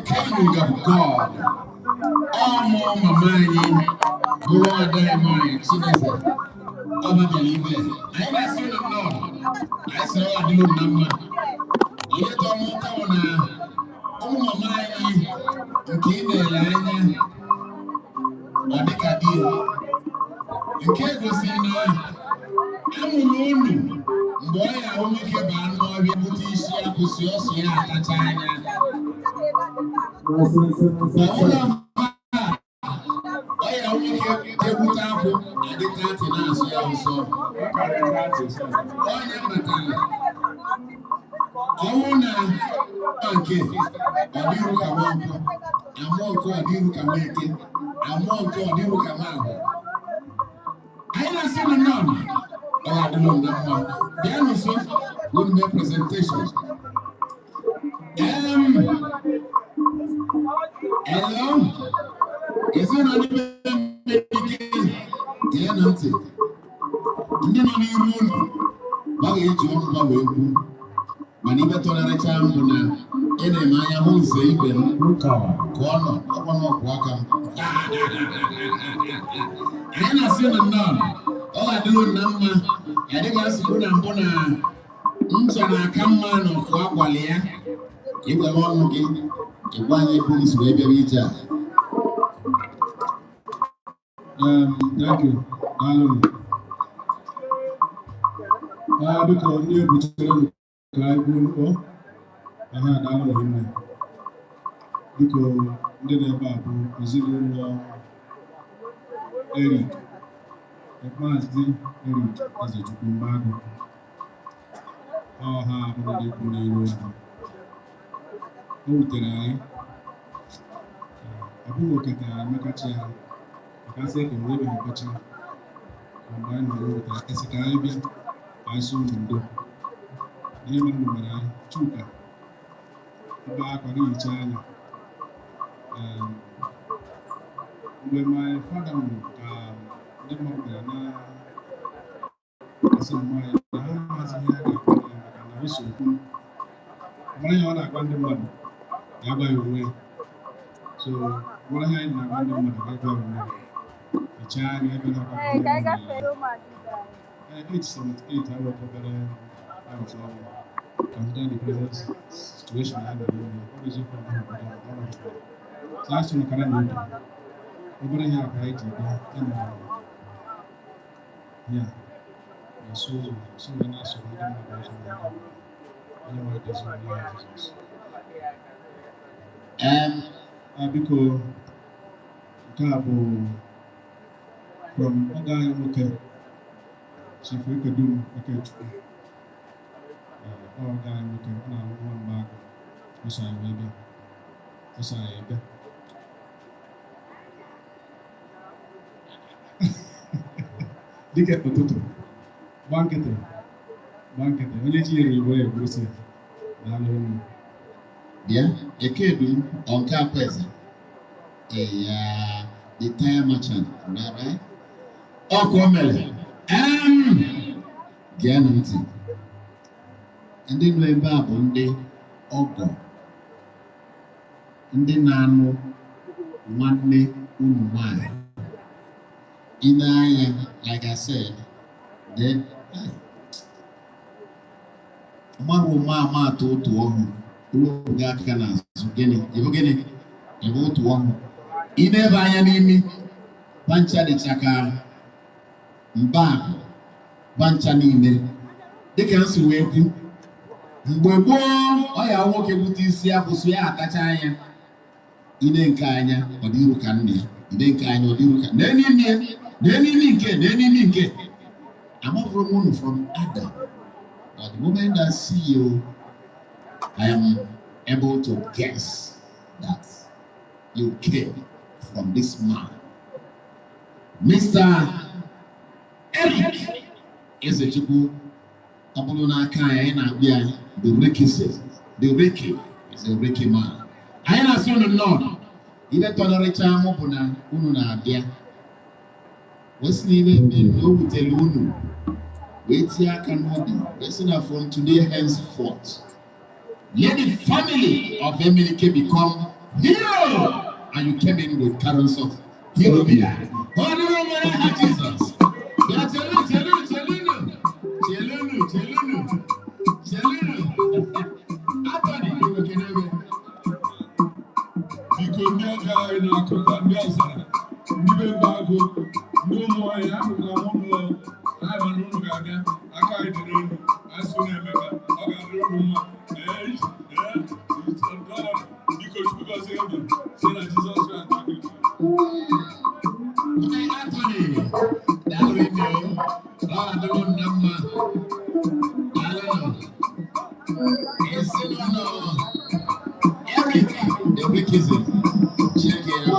King of God. Oh, Mama, more than mine. I'm a believer. I never seen them now. I saw a new number. You let them come on. Oh, Mama, you came there, Lana. I think I did. You can't go see now. I'm alone. Boy, I will make a band more. We put this year to see us here at China. I will make a table table. I did that in us also. What can I practice? I see the none. I don't know that one. Then also, with my presentation. Hello? Is it not even dear Nancy? You know, you rule. You Maniba Tonaracham, any Maya who say, Corner, welcome. And I see the none. All I do number, I think I see good and bona. Unchana come man of Quapalia. If the one looking, if one is baby Rita. Thank you. Because you between Clive, I had all of him. Because ndị na-ebe a bụ ezinụlọ Eric, Maazị Eric Ezechukwumagụ. Ọ ha abụrụ ndị kwụ n'iru ahụ. O wutere anyị. Ọ bụghị okete emekachi ha. Akasị eke wee ebe mpecha. Mgbe anyị nọrọ wutere esi ka anyị bịa ka anyị so ndo. Ihe mere mere anyị Chuka ebe akwa na-ehicha anya. Mgbe my father nwụrụ ka ndị mmadụ bịara na-asị mmanya na ha amazighị ya ga-akwa ya maka na o so kwuru. Mara ihe ọ na-agwa ndị mmadụ ga-agwa ya onwe ya. So mara ihe anyị na-agwa ndị mmadụ ga-agwa ya onwe ya. Hichaa anya ebe na-akwa ndị mmadụ. 878 I wrote about considering the present situation I have in the what is it from the so I saw the current window. Over here, I had yeah. So when I saw them, I know what this one is. Because Cabo from Ogayoke, Chief Wickedum, Wicked. Ogayoke, one back. Yes, I will. Yes, I will. Dike potato, bankete, onye ji eri igbo egosi n'ala elu. Bịa, ekedu nke akweze, the tire merchant, right? Ọkụ o mere, gee na ntị. Ndị nọ ebe a bụ ndị ọgọ, ndị na-anụ nwanne unu nwanyị. In like I said, then mama to home. Gakana, Zugeni, you go to one. In a Bayanimi, Bancha de Chaka, Mbag, Banchanine, they can see where you. Mbo, I am walking with this Yabusia, Kataya, Inenkanya, or you can be. Inenkanya, or you can. Nenike. I'm not from Adam. But the moment I see you, I am able to guess that you came from this man. Mr. Eric is a Chukwu. The Ricky says, the Ricky is a Ricky man. I am a son of Lord. Ile tolerate amobuna unu na abia. What's needed in no telunu? Wait here can be. Listen from today henceforth. Let the family of Emenike become hero. And you came in with currents of hero. Oh, no, Jesus. Eric, the week is it? Check it out.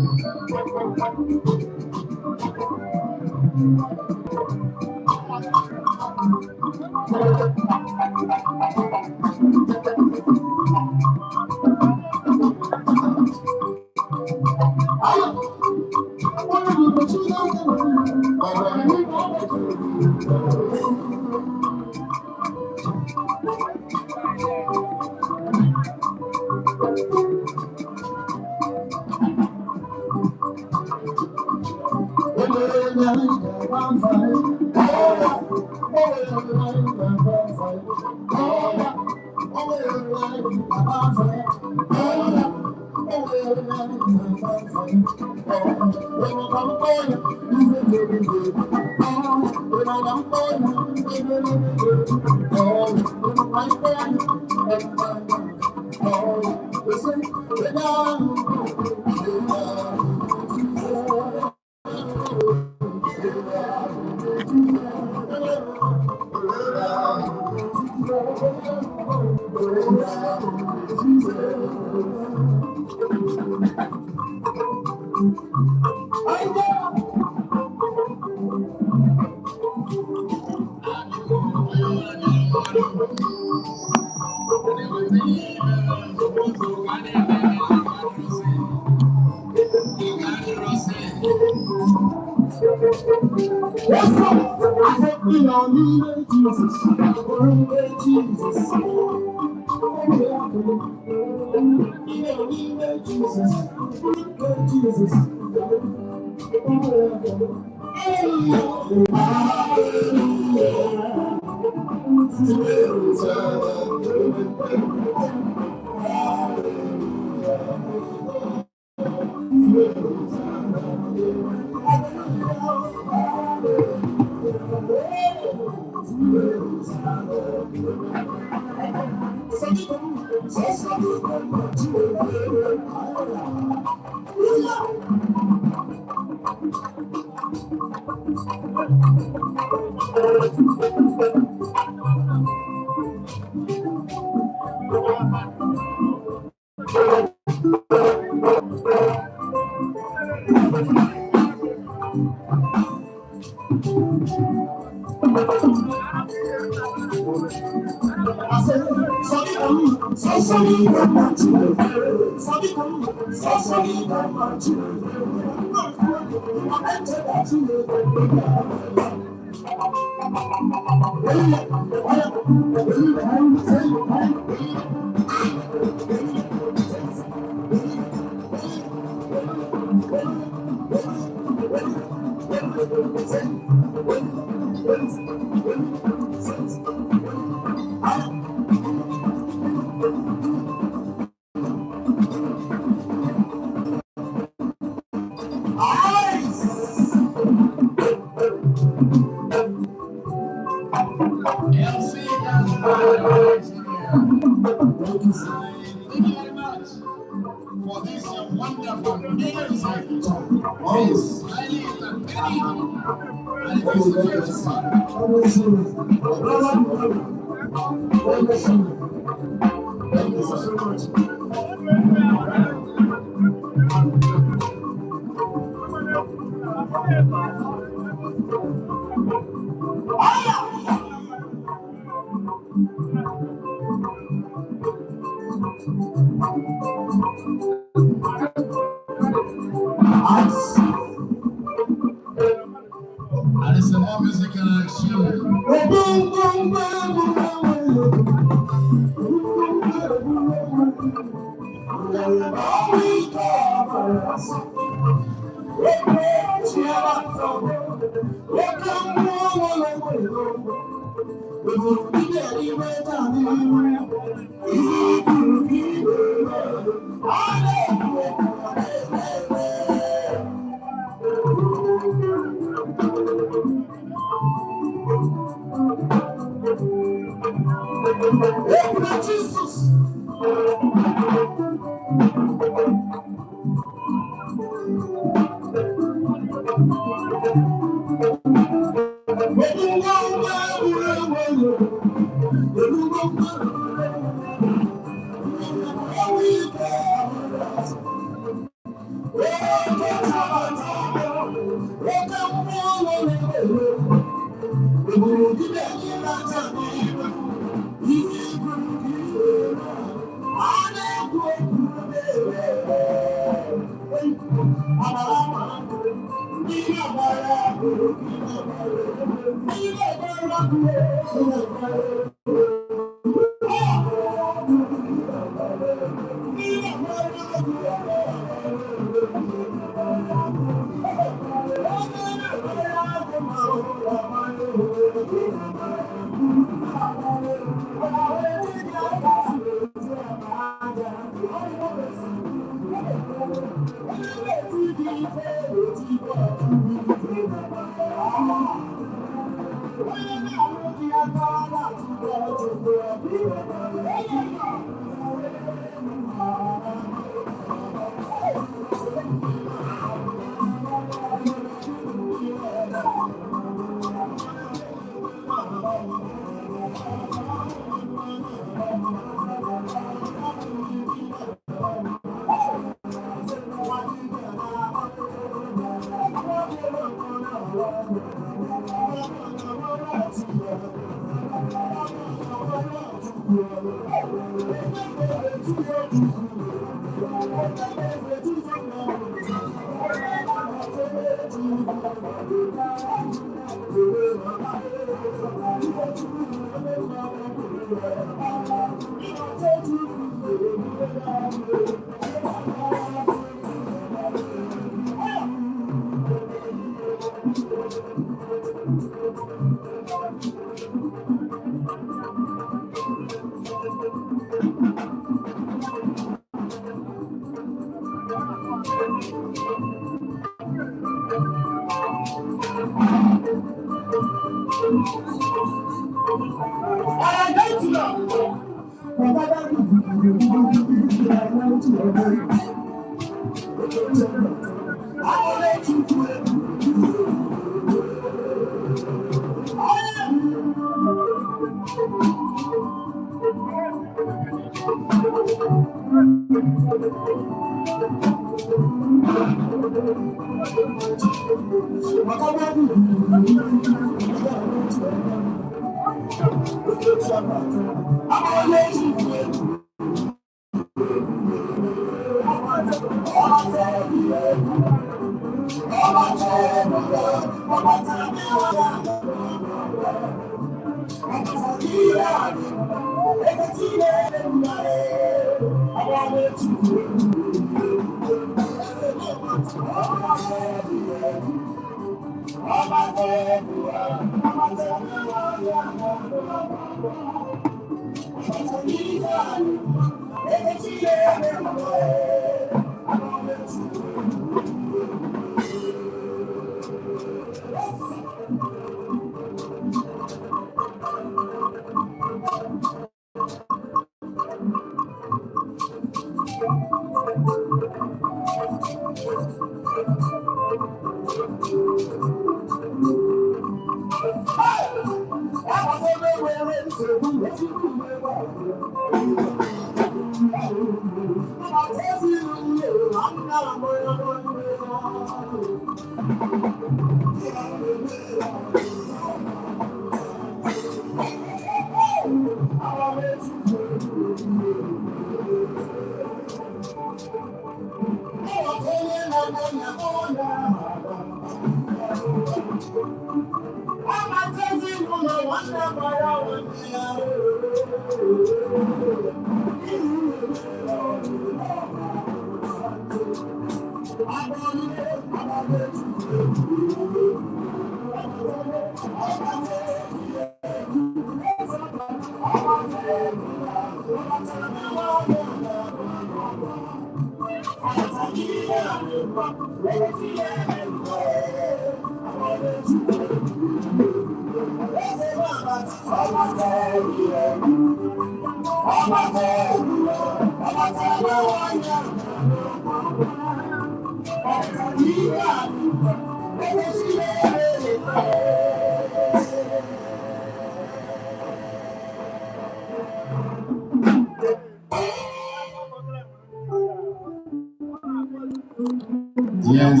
Yes,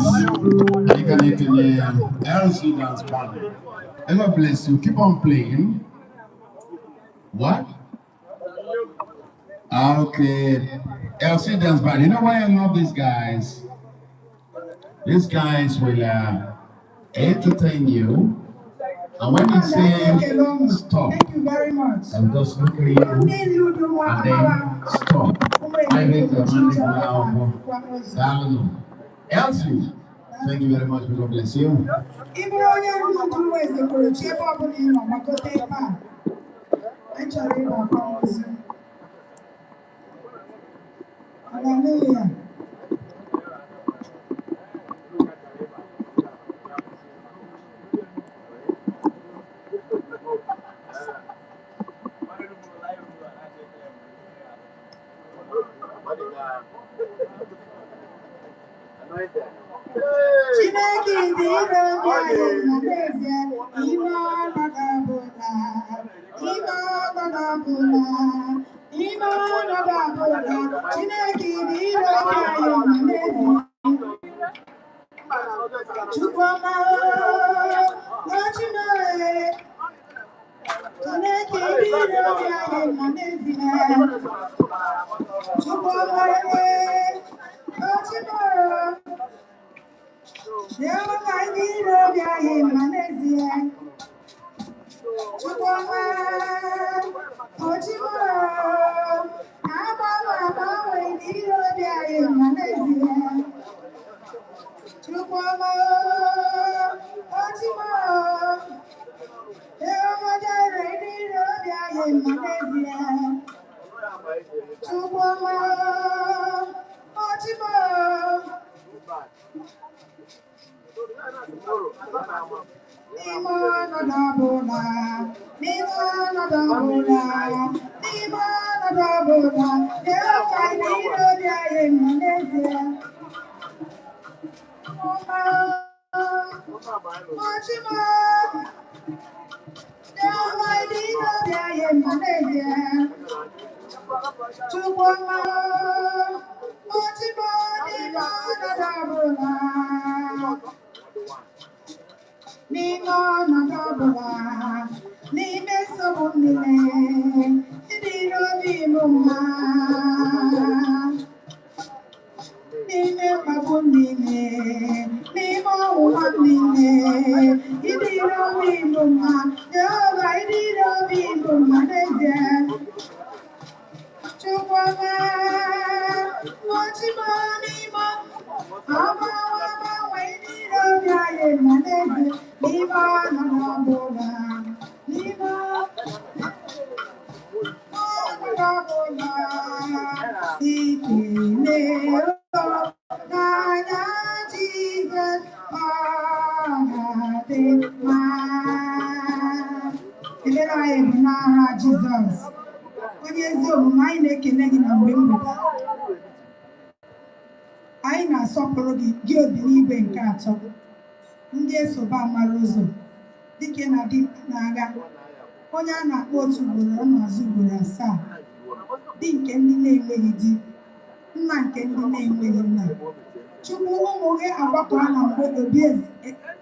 Emenike, LC dance band. Ever bless you. Keep on playing. What? Okay. LC dance band. You know why I love these guys? These guys will entertain you. And when you say stop, thank you very much. I'll just look at you and then stop. I make the money down. Elsie, thank you very much. God bless you. Hallelujah.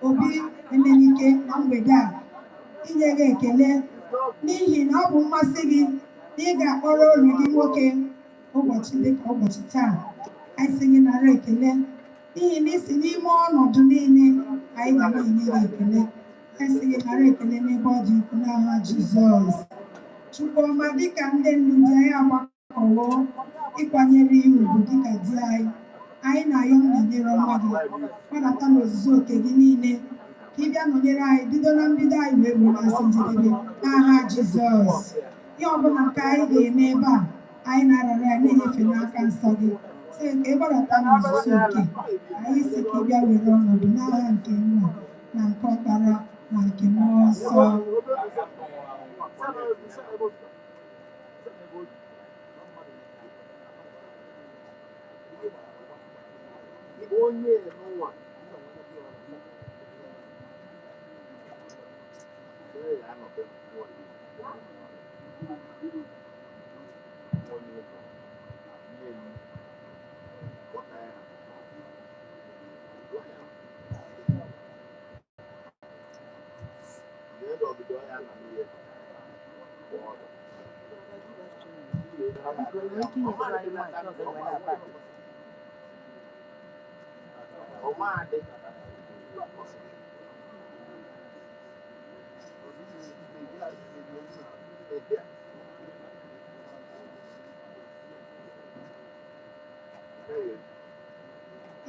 Obi Emenike na mgbede a inye gị ekele n'ihi na ọ bụ mmasị gị na ị ga-akpọrọ olu gị nwoke ụbọchị dịka ụbọchị taa. Anyị sị gị nara ekele n'ihi na isi n'ime ọnọdụ niile anyị ga na-enye gị ekele. Anyị sị gị nara ekele n'ebe ọ dị ukwuu n'aha Jizọs. Chukwuma, dịka ndị ndu di anyị agbakọwo ịkwanyere ihe ugwu dịka di anyị, anyị na-ayọ nọnyere ọma gị gbadata n'ozuzu oke gị niile ka ị bịa nọnyere anyị bido na mbido anyị wee ruo n'isi njedebe n'aha Jizọs. Ihe ọbụla nke anyị ga-eme ebe a, anyị na-arara ya na-enyefe n'aka nsọ gị si ka ị gbadata n'ozuzu oke. Anyị si ka ị bịa were ọnọdụ n'aha nke Nna na nke Ọkpara na nke Mmụọ Nsọ.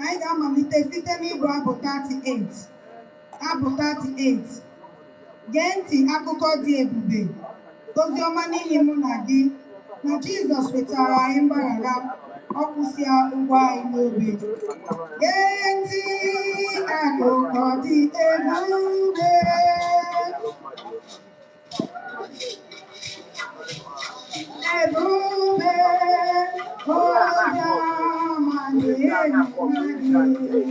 Anyị ga-amalite site n'ịbụ abụ 38. Abụ 38. Gee ntị akụkọ dị ebube, ozi ọma n'ihi mụ na gị, na Jizọs wetara anyị mgbaghara, ọ kwụsịa ụgwọ anyị n'obe. Gee ntị akụkọ dị ebube, ebube ozi ọma n'ihi mụ na gị,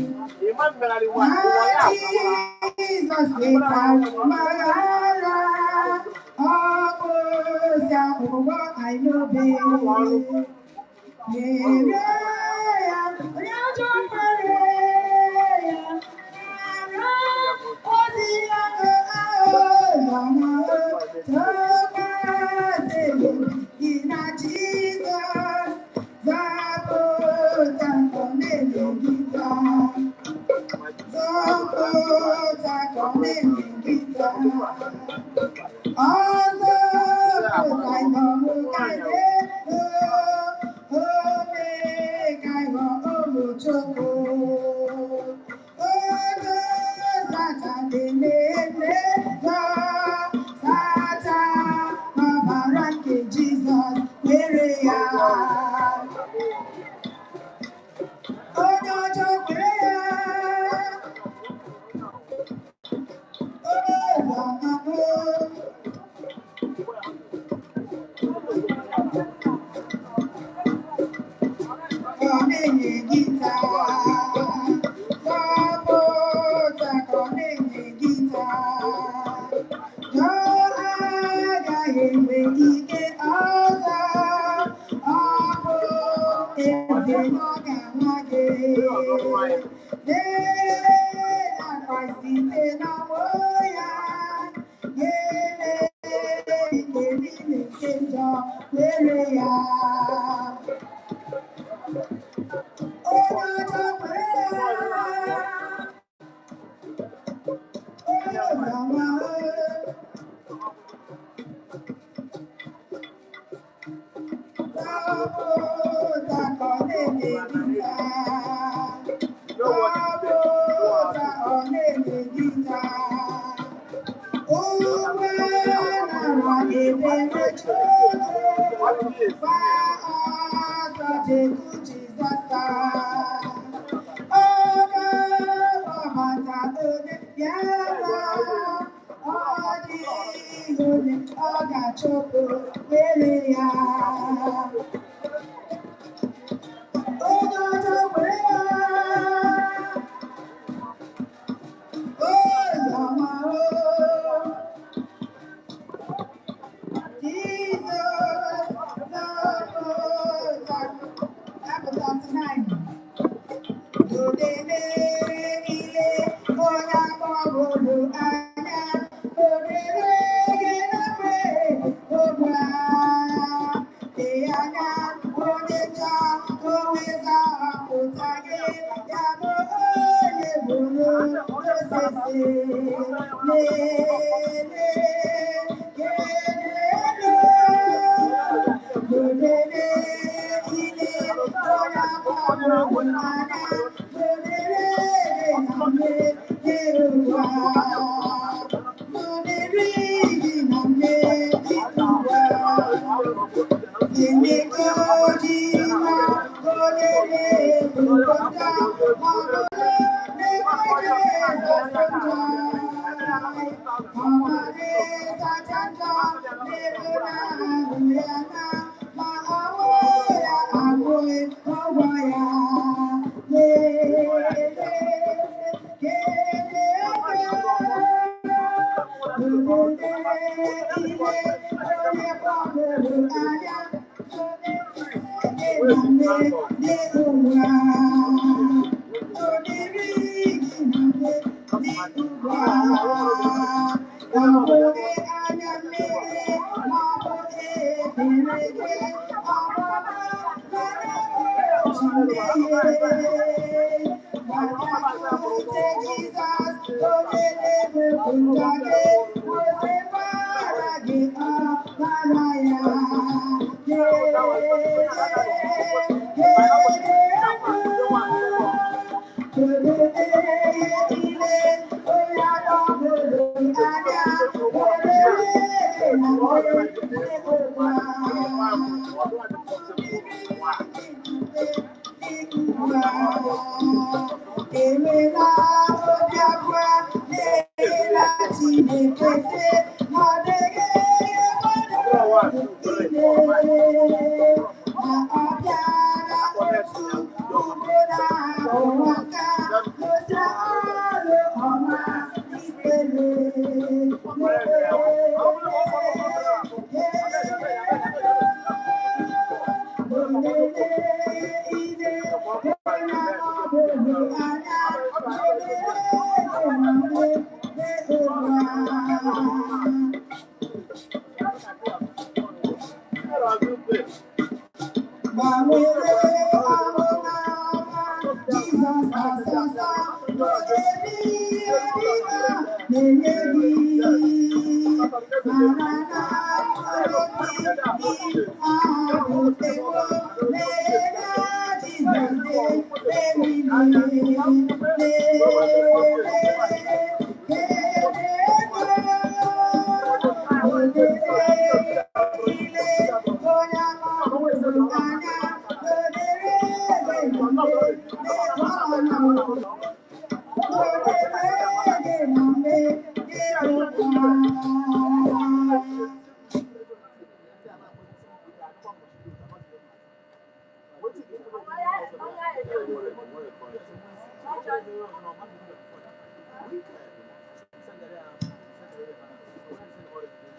na Jesus later, Mahara, Oposia, what I know, baby.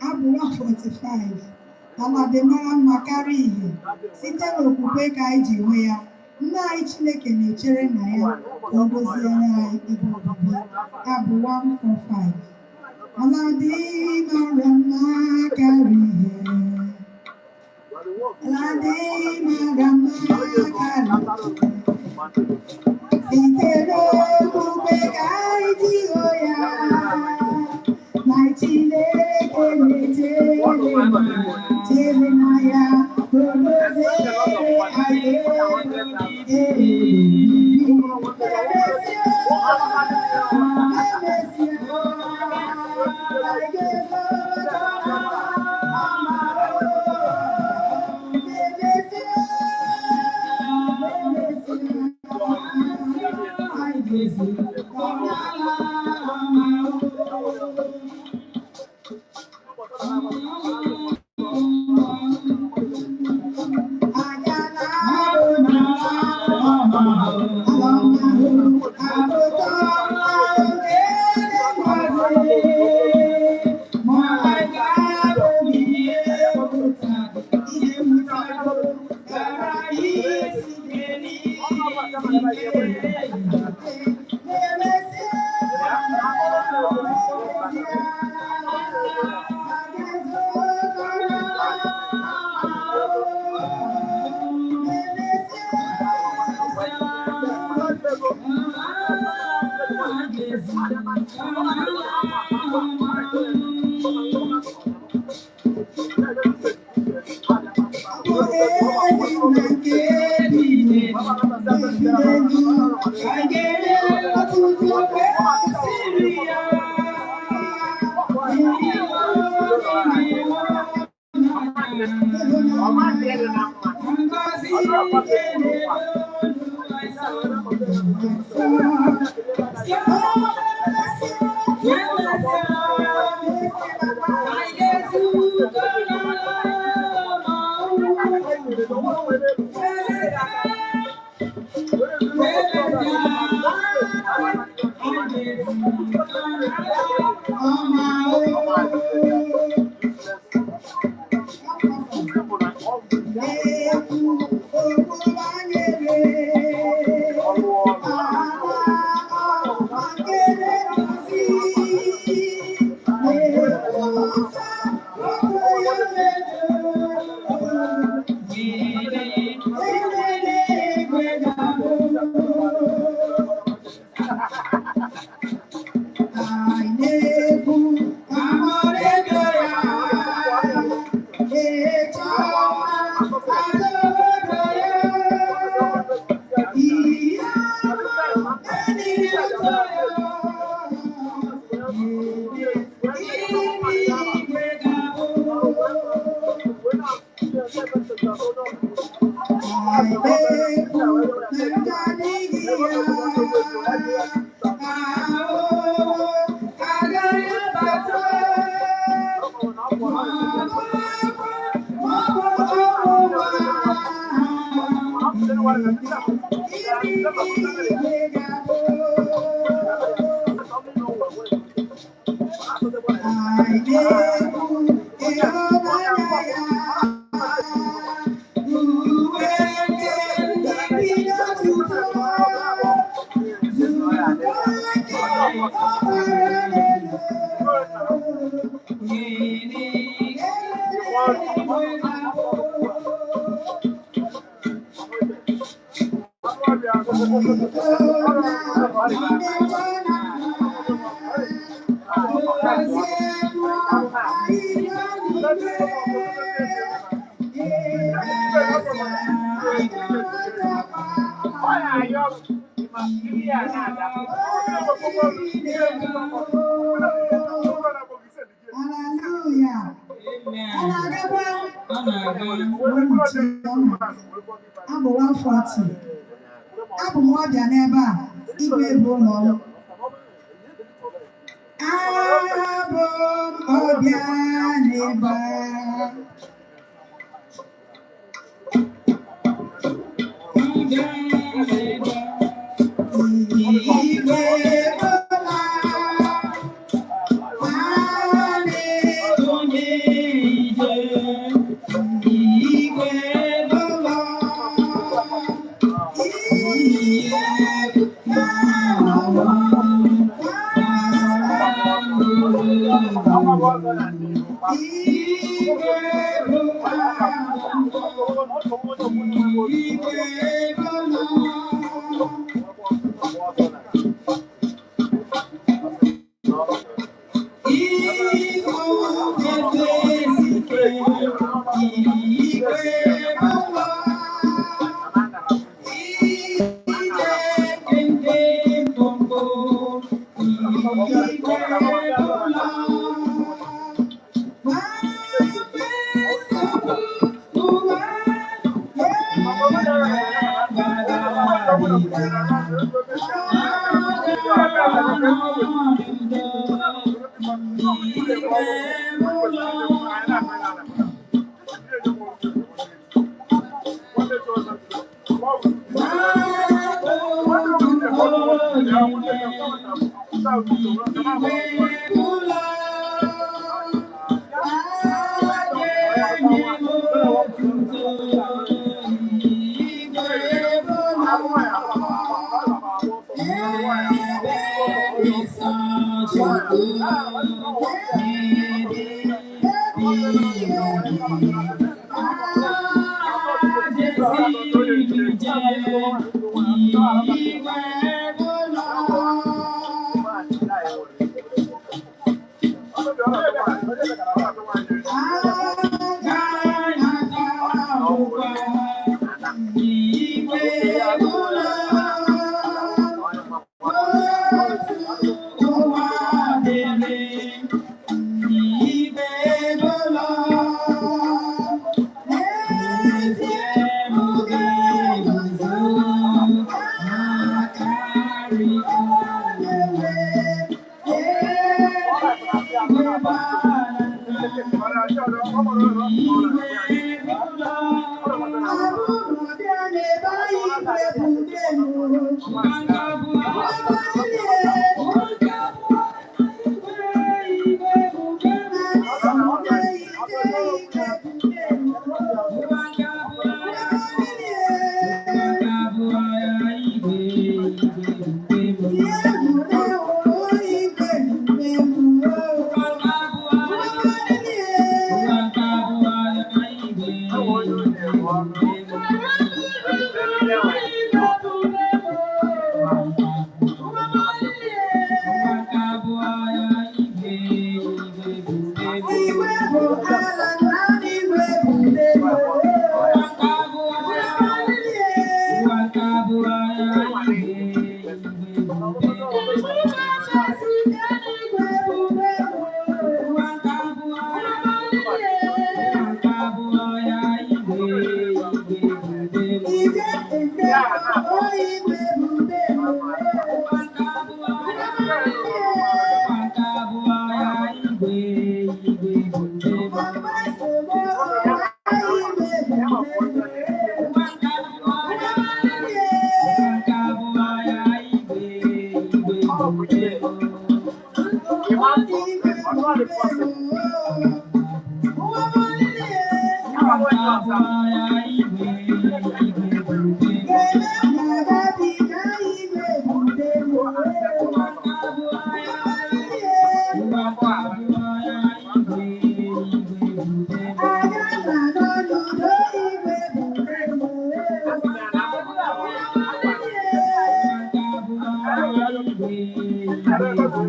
Abụ 145 ala dị mara mma karịa ihe site n'okwukwe ka anyị ji hụ ya. Nna anyị Chineke na-echere na ya ka o goziere anyị ebe obibi. Abụ 145 ala dị mara mma karịa ihe, ala dị mara mma karịa site n'okwukwe ka anyị ji hụ ya. Na Chineke na-echere na ya ka o goziere anyị Hallelujah. I'm 140. I'm more than ever. Igwe bụ ụlọ m. Abụ m ọbịa n'ebe a.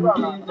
Amen.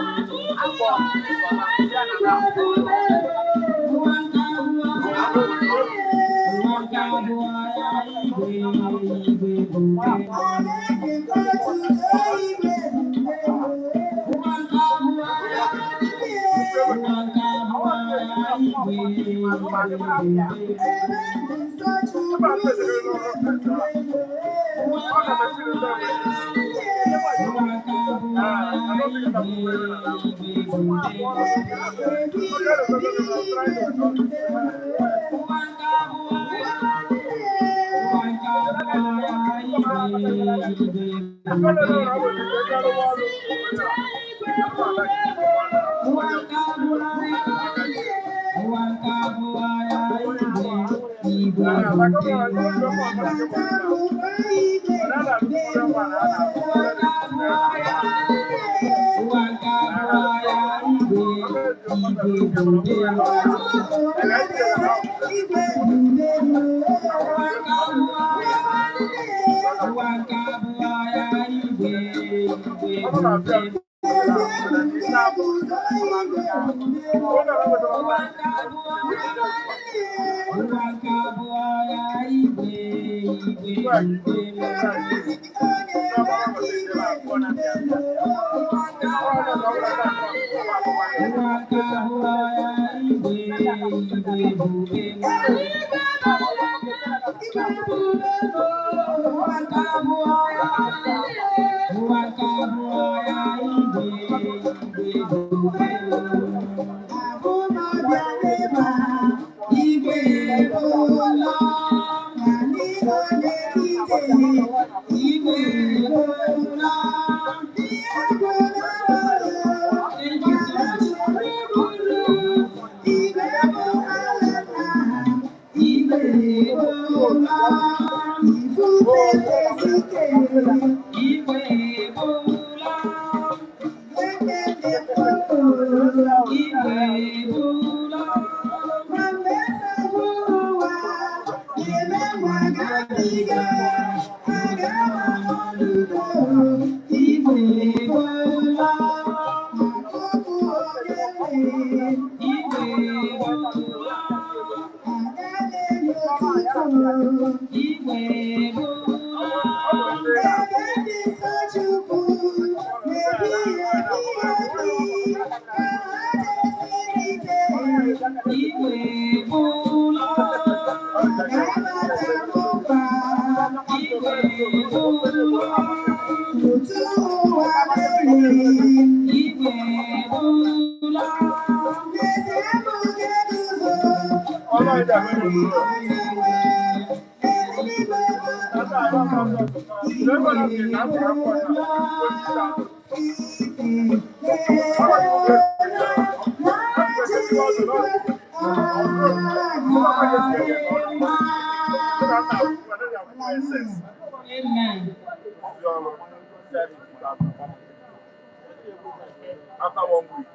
After 1 week,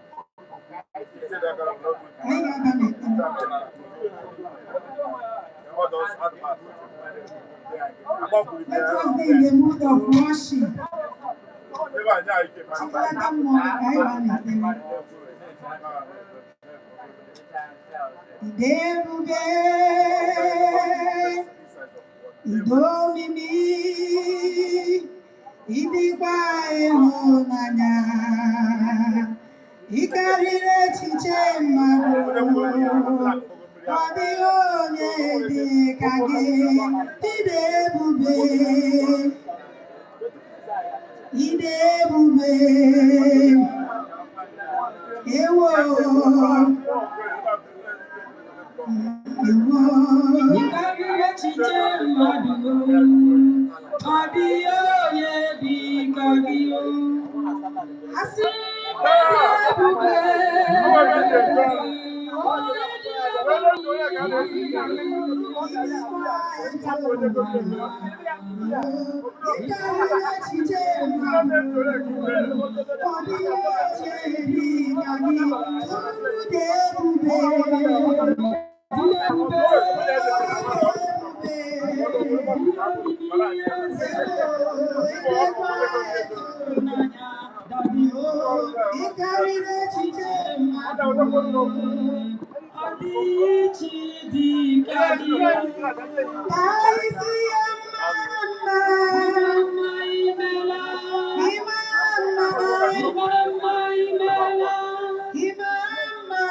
he said they're going to not Let us be in the mood of worship. ị karịrị echiche mmadụ. Ọ dịghị chi dị ka gị. Ka isi ya mma mma imela. Ịma mma imela. Ịma mma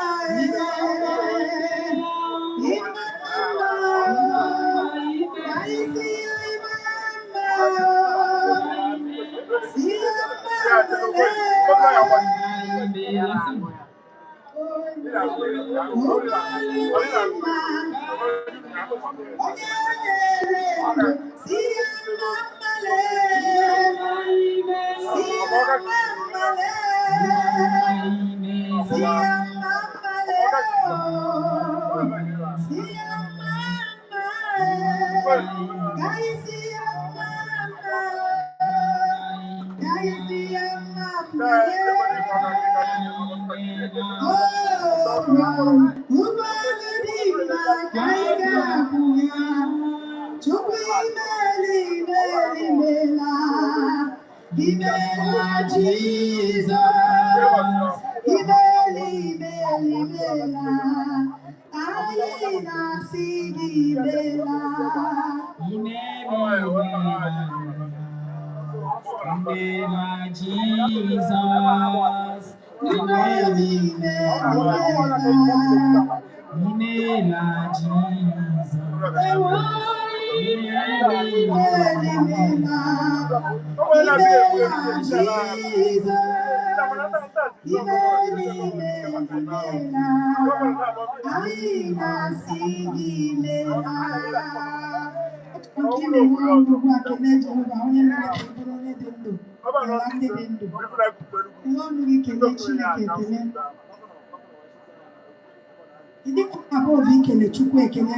ChukwuEmeka.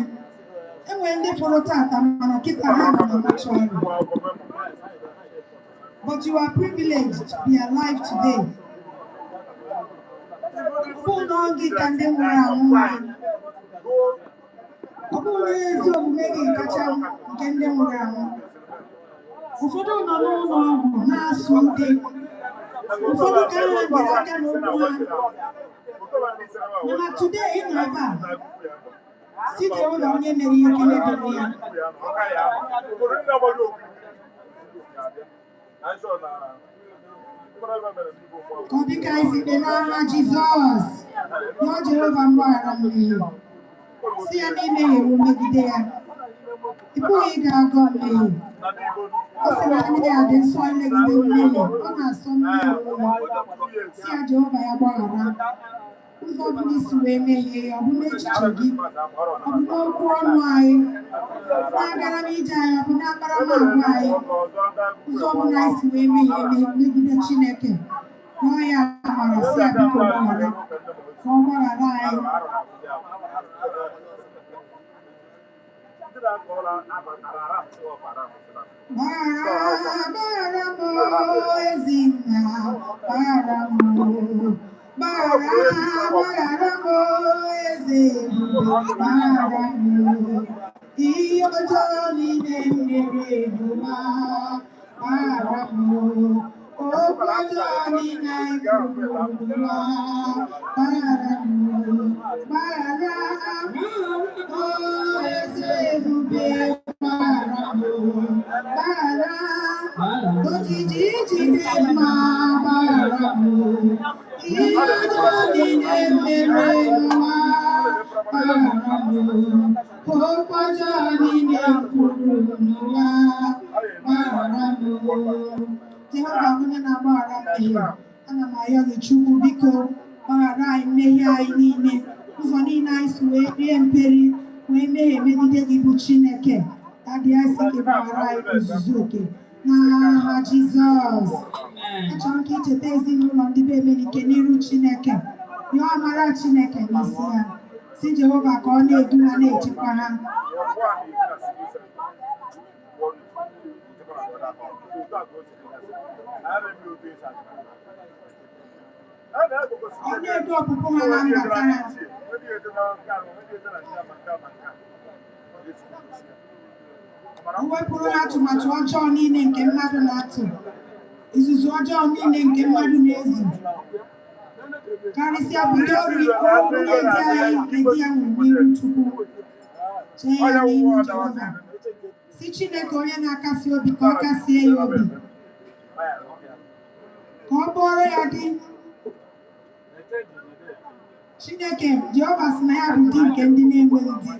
Enwere ndị fọrọ tata mana kịta ha nọ n'ọtụ ọrụ. But you are privileged to be alive today. Full n'oge ka ndị nwụrụ anwụ. Ọ bụrụ na ezi omume gị kacha nke ndị nwụrụ anwụ. Ụfọdụ nọ n'ụlọ ọgwụ na-asụ ude. Ụfọdụ ka ha bịara aka n'okwu ha. Mana today ị nọ ebe a. Site ụlọ onye mere ihe ekele dịrị ya. Ka ọ dịka anyị site n'aha Jizọs, yọọ Jehova mgbaghara mmehie. Si ya n'ime ya ewu megide ya. Ị pụghị ịga agọ mmehie. Ọ sị na ndị ya dị nsọ ilegide mmehie. Ọ na-asọ mmehie onwe ya. Si ya Jehova ya gbaghara. Ụzọ ọbụla isi wee mehie ya, ọ bụ n'echiche gị, ọ bụ n'okwu ọnụ anyị, na-agara m ije anyị, ọ bụ n'akparamagwa anyị. Ụzọ ọbụla anyị si wee mehie megide Chineke, yọọ ya amara si ya biko gbaghara, ka ọ gbaghara anyị. Gbaghara m ezi nna, gbaghara m. Gbaghara m eze ebube, gbaghara m ihe ọjọọ niile m mere ebuba, gbaghara m okwu ọjọọ niile m kwuru ebuba, gbaghara m eze ebube, gbaghara m ojiji jide mma, gbaghara m ihe ọjọọ niile mere n'ụwa, gbaghara m okwu ọjọọ niile kwuru n'ụwa, gbaghara m. Jehova onye na-agbaghara mmehie, ana m arịọ gị Chukwu biko gbaghara anyị mmehie anyị niile, ụzọ niile anyị si wee rie mperi wee mehie megide gị bụ Chineke. Adị anyị si gị gbaghara anyị ozuzu oke n'aha Jizọs. Achọrọ m ka icheta ezinụlọ ndị be Emenike n'iru Chineke, yọọ amara Chineke n'isi ya, si Jehova ka ọ na-edu ha na-echekwa ha. Ọ na-edu ọpụpụ ha na mbata ha. O wepụrụ ha atụmatụ ọjọọ niile nke mmadụ na-atụ. izuzu ọjọọ niile nke mmadụ na-ezu karịsịa bute ori nwunye di anyị nke di ya nwụrụ n'iru Chukwu chee ya n'ihu Jehova si Chineke onye na-akasi obi ka ọ kasie ya obi ka ọ bụọrọ ya di Chineke Jehova sị na ya bụ di nke ndị na-enweghị di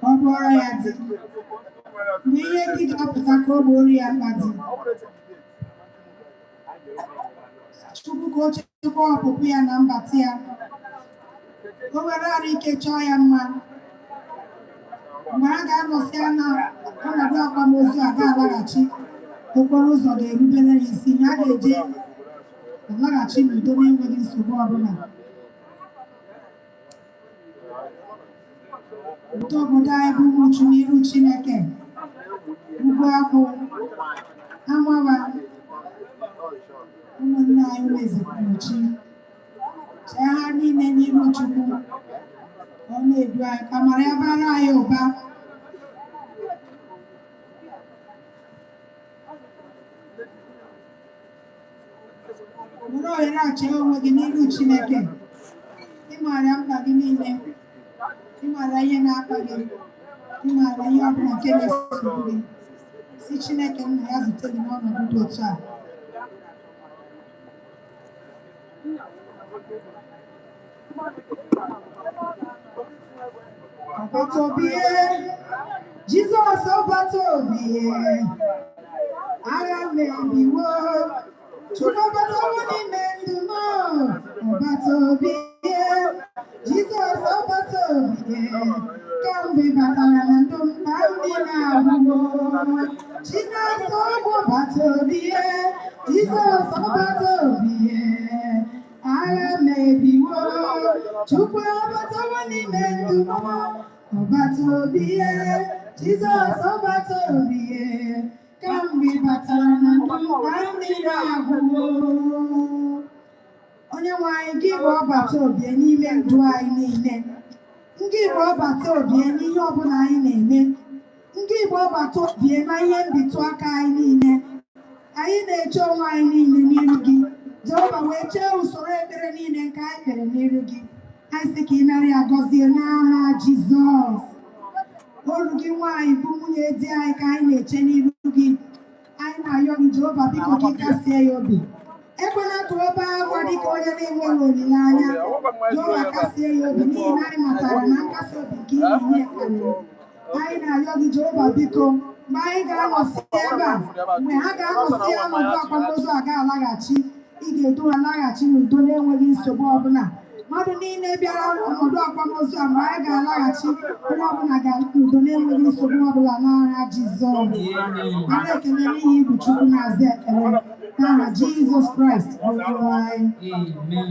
ka ọ bụọrọ ya di mgbe ihe di ga-apụta ka o gboro ya mkpa di Chukwu ka o chekwa ọpụpụ ya na mbata ya o were arụ ike chọọ ya mma mgbe a ga-anọsịa na ọnọdụ akwamozu a ga-alaghachi okporo ụzọ ga-erubere ya isi ha ga-eje alaghachi n'udo na-enweghị nsogbu ọbụla udo obodo anyị bụ Umuchu n'iru Chineke ugwu akwụ amawa ụmụnne anyị wezipụchi chee ha niile n'iru Chukwu ka ọ na-edu anyị ka mara ya bara anyị ụba were ohere a chee onwe gị n'iru Chineke ịmara mkpa gị niile ịmara ihe na-akpa gị ịmara ihe ọ bụla nke na-esogbu gị si Chineke nna ya zute gị n'ọnọdụ dị otu a ọbata obi Jizọs ọbata obi agha mebiwo Chukwu ọbatawo n'ime ndụ m ọbata obi Jizọs ọbata obi kamgbe batara na ndụ m na ndị na-ahụwo Chineke ọgwụ ọbata obi Jizọs ọbata obi agha mebiwo Chukwu ọbatawo n'ime ndụ m ọbata obi Jizọs ọbata obi kamgbe batara na ndụ m na ndị na-ahụwo onye nwe anyị gị bụ ọbata obi n'ime ndụ anyị niile ndị bụ ọbata obi n'ihe ọbụla anyị na-eme ndị bụ ọbata obi na ihe mbitụ aka anyị niile anyị na-eche onwe anyị niile n'iru gị Jehova wee chee usoro ekpere niile nke anyị kpere n'iru gị anyị sị ka ị nara ya gọzie n'aha Jizọs oru gị nwaanyị bụ nwunye di anyị ka anyị na-eche n'iru gị anyị na-ayọ gị Jehova biko gị kasie ya obi ekwela ka ọ baa agwa dịka onye na-enweghị olileanya Jehova kasie ya obi n'ihi na anyị matara na nkasi obi nke ị na-enye karịrị anyị na-ayọ gị Jehova biko mgbe anyị ga-anọsi ebe a mgbe ha ga-anọsi ọnọdụ akwamozu a ga-alaghachi ị ga-edu ha laghachi n'udo na-enweghị nsogbu ọbụla mmadụ niile bịara ọnọdụ akwamozu a mgbe anyị ga-alaghachi onye ọbụla ga-alụ n'udo na-enweghị nsogbu ọbụla n'aha Jizọs ara ekele n'ihi ibu Chukwu na-aza ekele n'aha Jizọs Kraịst onye anyị amen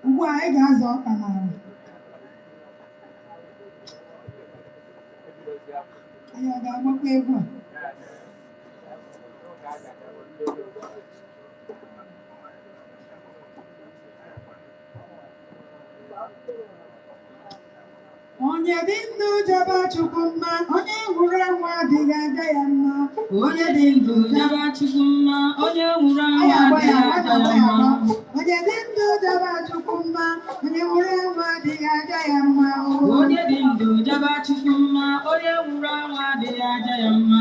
ugbu a anyị ga-azọ ọkpa n'ala anyị ọ ga-agbakwa egwu a onye dị ndụ jaba Chukwu mma onye nwụrụ anwụ adịghị aja ya mma onye dị ndụ jaba Chukwu mma onye nwụrụ anwụ adịghị aja ya mma onye dị ndụ jaba Chukwu mma onye nwụrụ anwụ adịghị aja ya mma onye dị ndụ jaba Chukwu mma onye nwụrụ anwụ adịghị aja ya mma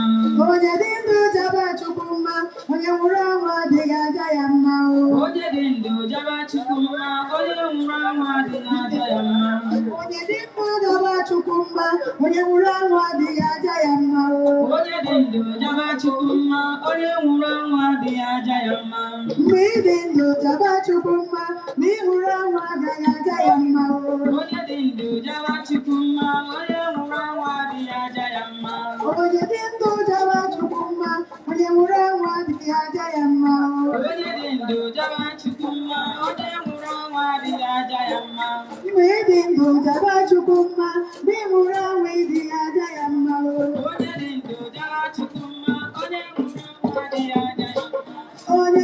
onye dị ndụ jaba Chukwu mma onye nwụrụ anwụ adịghị aja ya mma onye dị ndụ jaba Chukwu mma onye nwụrụ anwụ adịghị aja ya mma onye dị ndụ jaba Chukwu mma onye nwụrụ anwụ adịghị aja ya mma onye dị ndụ jaba Chukwu mma onye nwụrụ anwụ adịghị aja ya mma mgbe ị dị ndụ jaba Chukwu mma na ị hụrụ anwụ agaghị aja ya mma onye dị ndụ jaba Chukwu mma onye nwụrụ anwụ adịghị aja ya mma onye dị ndụ jaba Chukwu mma onye nwụrụ anwụ adịghị aja ya mma onye dị ndụ jaba Chukwu mma onye nwụrụ anwụ adịghị aja ya mma mgbe ị dị ndụ jaba Chukwu mma na ị hụrụ anwụ adịghị aja ya mma onye dị ndụ jaba Chukwu mma onye nwụrụ anwụ adịghị aja ya mma onye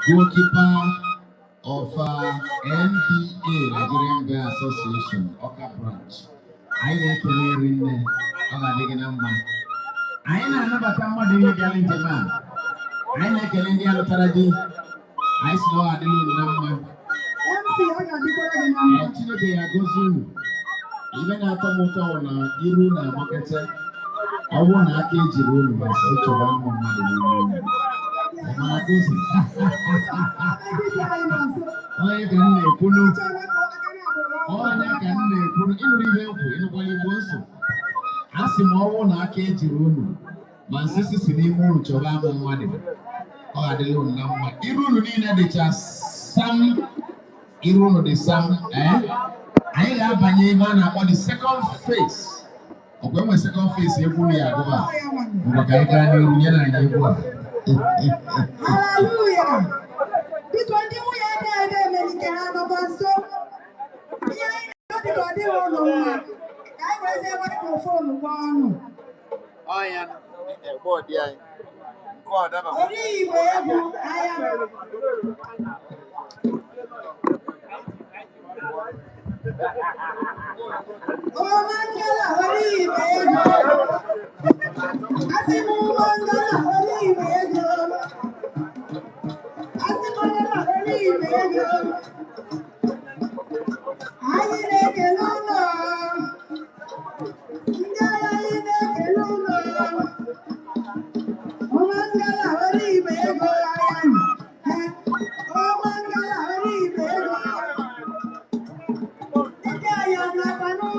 Goalkeeper of NBA, Nigerian Bear Association, Oka Branch. I ain't clearing the number. I ain't another time what you telling the man. I ain't telling the other Taradi. I saw a little number. Actually, I go soon. Even after Motona, Iruna, Marketer, I want to catch you room by such a one money. The second phase. When my second phase, you put me at Hallelujah. Because the way I did Emenike have a so. Yeah, because they were no man. I was able to phone one. I am a body. God, I'm Oh, Mangala, hurry, baby. I say, Mangala, hurry, baby. I say, Mangala, hurry, baby. I ain't a longer. I ain't a longer. Oh, Mangala, hurry, baby. Oh, Mangala, hurry, baby. I am not a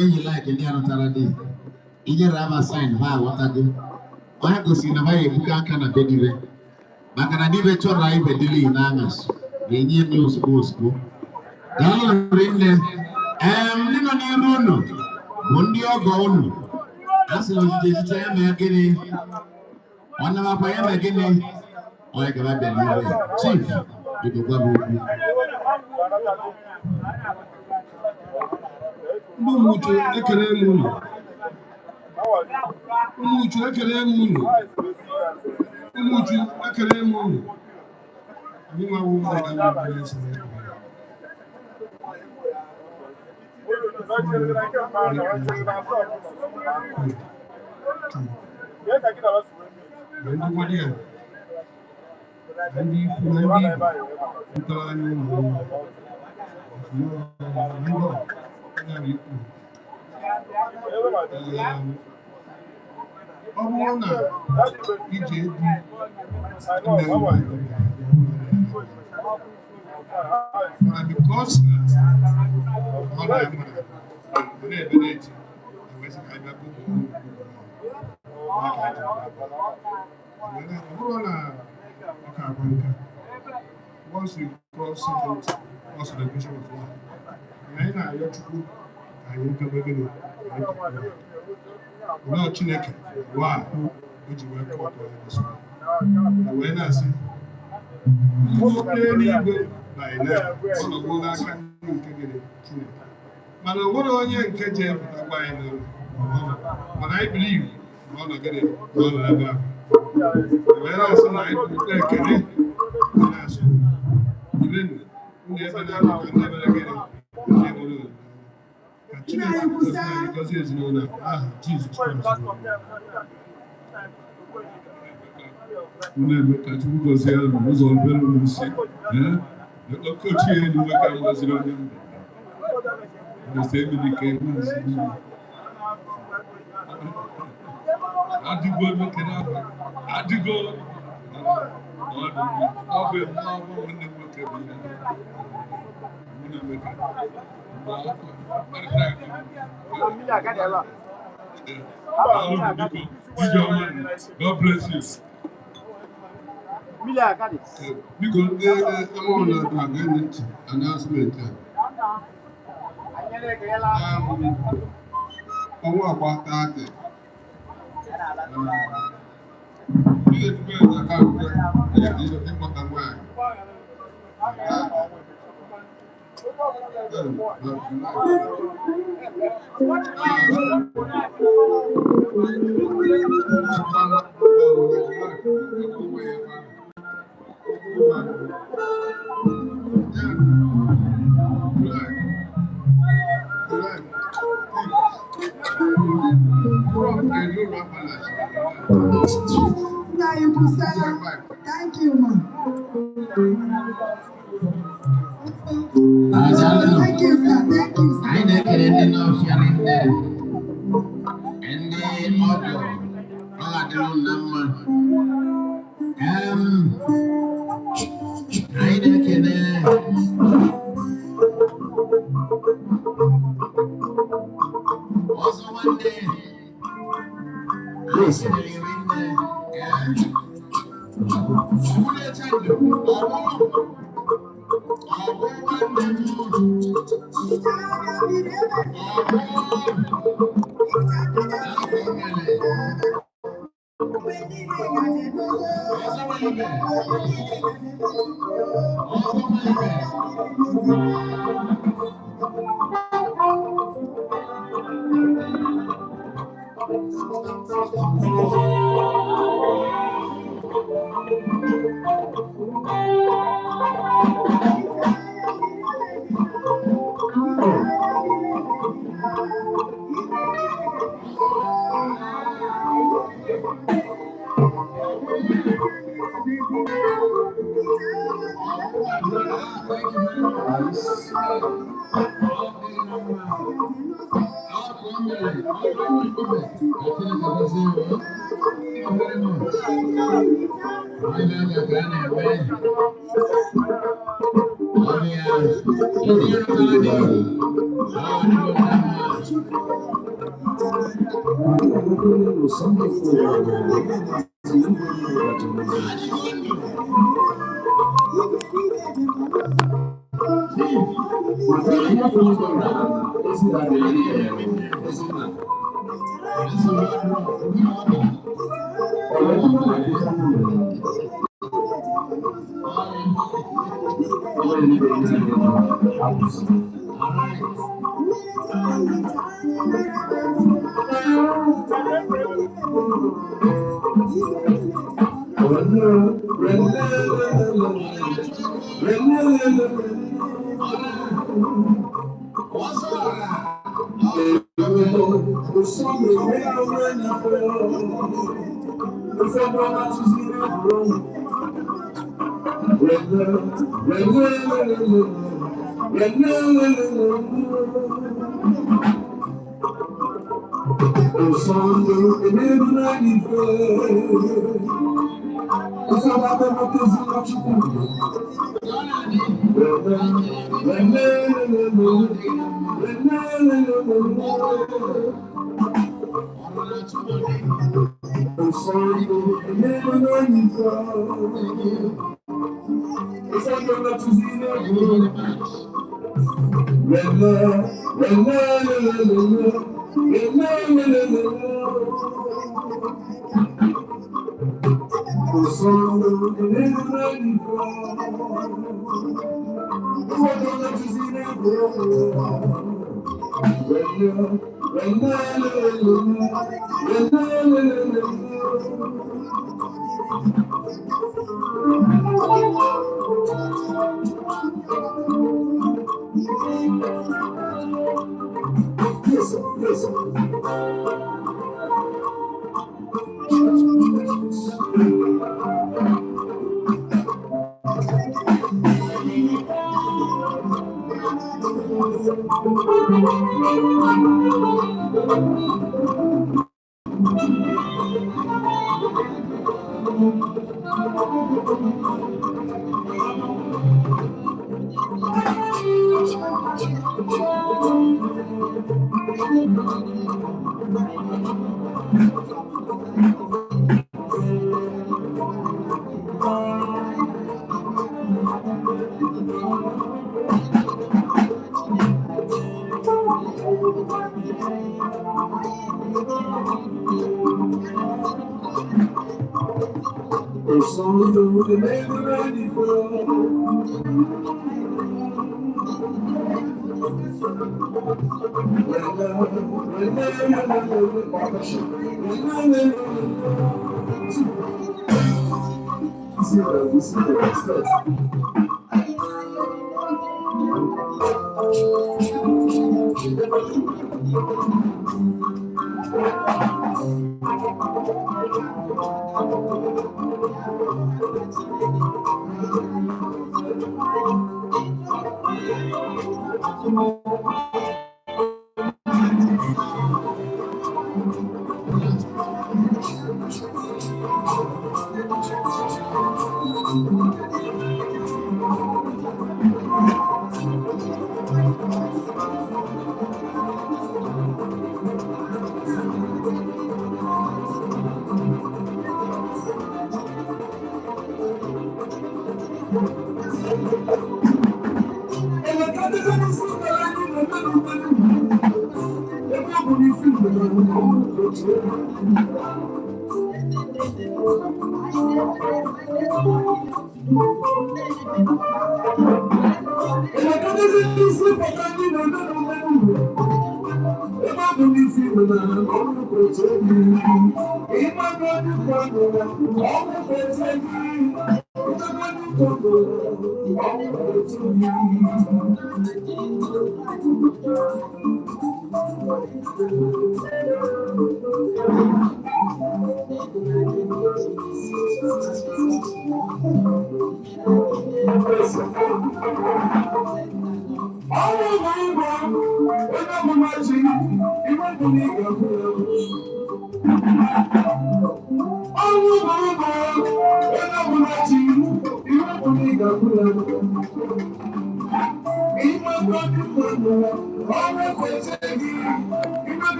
when you like any other Taradi, you have a sign, what I do. I go see the way you can't a baby. Macanadive to arrive a daily in Angas. The news goes go. Then bring them. Little new Mundio Gone. As long as you tell me again, one of my payam again, or I can have the chief. You go Umuchu, ekele mulu. Umuchu, ekele mulu. Umuchu, ekele mulu. Muma wo mega mulu. Because once you cross it, also the vision of life. And I know Chukwu, I will come again. Now, Chineke, why? Which you were caught on this one. When I say, you will play any good by now, all of what I can do, Chineke. But I want to catch him by now. But I believe, all of it, all of that. When I say, I will take it. Even never again. Because he is known as Jesus Christ. Umuchu Chukwu gozie unu ụzọ obere unu si ọkọchị elu nwoke amaziri onye mbụ Mr. Emenike maazị adịgo nwoke n'afọ adịgo ọ bụ nwanne m nwoke bụ ya Emenike God bless you. Because announcement. About that. Thank you, man. Thank you, sir. Thank you, sir. I don't get enough sharing there. And the audio, I don't know. I don't get it. Also, one day, I said, you're in there.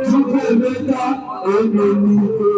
ChukwuEmeka Emenike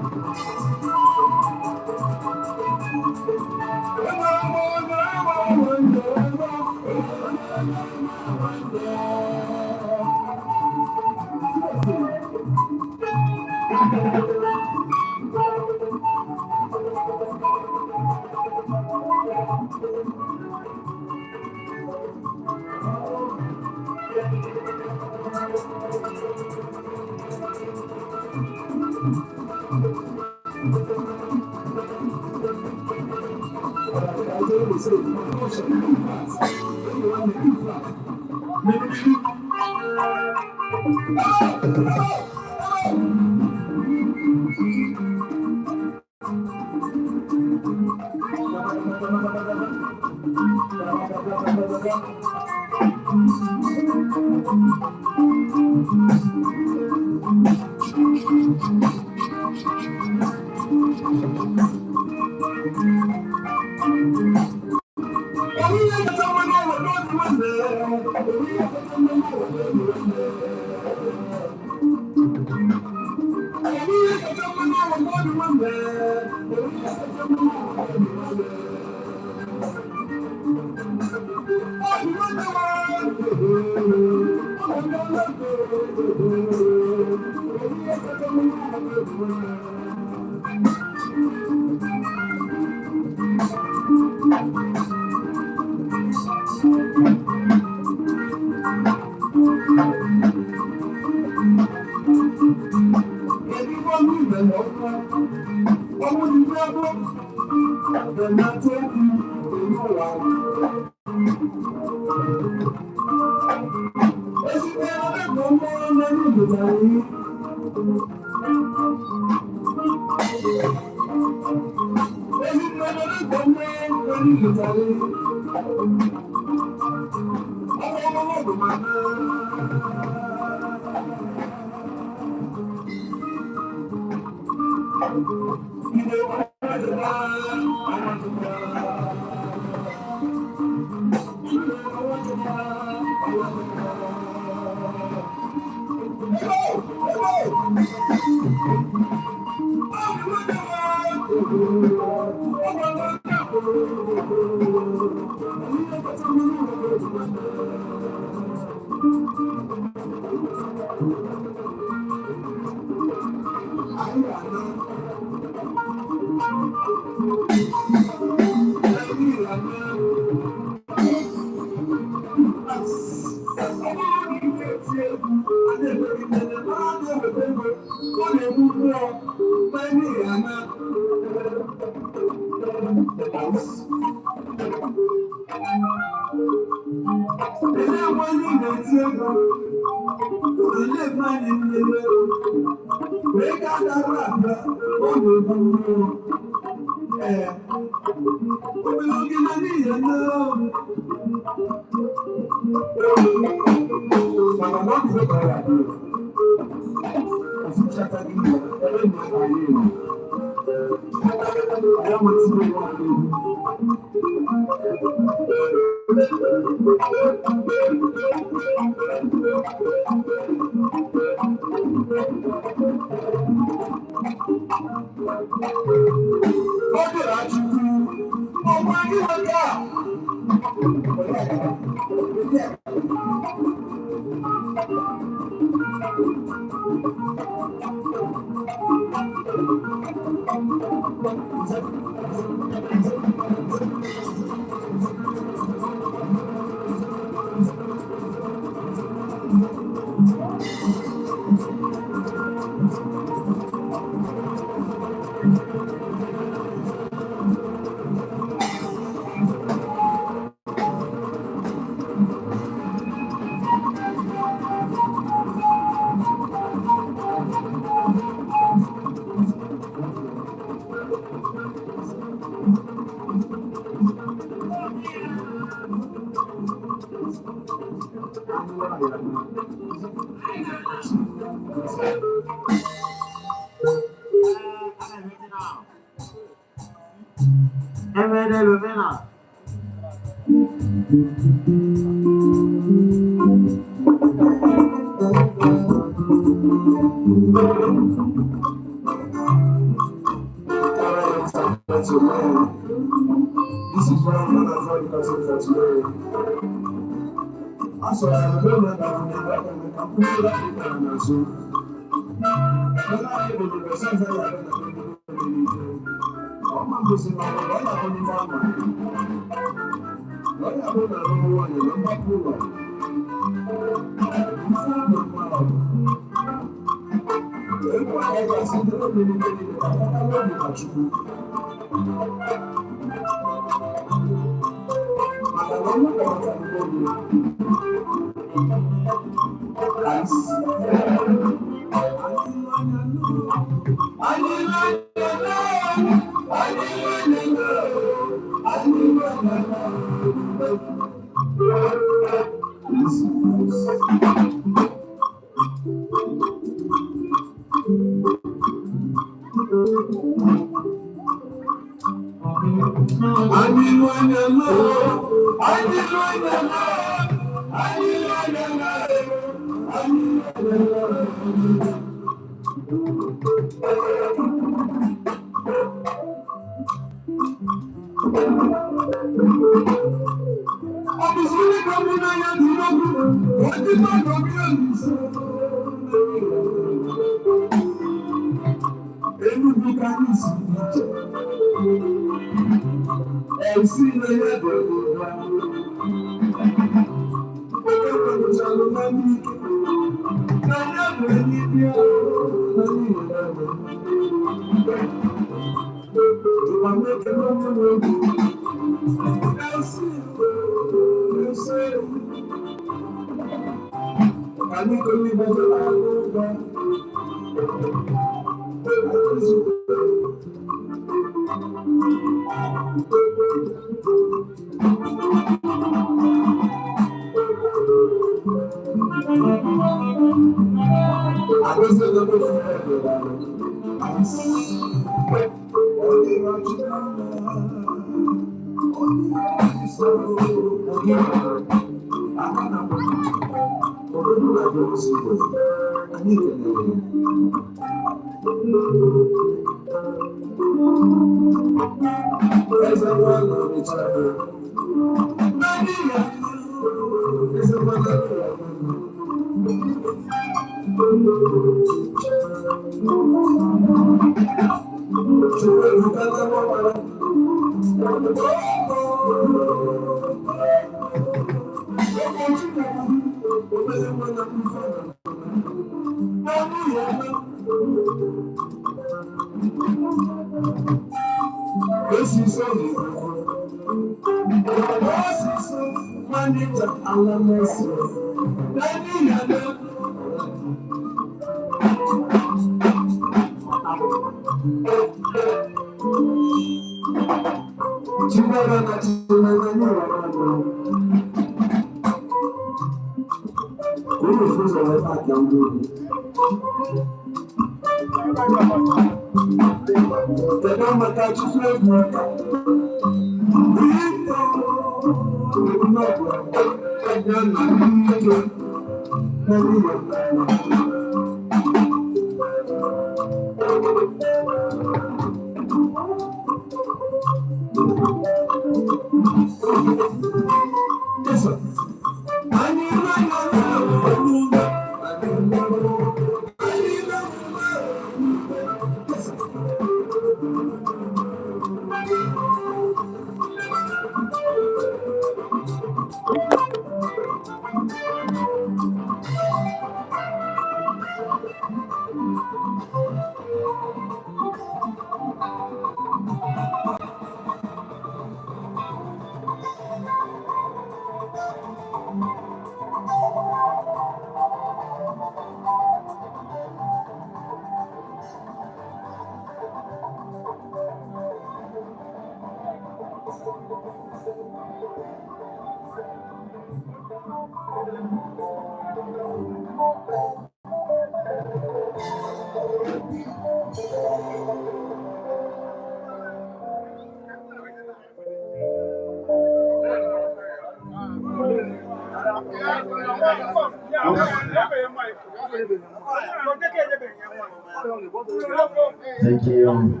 Thank you.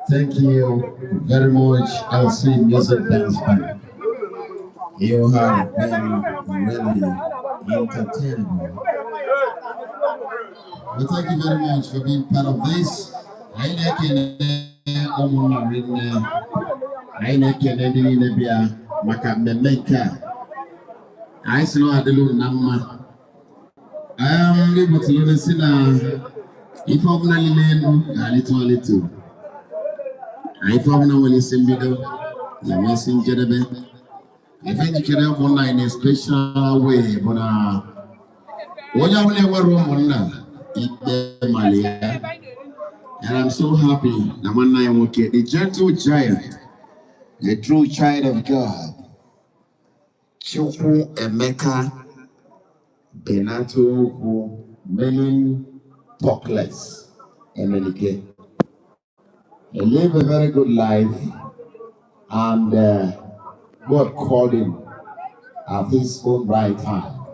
Thank you very much, LC Music Dance Band. You have been really entertaining. Well, thank you very much for being part of this. I saw a little number. I am able to listen. If I'm not a little. If I'm not listen, the messenger. I think you can have one in a special way, but what I will ever room and I'm so happy that one night I'm okay. The gentle giant, the true child of God, ChukwuEmeka, Benataokwu, meaning talkless, Emenike. He lived a very good life, and God called him at his own right time.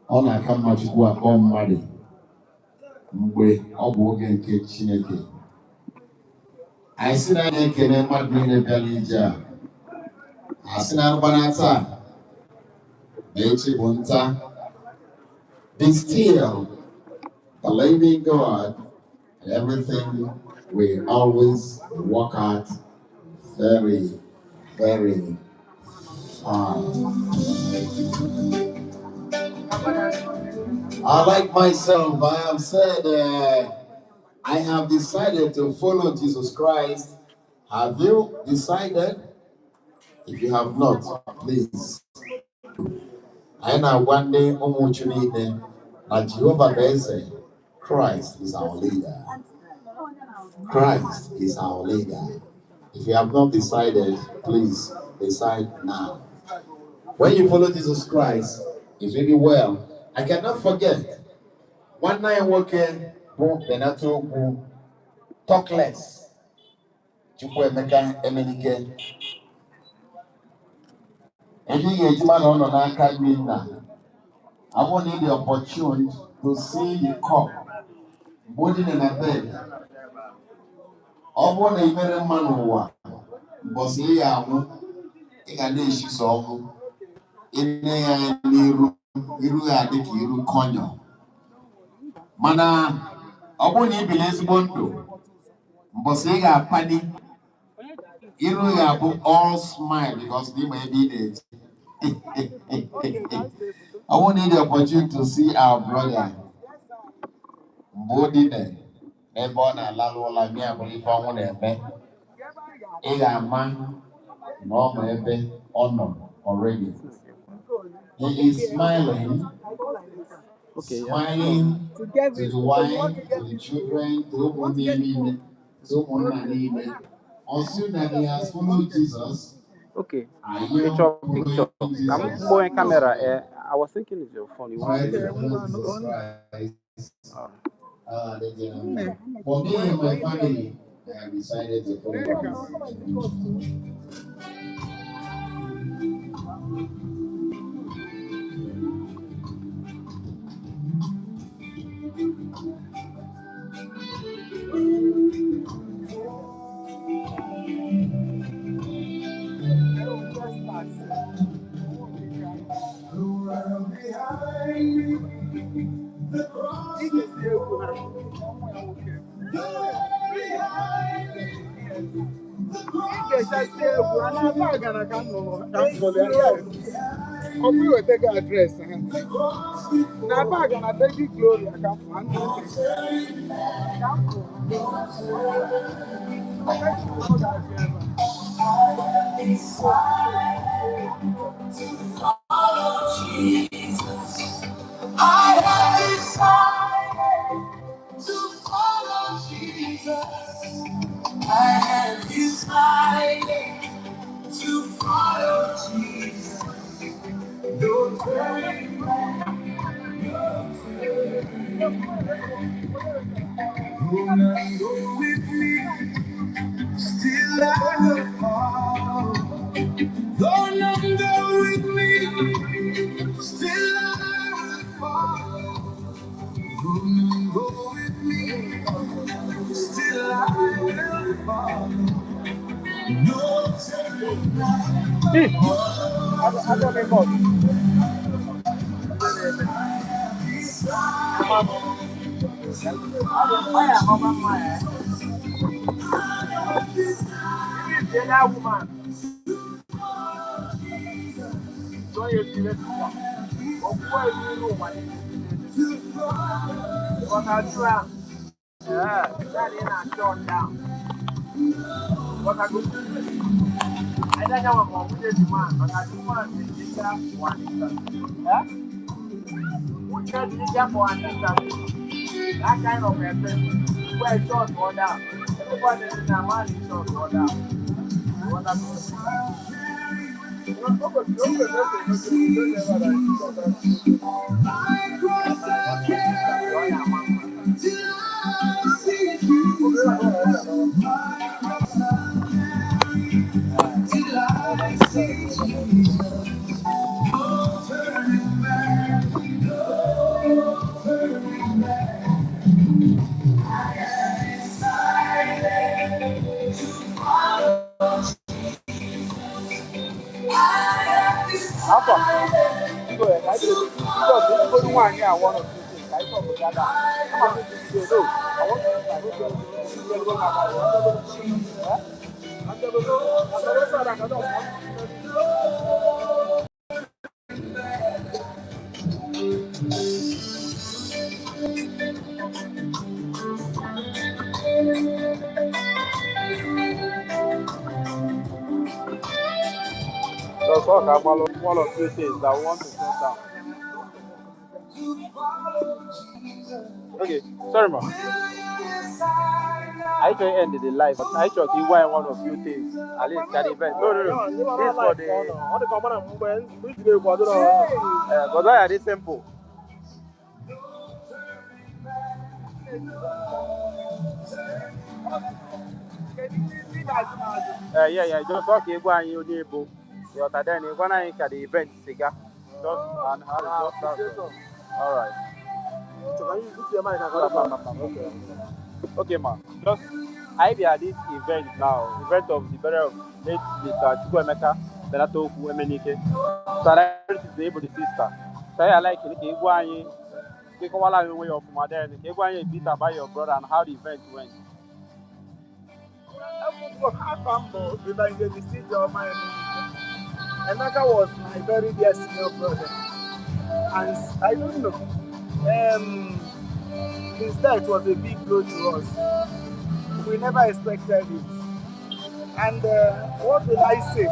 On a come much work on money. I see that they can never be in a belly. I see that Banata, Bechi Bunta, be still, believing God, everything will always work out very, very fine. I like myself. I have said, I have decided to follow Jesus Christ. Have you decided? If you have not, please. I know one day, Umuchu need that Jehovah Beze, Christ is our leader. Christ is our leader. If you have not decided, please decide now. When you follow Jesus Christ, it's really well. I cannot forget One night working, Benataokwu, talk less. ChukwuEmeka, Emenike. If you get man on an academy now, I want the opportunity to see the cup boarding in a bed. I want a very man who was here. I got this song in the Iru Adik Iru Konyo. Mana, I want to be less bondo. Bosega Paddy. Iru Yabu all smile because they may be dead. I want the opportunity to see our brother. Body there. Never na lalo la mi abuli fa won ebe. Ega man no mo ebe honor already. He is smiling. Smiling to the wife, to the children, to Monini, to Monani. Also that he has followed Jesus. Okay. I Picture. am Jesus. I'm going camera. I was thinking it's your phone. You want to Jesus Christ. For me and my family, I have decided to follow Christ. I have decided to follow Jesus. I have decided to follow Jesus. No turning back, no turning back. Who may go with me? Still I will follow. Though none go with me, still I will follow. Though none go with me, still I will follow. No turning back. I don't remember. That kind of person where short order. Everybody in the man is short order. What I'm talk about one or two things that I want to put down. Okay, sorry, ma. I actually ended the live, but I actually why one of few things. At least can event. No. This for the. But why are they simple? Yeah. Just talk you go and you need book. But then you're gonna at the event cigar. Just and just that's all right. So can you put your mic and Okay. Okay, ma. Just I be at this event now. Event of the burial of late Mr. ChukwuEmeka, Benataokwu, Emenike. So I is the able the sister. So I like it. You go and you take a while away of my then. You go and you beat about your brother and how the event went. Emeka was my very dear senior brother, and I don't know. His death was a big blow to us. We never expected it. And what will I say?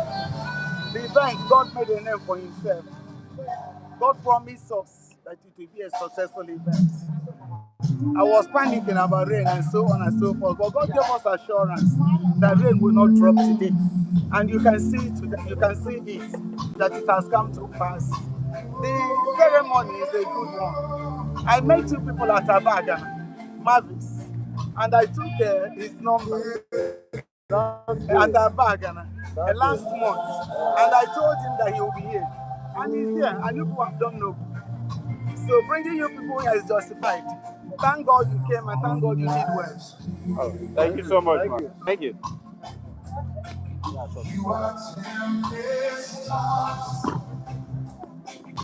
The event, God made a name for himself. God promised us that it will be a successful event. I was panicking about rain and so on and so forth, but God gave us assurance that rain will not drop today. And you can see it, that it has come to pass. The ceremony is a good one. I met two people at Abaga, Mavis, and I took his number at Abaga last month, and I told him that he will be here. And he's here, and you people don't know. So bringing you people here is justified. Thank God you came, and thank God you did well. Oh, thank you so much, man. Thank you.